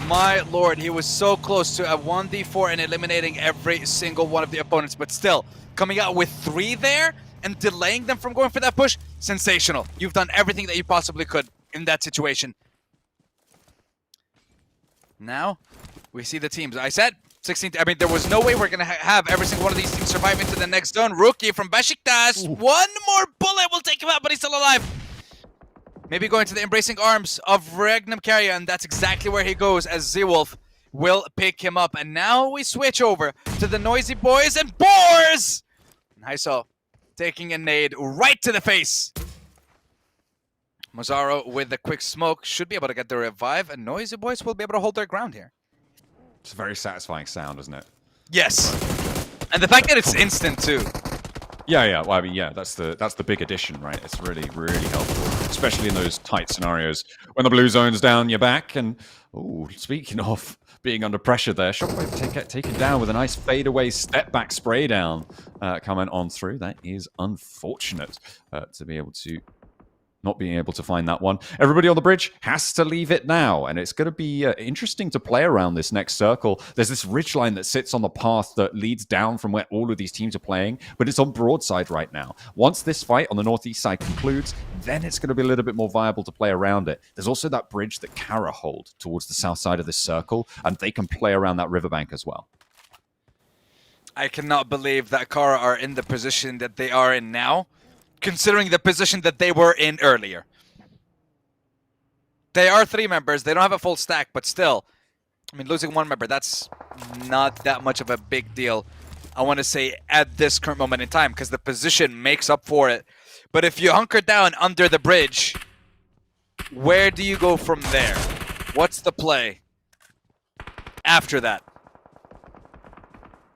My lord, he was so close to a 1v4 and eliminating every single one of the opponents. But still, coming out with 3 there and delaying them from going for that push, sensational. You've done everything that you possibly could in that situation. Now, we see the teams. I said 16. I mean, there was no way we're going to have every single one of these teams survive into the next zone. Rookie from Beşiktaş. One more bullet will take him out, but he's still alive. Maybe going to the embracing arms of Regnum Carya, and that's exactly where he goes, as Zwolf will pick him up. And now we switch over to the Noisy Boys and BOARS. Nice-o taking a nade right to the face. Mozaro with the quick smoke should be able to get the revive, and Noisy Boys will be able to hold their ground here. It's a very satisfying sound, isn't it? Yes. And the fact that it's instant too. Yeah. Well, I mean, yeah, that's the big addition, right? It's really helpful, especially in those tight scenarios when the blue zone's down your back. And speaking of being under pressure there, SHOCKWAVE taken down with a nice fadeaway step back spray down coming on through. That is unfortunate to be able to not being able to find that one. Everybody on the bridge has to leave it now, and it's going to be interesting to play around this next circle. There's this ridgeline that sits on the path that leads down from where all of these teams are playing, but it's on broadside right now. Once this fight on the northeast side concludes, then it's going to be a little bit more viable to play around it. There's also that bridge that Carya hold towards the south side of this circle, and they can play around that riverbank as well. I cannot believe that Carya are in the position that they are in now, considering the position that they were in earlier. They are 3 members. They don't have a full stack, but still, I mean, losing 1 member, that's not that much of a big deal, I want to say, at this current moment in time, because the position makes up for it. But if you hunker down under the bridge, where do you go from there? What's the play after that?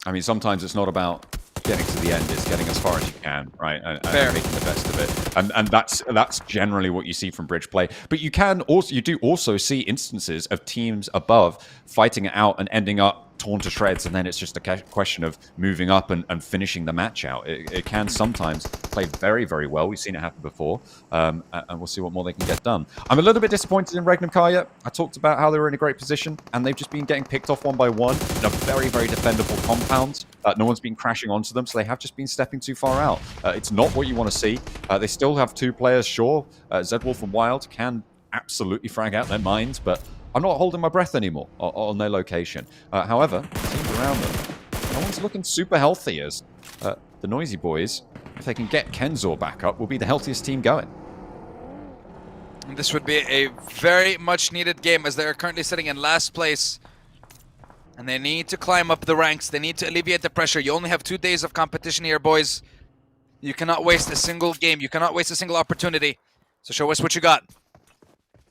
I mean, sometimes it's not about getting to the end, it's getting as far as you can, right? And making the best of it. And that's generally what you see from bridge play. But you do also see instances of teams above fighting it out and ending up torn to shreds, and then it's just a question of moving up and finishing the match out. It can sometimes play very, very well. We've seen it happen before, and we'll see what more they can get done. I'm a little bit disappointed in Regnum, Carya. I talked about how they were in a great position, and they've just been getting picked off one by one in a very, very defendable compound. No one's been crashing onto them, so they have just been stepping too far out. It's not what you want to see. They still have two players, sure. Zedwolf and Wild can absolutely frag out their minds, but I'm not holding my breath anymore on their location. However, teams around them, no one's looking super healthy as the Noisy Boys, if they can get Kenzor back up, will be the healthiest team going. This would be a very much needed game as they are currently sitting in last place. And they need to climb up the ranks. They need to alleviate the pressure. You only have 2 days of competition here, boys. You cannot waste a single game. You cannot waste a single opportunity. So show us what you got.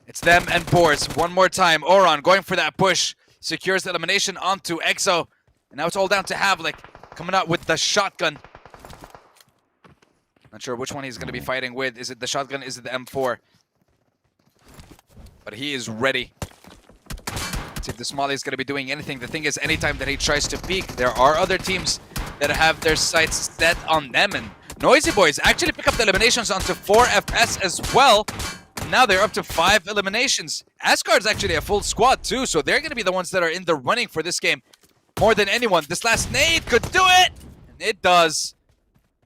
It's them and BOARS. One more time. Oron going for that push. Secures the elimination onto EXO. And now it's all down to Havlik coming out with the shotgun. Not sure which one he's going to be fighting with. Is it the shotgun? Is it the M4? But he is ready. See if the Somali is going to be doing anything. The thing is, anytime that he tries to peek, there are other teams that have their sights set on them. And Noisy Boys actually pick up the eliminations onto 4 FS as well. Now they're up to 5 eliminations. Asgard's actually a full squad too, so they're going to be the ones that are in the running for this game more than anyone. This last nade could do it! And it does.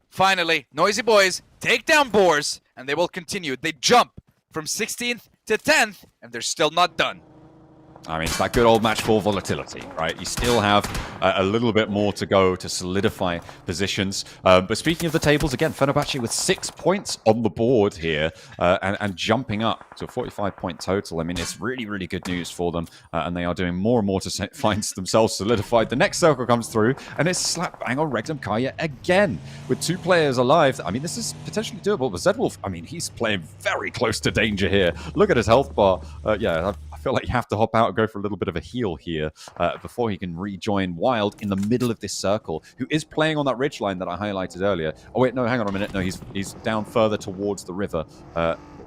Finally, Noisy Boys take down BOARS, and they will continue. They jump from 16th to 10th, and they're still not done. I mean, it's that good old match 4 volatility, right? You still have a little bit more to go to solidify positions. But speaking of the tables, again, Fenerbahce with 6 points on the board here and jumping up to a 45-point total. I mean, it's really, really good news for them. And they are doing more and more to find themselves solidified. The next circle comes through, and it's slap bang on Regnum Carya again with 2 players alive. I mean, this is potentially doable. But Zedwolf, I mean, he's playing very close to danger here. Look at his health bar. Yeah, I feel like you have to hop out and go for a little bit of a heal here before he can rejoin Wild in the middle of this circle, who is playing on that ridge line that I highlighted earlier. Oh wait, no, hang on a minute. No, he's down further towards the river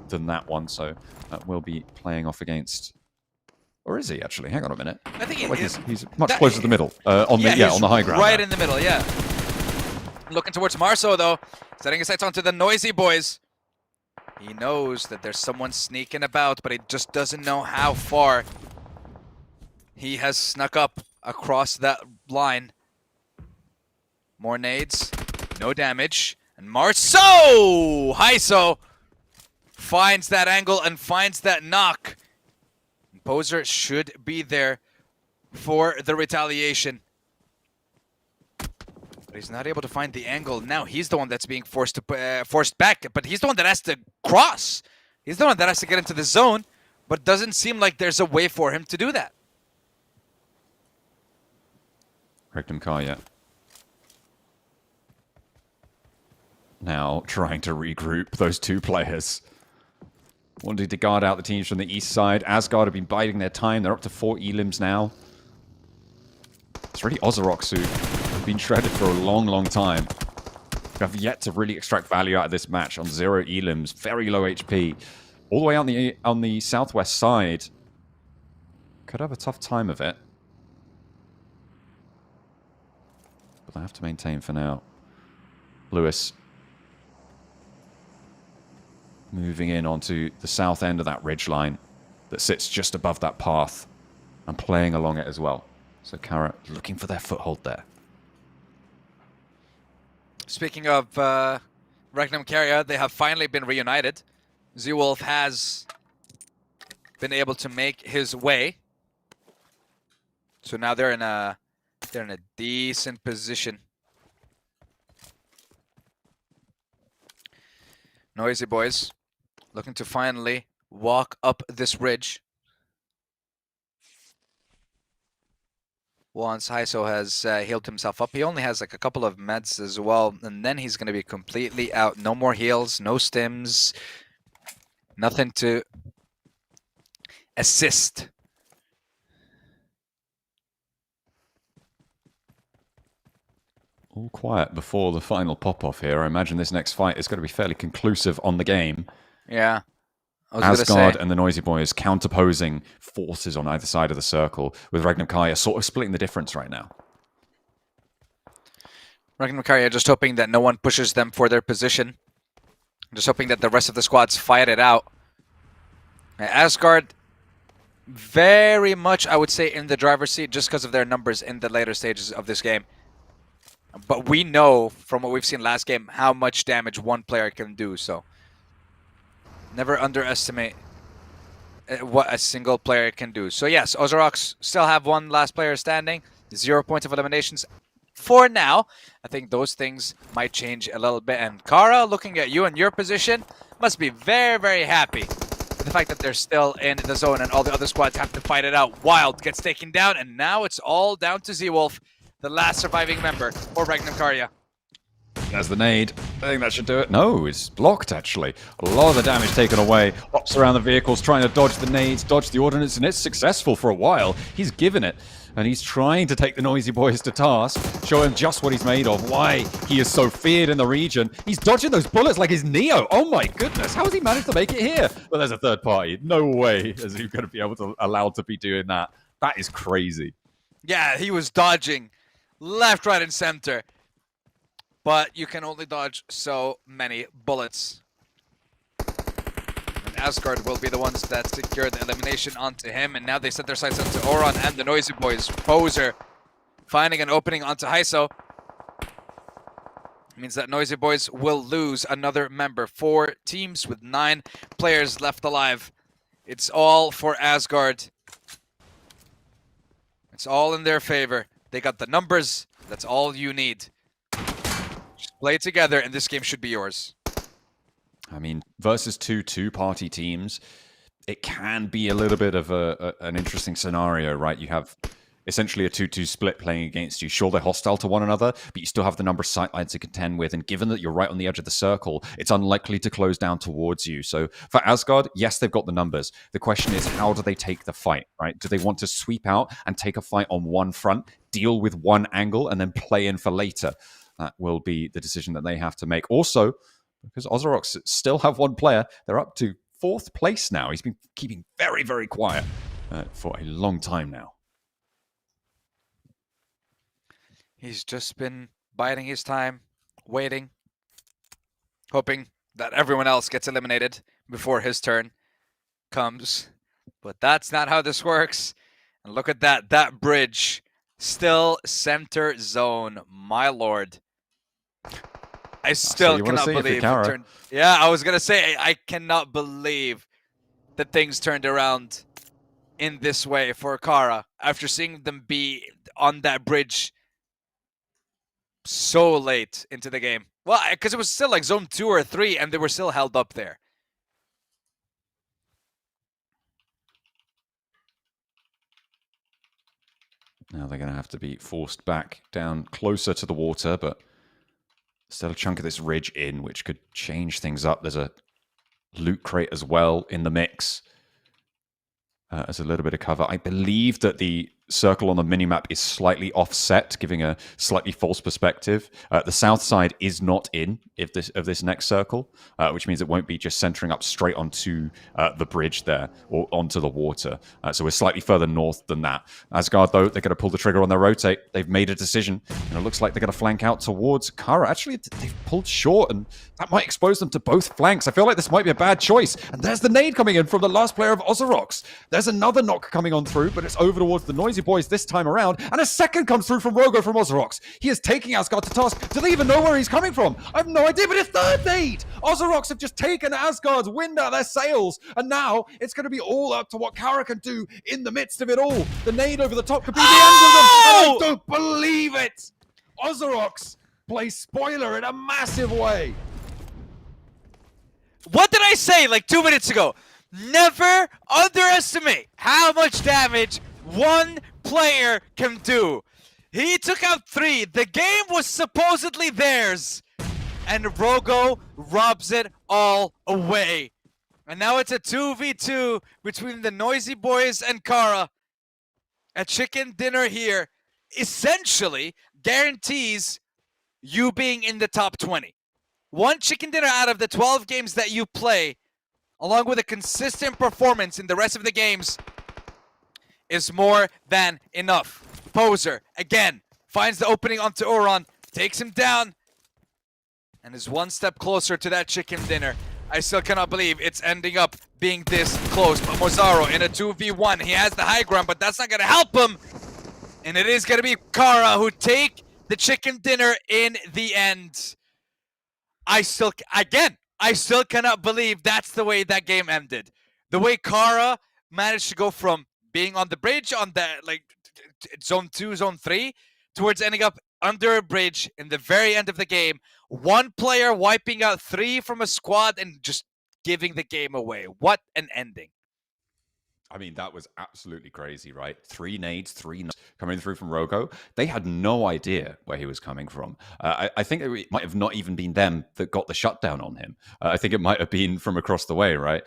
than that one, so we'll be playing off against. Or is he actually? Hang on a minute. I think he's much closer to the middle on the high ground. Right in the middle, yeah. Looking towards Marso though, setting his sights onto the Noisy Boys. He knows that there's someone sneaking about, but he just doesn't know how far. He has snuck up across that line. More nades, no damage. And Marso! Hyso finds that angle and finds that knock. Poser should be there for the retaliation. But he's not able to find the angle. Now he's the one that's being forced back, but he's the one that has to cross. He's the one that has to get into the zone, but doesn't seem like there's a way for him to do that. Regnum Carya now trying to regroup those 2 players. Wanted to guard out the teams from the east side. Asgard have been biding their time. They're up to 4 elims now. It's really Ozarox who have been shredded for a long, long time. We have yet to really extract value out of this match on 0 elims, very low HP. All the way on the southwest side. Could have a tough time of it. But I have to maintain for now. Lewis moving in onto the south end of that ridge line that sits just above that path and playing along it as well. So Carya looking for their foothold there. Speaking of Regnum Carya, they have finally been reunited. Zwolf has been able to make his way. So now they're in a decent position. Noisy Boys looking to finally walk up this ridge. Once Hyso has healed himself up, he only has like a couple of meds as well, and then he's going to be completely out. No more heals, no stims, nothing to assist All quiet before the final pop-off here. I imagine this next fight is going to be fairly conclusive on the game. Yeah. Asgard and the Noisy Boys counterposing forces on either side of the circle, with Regnum Carya sort of splitting the difference right now. Regnum Carya just hoping that no one pushes them for their position. Just hoping that the rest of the squads fight it out. Asgard, very much, I would say, in the driver's seat just because of their numbers in the later stages of this game. But we know from what we've seen last game how much damage one player can do, so never underestimate what a single player can do. So yes, Ozarox still have one last player standing, 0 points of eliminations for now. I think those things might change a little bit. And Kara, looking at you and your position, must be very, very happy with the fact that they're still in the zone and all the other squads have to fight it out. Wild gets taken down, and now it's all down to Z-Wolf, the last surviving member, or Regnum Carya. There's the nade. I think that should do it. No, it's blocked, actually. A lot of the damage taken away. Hops around the vehicles, trying to dodge the nades, dodge the ordnance, and it's successful for a while. He's given it, and he's trying to take the Noisy Boys to task, show him just what he's made of, why he is so feared in the region. He's dodging those bullets like he's Neo. Oh my goodness, how has he managed to make it here? But there's a third party. No way is he going to be allowed to be doing that. That is crazy. Yeah, he was dodging left, right, and center. But you can only dodge so many bullets. And Asgard will be the ones that secure the elimination onto him. And now they set their sights onto Oron and the Noisy Boys. Poser finding an opening onto Hyso. Means that Noisy Boys will lose another member. 4 teams with 9 players left alive. It's all for Asgard. It's all in their favor. They got the numbers. That's all you need. Just play together, and this game should be yours. I mean, versus two-party teams, it can be a little bit of an interesting scenario, right? You have essentially a 2-2 split playing against you. Sure, they're hostile to one another, but you still have the number of sightlines to contend with, and given that you're right on the edge of the circle, it's unlikely to close down towards you. So for Asgard, yes, they've got the numbers. The question is, how do they take the fight, right? Do they want to sweep out and take a fight on one front, deal with one angle, and then play in for later? That will be the decision that they have to make. Also, because Ozarox still have one player, they're up to 4th place now. He's been keeping very, very quiet for a long time now. He's just been biding his time, waiting, hoping that everyone else gets eliminated before his turn comes. But that's not how this works. And look at that. That bridge, still center zone, my lord. I still cannot believe it turned. Yeah, I was going to say, I cannot believe that things turned around in this way for Kara after seeing them be on that bridge so late into the game. Well, because it was still like zone 2 or 3 and they were still held up there. Now they're going to have to be forced back down closer to the water, but still a chunk of this ridge in, which could change things up. There's a loot crate as well in the mix as a little bit of cover. I believe that the circle on the minimap is slightly offset, giving a slightly false perspective. The south side is not in of this next circle, which means it won't be just centering up straight onto the bridge there or onto the water. So we're slightly further north than that. Asgard, though, they're going to pull the trigger on their rotate. They've made a decision, and it looks like they're going to flank out towards Kara. Actually, they've pulled short, and that might expose them to both flanks. I feel like this might be a bad choice. And there's the nade coming in from the last player of Ozarox. There's another knock coming on through, but it's over towards the Noisy Boys this time around, and a second comes through from Rogo from Ozarox. He is taking Asgard to task. Do they even know where he's coming from? I have no idea, but a third nade! Ozarox have just taken Asgard's wind out of their sails, and now it's going to be all up to what Kara can do in the midst of it all. The nade over the top could be the end of them, and I don't believe it! Ozarox plays spoiler in a massive way. What did I say like 2 minutes ago? Never underestimate how much damage one player can do. He took out 3. The game was supposedly theirs. And Rogo robs it all away. And now it's a 2v2 between the Noisy Boys and Kara. A chicken dinner here essentially guarantees you being in the top 20. One chicken dinner out of the 12 games that you play, along with a consistent performance in the rest of the games, is more than enough. Poser, again, finds the opening onto Oron, takes him down, and is one step closer to that chicken dinner. I still cannot believe it's ending up being this close. But Mozaro in a 2v1, he has the high ground, but that's not going to help him. And it is going to be Carya who take the chicken dinner in the end. I still cannot believe that's the way that game ended. The way Carya managed to go from being on the bridge on the zone 2, zone 3, towards ending up under a bridge in the very end of the game. One player wiping out 3 from a squad and just giving the game away. What an ending. I mean, that was absolutely crazy, right? 3 nades, 3 coming through from Rogo. They had no idea where he was coming from. I think it might have not even been them that got the shutdown on him. I think it might have been from across the way, right?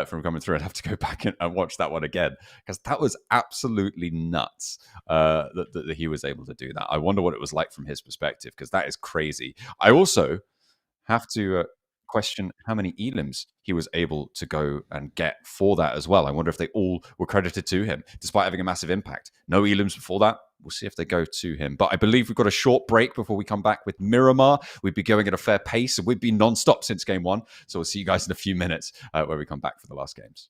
From coming through. I'd have to go back and watch that one again, because that was absolutely nuts that he was able to do that. I wonder what it was like from his perspective, because that is crazy. I also have to question how many elims he was able to go and get for that as well. I wonder if they all were credited to him, despite having a massive impact. No elims before that. We'll see if they go to him. But I believe we've got a short break before we come back with Miramar. We'd be going at a fair pace, and we've been non-stop since game 1. So we'll see you guys in a few minutes where we come back for the last games.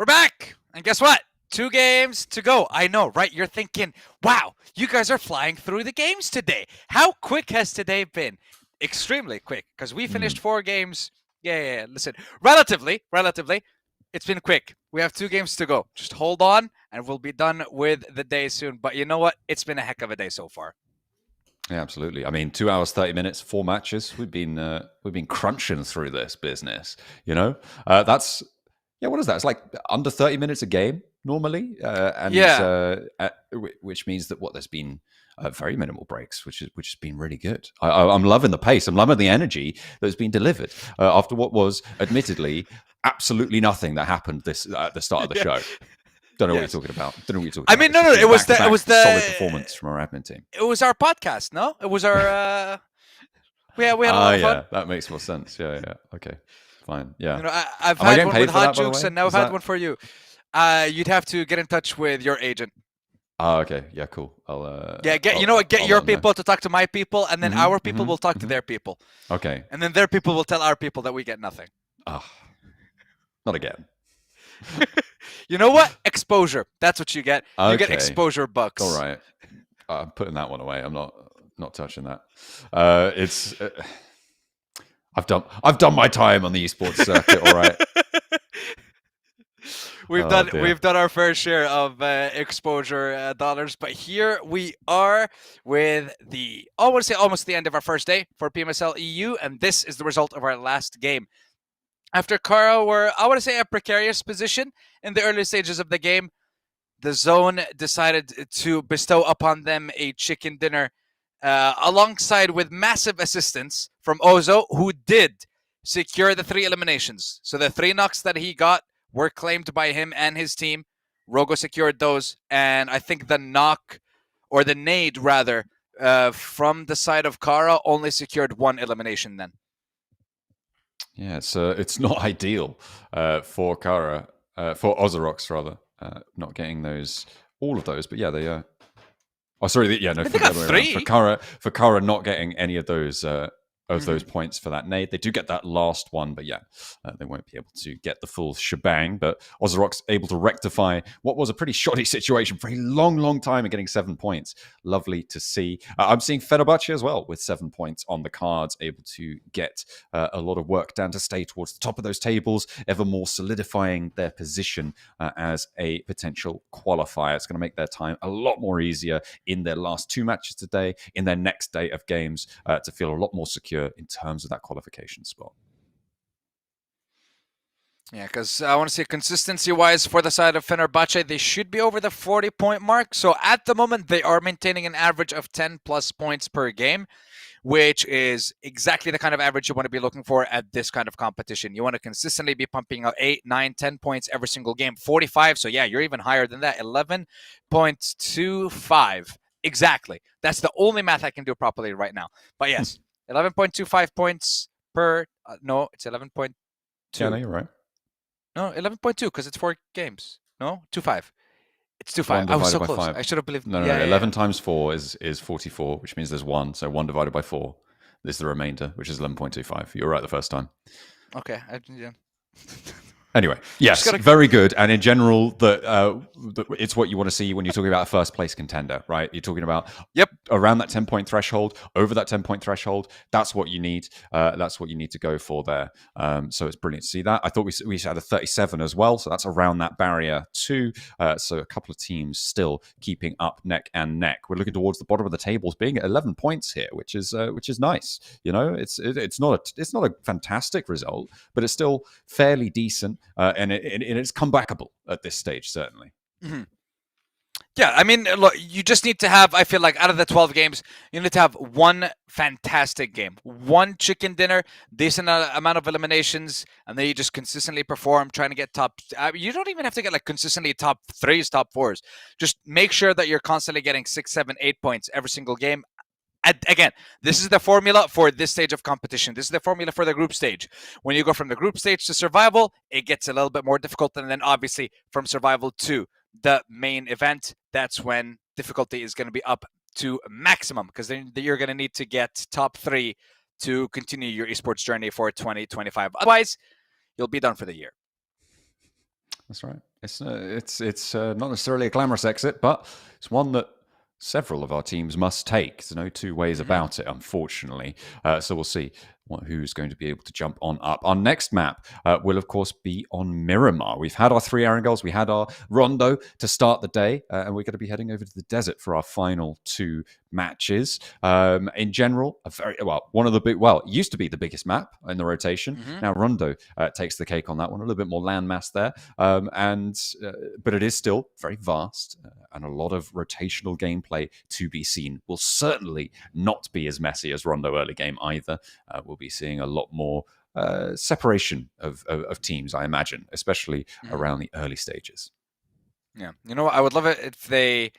We're back! And guess what? 2 games to go. I know, right? You're thinking, wow, you guys are flying through the games today. How quick has today been? Extremely quick, because we finished 4 games. Yeah. Listen, relatively, it's been quick. We have 2 games to go. Just hold on, and we'll be done with the day soon. But you know what? It's been a heck of a day so far. Yeah, absolutely. I mean, 2 hours, 30 minutes, 4 matches. We've been crunching through this business. You know, that's what is that? It's like under 30 minutes a game normally, which means that there's been very minimal breaks, which has been really good. I'm loving the pace. I'm loving the energy that's been delivered after what was admittedly absolutely nothing that happened at the start of the show. Don't know what you're talking about. I mean, no. It was the solid performance from our admin team. It was our podcast, no? It was our. We had a lot of fun. That makes more sense. Yeah. Okay, fine. Yeah. You know, I've had one with Hot Jukes, and now I've had one for you. You'd have to get in touch with your agent. Oh, okay. Yeah, cool. I'll. Get your people to talk to my people, and then our people will talk to their people. Okay. And then their people will tell our people that we get nothing. Not again. You know what? Exposure. That's what you get. Okay. You get exposure bucks. All right. I'm putting that one away. I'm not touching that. I've done my time on the esports circuit. All right. We've done our fair share of exposure dollars, but here we are with almost the end of our first day for PMSL EU, and this is the result of our last game. After Carya were, I want to say, a precarious position in the early stages of the game, the zone decided to bestow upon them a chicken dinner alongside with massive assistance from Ozo, who did secure the 3 eliminations. So the 3 knocks that he got were claimed by him and his team. Rogo secured those, and I think the knock, or the nade rather, from the side of Carya only secured 1 elimination then. Yeah, it's not ideal for Carya, for Ozarox rather, not getting all of those. But yeah, they. Oh, sorry. Yeah, no. They got 3 for Carya not getting any of those points for that nade. They do get that last one, but yeah, they won't be able to get the full shebang. But Ozarox able to rectify what was a pretty shoddy situation for a long time and getting 7 points. Lovely to see. I'm seeing Fenerbahçe as well with 7 points on the cards, able to get a lot of work done to stay towards the top of those tables, ever more solidifying their position as a potential qualifier. It's going to make their time a lot more easier in their last 2 matches today, in their next day of games, to feel a lot more secure in terms of that qualification spot. Yeah, because I want to say consistency-wise for the side of Fenerbahçe, they should be over the 40-point mark. So at the moment, they are maintaining an average of 10+ points per game, which is exactly the kind of average you want to be looking for at this kind of competition. You want to consistently be pumping out 8, 9, 10 points every single game. 45, so yeah, you're even higher than that. 11.25. Exactly. That's the only math I can do properly right now. But yes. 11.25 points per... no, it's 11.2. Yeah, no, you're right. No, 11.2 because it's 4 games. No, 2.5. It's 2.5. I was so close. 5. I should have believed... No, 11 times 4 is 44, which means there's 1. So 1 divided by 4 is the remainder, which is 11.25. You were right the first time. Okay. Yeah. Anyway, yes, very good. And in general, it's what you want to see when you're talking about a first place contender, right? You're talking about around that 10-point threshold, over that 10-point threshold. That's what you need. That's what you need to go for there. So it's brilliant to see that. I thought we had a 37 as well. So that's around that barrier too. So a couple of teams still keeping up neck and neck. We're looking towards the bottom of the tables, being at 11 points here, which is nice. You know, it's not a fantastic result, but it's still fairly decent. And it's comebackable at this stage, certainly. Mm-hmm. Yeah, I mean, look, you just need to have, I feel like, out of the 12 games, you need to have 1 fantastic game, 1 chicken dinner, decent amount of eliminations, and then you just consistently perform, trying to get top... you don't even have to get, like, consistently top 3s, top 4s. Just make sure that you're constantly getting 6, 7, 8 points every single game. Again, this is the formula for this stage of competition. This is the formula for the group stage. When you go from the group stage to survival, it gets a little bit more difficult. And then obviously from survival to the main event, that's when difficulty is going to be up to maximum, because then you're going to need to get top 3 to continue your esports journey for 2025. Otherwise, you'll be done for the year. That's right. It's not necessarily a glamorous exit, but it's one that several of our teams must take. There's no two ways about it, unfortunately. So we'll see who's going to be able to jump on up. Our next map will, of course, be on Miramar. We've had our 3 Erangels, we had our Rondo to start the day, and we're going to be heading over to the desert for our final 2 matches. In general, one of the it used to be the biggest map in the rotation. Now Rondo takes the cake on that one, a little bit more landmass there, but it is still very vast and a lot of rotational gameplay to be seen. Will certainly not be as messy as Rondo early game either. We'll be seeing a lot more separation of teams, I imagine, especially around the early stages. Yeah, you know what? I would love it if they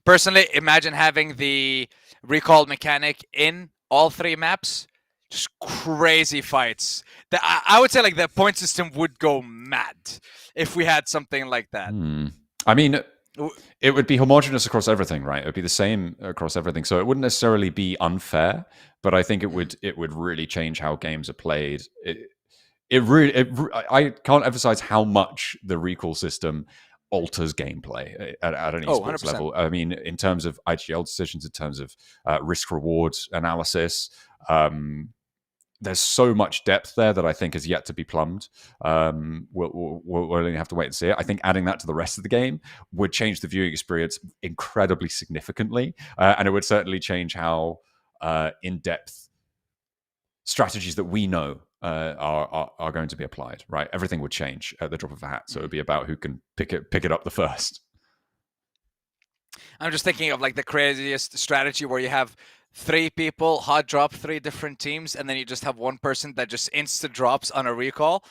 personally imagine having the recall mechanic in all 3 maps. Just crazy fights. I would say like the point system would go mad if we had something like that. I mean, it would be homogenous across everything, right? It would be the same across everything. So it wouldn't necessarily be unfair, but I think it would really change how games are played. I can't emphasize how much the recall system alters gameplay at an esports level. I mean, in terms of IGL decisions, in terms of risk-reward analysis, there's so much depth there that I think is yet to be plumbed. We'll only have to wait and see it. I think adding that to the rest of the game would change the viewing experience incredibly significantly, and it would certainly change how in-depth strategies that we know are going to be applied. Right, everything would change at the drop of a hat. So it would be about who can pick it up the first. I'm just thinking of like the craziest strategy where you have 3 people hot drop 3 different teams, and then you just have one person that just insta drops on a recall.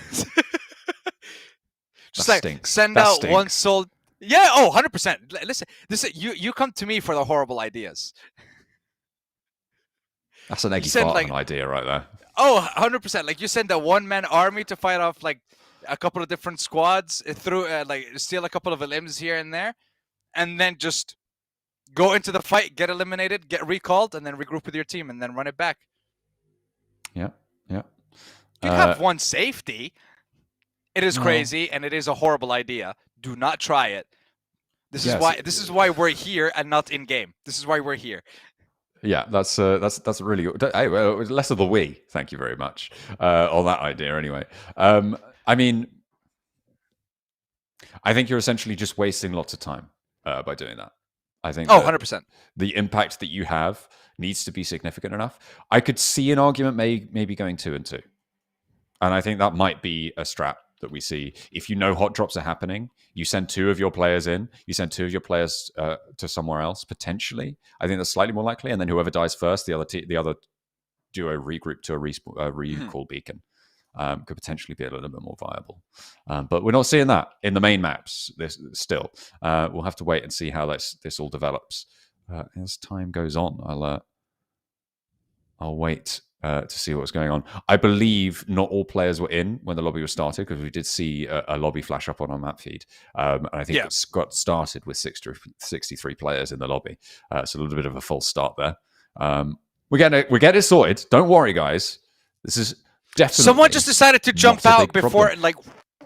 Just that like stinks. Send that out stinks. one soul. Yeah, 100%. Listen, you come to me for the horrible ideas. That's an eggy fart of an idea right there. 100%. Like you send a 1-man army to fight off like a couple of different squads through like steal a couple of limbs here and there, and then just go into the fight, get eliminated, get recalled, and then regroup with your team, and then run it back. Yeah. You have one safety. It is crazy, and it is a horrible idea. Do not try it. This is why we're here and not in game. This is why we're here. Yeah, that's really good. Hey, well, less of the we. Thank you very much on that idea. Anyway, I mean, I think you're essentially just wasting lots of time by doing that. I think 100%. The impact that you have needs to be significant enough. I could see an argument maybe going 2 and 2. And I think that might be a strat that we see. If you know hot drops are happening, you send 2 of your players in, you send 2 of your players to somewhere else, potentially. I think that's slightly more likely. And then whoever dies first, the other duo regroup to a recall beacon. Could potentially be a little bit more viable. But we're not seeing that in the main maps still. We'll have to wait and see how this all develops. As time goes on, I'll wait to see what's going on. I believe not all players were in when the lobby was started, because we did see a lobby flash up on our map feed. And I think it's got started with 63 players in the lobby. So a little bit of a false start there. We're getting it sorted. Don't worry, guys. This is definitely someone just decided to jump out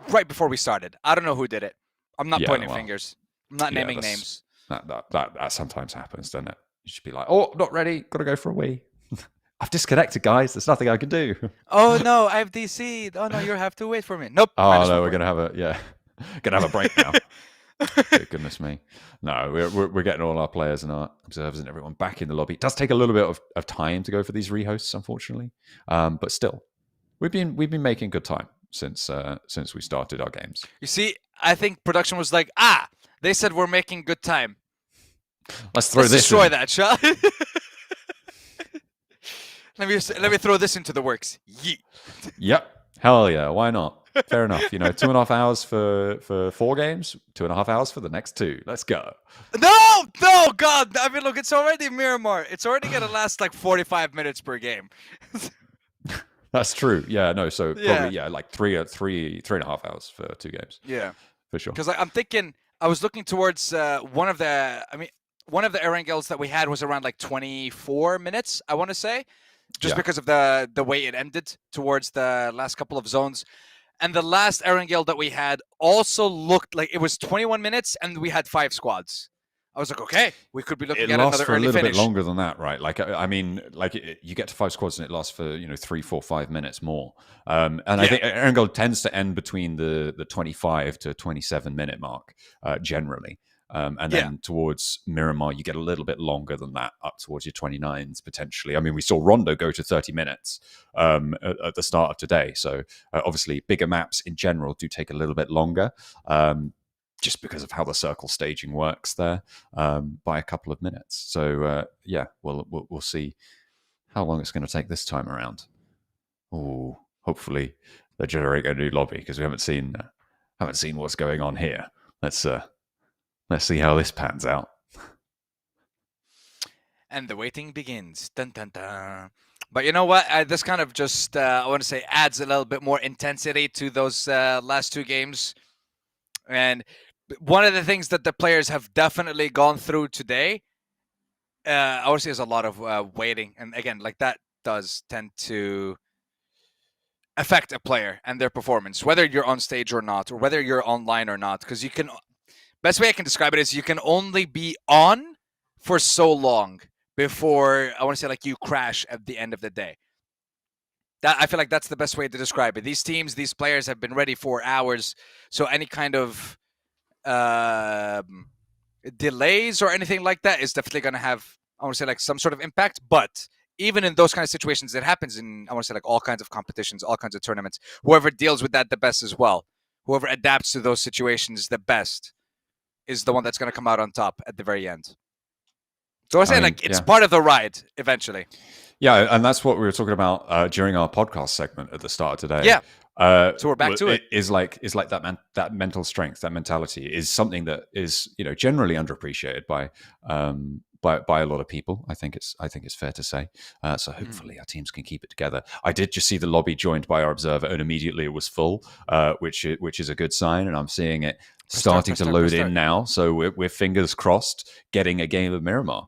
right before we started. I don't know who did it. I'm not pointing fingers. I'm not naming names. That sometimes happens, doesn't it? You should be like, oh, not ready. Got to go for a wee. I've disconnected, guys. There's nothing I can do. Oh no, I've DC'd. Oh no, you have to wait for me. Nope. Oh no, we're gonna have a break now. Goodness me. No, we're getting all our players and our observers and everyone back in the lobby. It does take a little bit of time to go for these rehosts, unfortunately. But still, we've been making good time since we started our games. You see, I think production was like, they said we're making good time. Let's destroy that, shall we? Let me throw this into the works. Yeet. Yep. Hell yeah. Why not? Fair enough. 2.5 hours for 4 games, 2.5 hours for the next 2. Let's go. No, God. I mean, look, it's already Miramar. It's already going to last like 45 minutes per game. That's true. Yeah, no. So probably, like 3.5 hours for 2 games. Yeah. For sure. Because I'm thinking, I was looking towards one of the Erangels that we had was around like 24 minutes, I want to say. Just because of the way it ended towards the last couple of zones. And the last Erangel that we had also looked like it was 21 minutes and we had 5 squads. I was like, okay, we could be looking at lasts another for a early little finish. bit longer than that, right? Like, I mean, like you get to 5 squads and it lasts for 3, 4, 5 minutes more. And I think Erangel tends to end between the 25 to 27 minute mark generally. And then towards Miramar, you get a little bit longer than that, up towards your 29s potentially. I mean, we saw Rondo go to 30 minutes at the start of today. So obviously, bigger maps in general do take a little bit longer. Just because of how the circle staging works there, by a couple of minutes. So yeah, we'll see how long it's going to take this time around. Oh, hopefully they generate a new lobby because we haven't seen what's going on here. Let's see how this pans out. And the waiting begins. Dun, dun, dun. But you know what? This kind of just I want to say adds a little bit more intensity to those last 2 games. And one of the things that the players have definitely gone through today, I would say, is a lot of waiting. And again, like that does tend to affect a player and their performance, whether you're on stage or not, or whether you're online or not. Because best way I can describe it is you can only be on for so long before, I want to say, like you crash at the end of the day. I feel like that's the best way to describe it. These teams, these players have been ready for hours. So any kind of delays or anything like that is definitely going to have, I want to say, like some sort of impact. But even in those kind of situations, it happens in, I want to say, like all kinds of competitions, all kinds of tournaments. Whoever deals with that the best as well, whoever adapts to those situations the best is the one that's going to come out on top at the very end. So I was saying, like, it's part of the ride eventually. Yeah, and that's what we were talking about during our podcast segment at the start of today. Yeah. So we're back to it. Is like that mental strength, that mentality is something that is generally underappreciated by a lot of people. I think it's fair to say. So hopefully our teams can keep it together. I did just see the lobby joined by our observer, and immediately it was full, which is a good sign. And I'm seeing it starting to load in now. So we're fingers crossed getting a game of Miramar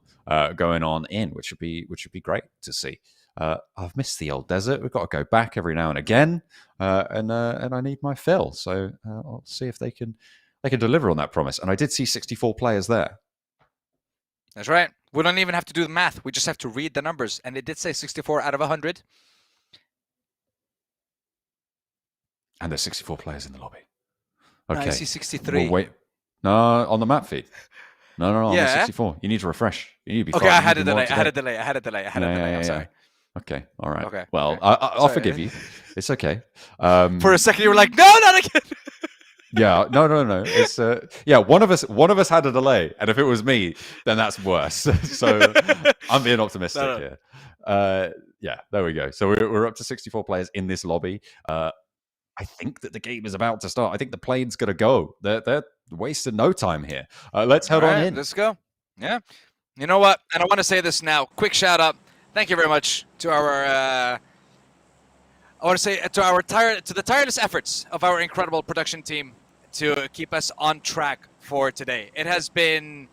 going on in, which would be great to see. I've missed the old desert. We've got to go back every now and again, and I need my fill. So I'll see if they can deliver on that promise. And I did see 64 players there. That's right. We don't even have to do the math. We just have to read the numbers, and it did say 64 out of 100. And there's 64 players in the lobby. Okay. I see 63. We'll wait. No, on the map feed. No, on the 64. You need to refresh. You need to be. Okay, I had a delay. I'm sorry. Okay, all right. Okay. Well, okay. I'll forgive you. It's okay. For a second, you were like, "No, not again." Yeah, no. It's one of us had a delay, and if it was me, then that's worse. So I'm being optimistic here. Yeah, there we go. So we're up to 64 players in this lobby. I think that the game is about to start. I think the plane's gonna go. They're wasting no time here. Let's head on in. Let's go. Yeah. You know what? And I want to say this now. Quick shout out. Thank you very much to our. I want to say to the tireless efforts of our incredible production team to keep us on track for today. It's been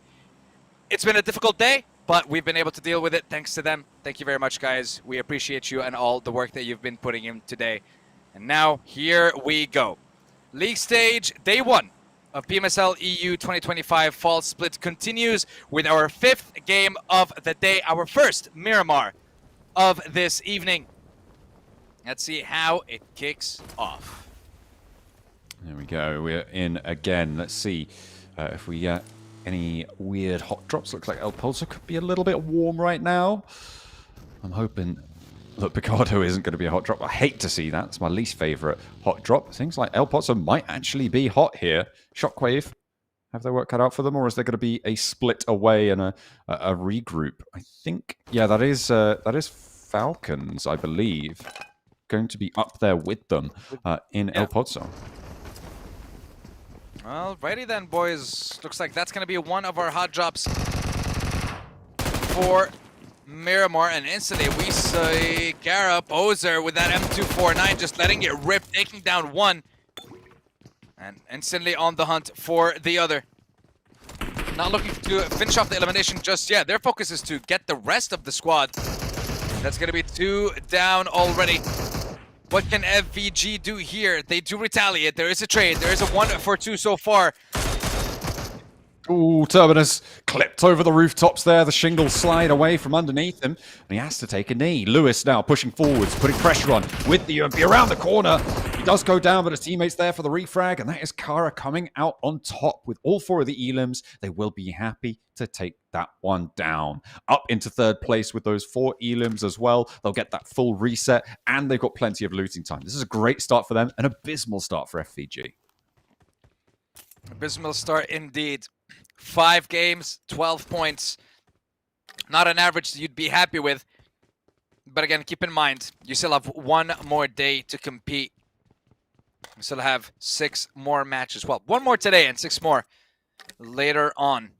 a difficult day, but we've been able to deal with it thanks to them. Thank you very much, guys. We appreciate you and all the work that you've been putting in today. And now, here we go. League stage, day 1 of PMSL EU 2025 Fall Split continues with our 5th game of the day, our first Miramar of this evening. Let's see how it kicks off. There we go. We're in again. Let's see if we get any weird hot drops. Looks like El Pozo could be a little bit warm right now. I'm hoping that Picardo isn't going to be a hot drop. I hate to see that. It's my least favorite hot drop. Things like El Pozo might actually be hot here. Shockwave, have their work cut out for them, or is there going to be a split away and a regroup? I think, yeah, that is Falcons, I believe, going to be up there with them in El Pozo. Alrighty then, boys. Looks like that's going to be one of our hot drops for Miramar, and instantly we see Carya Poser with that M249 just letting it rip, taking down one, and instantly on the hunt for the other. Not looking to finish off the elimination just yet. Their focus is to get the rest of the squad. That's going to be 2 down already. What can FVG do here? They do retaliate. There is a trade. There is a 1-for-2 so far. Ooh, Turbinus clipped over the rooftops there. The shingles slide away from underneath him, and he has to take a knee. Lewis now pushing forwards, putting pressure on with the UMP around the corner. He does go down, but his teammate's there for the refrag, and that is Carya coming out on top with all 4 of the elims. They will be happy to take that one down. Up into 3rd place with those 4 elims as well. They'll get that full reset, and they've got plenty of looting time. This is a great start for them, an abysmal start for FVG. Abysmal start indeed. 5 games, 12 points. Not an average that you'd be happy with. But again, keep in mind, you still have 1 more day to compete. You still have 6 more matches. Well, 1 more today and 6 more later on.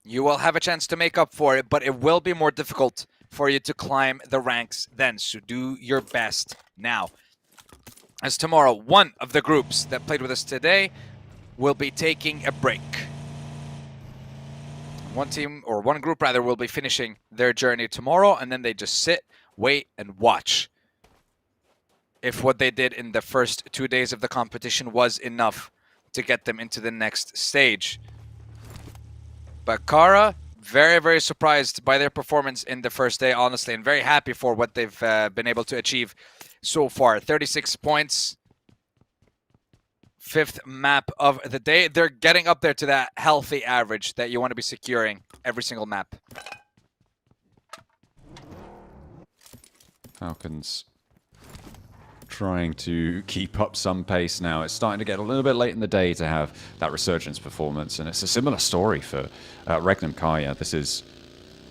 You will have a chance to make up for it, but it will be more difficult for you to climb the ranks then. So do your best now. As tomorrow, one of the groups that played with us today will be taking a break. One team, or one group rather, will be finishing their journey tomorrow, and then they just sit, wait, and watch if what they did in the first 2 days of the competition was enough to get them into the next stage. But Carya, very, very surprised by their performance in the first day, honestly, and very happy for what they've been able to achieve so far. 36 points. 5th map of the day. They're getting up there to that healthy average that you want to be securing every single map. Falcons trying to keep up some pace now. It's starting to get a little bit late in the day to have that resurgence performance, and it's a similar story for Regnum Carya. This is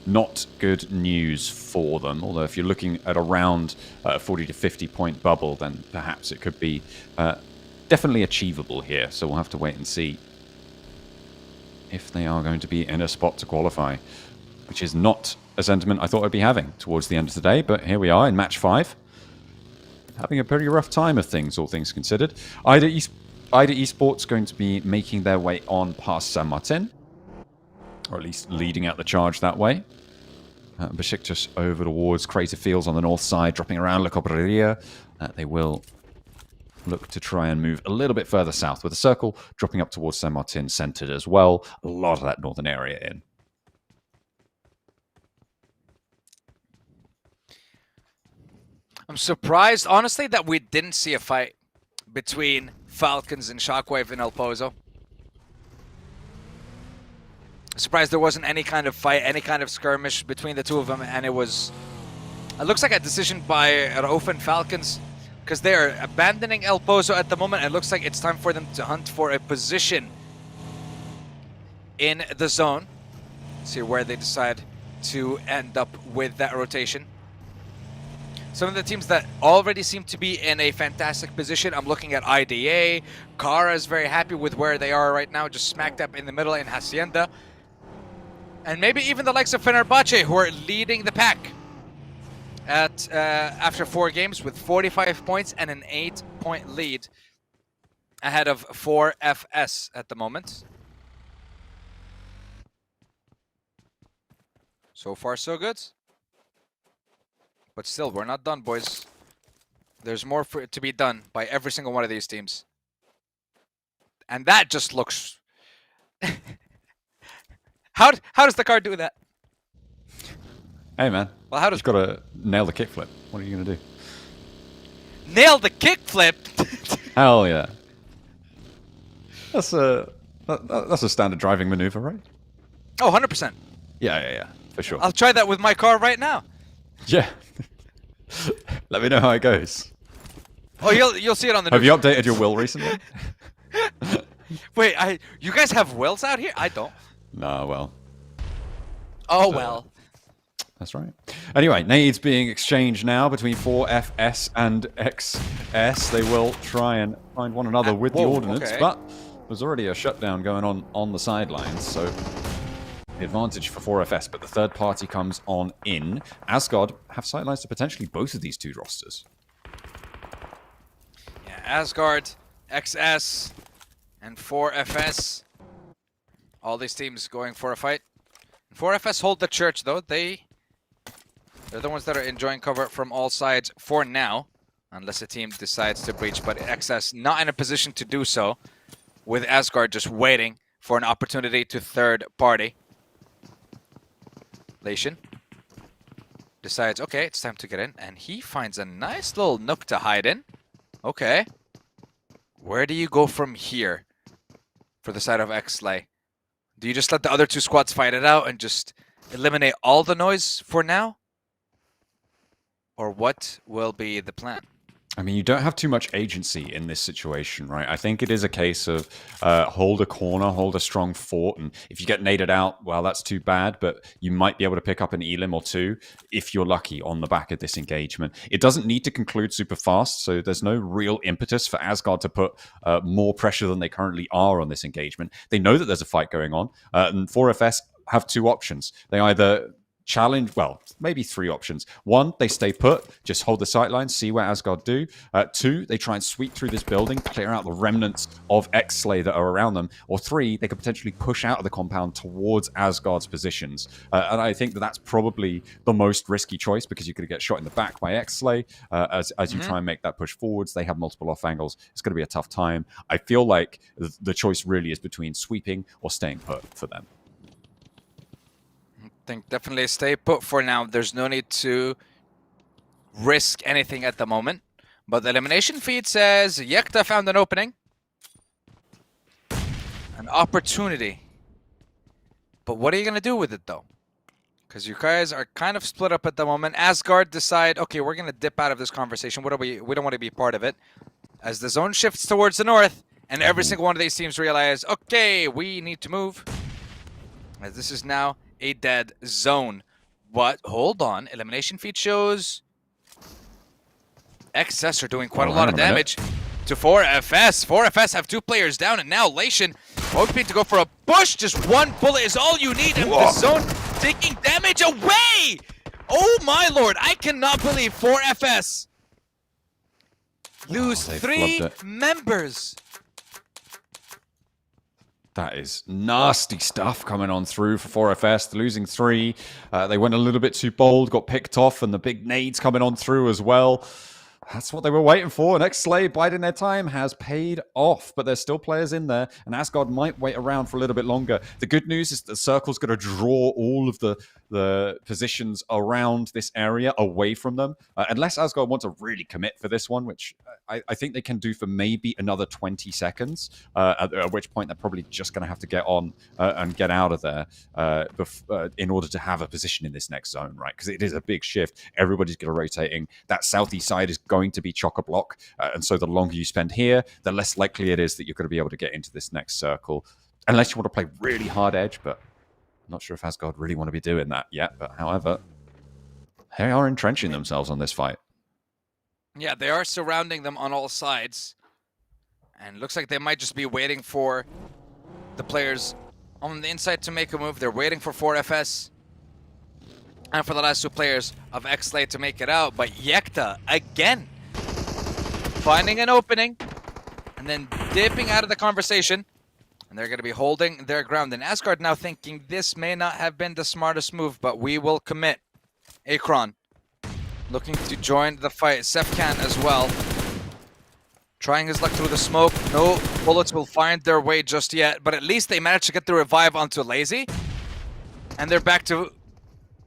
not good news for them, although if you're looking at around a 40 to 50 point bubble, then perhaps it could be definitely achievable here. So we'll have to wait and see if they are going to be in a spot to qualify, which is not a sentiment I thought I'd be having towards the end of the day, but here we are in match 5. Having a pretty rough time of things, all things considered. IDA Esports going to be making their way on past San Martin, or at least leading out the charge that way. Beşiktaş over towards Crater Fields on the north side, dropping around La Cobreria. They will look to try and move a little bit further south with a circle, dropping up towards San Martin, centered as well. A lot of that northern area in. I'm surprised, honestly, that we didn't see a fight between Falcons and SHOCKWAVE in El Pozo. Surprised there wasn't any kind of fight, any kind of skirmish between the two of them, and it looks like a decision by Rauf and Falcons, because they're abandoning El Pozo at the moment. It looks like it's time for them to hunt for a position in the zone. See where they decide to end up with that rotation. Some of the teams that already seem to be in a fantastic position, I'm looking at IDA. Carya is very happy with where they are right now, just smack dab in the middle in Hacienda. And maybe even the likes of Fenerbahçe, who are leading the pack at after 4 games with 45 points and an 8-point lead ahead of 4FS at the moment. So far, so good. But still, we're not done, boys. There's more for it to be done by every single one of these teams. And that just looks... How does the card do that? Hey, man. Well, how does... You've got to nail the kickflip. What are you going to do? Nail the kickflip? Hell yeah. That's a standard driving maneuver, right? Oh, 100%. Yeah, for sure. I'll try that with my car right now. Yeah. Let me know how it goes. Oh, you'll see it on the Have news. you updated your will recently? Wait, you guys have wills out here? I don't. No, well. Oh, well. That's right. Anyway, nades being exchanged now between 4FS and XS. They will try and find one another with the ordnance, but there's already a shutdown going on the sidelines, so the advantage for 4FS, but the third party comes on in. Asgard have sightlines to potentially both of these two rosters. Yeah, Asgard, XS, and 4FS. All these teams going for a fight. 4FS hold the church, though. They're the ones that are enjoying cover from all sides for now. unless a team decides to breach. But XS not in a position to do so, with Asgard just waiting for an opportunity to third party. Lation decides, okay, it's time to get in, and he finds a nice little nook to hide in. Okay. Where do you go from here for the side of XSLAY? Do you just let the other two squads fight it out and just eliminate all the noise for now? Or what will be the plan? I mean, you don't have too much agency in this situation, right? I think it is a case of hold a corner, hold a strong fort, and if you get naded out, well, that's too bad, but you might be able to pick up an elim or two if you're lucky on the back of this engagement. It doesn't need to conclude super fast, so there's no real impetus for Asgard to put more pressure than they currently are on this engagement. They know that there's a fight going on, and 4FS have two options. They either challenge, well, maybe three options. One, they stay put, just hold the sightlines, see what Asgard do. Two, they try and sweep through this building, clear out the remnants of XSLAY that are around them. Or three, they could potentially push out of the compound towards Asgard's positions. And I think that that's probably the most risky choice, because you could get shot in the back by XSLAY as you try and make that push forwards. They have multiple off angles. It's going to be a tough time. I feel like the choice really is between sweeping or staying put for them. I think definitely stay put for now. There's no need to risk anything at the moment. But the elimination feed says Yekta found an opening. An opportunity. But what are you going to do with it, though? Because you guys are kind of split up at the moment. Asgard decide, okay, we're going to dip out of this conversation. We don't want to be part of it. As the zone shifts towards the north, and every single one of these teams realize, okay, we need to move. As this is now a dead zone. But hold on, elimination feed shows XS are doing quite a lot of damage to 4FS. 4FS have two players down, and now Lation hoping to go for a push. Just one bullet is all you need, and the zone taking damage away. Oh my lord, I cannot believe 4FS lose three members. That is nasty stuff coming on through for 4FS. They're losing three. They went a little bit too bold, got picked off, and the big nades coming on through as well. That's what they were waiting for. And XSLAY, biding their time, has paid off. But there's still players in there, and Asgard might wait around for a little bit longer. The good news is the circle's going to draw all of the positions around this area away from them. Unless Asgard want to really commit for this one, which I think they can do for maybe another 20 seconds, at which point they're probably just going to have to get on and get out of there in order to have a position in this next zone, right? Because it is a big shift. Everybody's going to rotating. That southeast side is going to be chock-a-block, and so the longer you spend here, the less likely it is that you're going to be able to get into this next circle, unless you want to play really hard edge, but I'm not sure if Asgard really want to be doing that yet. But however, they are entrenching themselves on this fight. Yeah, they are surrounding them on all sides, and looks like they might just be waiting for the players on the inside to make a move. They're waiting for 4FS and for the last two players of XSLAY to make it out. But Yekta, again, finding an opening and then dipping out of the conversation. And they're going to be holding their ground. And Asgard now thinking this may not have been the smartest move, but we will commit. Akron looking to join the fight. Sefcan as well. Trying his luck through the smoke. No bullets will find their way just yet, but at least they managed to get the revive onto Lazy. And they're back to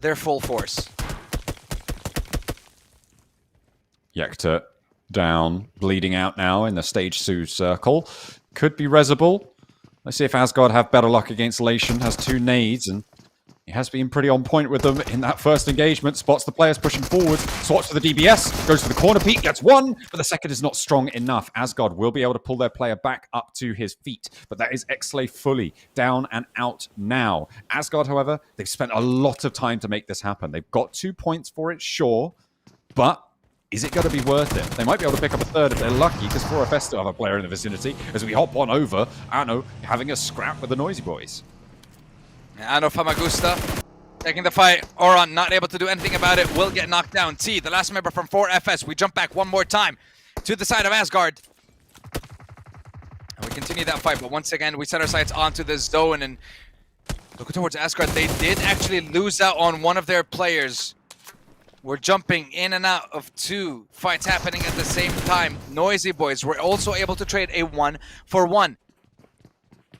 their full force. Yekta down, bleeding out now in the stage 2 circle. Could be Resable. Let's see if Asgard have better luck against Lation. Has two nades, and he has been pretty on point with them in that first engagement. Spots the players pushing forward, swats to the DBS, goes to the corner peak, gets one, but the second is not strong enough. Asgard will be able to pull their player back up to his feet, but that is XSLAY fully down and out now. Asgard, however, they've spent a lot of time to make this happen. They've got 2 points for it, sure, but is it going to be worth it? They might be able to pick up a third if they're lucky, because 4FS still have a player in the vicinity. As we hop on over, Ano having a scrap with the Noisy Boys. Ano Famagusta taking the fight. Oron not able to do anything about it. Will get knocked down. T, the last member from 4FS. We jump back one more time to the side of Asgard. And we continue that fight, but once again, we set our sights onto the zone and look towards Asgard. They did actually lose out on one of their players We're jumping in and out of 2 fights happening at the same time. Noisy Boys were also able to trade a 1-for-1.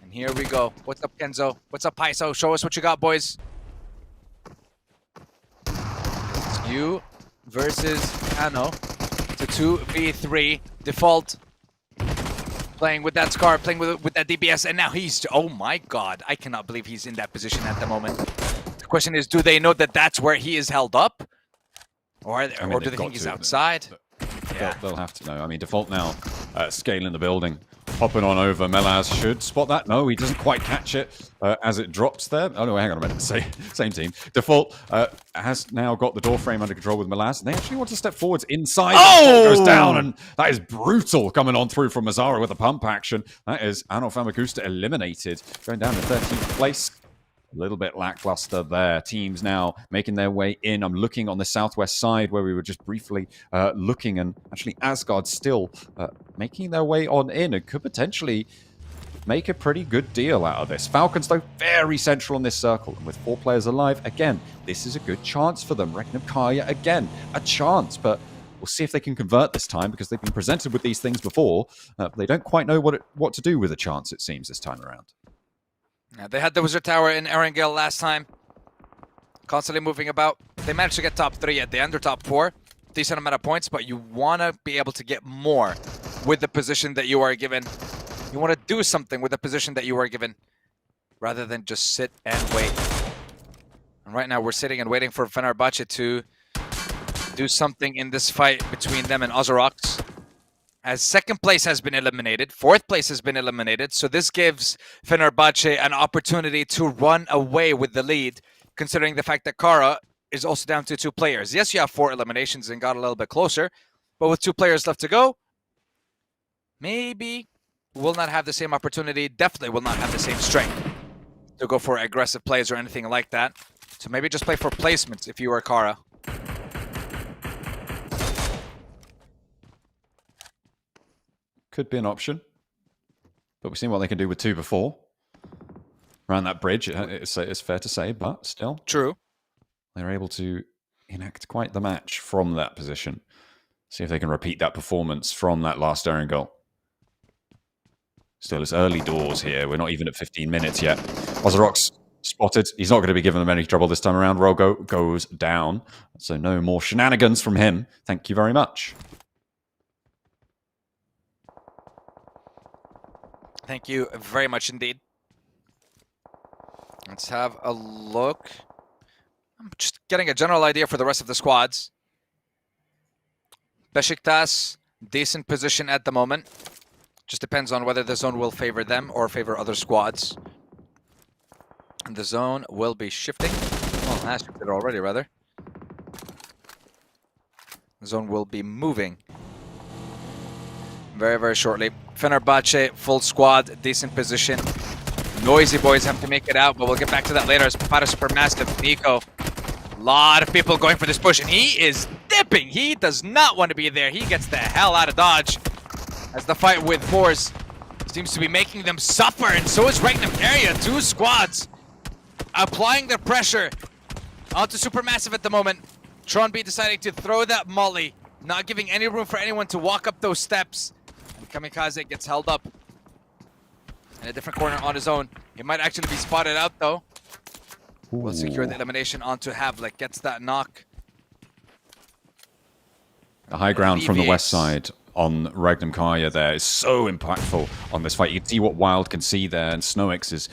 And here we go. What's up, Kenzo? What's up, Paiso? Show us what you got, boys. It's you versus Ano. It's a 2v3. Default. Playing with that Scar, playing with that DBS, and now he's... Oh my god, I cannot believe he's in that position at the moment. The question is, do they know that that's where he is held up? Or do they think he's outside? They'll have to know. I mean, Default now scaling the building. Hopping on over. Melaz should spot that. No, he doesn't quite catch it as it drops there. Oh no, hang on a minute. Same team. Default has now got the door frame under control with Melaz. And they actually want to step forwards inside. Oh! Goes down, and that is brutal coming on through from Mazara with a pump action. That is Ano Famagusta eliminated. Going down to 13th place. A little bit lackluster there. Teams now making their way in. I'm looking on the southwest side where we were just briefly looking, and actually Asgard still making their way on in and could potentially make a pretty good deal out of this. Falcons, though, very central in this circle, and with 4 players alive, again, this is a good chance for them. Regnum, Carya, again, a chance, but we'll see if they can convert this time, because they've been presented with these things before. They don't quite know what to do with a chance, it seems, this time around. Yeah, they had the Wizard Tower in Erangel last time. Constantly moving about. They managed to get top 3 at the end, or top 4. Decent amount of points, but you want to be able to get more with the position that you are given. You want to do something with the position that you are given, rather than just sit and wait. And right now we're sitting and waiting for Fenerbahçe to do something in this fight between them and Ozarox. As 2nd place has been eliminated, 4th place has been eliminated, so this gives Fenerbahçe an opportunity to run away with the lead, considering the fact that Carya is also down to 2 players. Yes, you have 4 eliminations and got a little bit closer, but with 2 players left to go, maybe will not have the same opportunity, definitely will not have the same strength to go for aggressive plays or anything like that. So maybe just play for placements if you are Carya. Could be an option, but we've seen what they can do with 2 before. Around that bridge, it's fair to say, but still. True. They're able to enact quite the match from that position. See if they can repeat that performance from that last Erangel. Still, it's early doors here. We're not even at 15 minutes yet. Ozarox spotted. He's not going to be giving them any trouble this time around. Rogo goes down, so no more shenanigans from him. Thank you very much. Thank you very much indeed. Let's have a look. I'm just getting a general idea for the rest of the squads. Beşiktaş, decent position at the moment. Just depends on whether the zone will favor them or favor other squads. And the zone will be shifting. Well, it has shifted already, rather. The zone will be moving very, very shortly. Fenerbahçe, full squad, decent position. Noisy Boys have to make it out, but we'll get back to that later. As Papara SuperMassive, Nico. A lot of people going for this push, and he is dipping. He does not want to be there. He gets the hell out of Dodge. As the fight with BOARS seems to be making them suffer, and so is Regnum. Carya, 2 squads applying their pressure onto SuperMassive at the moment. Tron B deciding to throw that molly, not giving any room for anyone to walk up those steps. And Kamikaze gets held up in a different corner on his own. He might actually be spotted out though. Will secure the elimination onto Havlik. Gets that knock. The high ground from the west side on Regnum Carya there is so impactful on this fight. You can see what Wild can see there, and SnowX is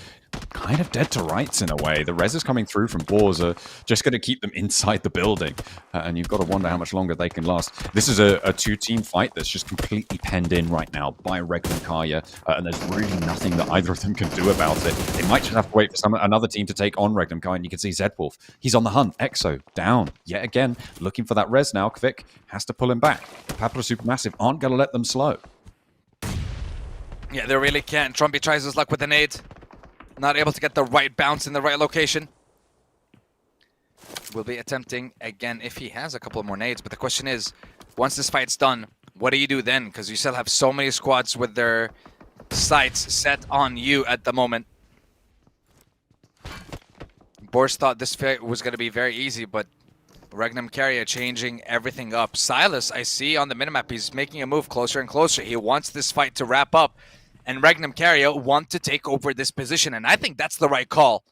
kind of dead to rights in a way. The reses coming through from BOARS are just going to keep them inside the building, and you've got to wonder how much longer they can last. This is a 2-team fight that's just completely penned in right now by Regnum Carya, and there's really nothing that either of them can do about it. They might just have to wait for another team to take on Regnum Carya, and you can see Zedwolf. He's on the hunt. Exo down yet again, looking for that res now. Kvik has to pull him back. Papara SuperMassive aren't going to let them slow. Yeah, they really can't. Trumpy tries his luck with the nade. Not able to get the right bounce in the right location. Will be attempting again if he has a couple more nades. But the question is, once this fight's done, what do you do then? Because you still have so many squads with their sights set on you at the moment. BOARS thought this fight was going to be very easy, but Regnum Carya changing everything up. Silas, I see on the minimap, he's making a move closer and closer. He wants this fight to wrap up, and Regnum Carya want to take over this position, and I think that's the right call.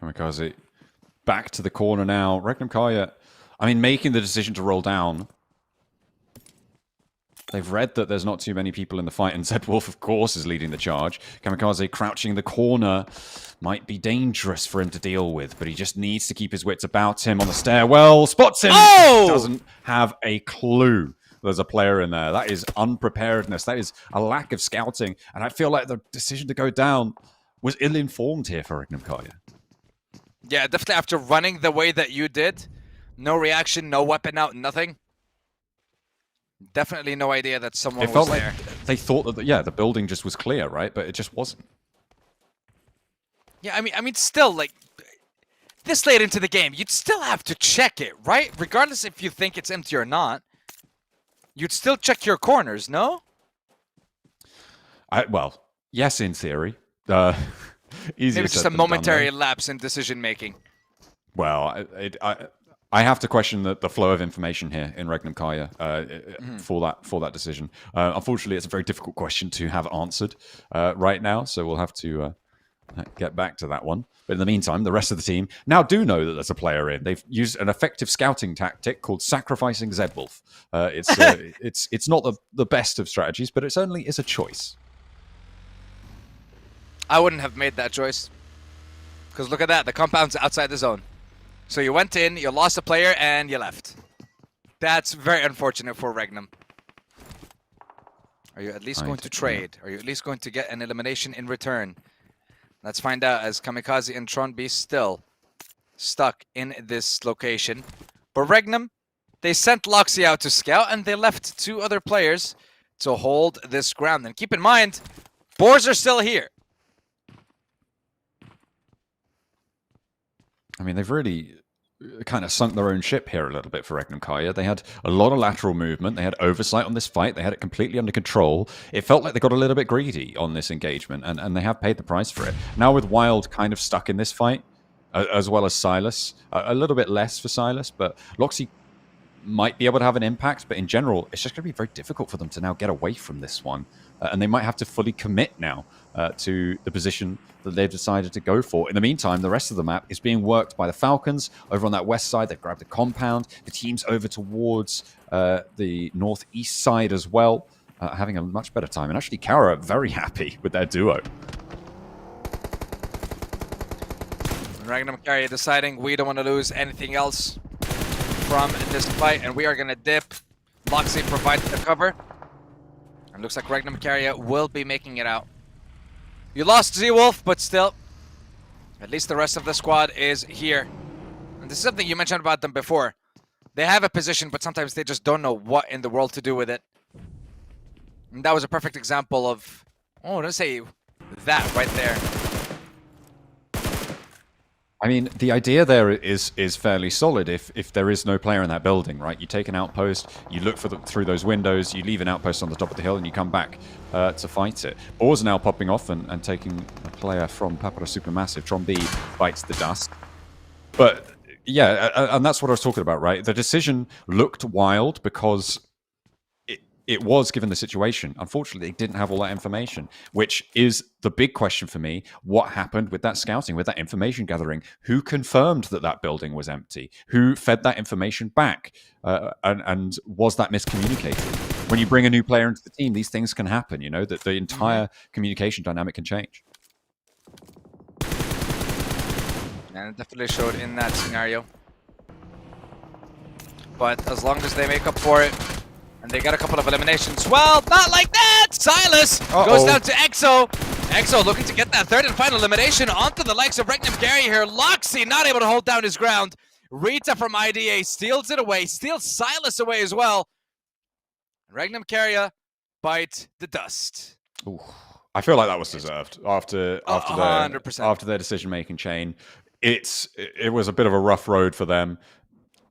Kamikaze back to the corner now. Regnum Carya, I mean, making the decision to roll down. They've read that there's not too many people in the fight, and Zed Wolf, of course, is leading the charge. Kamikaze crouching in the corner might be dangerous for him to deal with, but he just needs to keep his wits about him on the stairwell. Spots him! Oh! Doesn't have a clue there's a player in there. That is unpreparedness. That is a lack of scouting, and I feel like the decision to go down was ill-informed here for Regnum Carya. Yeah, definitely after running the way that you did. No reaction, no weapon out, nothing. Definitely no idea that someone was there. Like they thought that, yeah, the building just was clear, right? But it just wasn't. Yeah, I mean, still, like, this late into the game, you'd still have to check it, right? Regardless if you think it's empty or not. You'd still check your corners, no? Well, yes, in theory. Easier Maybe just a momentary lapse in decision-making. Well, I have to question the flow of information here in Regnum Carya for that decision. Unfortunately, it's a very difficult question to have answered right now, so we'll have to get back to that one. But in the meantime, the rest of the team now do know that there's a player in. They've used an effective scouting tactic called sacrificing Zed Wolf. It's not the best of strategies, but it's a choice. I wouldn't have made that choice. Because look at that, the compound's outside the zone. So you went in, you lost a player, and you left. That's very unfortunate for Regnum. Are you at least going to trade? Are you at least going to get an elimination in return? Let's find out, as Kamikaze and Tronby still stuck in this location. But Regnum, they sent Loxy out to scout, and they left 2 other players to hold this ground. And keep in mind, BOARS are still here. I mean, they've really kind of sunk their own ship here a little bit for Regnum Carya. They had a lot of lateral movement. They had oversight on this fight. They had it completely under control. It felt like they got a little bit greedy on this engagement, and they have paid the price for it. Now with Wild kind of stuck in this fight, as well as Silas, a little bit less for Silas, but Loxy might be able to have an impact, but in general, it's just going to be very difficult for them to now get away from this one. And they might have to fully commit now to the position that they've decided to go for. In the meantime, the rest of the map is being worked by the Falcons over on that west side. They've grabbed a compound. The team's over towards the northeast side as well, having a much better time. And actually, Carya very happy with their duo. Regnum Carya deciding we don't want to lose anything else from this fight, and we are going to dip. Loxy provides the cover. And looks like Regnum Carya will be making it out. You lost Z-Wolf, but still, at least the rest of the squad is here. And this is something you mentioned about them before. They have a position, but sometimes they just don't know what in the world to do with it. And that was a perfect example of, oh, let's say that right there. I mean, the idea there is fairly solid if there is no player in that building, right? You take an outpost, you look for them through those windows, you leave an outpost on the top of the hill, and you come back to fight it. BOARS are now popping off and taking a player from Papara SuperMassive. Tronby bites the dust. But, yeah, and that's what I was talking about, right? The decision looked wild because it was given the situation. Unfortunately, they didn't have all that information, which is the big question for me. What happened with that scouting, with that information gathering? Who confirmed that that building was empty? Who fed that information back? And was that miscommunicated? When you bring a new player into the team, these things can happen, you know, that the entire communication dynamic can change. And it definitely showed in that scenario. But as long as they make up for it, and they got a couple of eliminations. Well, not like that! Silas goes down to EXO. EXO looking to get that 3rd and final elimination onto the likes of Regnum Carya here. Loxy not able to hold down his ground. Rita from IDA steals it away, steals Silas away as well. Regnum Carya bite the dust. Ooh, I feel like that was deserved after 100%. After their decision-making chain. It was a bit of a rough road for them.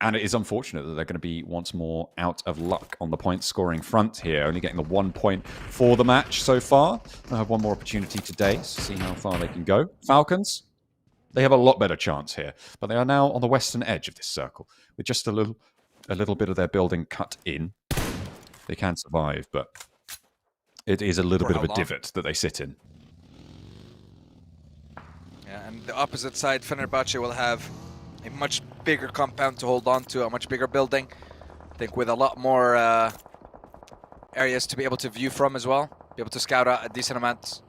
And it is unfortunate that they're going to be once more out of luck on the point-scoring front here, only getting the 1 point for the match so far. They'll have one more opportunity today to see how far they can go. Falcons, They have a lot better chance here, but they are now on the western edge of this circle with just a little bit of their building cut in. They can survive, but it is a little bit of a divot that they sit in. Yeah, and the opposite side, Fenerbahçe will have a much bigger compound to hold on to, a much bigger building. I think with a lot more areas to be able to view from as well. Be able to scout out a decent amount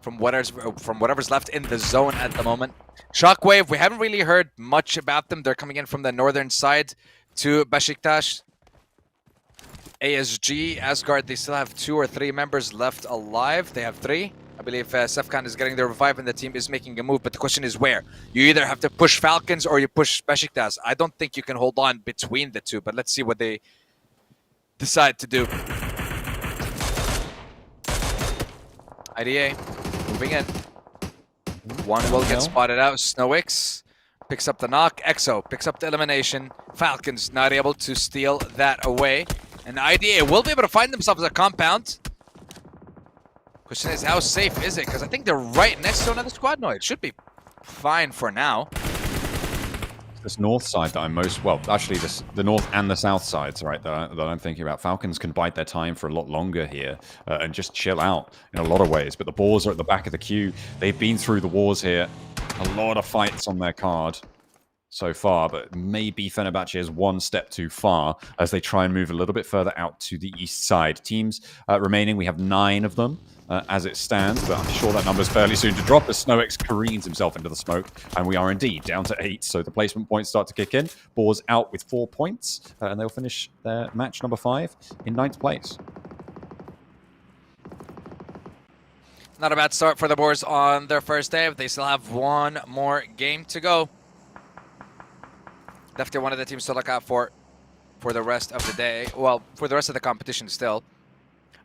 from whatever's left in the zone at the moment. SHOCKWAVE, we haven't really heard much about them. They're coming in from the northern side to Beşiktaş. ASG, Asgard, they still have 2 or 3 members left alive. They have 3. I believe Sefkan is getting the revive and the team is making a move, but the question is where? You either have to push Falcons or you push Beşiktaş. I don't think you can hold on between the two, but let's see what they decide to do. IDA moving in. One will get spotted out. SnowX picks up the knock. EXO picks up the elimination. Falcons not able to steal that away. And IDA will be able to find themselves a compound. Question is, how safe is it? Because I think they're right next to another squad. No, it should be fine for now. This north side that I'm most... Well, actually, the north and the south sides, right, that I'm thinking about. Falcons can bide their time for a lot longer here and just chill out in a lot of ways. But the Boars are at the back of the queue. They've been through the wars here. A lot of fights on their card so far, but maybe Fenerbahçe is one step too far as they try and move a little bit further out to the east side. Teams remaining, we have 9 of them. As it stands, but I'm sure that number's fairly soon to drop as SnowX careens himself into the smoke, and we are indeed down to 8, so the placement points start to kick in. Boars out with 4 points, and they'll finish their match number 5 in 9th place. Not a bad start for the Boars on their first day, but they still have 1 more game to go. Definitely one of the teams to look out for the rest of the day. Well, for the rest of the competition still.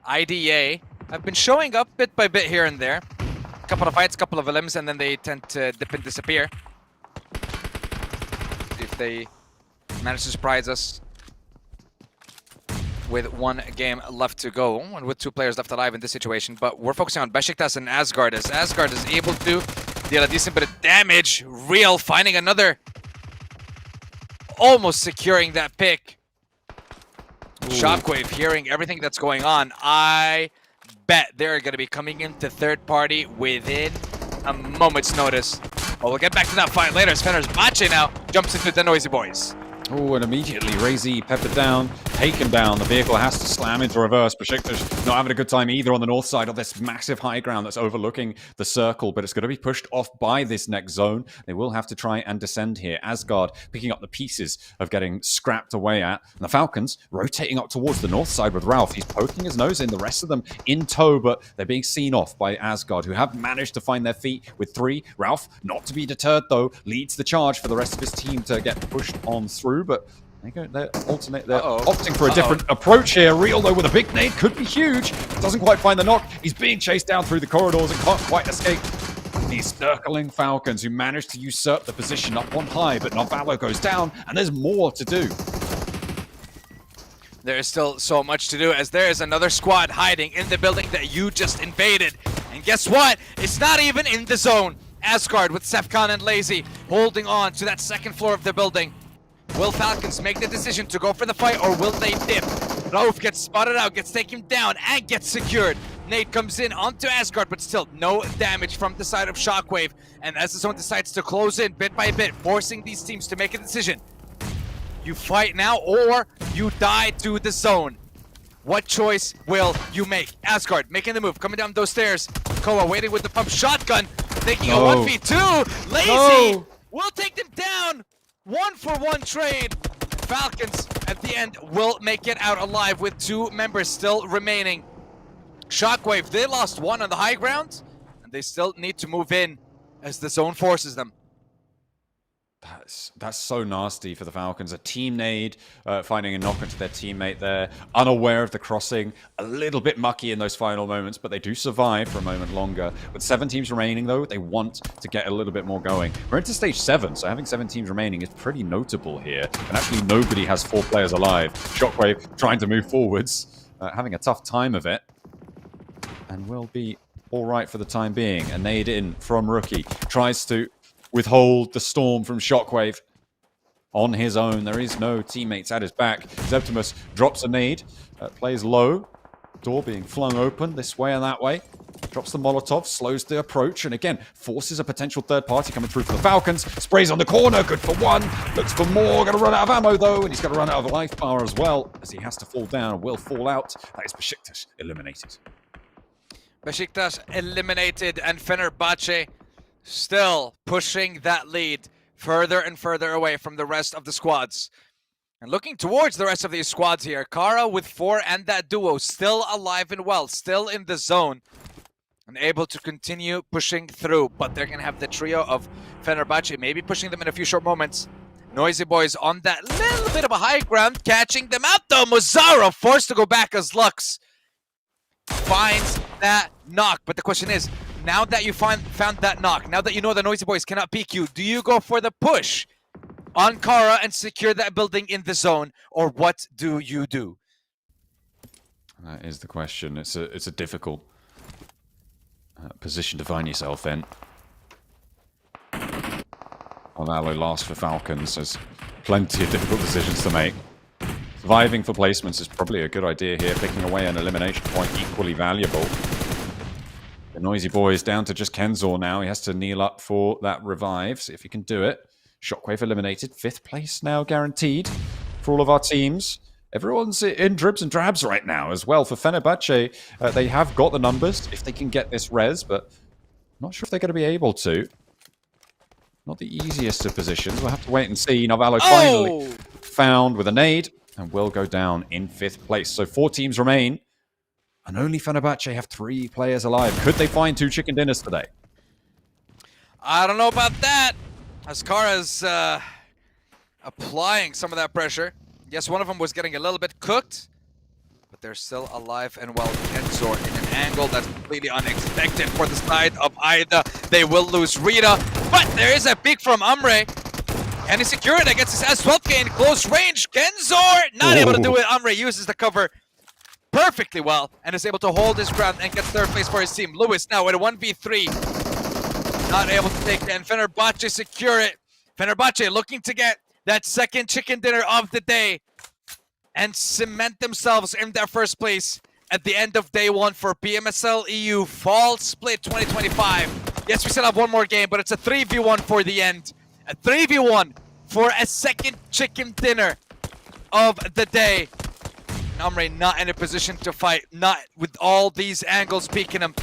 IDA have been showing up bit by bit here and there. A couple of fights, couple of elims, and then they tend to dip and disappear. If they manage to surprise us with 1 game left to go, and with 2 players left alive in this situation. But we're focusing on Beşiktaş and Asgard, as Asgard is able to deal a decent bit of damage. Real finding another, almost securing that pick. SHOCKWAVE hearing everything that's going on. I bet they're going to be coming into third party within a moment's notice. Well, we'll get back to that fight later as Fenerbahçe now jumps into THENOISYBOYS. Oh, and immediately Razy peppered down, taken down. The vehicle has to slam into reverse. Beşiktaş not having a good time either on the north side of this massive high ground that's overlooking the circle, but it's going to be pushed off by this next zone. They will have to try and descend here. Asgard picking up the pieces of getting scrapped away at. And the Falcons rotating up towards the north side with Ralph. He's poking his nose in, the rest of them in tow, but they're being seen off by Asgard, who have managed to find their feet with 3. Ralph, not to be deterred though, leads the charge for the rest of his team to get pushed on through. But they're opting for a different approach here. Real, though, with a big nade, could be huge. Doesn't quite find the knock. He's being chased down through the corridors and can't quite escape. These circling Falcons who managed to usurp the position up on high, but Novalo goes down, and there's more to do. There is still so much to do, as there is another squad hiding in the building that you just invaded. And guess what? It's not even in the zone. Asgard with Sefkan and Lazy holding on to that second floor of the building. Will Falcons make the decision to go for the fight, or will they dip? Rauf gets spotted out, gets taken down, and gets secured. Nade comes in onto Asgard, but still no damage from the side of SHOCKWAVE. And as the zone decides to close in bit by bit, forcing these teams to make a decision. You fight now, or you die to the zone. What choice will you make? Asgard making the move, coming down those stairs. Koa waiting with the pump shotgun, taking a 1v2. Lazy will take them down. 1-for-1 trade. Falcons at the end will make it out alive with 2 members still remaining. SHOCKWAVE, they lost 1 on the high ground, and they still need to move in as the zone forces them. That's so nasty for the Falcons. A team nade, finding a knock into their teammate there, unaware of the crossing, a little bit mucky in those final moments, but they do survive for a moment longer. With 7 teams remaining, though, they want to get a little bit more going. We're into stage 7, so having 7 teams remaining is pretty notable here. And actually, nobody has 4 players alive. SHOCKWAVE trying to move forwards, having a tough time of it, and will be all right for the time being. A nade in from Rookie, tries to withhold the storm from SHOCKWAVE on his own. There is no teammates at his back. Zeptimus drops a nade, plays low. Door being flung open this way and that way. Drops the Molotov, slows the approach, and again, forces a potential third party coming through for the Falcons. Sprays on the corner, good for one. Looks for more, gonna run out of ammo though, and he's gonna run out of life bar as well, as he has to fall down, will fall out. That is Beşiktaş eliminated. Beşiktaş eliminated, and Fenerbahçe still pushing that lead further and further away from the rest of the squads. And looking towards the rest of these squads here, Carya with 4 and that duo still alive and well, still in the zone, and able to continue pushing through. But they're going to have the trio of Fenerbahçe, maybe pushing them in a few short moments. Noisyboys on that little bit of a high ground, catching them out though. Mozaro forced to go back as Lux finds that knock. But the question is, now that you found that knock, now that you know the Noisyboys cannot peek you, do you go for the push on Carya and secure that building in the zone, or what do you do? That is the question. It's a difficult position to find yourself in. Although last for Falcons, there's plenty of difficult decisions to make. Surviving for placements is probably a good idea here. Picking away an elimination point equally valuable. The Noisyboys down to just Kenzor now. He has to kneel up for that revive. See if he can do it. SHOCKWAVE eliminated. 5th place now guaranteed for all of our teams. Everyone's in dribs and drabs right now as well. For Fenerbahçe, they have got the numbers if they can get this res, but not sure if they're going to be able to. Not the easiest of positions. We'll have to wait and see. Navalo finally found with a nade and will go down in 5th place. So 4 teams remain, and only Fenerbahçe have 3 players alive. Could they find 2 chicken dinners today? I don't know about that. As Carya's applying some of that pressure. Yes, one of them was getting a little bit cooked, but they're still alive and well. Kenzor in an angle that's completely unexpected for the side of Ida. They will lose Rita, but there is a peek from Amre. Can he secure it against his S12K in close range? Kenzor not able to do it. Amre uses the cover perfectly well and is able to hold his ground and gets 3rd place for his team. Lewis now at a 1v3. Not able to take it, and Fenerbahçe secure it. Fenerbahçe looking to get that 2nd chicken dinner of the day and cement themselves in their 1st place at the end of day 1 for PMSL EU Fall Split 2025. Yes, we still have one more game, but it's a 3v1 for the end. A 3v1 for a 2nd chicken dinner of the day. Amre not in a position to fight, not with all these angles peeking him.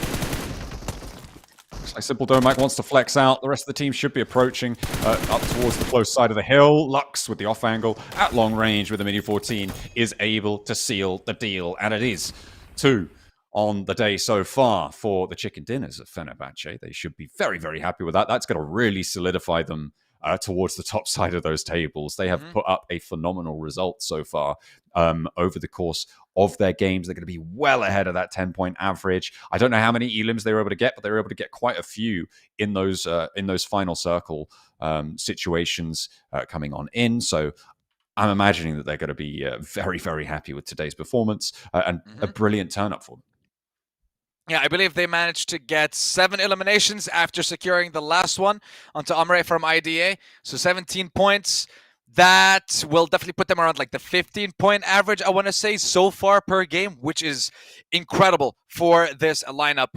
Looks like Simple Domac wants to flex out. The rest of the team should be approaching up towards the close side of the hill. Lux with the off angle at long range with the Mini 14 is able to seal the deal. And it is 2 on the day so far for the chicken dinners of Fenerbahçe. They should be very, very happy with that. That's going to really solidify them towards the top side of those tables. They have put up a phenomenal result so far over the course of their games. They're going to be well ahead of that 10-point average. I don't know how many elims they were able to get, but they were able to get quite a few in those final circle situations coming on in. So I'm imagining that they're going to be very, very happy with today's performance and a brilliant turn-up for them. Yeah, I believe they managed to get 7 eliminations after securing the last one onto Amre from IDA. So 17 points. That will definitely put them around like the 15-point average, I want to say, so far per game, which is incredible for this lineup.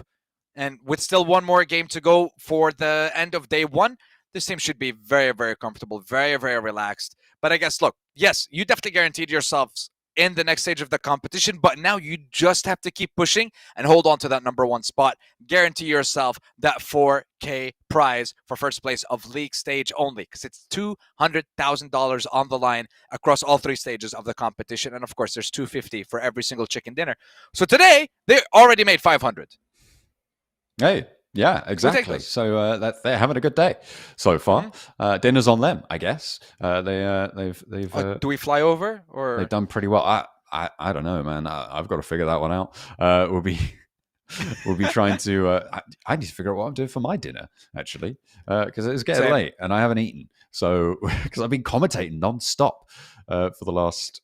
And with still one more game to go for the end of day 1, this team should be very, very comfortable, very, very relaxed. But I guess, look, yes, you definitely guaranteed yourselves in the next stage of the competition, but now you just have to keep pushing and hold on to that #1 spot. Guarantee yourself that 4K prize for 1st place of league stage only, because it's $200,000 on the line across all 3 stages of the competition. And of course, there's $250 for every single chicken dinner. So today, they already made 500. Hey, yeah, exactly. So they're having a good day so far. Dinner's on them, I guess. They've do we fly over, or they've done pretty well? I don't know, man. I've got to figure that one out. We'll be trying to. I need to figure out what I'm doing for my dinner actually, because it's getting late and I haven't eaten. So because I've been commentating non-stop for the last,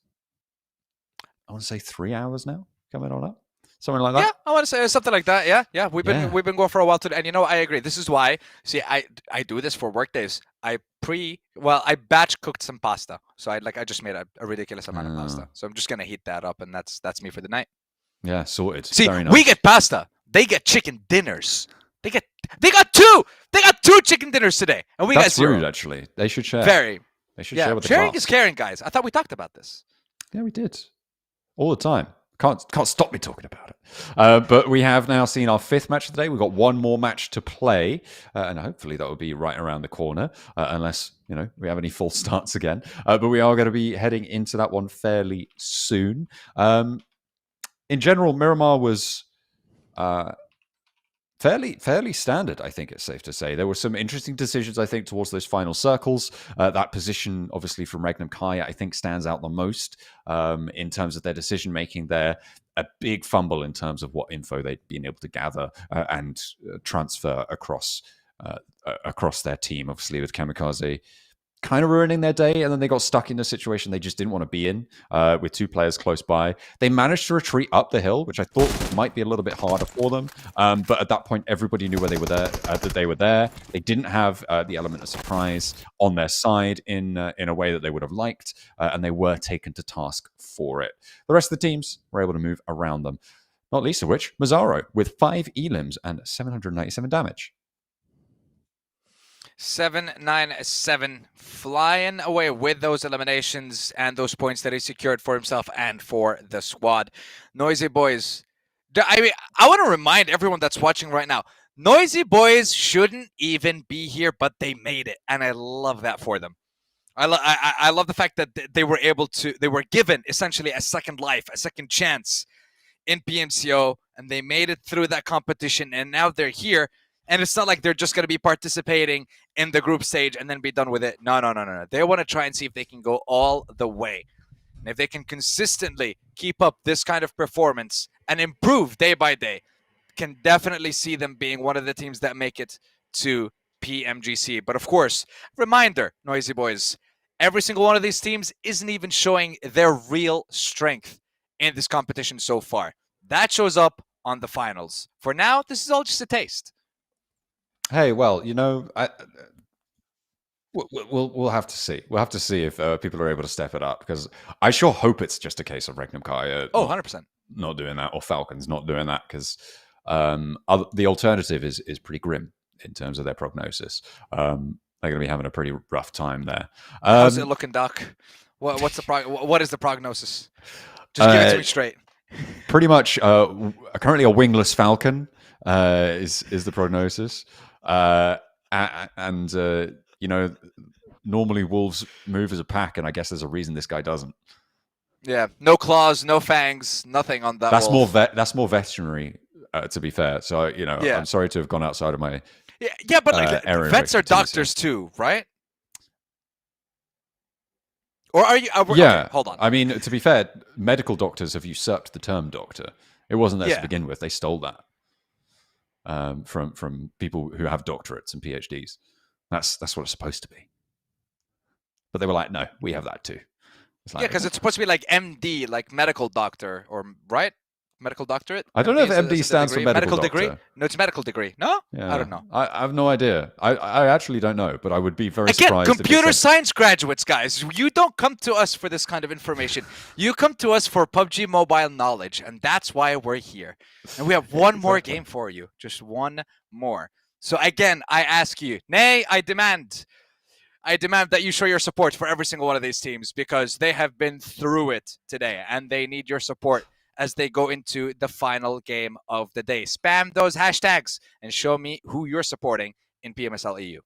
I want to say 3 hours now, coming on up. Something like that. Yeah, I want to say something like that. Yeah. We've been going for a while today, and I agree. This is why. See, I do this for work days. I batch cooked some pasta, so I just made a ridiculous amount of pasta. So I'm just gonna heat that up, and that's me for the night. Yeah, sorted. See, Very nice. we get pasta. They get chicken dinners. They got two chicken dinners today, and we got 0. Rude, actually. They should share. They should share with the sharing class. is caring, guys. I thought we talked about this. Yeah, we did. All the time. Can't stop me talking about it. But we have now seen our 5th match of the day. We've got one more match to play, and hopefully that will be right around the corner, unless we have any false starts again. But we are going to be heading into that one fairly soon. In general, Miramar was fairly standard, I think it's safe to say. There were some interesting decisions, I think, towards those final circles. That position, obviously, from Regnum Carya, I think, stands out the most in terms of their decision-making there. A big fumble in terms of what info they'd been able to gather and transfer across their team, obviously, with Kamikaze kind of ruining their day, and then they got stuck in a situation they just didn't want to be in with 2 players close by. They managed to retreat up the hill, which I thought might be a little bit harder for them, but at that point everybody knew where they were there, that they were there. They didn't have the element of surprise on their side in a way that they would have liked, and they were taken to task for it. The rest of the teams were able to move around them, not least of which Mazzaro with 5 elims and 797 damage. 797 flying away with those eliminations and those points that he secured for himself and for the squad. Noisy Boys. I want to remind everyone that's watching right now, Noisy Boys shouldn't even be here, but they made it, and I love that for them. I love the fact that they were given essentially a second life, a second chance in PMCO, and they made it through that competition, and now they're here. And it's not like they're just going to be participating in the group stage and then be done with it. No. They want to try and see if they can go all the way. And if they can consistently keep up this kind of performance and improve day by day, can definitely see them being one of the teams that make it to PMGC. But of course, reminder, Noisy Boys, every single one of these teams isn't even showing their real strength in this competition so far. That shows up on the finals. For now, this is all just a taste. Hey, well, we'll have to see. We'll have to see if people are able to step it up, because I sure hope it's just a case of Regnum Carya 100% not doing that, or Falcons not doing that, because the alternative is pretty grim in terms of their prognosis. They're going to be having a pretty rough time there. How's it looking, Doc? What is the prognosis? Just give it to me straight. Pretty much, currently a wingless Falcon is the prognosis. Normally Wolves move as a pack, and I guess there's a reason this guy doesn't. Yeah, no claws, no fangs, nothing on that. That's more veterinary, to be fair. So I'm sorry to have gone outside of my but like vets are doctors too, right? Or are you? Yeah. Okay, hold on. I mean, to be fair, medical doctors have usurped the term doctor. It wasn't theirs to begin with. They stole that from people who have doctorates and PhDs. That's what it's supposed to be. But they were like, no, we have that too. Like, because it's supposed to be like MD, like medical doctor, or right? Medical doctorate? I don't know if MD stands for medical degree. doctor. No, it's medical degree. No? Yeah. I don't know. I have no idea. I actually don't know, but I would be very surprised. Again, computer science graduates, guys. You don't come to us for this kind of information. You come to us for PUBG Mobile knowledge, and that's why we're here. And we have one more game for you. Just one more. So again, I ask you, nay, I demand that you show your support for every single one of these teams, because they have been through it today, and they need your support as they go into the final game of the day. Spam those hashtags and show me who you're supporting in PMSL EU.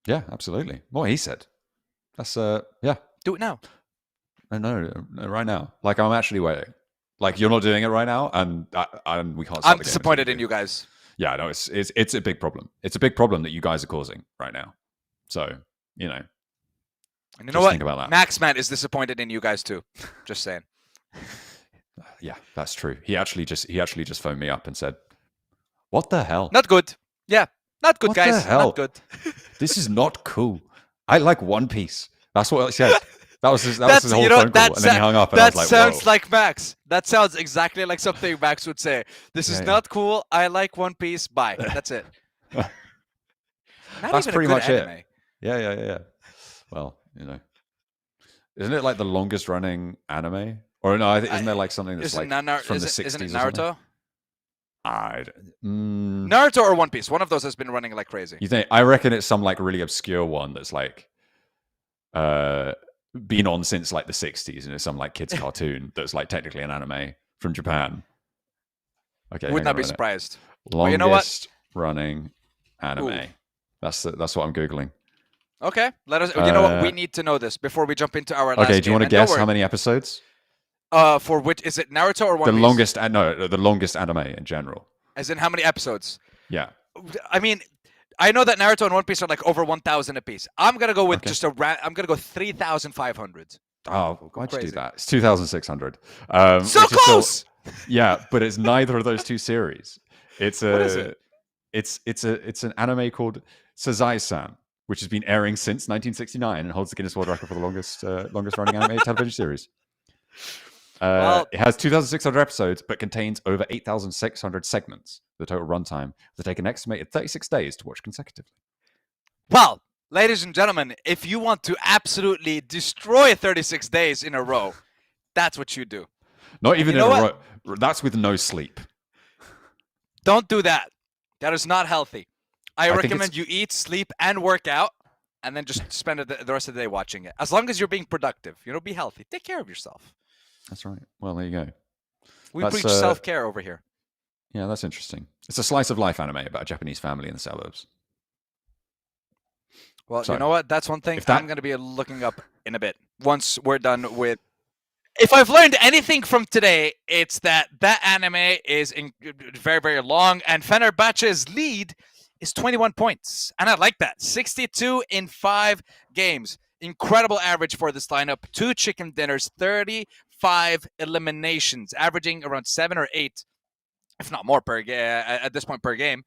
Yeah, absolutely. What he said. That's yeah. Do it now. No, right now. Like, I'm actually waiting. Like, you're not doing it right now, and we can't. I'm disappointed in you guys. Yeah, no, it's a big problem. It's a big problem that you guys are causing right now. So And you know what? Think about that. Maxman is disappointed in you guys too. Just saying. Yeah, that's true. He actually just phoned me up and said, "What the hell? Not good. Yeah, not good, what guys. The hell? Not good. This is not cool. I like One Piece." That's what I said. That was his whole phone call, and then he hung up, and I was like, sounds whoa. like Max. That sounds exactly like something Max would say. This is not cool. I like One Piece. Bye. That's it. That's pretty much it. Yeah. Well, you know, isn't it like the longest running anime? Or no, isn't there like something that's like from the 60s? Isn't it Naruto? Mm, Naruto or One Piece. One of those has been running like crazy. you think? I reckon it's some like really obscure one that's like been on since like the 60s, and it's some like kids cartoon that's like technically an anime from Japan. Okay, Would not be surprised. Longest you know what? running anime. Ooh. That's what I'm googling. Okay, let us. You know what? We need to know this before we jump into our last Okay, do you game. want to guess how many episodes? For which is it Naruto or One Piece? The longest anime in general. As in how many episodes? Yeah. I mean, I know that Naruto and One Piece are like over 1,000 apiece. I'm gonna go with I'm gonna go 3,500. Oh, why'd you do that? It's 2,600. So close. Yeah, but it's neither of those two series. It's What is it? It's an anime called Sazai-san, which has been airing since 1969 and holds the Guinness World Record for the longest running anime television series. It has 2,600 episodes, but contains over 8,600 segments. The total runtime will take an estimated 36 days to watch consecutively. Well, ladies and gentlemen, if you want to absolutely destroy 36 days in a row, that's what you do. Not even in a row. That's with no sleep. Don't do that. That is not healthy. I recommend you eat, sleep, and work out, and then just spend the rest of the day watching it. As long as you're being productive, be healthy. Take care of yourself. That's right. Well, there you go. We preach self-care over here. Yeah, that's interesting. It's a slice of life anime about a Japanese family in the suburbs. Well, you know what? That's one thing I'm going to be looking up in a bit. Once we're done with... If I've learned anything from today, it's that anime is very, very long, and Fenerbahce's lead is 21 points. And I like that. 62 in 5 games. Incredible average for this lineup. 2 chicken dinners, 35 eliminations, averaging around 7 or 8, if not more at this point per game.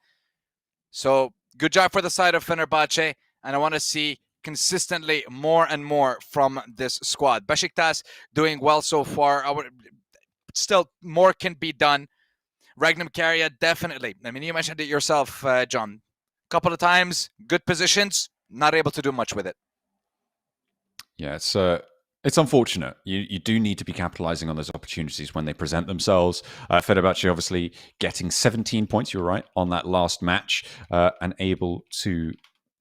So good job for the side of Fenerbahce, and I want to see consistently more and more from this squad. Beşiktaş doing well so far. Still, more can be done. Regnum, Carya, definitely. I mean, you mentioned it yourself, John. A couple of times, good positions, not able to do much with it. Yeah, it's unfortunate. You do need to be capitalizing on those opportunities when they present themselves. Fenerbahce obviously getting 17 points, you're right, on that last match, and able to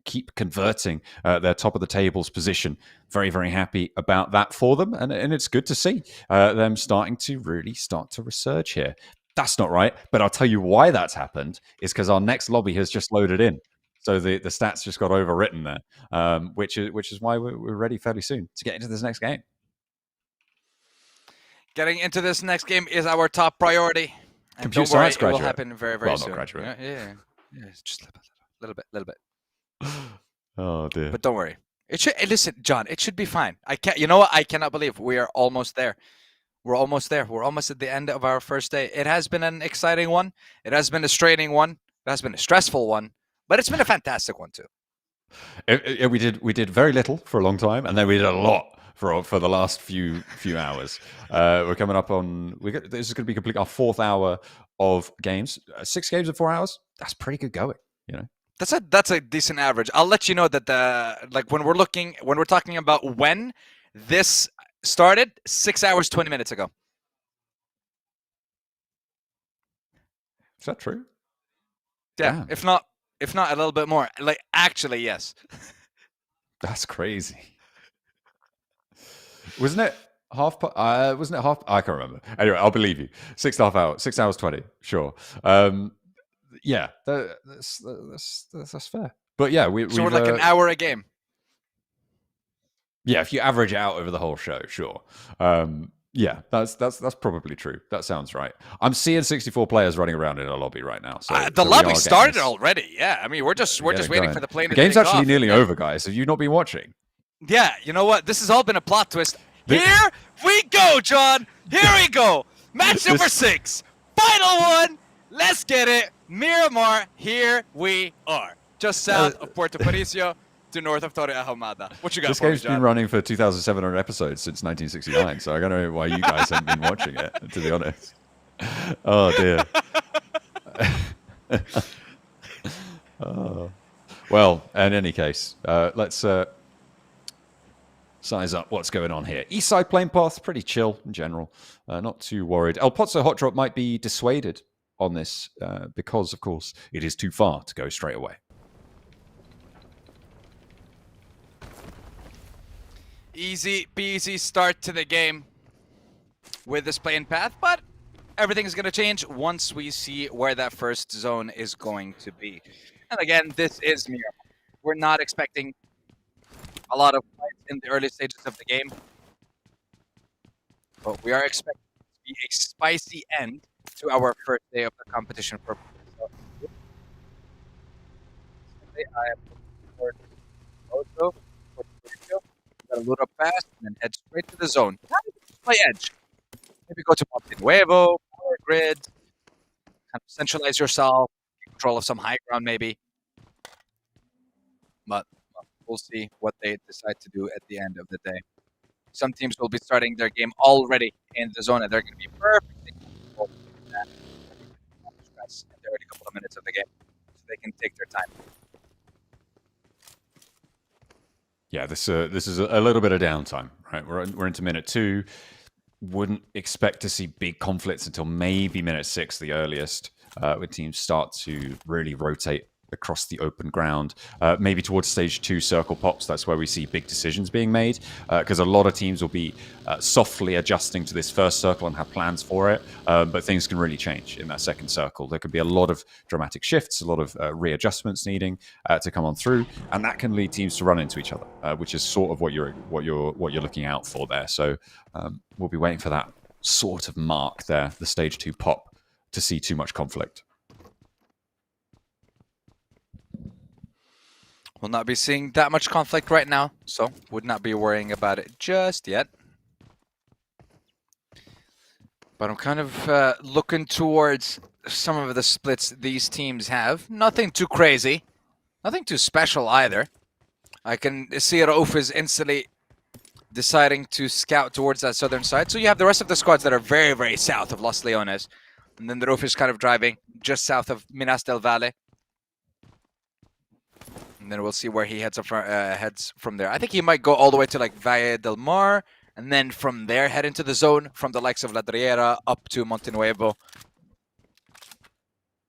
keep converting their top of the tables position. Very, very happy about that for them. And it's good to see them starting to really start to resurge here. That's not right. But I'll tell you why that's happened is because our next lobby has just loaded in. So the stats just got overwritten there, which is why we're ready fairly soon to get into this next game. Getting into this next game is our top priority. And Computer don't worry, science graduate. It will happen very, very soon. Not graduate. Yeah, just a little bit. Oh dear. But don't worry. It should. Listen, John. It should be fine. I can't. You know what? I cannot believe we are almost there. We're almost there. We're almost at the end of our first day. It has been an exciting one. It has been a straining one. It has been a stressful one. But it's been a fantastic one too. We did very little for a long time, and then we did a lot for the last few hours. We're coming up on. This is going to be our 4th hour of games. 6 games in 4 hours. That's pretty good going. That's a decent average. I'll let you know that when we're talking about when this started, 6 hours 20 minutes ago. Is that true? Yeah. Damn. If not a little bit more. Like actually, yes. That's crazy. Wasn't it half? Wasn't it half? I can't remember. Anyway, I'll believe you. 6.5 hours. 6 hours 20. Sure. Yeah, that's fair. But yeah, we're like an hour a game. Yeah, if you average it out over the whole show, sure. Yeah, that's probably true. That sounds right. I'm seeing 64 players running around in a lobby right now. So the lobby started already. Yeah, I mean we're just waiting for the plane. The game's actually nearly over, guys. Have you not been watching? Yeah, you know what? This has all been a plot twist. Here we go, John. Here we go. Match number 6. Final one. Let's get it. Miramar, here we are. Just south of Puerto Patricio. to north of Torre Ahumada. What you got This for me, game's John? been running for 2,700 episodes since 1969, so I don't know why you guys haven't been watching it, to be honest. Oh, dear. Well, in any case, let's size up what's going on here. East side plane path, pretty chill in general. Not too worried. El Pozzo Hot Drop might be dissuaded on this because, of course, it is too far to go straight away. Easy peasy start to the game with this plane path, but everything's going to change once we see where that first zone is going to be. And again, this is Miramar. We're not expecting a lot of fights in the early stages of the game, but we are expecting it to be a spicy end to our first day of the competition. For I am looking forward to also gotta load up fast and then head straight to the zone. Play edge. Maybe go to Monte Nuevo, power grid, kind of centralize yourself, get control of some high ground maybe. But we'll see what they decide to do at the end of the day. Some teams will be starting their game already in the zone, and they're going to be perfectly comfortable with that. Stress in the early couple of minutes of the game, so they can take their time. Yeah, this is a little bit of downtime, right? We're into minute 2. Wouldn't expect to see big conflicts until maybe minute 6, the earliest, when teams start to really rotate across the open ground. Maybe towards stage 2 circle pops, that's where we see big decisions being made, because a lot of teams will be softly adjusting to this first circle and have plans for it, but things can really change in that second circle. There could be a lot of dramatic shifts, a lot of readjustments needing to come on through, and that can lead teams to run into each other, which is sort of what you're looking out for there. So we'll be waiting for that sort of mark there, the stage 2 pop, to see too much conflict. We'll not be seeing that much conflict right now, so would not be worrying about it just yet. But I'm kind of looking towards some of the splits these teams have. Nothing too crazy, nothing too special either. I can see Rauf is instantly deciding to scout towards that southern side. So you have the rest of the squads that are very, very south of Los Leones. And then the Rauf is kind of driving just south of Minas del Valle. And then we'll see where he heads from there. I think he might go all the way to like Valle del Mar, and then from there head into the zone from the likes of Ladriera up to Monte Nuevo.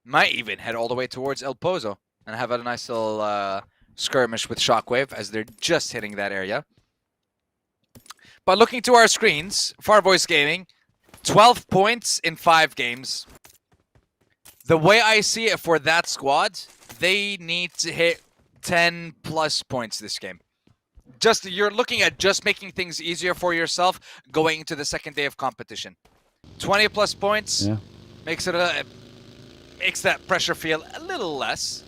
Might even head all the way towards El Pozo and have a nice little skirmish with Shockwave as they're just hitting that area. But looking to our screens, Farvoice Gaming, 12 points in 5 games. The way I see it for that squad, they need to hit 10 plus points this game. You're looking at just making things easier for yourself going into the second day of competition. 20 plus points makes that pressure feel a little less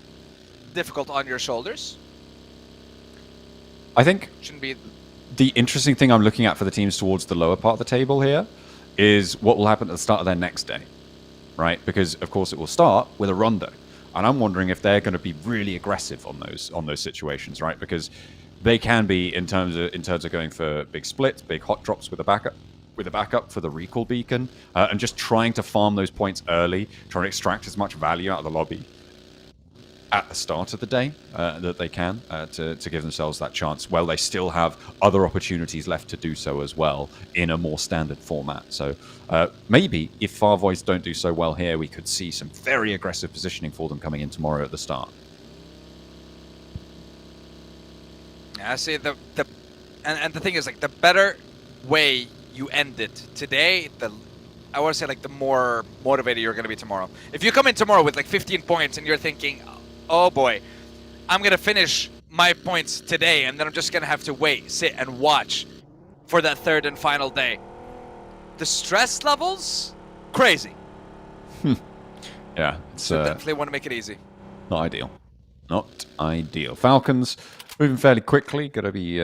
difficult on your shoulders. I think shouldn't be the interesting thing I'm looking at for the teams towards the lower part of the table here is what will happen at the start of their next day, right? Because of course it will start with a Rondo. And I'm wondering if they're going to be really aggressive on those situations, right? Because they can be in terms of going for big splits, big hot drops with a backup for the recall beacon, and just trying to farm those points early, trying to extract as much value out of the lobby at the start of the day that they can to give themselves that chance. Well, they still have other opportunities left to do so as well in a more standard format. So maybe if Farvoice don't do so well here, we could see some very aggressive positioning for them coming in tomorrow at the start. Yeah, I see and the thing is, like, the better way you end it today, I want to say, like, the more motivated you're going to be tomorrow. If you come in tomorrow with like 15 points and you're thinking, oh boy, I'm going to finish my points today and then I'm just going to have to wait, sit and watch for that third and final day. The stress levels, crazy. Yeah, so definitely want to make it easy. Not ideal. Not ideal. Falcons moving fairly quickly. Going to be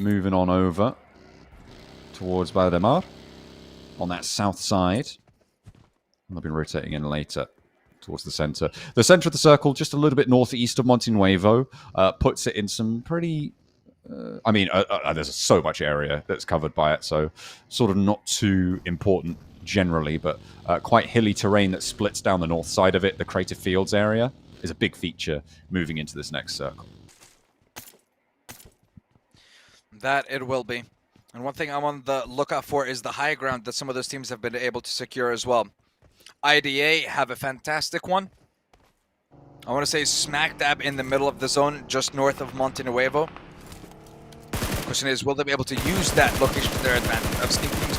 moving on over towards Valdemar on that south side. They'll be rotating in later towards the center. The center of the circle, just a little bit northeast of Monte Nuevo, puts it in some pretty... there's so much area that's covered by it, so sort of not too important generally, but quite hilly terrain that splits down the north side of it. The Creative Fields area is a big feature moving into this next circle. That it will be. And one thing I'm on the lookout for is the high ground that some of those teams have been able to secure as well. IDA have a fantastic one. I want to say smack dab in the middle of the zone, just north of Monte Nuevo. Question is, will they be able to use that location to their advantage? I've seen teams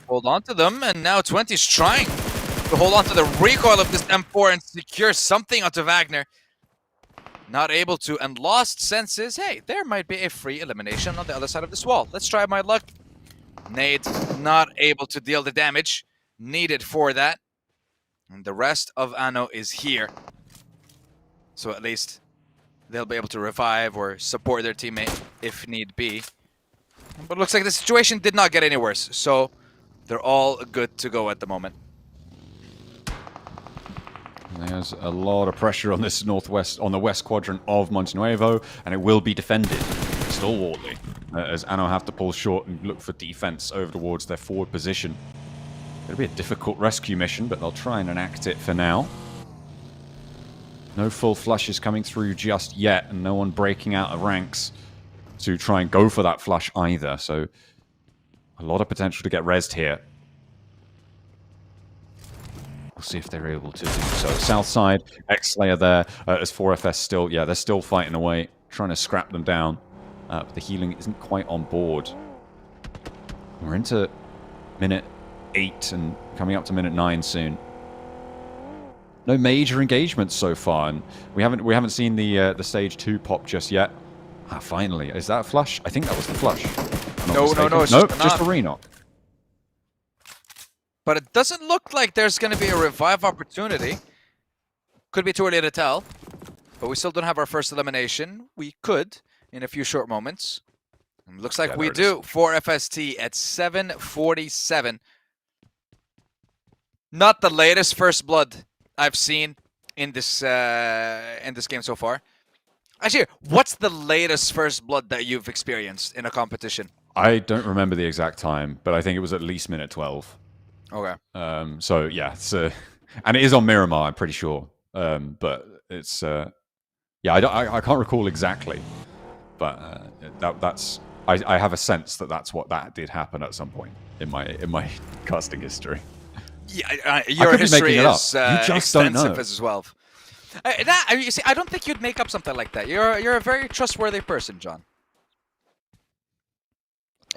hold on to them, and now 20's trying to hold on to the recoil of this M4 and secure something onto Wagner. Not able to, and lost senses. Hey, there might be a free elimination on the other side of this wall. Let's try my luck. Nade not able to deal the damage needed for that. And the rest of Anno is here. So at least they'll be able to revive or support their teammate if need be. But it looks like the situation did not get any worse, so they're all good to go at the moment. There's a lot of pressure on this northwest, on the west quadrant of Monte Nuevo, and it will be defended stalwartly as Anno have to pull short and look for defense over towards their forward position. It'll be a difficult rescue mission, but they'll try and enact it for now. No full flushes coming through just yet, and no one breaking out of ranks to try and go for that flush either. So a lot of potential to get rezzed here. We'll see if they're able to do so. South side, XSLAY are there. As 4FS still, yeah, they're still fighting away, trying to scrap them down. But the healing isn't quite on board. We're into minute 8 and coming up to minute 9 soon. No major engagements so far, and we haven't seen the stage 2 pop just yet. Ah, finally, is that a flush? I think that was the flush. No, it's nope, just just a re-knock. But it doesn't look like there's going to be a revive opportunity. Could be too early to tell, but we still don't have our first elimination. We could in a few short moments. And looks like we do. 4FST at 7:47. Not the latest first blood I've seen in this game so far. Actually, what's the latest first blood that you've experienced in a competition? I don't remember the exact time, but I think it was at least minute 12. Okay. So yeah, it's and it is on Miramar, I'm pretty sure. But it's yeah, I can't recall exactly, but that's I have a sense that did happen at some point in my casting history. Yeah, your history is extensive as well. You see, I don't think you'd make up something like that. You're a very trustworthy person, John.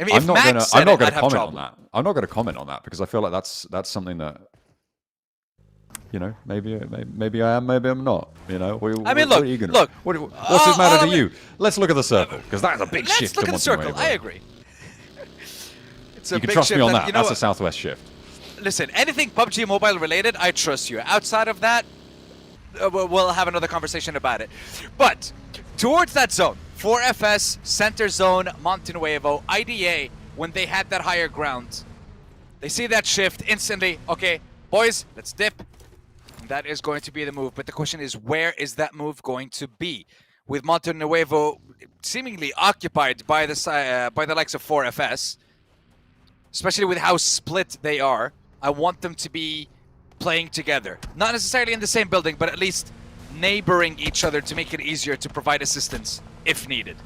I mean, I'm not going to comment on that. I'm not going to comment on that because I feel like that's something that, you know, maybe I am, maybe I'm not. You know, I mean, look, what's it matter to you? Let's look at the circle because that's a big shift. Let's look at the circle. I agree. It's a you can big trust shift me on that. You know That's a southwest shift. Listen, anything PUBG Mobile related, I trust you. Outside of that, we'll have another conversation about it. But towards that zone, 4FS, center zone, Monte Nuevo, IDA, when they had that higher ground, they see that shift instantly. Okay, boys, let's dip. And that is going to be the move. But the question is, where is that move going to be? With Monte Nuevo seemingly occupied by the likes of 4FS, especially with how split they are, I want them to be playing together. Not necessarily in the same building, but at least neighboring each other to make it easier to provide assistance if needed.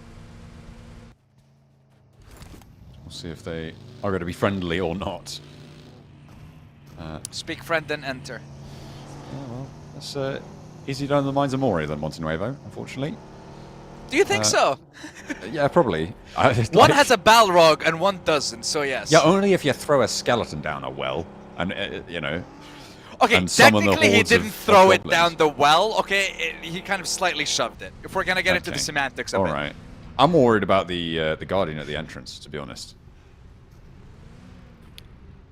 We'll see if they are going to be friendly or not. Speak friend and enter. Yeah, well, that's easier done in the minds of Mori than Monte Nuevo, unfortunately. Do you think so? Yeah, probably. One has a Balrog and one doesn't, so yes. Yeah, only if you throw a skeleton down a well, and you know. Okay, technically he didn't throw it down the well. Okay, he kind of slightly shoved it. If we're gonna get into the semantics of it. All right. I'm worried about the Guardian at the entrance, to be honest.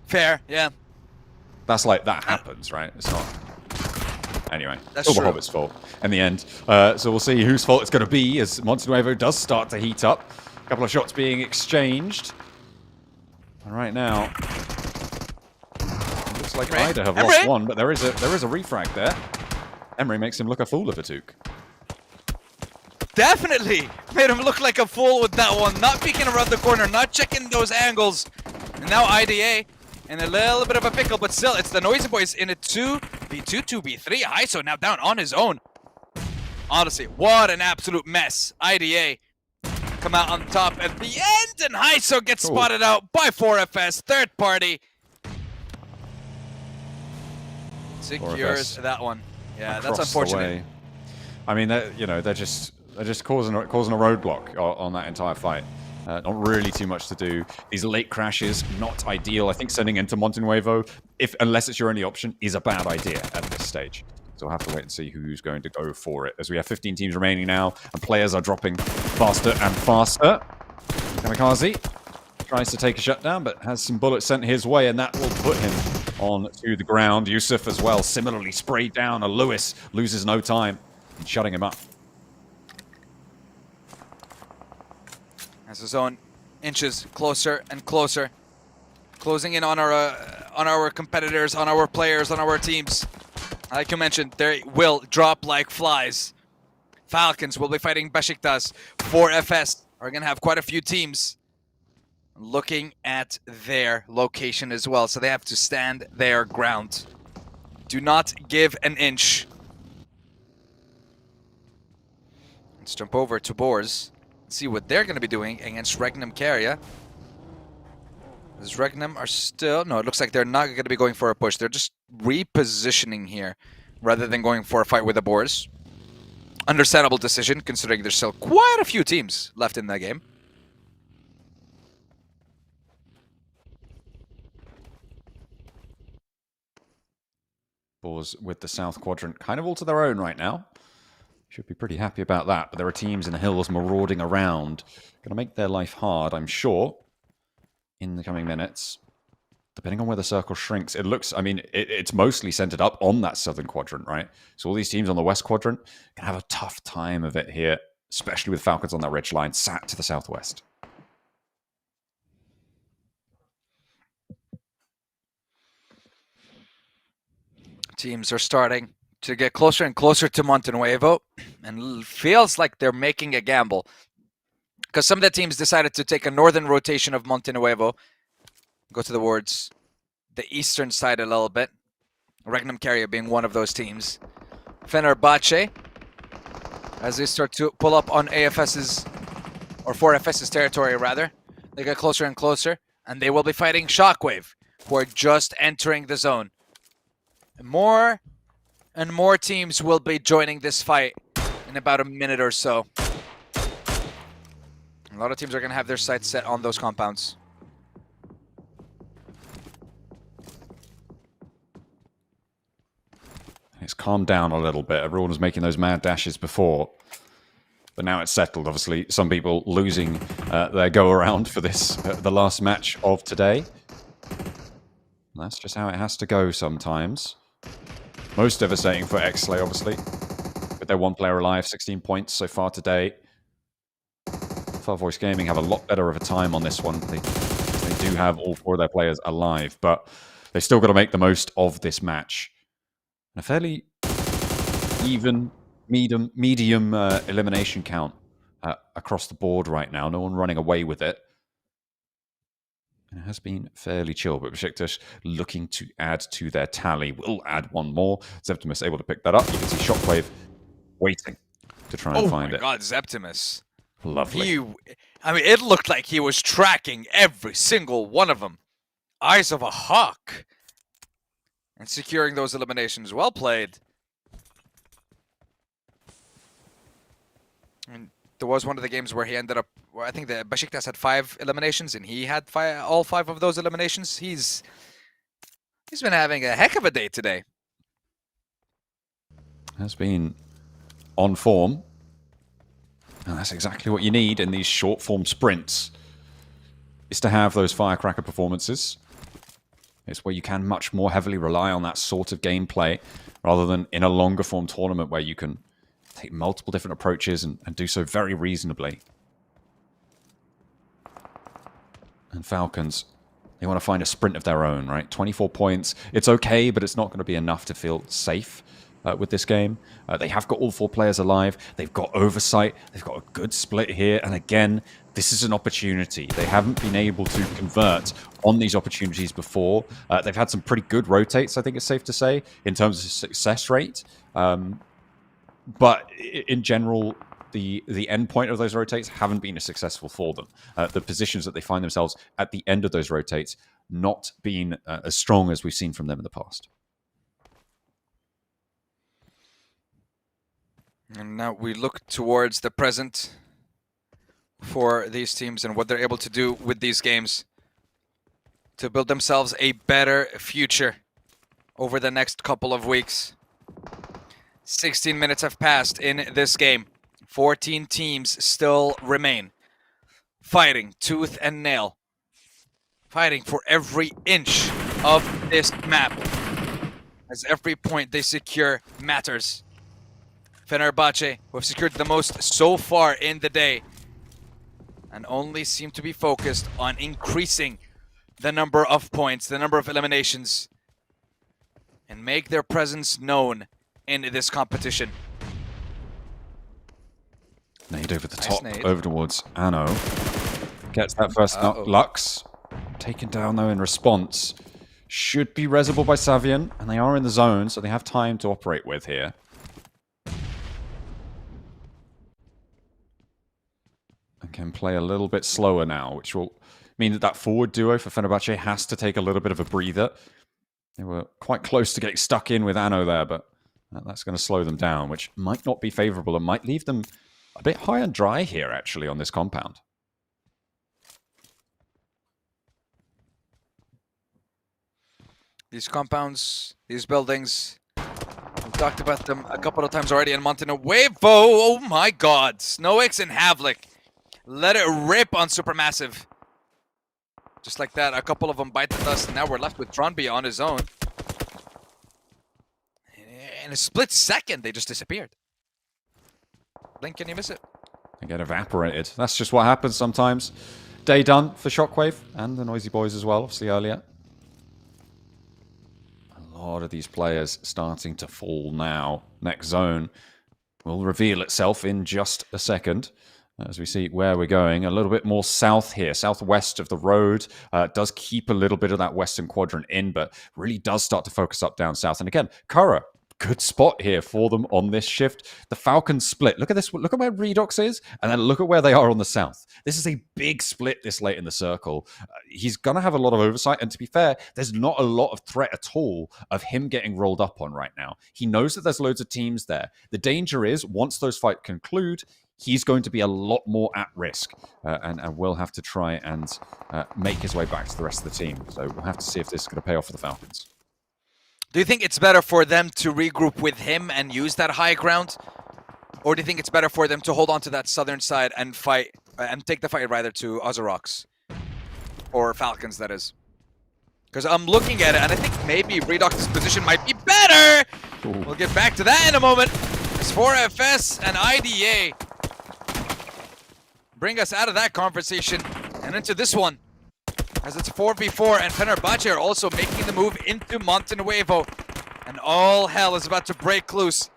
Fair, yeah. That's like that happens, right? It's not. Anyway, that's all true. the Hobbit's fault in the end. So we'll see whose fault it's going to be as Monte Nuevo does start to heat up. A couple of shots being exchanged. And right now, Looks like Emery. Ida have Emery. lost one, but there is a refrag there. Emery makes him look a fool of a Took. Definitely made him look like a fool with that one. Not peeking around the corner, not checking those angles. And now IDA in a little bit of a pickle, but still, it's the Noisy Boys in a 2v2, 2v3. Hyso now down on his own. Honestly, what an absolute mess. IDA come out on top at the end, and Hyso gets spotted out by 4FS, third party. Secures 4FS. that one. Yeah, Across that's the unfortunate. way. I mean, they're just causing a roadblock on that entire fight. Not really too much to do. These late crashes, not ideal. I think sending into Montenuevo, unless it's your only option, is a bad idea at this stage. So we'll have to wait and see who's going to go for it. As we have 15 teams remaining now, and players are dropping faster and faster. Kamikaze tries to take a shutdown, but has some bullets sent his way, and that will put him on to the ground. Yusuf as well, similarly sprayed down. Lewis loses no time in shutting him up. As the zone inches closer and closer, closing in on our competitors, on our players, on our teams. Like you mentioned, they will drop like flies. Falcons will be fighting Beşiktaş. 4FS are going to have quite a few teams looking at their location as well, so they have to stand their ground. Do not give an inch. Let's jump over to BOARS. See what they're going to be doing against Regnum Carya. As Regnum are still... No, it looks like they're not going to be going for a push. They're just repositioning here rather than going for a fight with the BOARS. Understandable decision, considering there's still quite a few teams left in that game. BOARS with the South Quadrant kind of all to their own right now. Should be pretty happy about that, but there are teams in the hills marauding around. Going to make their life hard, I'm sure, in the coming minutes. Depending on where the circle shrinks, it looks, I mean, it's mostly centered up on that southern quadrant, right? So all these teams on the west quadrant can have a tough time of it here, especially with Falcons on that ridge line, sat to the southwest. Teams are starting to get closer and closer to Montenuevo, and feels like they're making a gamble. Because some of the teams decided to take a northern rotation of Montenuevo, go towards the eastern side a little bit. Regnum Carya being one of those teams. Fenerbahçe, as they start to pull up on AFS's, or 4FS's territory rather, they get closer and closer, and they will be fighting SHOCKWAVE, who are just entering the zone. More and more teams will be joining this fight in about a minute or so. A lot of teams are going to have their sights set on those compounds. It's calmed down a little bit. Everyone was making those mad dashes before, but now it's settled. Obviously, some people losing their go-around for this, the last match of today. That's just how it has to go sometimes. Most devastating for XSLAY, obviously, with their one player alive, 16 points so far today. Farvoice Gaming have a lot better of a time on this one. They do have all four of their players alive, but they've still got to make the most of this match. A fairly even, medium elimination count across the board right now. No one running away with it. It has been fairly chill, but Beşiktaş looking to add to their tally. Will add one more. Zeptimus able to pick that up. You can see SHOCKWAVE waiting to try and find it. Oh my god, Zeptimus. Lovely. I mean, it looked like he was tracking every single one of them. Eyes of a hawk. And securing those eliminations. Well played. And there was one of the games where he ended up, where I think the Beşiktaş had 5 eliminations and he had all 5 of those eliminations. He's been having a heck of a day today. Has been on form. And that's exactly what you need in these short form sprints, is to have those firecracker performances. It's where you can much more heavily rely on that sort of gameplay rather than in a longer form tournament where you can take multiple different approaches and do so very reasonably. And Falcons They want to find a sprint of their own, right? 24 points. It's okay, but it's not going to be enough to feel safe with this game. They have got all 4 players alive. They've got oversight. They've got a good split here. And again, this is an opportunity. They haven't been able to convert on these opportunities before. They've had some pretty good rotates, I think it's safe to say, in terms of success rate. But in general, the end point of those rotates haven't been as successful for them. The positions that they find themselves at the end of those rotates not being as strong as we've seen from them in the past. And now we look towards the present for these teams and what they're able to do with these games to build themselves a better future over the next couple of weeks. 16 minutes have passed in this game. 14 teams still remain, fighting tooth and nail, fighting for every inch of this map, as every point they secure matters. Fenerbahçe, who have secured the most so far in the day, and only seem to be focused on increasing the number of points, the number of eliminations, and make their presence known in this competition. Nade over the Nice top, nade. over towards Anno. Gets that first knock. Lux taken down though in response. Should be resable by Savian, and they are in the zone, so they have time to operate with here. And can play a little bit slower now, which will mean that that forward duo for Fenerbahçe has to take a little bit of a breather. They were quite close to getting stuck in with Anno there, but that's going to slow them down, which might not be favorable and might leave them a bit high and dry here, actually, on this compound. These compounds, these buildings, we've talked about them a couple of times already in Montenuevo. Oh my god. Snowix and Havlik. Let it rip on Supermassive. Just like that, a couple of them bite the dust, and now we're left with Tronby on his own. In a split second, they just disappeared. Blink, can you miss it? They get evaporated. That's just what happens sometimes. Day done for Shockwave and the Noisy Boys as well, obviously earlier. A lot of these players starting to fall now. Next zone will reveal itself in just a second. As we see where we're going, a little bit more south here, southwest of the road. Does keep a little bit of that western quadrant in, but really does start to focus up down south. And again, Carya, good spot here for them on this shift. The Falcons split. Look at this. Look at where Redox is, and then look at where they are on the south. This is a big split this late in the circle. He's going to have a lot of oversight, and to be fair, there's not a lot of threat at all of him getting rolled up on right now. He knows that there's loads of teams there. The danger is, once those fights conclude, he's going to be a lot more at risk and will have to try and make his way back to the rest of the team. So we'll have to see if this is going to pay off for the Falcons. Do you think it's better for them to regroup with him and use that high ground? Or do you think it's better for them to hold on to that southern side and fight, and take the fight rather to Ozarox? Or Falcons, that is. Because I'm looking at it, and I think maybe Redox's position might be better! Ooh. We'll get back to that in a moment. As 4FS and IDA bring us out of that conversation and into this one, as it's 4v4, and Fenerbahçe are also making the move into Montenuevo, and all hell is about to break loose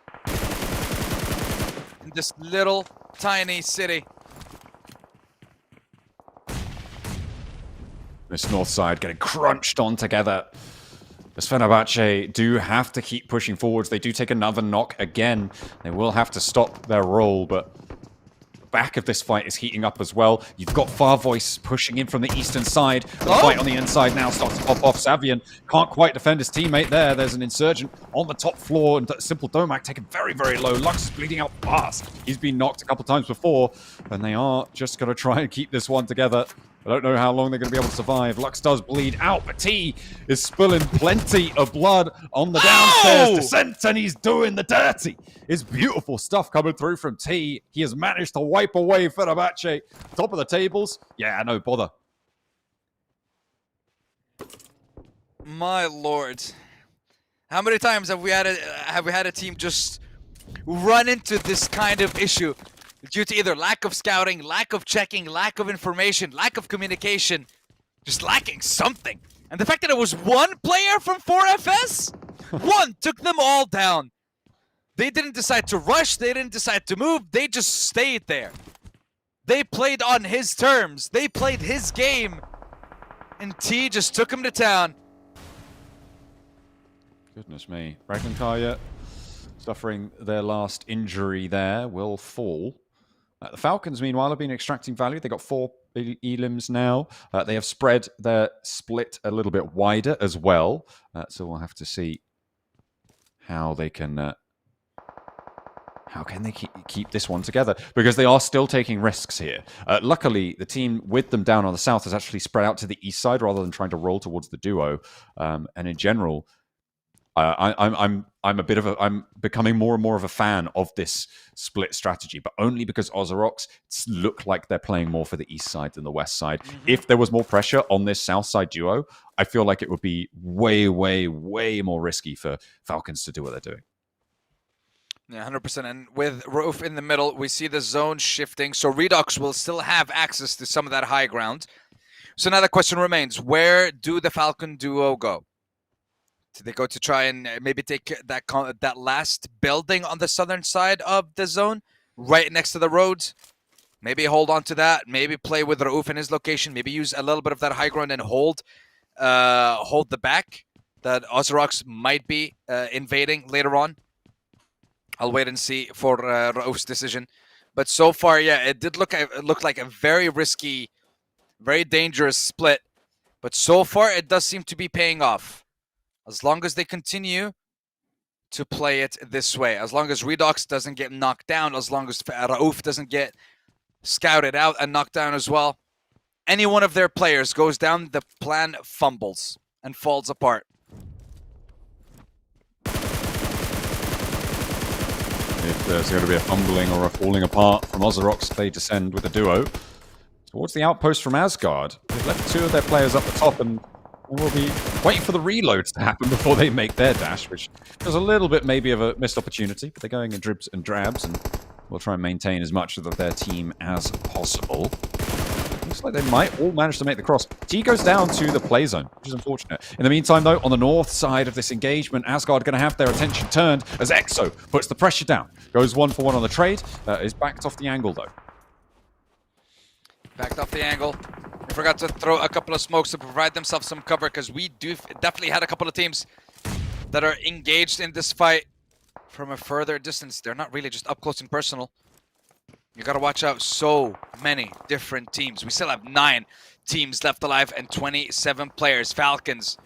in this little tiny city. This north side getting crunched on together. As Fenerbahçe do have to keep pushing forwards. They do take another knock again. They will have to stop their roll, but back of this fight is heating up as well. You've got Farvoice pushing in from the eastern side. The fight on the inside now starts to pop off. Savian can't quite defend his teammate there. There's an insurgent on the top floor, and Simple Domac taken very, very low. Lux is bleeding out fast. He's been knocked a couple times before, and they are just going to try and keep this one together. I don't know how long they're going to be able to survive. Lux does bleed out, but T is spilling plenty of blood on the downstairs descent, and he's doing the dirty. It's beautiful stuff coming through from T. He has managed to wipe away Fenerbahçe. Top of the tables. Yeah, no bother. My lord. How many times have we had a team just run into this kind of issue? Due to either lack of scouting, lack of checking, lack of information, lack of communication. just lacking something. And the fact that it was one player from 4FS, one took them all down. They didn't decide to rush. They didn't decide to move. They just stayed there. They played on his terms. They played his game. And T just took him to town. Goodness me. Regnum Carya, suffering their last injury there, will fall. The Falcons, meanwhile, have been extracting value. They got 4 elims now. They have spread their split a little bit wider as well. So we'll have to see how they can... how can they keep this one together? Because they are still taking risks here. Luckily, the team with them down on the south has actually spread out to the east side rather than trying to roll towards the duo. And in general, I'm becoming more and more of a fan of this split strategy, but only because Ozarox look like they're playing more for the east side than the west side. If there was more pressure on this south side duo, I feel like it would be way, way, way more risky for Falcons to do what they're doing. Yeah, 100%. And with Rauf in the middle, we see the zone shifting. So Redox will still have access to some of that high ground. So now the question remains, where do the Falcon duo go? Do they go to try and maybe take that last building on the southern side of the zone, right next to the roads? Maybe hold on to that. Maybe play with Rauf in his location. Maybe use a little bit of that high ground and hold the back that Ozarox might be invading later on. I'll wait and see for Rauf's decision. But so far, yeah, it did look like a very risky, very dangerous split. But so far, it does seem to be paying off. As long as they continue to play it this way. As long as Redox doesn't get knocked down. As long as Rauf doesn't get scouted out and knocked down as well. Any one of their players goes down, the plan fumbles and falls apart. If there's going to be a fumbling or a falling apart from Ozarox, they descend with a duo towards the outpost from Asgard. They've left 2 of their players up the top and will be waiting for the reloads to happen before they make their dash, which is a little bit maybe of a missed opportunity, but they're going in dribs and drabs and will try and maintain as much of their team as possible. Looks like they might all manage to make the cross. T goes down to the play zone, which is unfortunate. In the meantime, though, on the north side of this engagement, Asgard are going to have their attention turned as Exo puts the pressure down. Goes 1-for-1 on the trade. Is backed off the angle, though. Backed off the angle. They forgot to throw a couple of smokes to provide themselves some cover, because we do definitely had a couple of teams that are engaged in this fight from a further distance. They're not really just up close and personal. You gotta watch out. So many different teams. We still have 9 teams left alive and 27 players. Falcons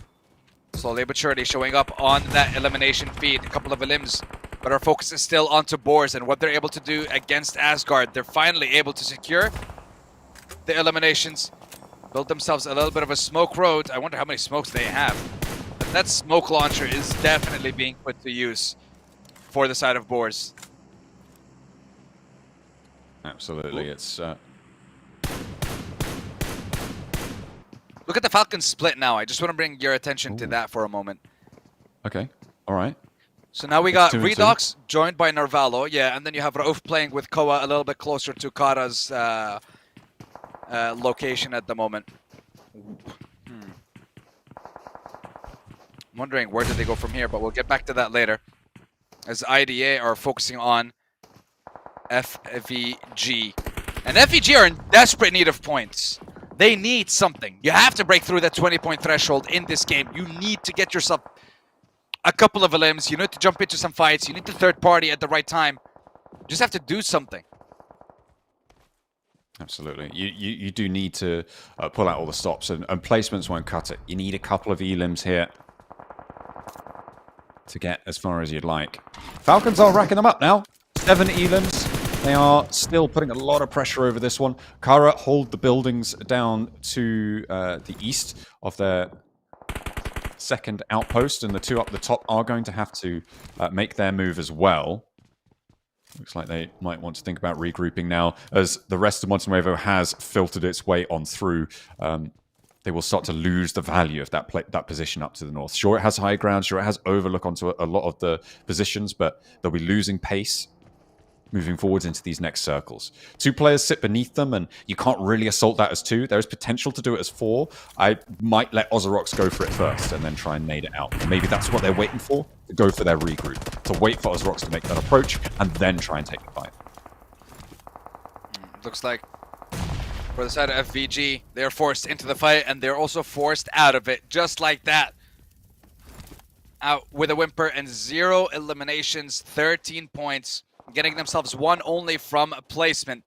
slowly but surely showing up on that elimination feed. A couple of elims, but our focus is still onto BOARS and what they're able to do against Asgard. They're finally able to secure the eliminations, build themselves a little bit of a smoke road. I wonder how many smokes they have. But that smoke launcher is definitely being put to use for the side of BOARS. Absolutely, it's... Look at the Falcons split now. I just want to bring your attention to that for a moment. Okay, all right. So now we got Redox joined by Narvalo. Yeah, and then you have Rauf playing with Koa a little bit closer to Kara's location at the moment. I'm wondering where do they go from here, but we'll get back to that later. As IDA are focusing on FVG. And FVG are in desperate need of points. They need something. You have to break through that 20-point threshold in this game. You need to get yourself a couple of elims. You need to jump into some fights. You need the third party at the right time. You just have to do something. Absolutely. You do need to pull out all the stops, and placements won't cut it. You need a couple of elims here to get as far as you'd like. Falcons are racking them up now. 7 elims. They are still putting a lot of pressure over this one. Carya hold the buildings down to the east of their second outpost, and the 2 up the top are going to have to make their move as well. Looks like they might want to think about regrouping now, as the rest of Monte Nuevo has filtered its way on through. They will start to lose the value of that position up to the north. Sure, it has high ground. Sure, it has overlook onto a lot of the positions, but they'll be losing pace. moving forwards into these next circles. 2 players sit beneath them, and you can't really assault that as 2. There is potential to do it as 4. I might let Ozarox go for it first and then try and nade it out. Maybe that's what they're waiting for, to go for their regroup, to wait for Ozarox to make that approach and then try and take the fight. Looks like for the side of FVG, they're forced into the fight, and they're also forced out of it, just like that. Out with a whimper and 0 eliminations, 13 points, getting themselves 1 only from placement.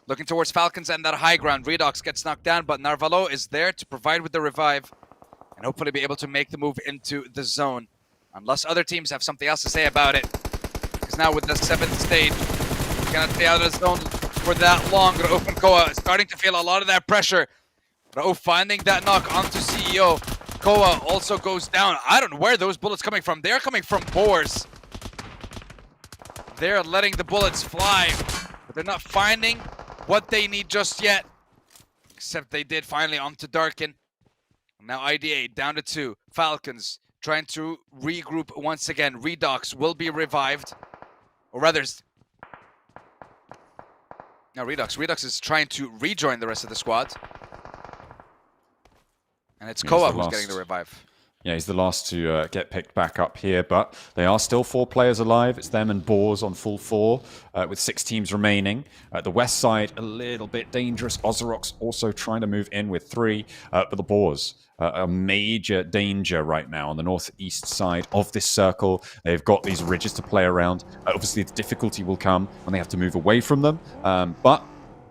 Looking towards Falcons and that high ground. Redox gets knocked down, but Narvalo is there to provide with the revive and hopefully be able to make the move into the zone. Unless other teams have something else to say about it. Because now with the 7th stage, we cannot stay out of the zone for that long. Rauf and Koa starting to feel a lot of that pressure. Rauf finding that knock onto CEO. Koa also goes down. I don't know where those bullets coming from. They're coming from BOARS. They're letting the bullets fly, but they're not finding what they need just yet. Except they did finally onto Darkin. Now IDA down to 2. Falcons trying to regroup once again. Redox will be revived. Or rather, now Redox is trying to rejoin the rest of the squad. And it's Koa who's getting the revive. Yeah, he's the last to get picked back up here, but they are still 4 players alive. It's them and BOARS on full 4, with 6 teams remaining. The west side, a little bit dangerous. Ozarox also trying to move in with 3, but the BOARS, a major danger right now on the northeast side of this circle. They've got these ridges to play around. Obviously, the difficulty will come when they have to move away from them, but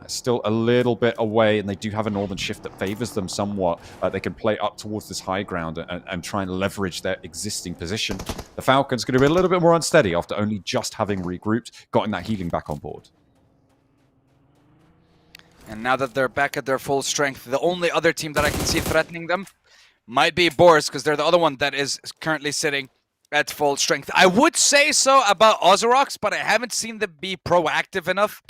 still a little bit away, and they do have a northern shift that favors them somewhat. They can play up towards this high ground and try and leverage their existing position. The Falcons going to be a little bit more unsteady after only just having regrouped, gotten that healing back on board. And now that they're back at their full strength, the only other team that I can see threatening them might be BOARS, because they're the other one that is currently sitting at full strength. I would say so about Ozarox, but I haven't seen them be proactive enough.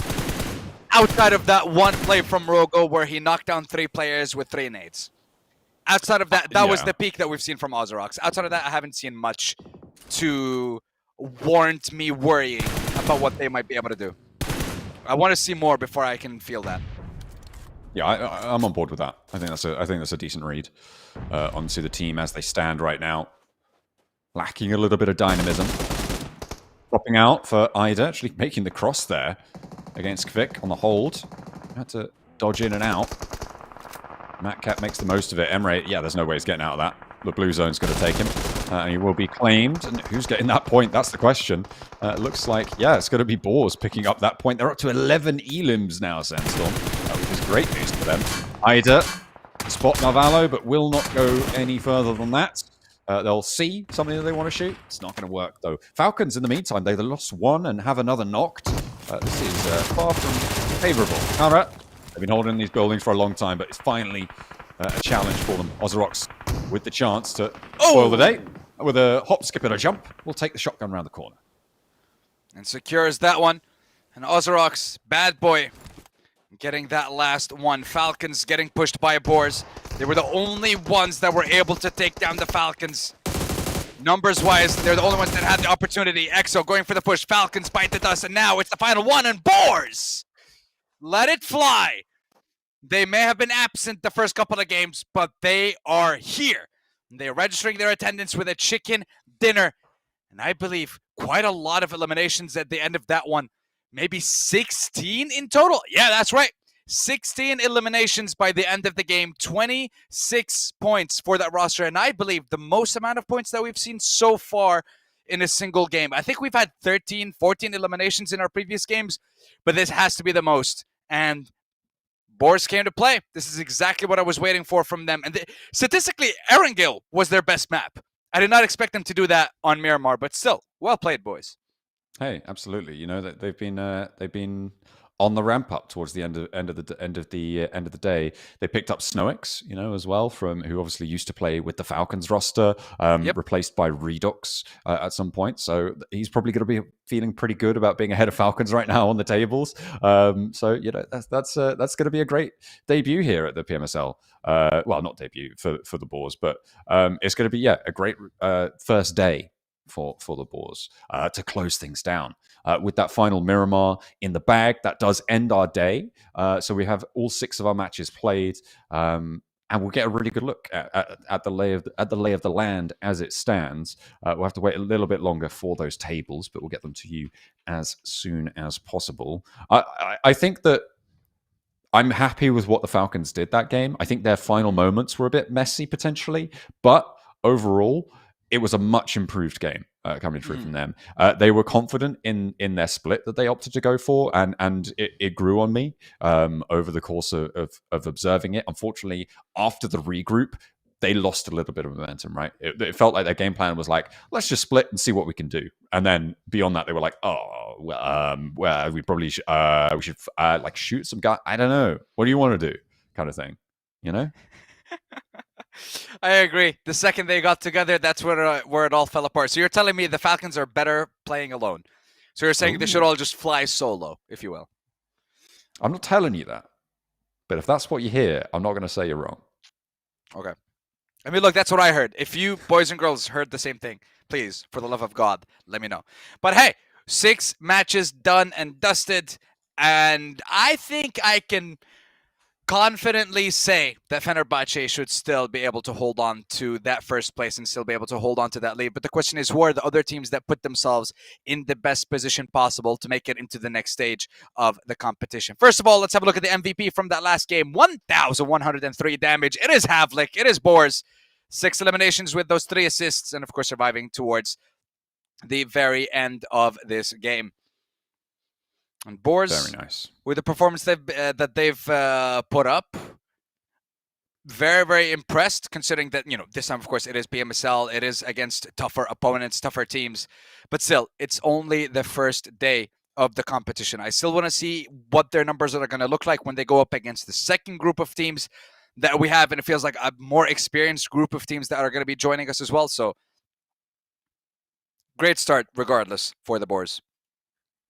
Outside of that one play from Rogo where he knocked down 3 players with 3 nades. Outside of that, that was the peak that we've seen from Ozarox. Outside of that, I haven't seen much to warrant me worrying about what they might be able to do. I want to see more before I can feel that. Yeah, I'm on board with that. I think that's a decent read onto the team as they stand right now. Lacking a little bit of dynamism. Dropping out for Ida, actually making the cross there against Kvik on the hold. Had to dodge in and out. Matcat makes the most of it. Emre, yeah, there's no way he's getting out of that. The blue zone's going to take him. And he will be claimed. And who's getting that point? That's the question. It looks like, yeah, it's going to be BOARS picking up that point. They're up to 11 elims now, Sandstorm, which is great news for them. Ida spot Narvalo, but will not go any further than that. They'll see something that they want to shoot. It's not going to work, though. Falcons, in the meantime, they lost 1 and have another knocked. This is far from favourable. Carya, they've been holding these buildings for a long time, but it's finally a challenge for them. Ozarox with the chance to spoil the day. With a hop, skip, and a jump, we'll take the shotgun around the corner. And secures that one. And Ozarox, bad boy, getting that last one. Falcons getting pushed by BOARS. They were the only ones that were able to take down the Falcons. Numbers-wise, they're the only ones that had the opportunity. EXO going for the push. Falcons bite the dust, and now it's the final one, and BOARS! Let it fly! They may have been absent the first couple of games, but they are here. They're registering their attendance with a chicken dinner. And I believe quite a lot of eliminations at the end of that one. Maybe 16 in total? Yeah, that's right. 16 eliminations by the end of the game, 26 points for that roster, and I believe the most amount of points that we've seen so far in a single game. I think we've had 13, 14 eliminations in our previous games, but this has to be the most, and BOARS came to play. This is exactly what I was waiting for from them, and statistically, Erangel was their best map. I did not expect them to do that on Miramar, but still, well played, boys. Hey, absolutely. You know that they've been on the ramp up towards the end of the day. They picked up Snoix, you know, as well, from who obviously used to play with the Falcons roster, replaced by Redox at some point. So he's probably going to be feeling pretty good about being ahead of Falcons right now on the tables. So you know that's going to be a great debut here at the PMSL. Well, not debut for the BOARS, but it's going to be a great first day for the Boars to close things down. With that final Miramar in the bag, that does end our day. So we have all 6 of our matches played, and we'll get a really good look at the lay of the land as it stands. We'll have to wait a little bit longer for those tables, but we'll get them to you as soon as possible. I think that I'm happy with what the Falcons did that game. I think their final moments were a bit messy potentially, but overall, it was a much improved game coming through from them. They were confident in their split that they opted to go for, and it grew on me over the course of observing it. Unfortunately, after the regroup, they lost a little bit of momentum, right? It felt like their game plan was like, let's just split and see what we can do. And then beyond that, they were like, oh, well, we probably we should like shoot some guy. I don't know. What do you want to do? Kind of thing, you know? I agree. The second they got together, that's where it all fell apart. So you're telling me the Falcons are better playing alone. So you're saying they should all just fly solo, if you will. I'm not telling you that. But if that's what you hear, I'm not going to say you're wrong. Okay. I mean, look, that's what I heard. If you boys and girls heard the same thing, please, for the love of God, let me know. But hey, 6 matches done and dusted. And I think I can confidently say that Fenerbahçe should still be able to hold on to that first place and still be able to hold on to that lead. But the question is, who are the other teams that put themselves in the best position possible to make it into the next stage of the competition? First of all, let's have a look at the MVP from that last game. 1,103 damage. It is Havlik. It is BOARS. 6 eliminations with those 3 assists, and of course surviving towards the very end of this game. And BOARS, very nice with the performance that they've put up, very, very impressed, considering that, you know, this time, of course, it is PMSL. It is against tougher opponents, tougher teams. But still, it's only the first day of the competition. I still want to see what their numbers are going to look like when they go up against the second group of teams that we have. And it feels like a more experienced group of teams that are going to be joining us as well. So, great start, regardless, for the BOARS.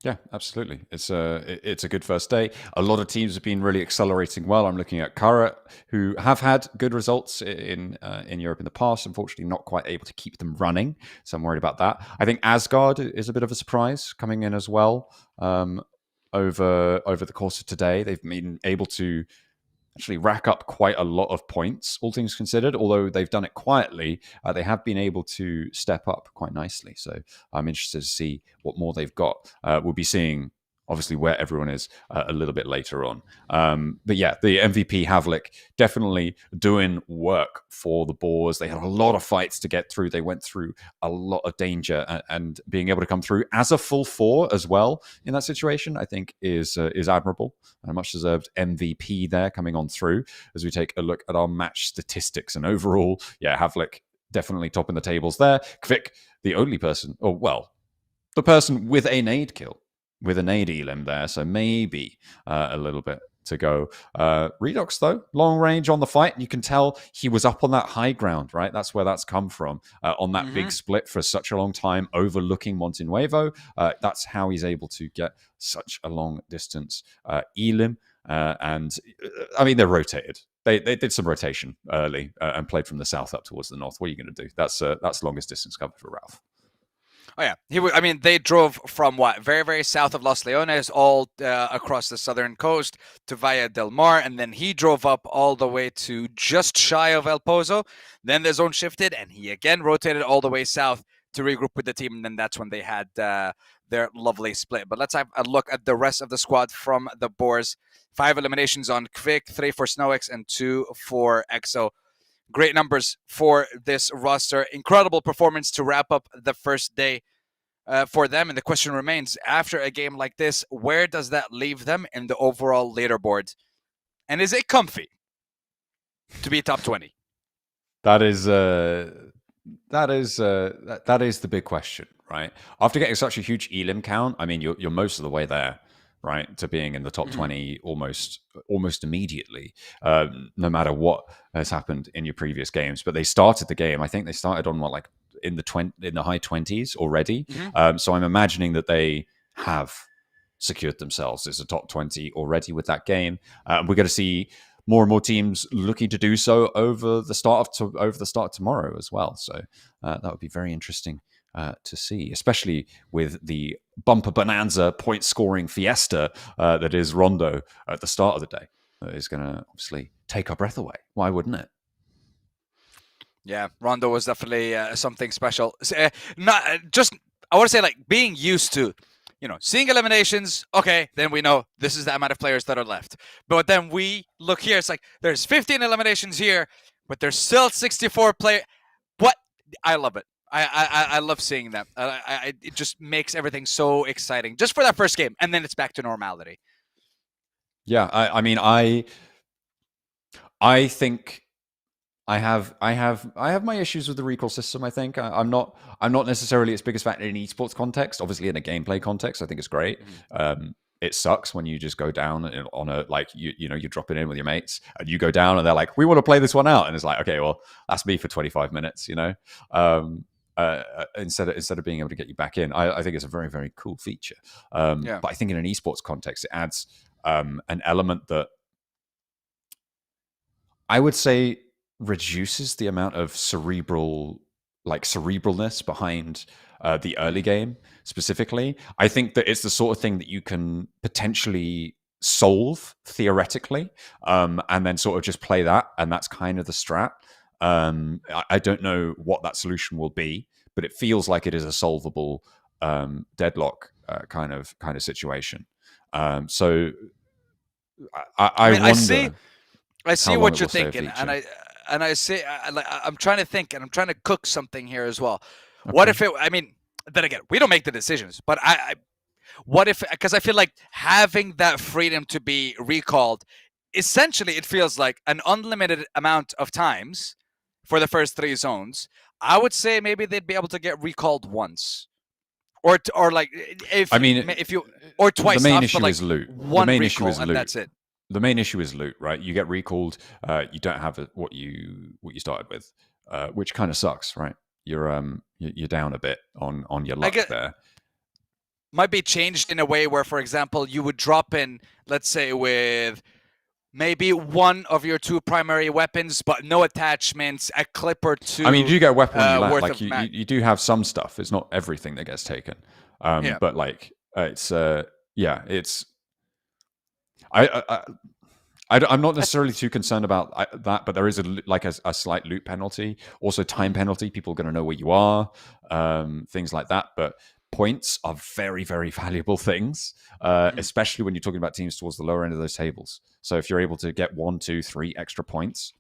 Yeah, absolutely. It's a good first day. A lot of teams have been really accelerating well. I'm looking at Carya, who have had good results in Europe in the past. Unfortunately, not quite able to keep them running, so I'm worried about that. I think Asgard is a bit of a surprise coming in as well. Over the course of today, they've been able to actually rack up quite a lot of points, all things considered. Although they've done it quietly, they have been able to step up quite nicely. So I'm interested to see what more they've got. We'll be seeing, obviously, where everyone is a little bit later on. But yeah, the MVP Havlik definitely doing work for the BOARS. They had a lot of fights to get through. They went through a lot of danger, and being able to come through as a full 4 as well in that situation, I think is admirable, and a much deserved MVP there coming on through as we take a look at our match statistics. And overall, yeah, Havlik definitely topping the tables there. Kvik, the only person, or well, the person with a nade kill, with a nade elim there, so maybe a little bit to go. Redox, though, long range on the fight, and you can tell he was up on that high ground, right? That's where that's come from, on that big split for such a long time, overlooking Montenuevo. That's how he's able to get such a long distance elim. And I mean, they're rotated. They did some rotation early and played from the south up towards the north. What are you going to do? That's longest distance cover for Ralph. Oh, yeah. I mean, they drove from what? Very, very south of Los Leones, all across the southern coast to Valle del Mar. And then he drove up all the way to just shy of El Pozo. Then the zone shifted, and he again rotated all the way south to regroup with the team. And then that's when they had their lovely split. But let's have a look at the rest of the squad from the BOARS. 5 eliminations on Kvik, 3 for SnowX, and 2 for EXO. Great numbers for this roster. Incredible performance to wrap up the first day for them. And the question remains, after a game like this, where does that leave them in the overall leaderboard? And is it comfy to be top 20? That is the big question, right? After getting such a huge elim count, I mean, you're most of the way there, right, to being in the top 20 almost immediately, no matter what has happened in your previous games. But they started the game, I think they started on in the high 20s already. So I'm imagining that they have secured themselves as a top 20 already with that game. We're going to see more and more teams looking to do so over the start of tomorrow as well. So that would be very interesting to see, especially with the bumper bonanza point scoring fiesta that is Rondo at the start of the day. That is going to obviously take our breath away. Why wouldn't it? Yeah, Rondo was definitely something special. Not just, I want to say, like, being used to, seeing eliminations. Okay, then we know this is the amount of players that are left. But then we look here, it's like there's 15 eliminations here, but there's still 64 players. What? I love it. I love seeing that. It just makes everything so exciting, just for that first game, and then it's back to normality. Yeah, I mean, I think I have my issues with the recall system. I think I'm not necessarily its biggest fan in esports context. Obviously, in a gameplay context, I think it's great. It sucks when you just go down on a, like, you're dropping in with your mates and you go down and they're like, we want to play this one out, and it's like, okay, well, that's me for 25 minutes, instead of being able to get you back in. I think it's a very, very cool feature. But I think in an esports context, it adds an element that I would say reduces the amount of cerebralness behind the early game specifically. I think that it's the sort of thing that you can potentially solve theoretically, and then sort of just play that, and that's kind of the strat. I don't know what that solution will be, but it feels like it is a solvable deadlock kind of situation. So I wonder. I see what you're thinking, and I say, I'm trying to think, and I'm trying to cook something here as well. Okay. What if it? I mean, then again, we don't make the decisions, but what if? Because I feel like having that freedom to be recalled, essentially, it feels like an unlimited amount of times for the first 3 zones. I would say maybe they'd be able to get recalled once, or like if you or twice. The main issue is loot. One recall, and that's it. The main issue is loot, right? You get recalled, you don't have what you started with, which kind of sucks, right? You're down a bit on your luck there. Might be changed in a way where, for example, you would drop in, let's say, with maybe one of your 2 primary weapons, but no attachments, a clip or 2. I mean, you do get a weapon when you land. Like you do have some stuff. It's not everything that gets taken, but like it's it's. I'm not necessarily too concerned about that, but there is a slight loot penalty, also time penalty. People are going to know where you are, things like that. But points are very, very valuable things, especially when you're talking about teams towards the lower end of those tables. So if you're able to get 1, 2, 3 extra points,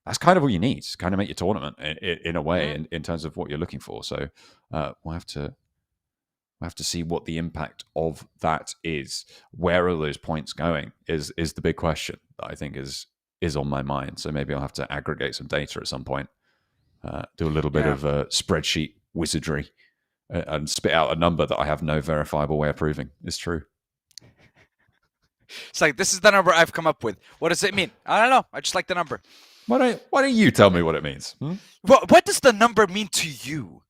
that's kind of all you need to kind of make your tournament in a way, in terms of what you're looking for. So we'll have to see what the impact of that is. Where are those points going is the big question that I think is on my mind. So maybe I'll have to aggregate some data at some point, do a little bit of spreadsheet wizardry, and spit out a number that I have no verifiable way of proving is true. It's like, this is the number I've come up with. What does it mean? I don't know. I just like the number. Why don't you tell me what it means? What does the number mean to you?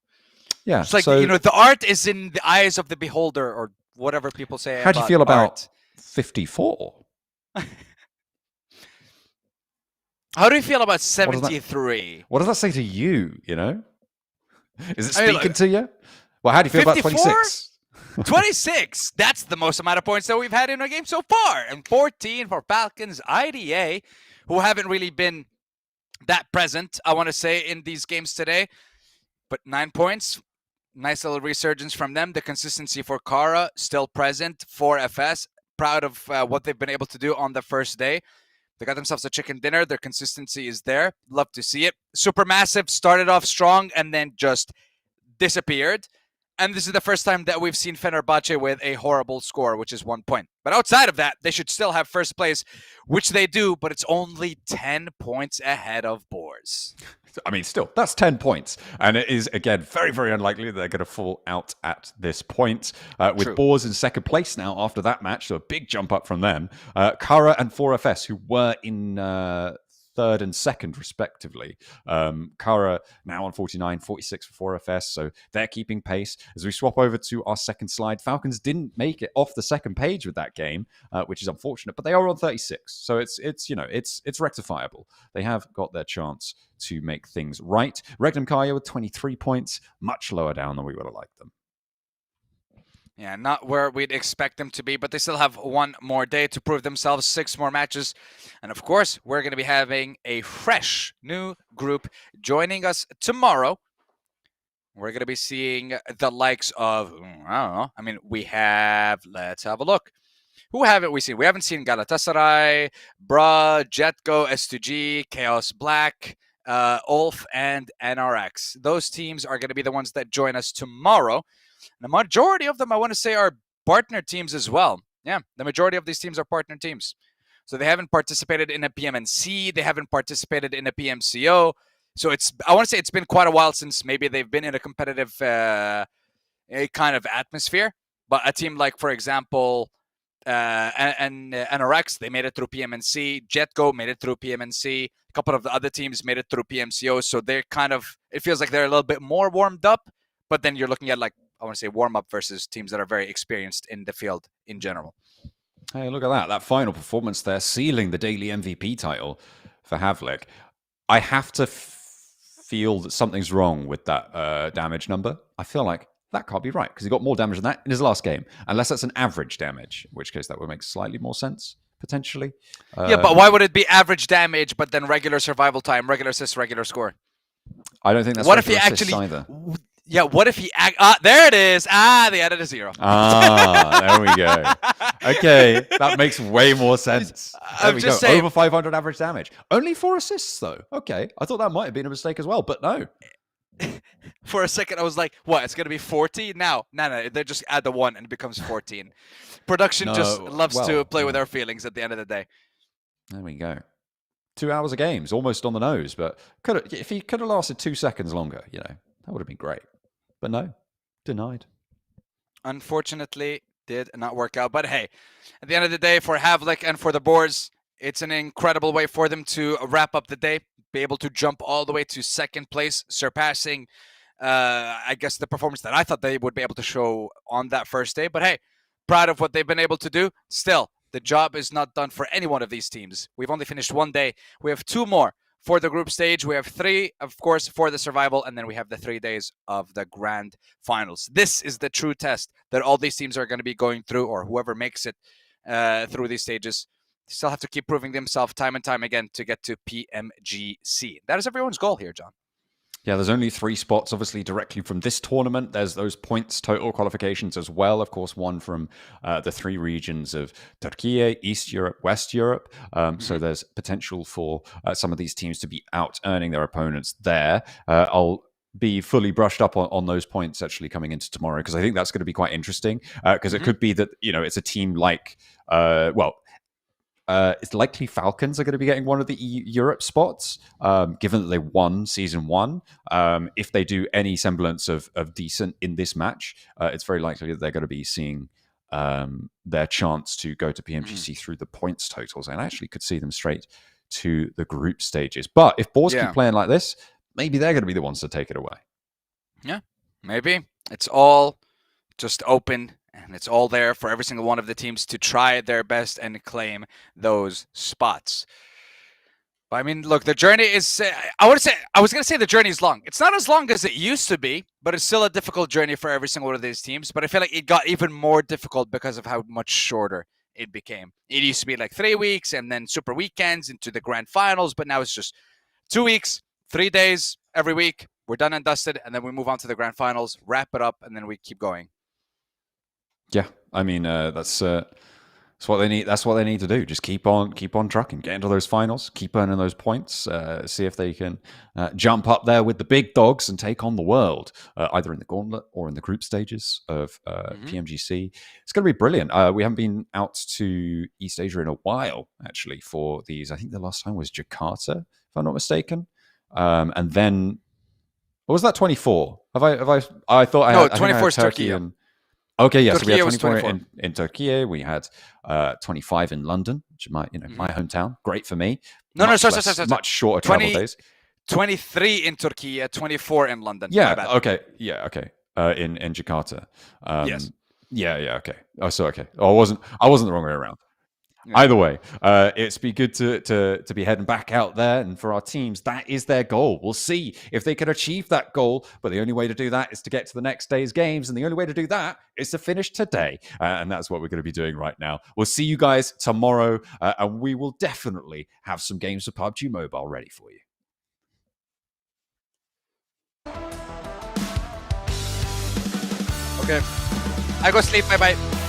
Yeah, it's like, the art is in the eyes of the beholder, or whatever people say. How do you feel about 54? How do you feel about 73? What does that say to you? Is it speaking to you? Well, how do you feel 54? About 26? 26. That's the most amount of points that we've had in a game so far, and 14 for Falcons IDA, who haven't really been that present, I want to say, in these games today. But 9 points. Nice little resurgence from them. The consistency for Carya still present for FS. Proud of what they've been able to do on the first day. They got themselves a chicken dinner. Their consistency is there. Love to see it. SuperMassive started off strong and then just disappeared. And this is the first time that we've seen Fenerbahçe with a horrible score, which is 1 point. But outside of that, they should still have first place, which they do, but it's only 10 points ahead of BOARS. I mean, still, that's 10 points. And it is, again, very, very unlikely that they're going to fall out at this point. With BOARS in second place now after that match, so a big jump up from them. Carya and 4FS, who were in third and second, respectively. Carya now on 49, 46 for 4FS, so they're keeping pace. As we swap over to our second slide, Falcons didn't make it off the second page with that game, which is unfortunate, but they are on 36, so it's rectifiable. They have got their chance to make things right. Regnum Carya with 23 points, much lower down than we would have liked them. Yeah, not where we'd expect them to be, but they still have one more day to prove themselves, 6 more matches. And of course, we're going to be having a fresh new group joining us tomorrow. We're going to be seeing the likes of, I don't know, I mean, let's have a look. Who haven't we seen? We haven't seen Galatasaray, Jetgo, S2G, KAOS Black, ULF, and NRX. Those teams are going to be the ones that join us tomorrow. The majority of them, I want to say, are partner teams as well. Yeah, the majority of these teams are partner teams. So they haven't participated in a PMNC. They haven't participated in a PMCO. So I want to say it's been quite a while since maybe they've been in a competitive kind of atmosphere. But a team like, for example, NRX, they made it through PMNC. Jetgo made it through PMNC. A couple of the other teams made it through PMCO. So they're it feels like they're a little bit more warmed up. But then you're looking at, like, I want to say warm-up versus teams that are very experienced in the field in general. Hey, look at that. That final performance there, sealing the daily MVP title for Havlik. I have to feel that something's wrong with that damage number. I feel like that can't be right, because he got more damage than that in his last game. Unless that's an average damage, in which case that would make slightly more sense, potentially. Yeah, but why would it be average damage, but then regular survival time, regular assist, regular score? I don't think that's what if he actually either. Yeah, what if he... there it is. They added a 0. There we go. Okay, that makes way more sense. There we go. Saying, over 500 average damage. Only 4 assists, though. Okay, I thought that might have been a mistake as well, but no. For a second, I was like, what, it's going to be 40? No, they just add the 1 and it becomes 14. Production loves to play with our feelings at the end of the day. There we go. 2 hours of games, almost on the nose, but if he could have lasted 2 seconds longer, that would have been great. But no, denied. Unfortunately, did not work out. But hey, at the end of the day, for Havlik and for the BOARS, it's an incredible way for them to wrap up the day, be able to jump all the way to second place, surpassing, I guess, the performance that I thought they would be able to show on that first day. But hey, proud of what they've been able to do. Still, the job is not done for any one of these teams. We've only finished 1 day. We have 2 more. For the group stage, we have 3, of course, for the survival, and then we have the 3 days of the grand finals. This is the true test that all these teams are going to be going through, or whoever makes it through these stages. They still have to keep proving themselves time and time again to get to PMGC. That is everyone's goal here, John. Yeah, there's only 3 spots, obviously, directly from this tournament. There's those points total qualifications as well. Of course, one from the 3 regions of Turkey, East Europe, West Europe. So there's potential for some of these teams to be out-earning their opponents there. I'll be fully brushed up on those points actually coming into tomorrow, because I think that's going to be quite interesting, because it could be that, it's a team like, it's likely Falcons are going to be getting one of the Europe spots, given that they won Season 1. If they do any semblance of decent in this match, it's very likely that they're going to be seeing their chance to go to PMGC through the points totals, and actually could see them straight to the group stages. But if BOARS keep playing like this, maybe they're going to be the ones to take it away. Yeah, maybe. It's all just open. And it's all there for every single one of the teams to try their best and claim those spots. But I mean, look, the journey is, I was going to say the journey is long. It's not as long as it used to be, but it's still a difficult journey for every single one of these teams. But I feel like it got even more difficult because of how much shorter it became. It used to be like 3 weeks and then super weekends into the grand finals. But now it's just 2 weeks, 3 days every week. We're done and dusted. And then we move on to the grand finals, wrap it up, and then we keep going. Yeah, I mean, that's what they need. That's what they need to do. Just keep on trucking, get into those finals, keep earning those points, see if they can jump up there with the big dogs and take on the world, either in the gauntlet or in the group stages of PMGC. It's going to be brilliant. We haven't been out to East Asia in a while, actually, for these. I think the last time was Jakarta, if I'm not mistaken. And then, what was that, 24? I thought I had 24 is Turkey Turkey. and Okay, yeah. So we had Turkey was 24 in Turkey. We had 25 in London, which is my my hometown. Great for me. No, sorry. Much shorter travel days. 23 in Turkey, 24 in London. Yeah. Okay. Yeah. Okay. In Jakarta. Yes. Yeah. Okay. Oh, so okay. Oh, I wasn't the wrong way around. Yeah. Either way, it's be good to be heading back out there, and for our teams, that is their goal. We'll see if they can achieve that goal, but the only way to do that is to get to the next day's games, and the only way to do that is to finish today, and that's what we're going to be doing right now. We'll see you guys tomorrow, and we will definitely have some games of PUBG Mobile ready for you. Okay, I go sleep. Bye bye.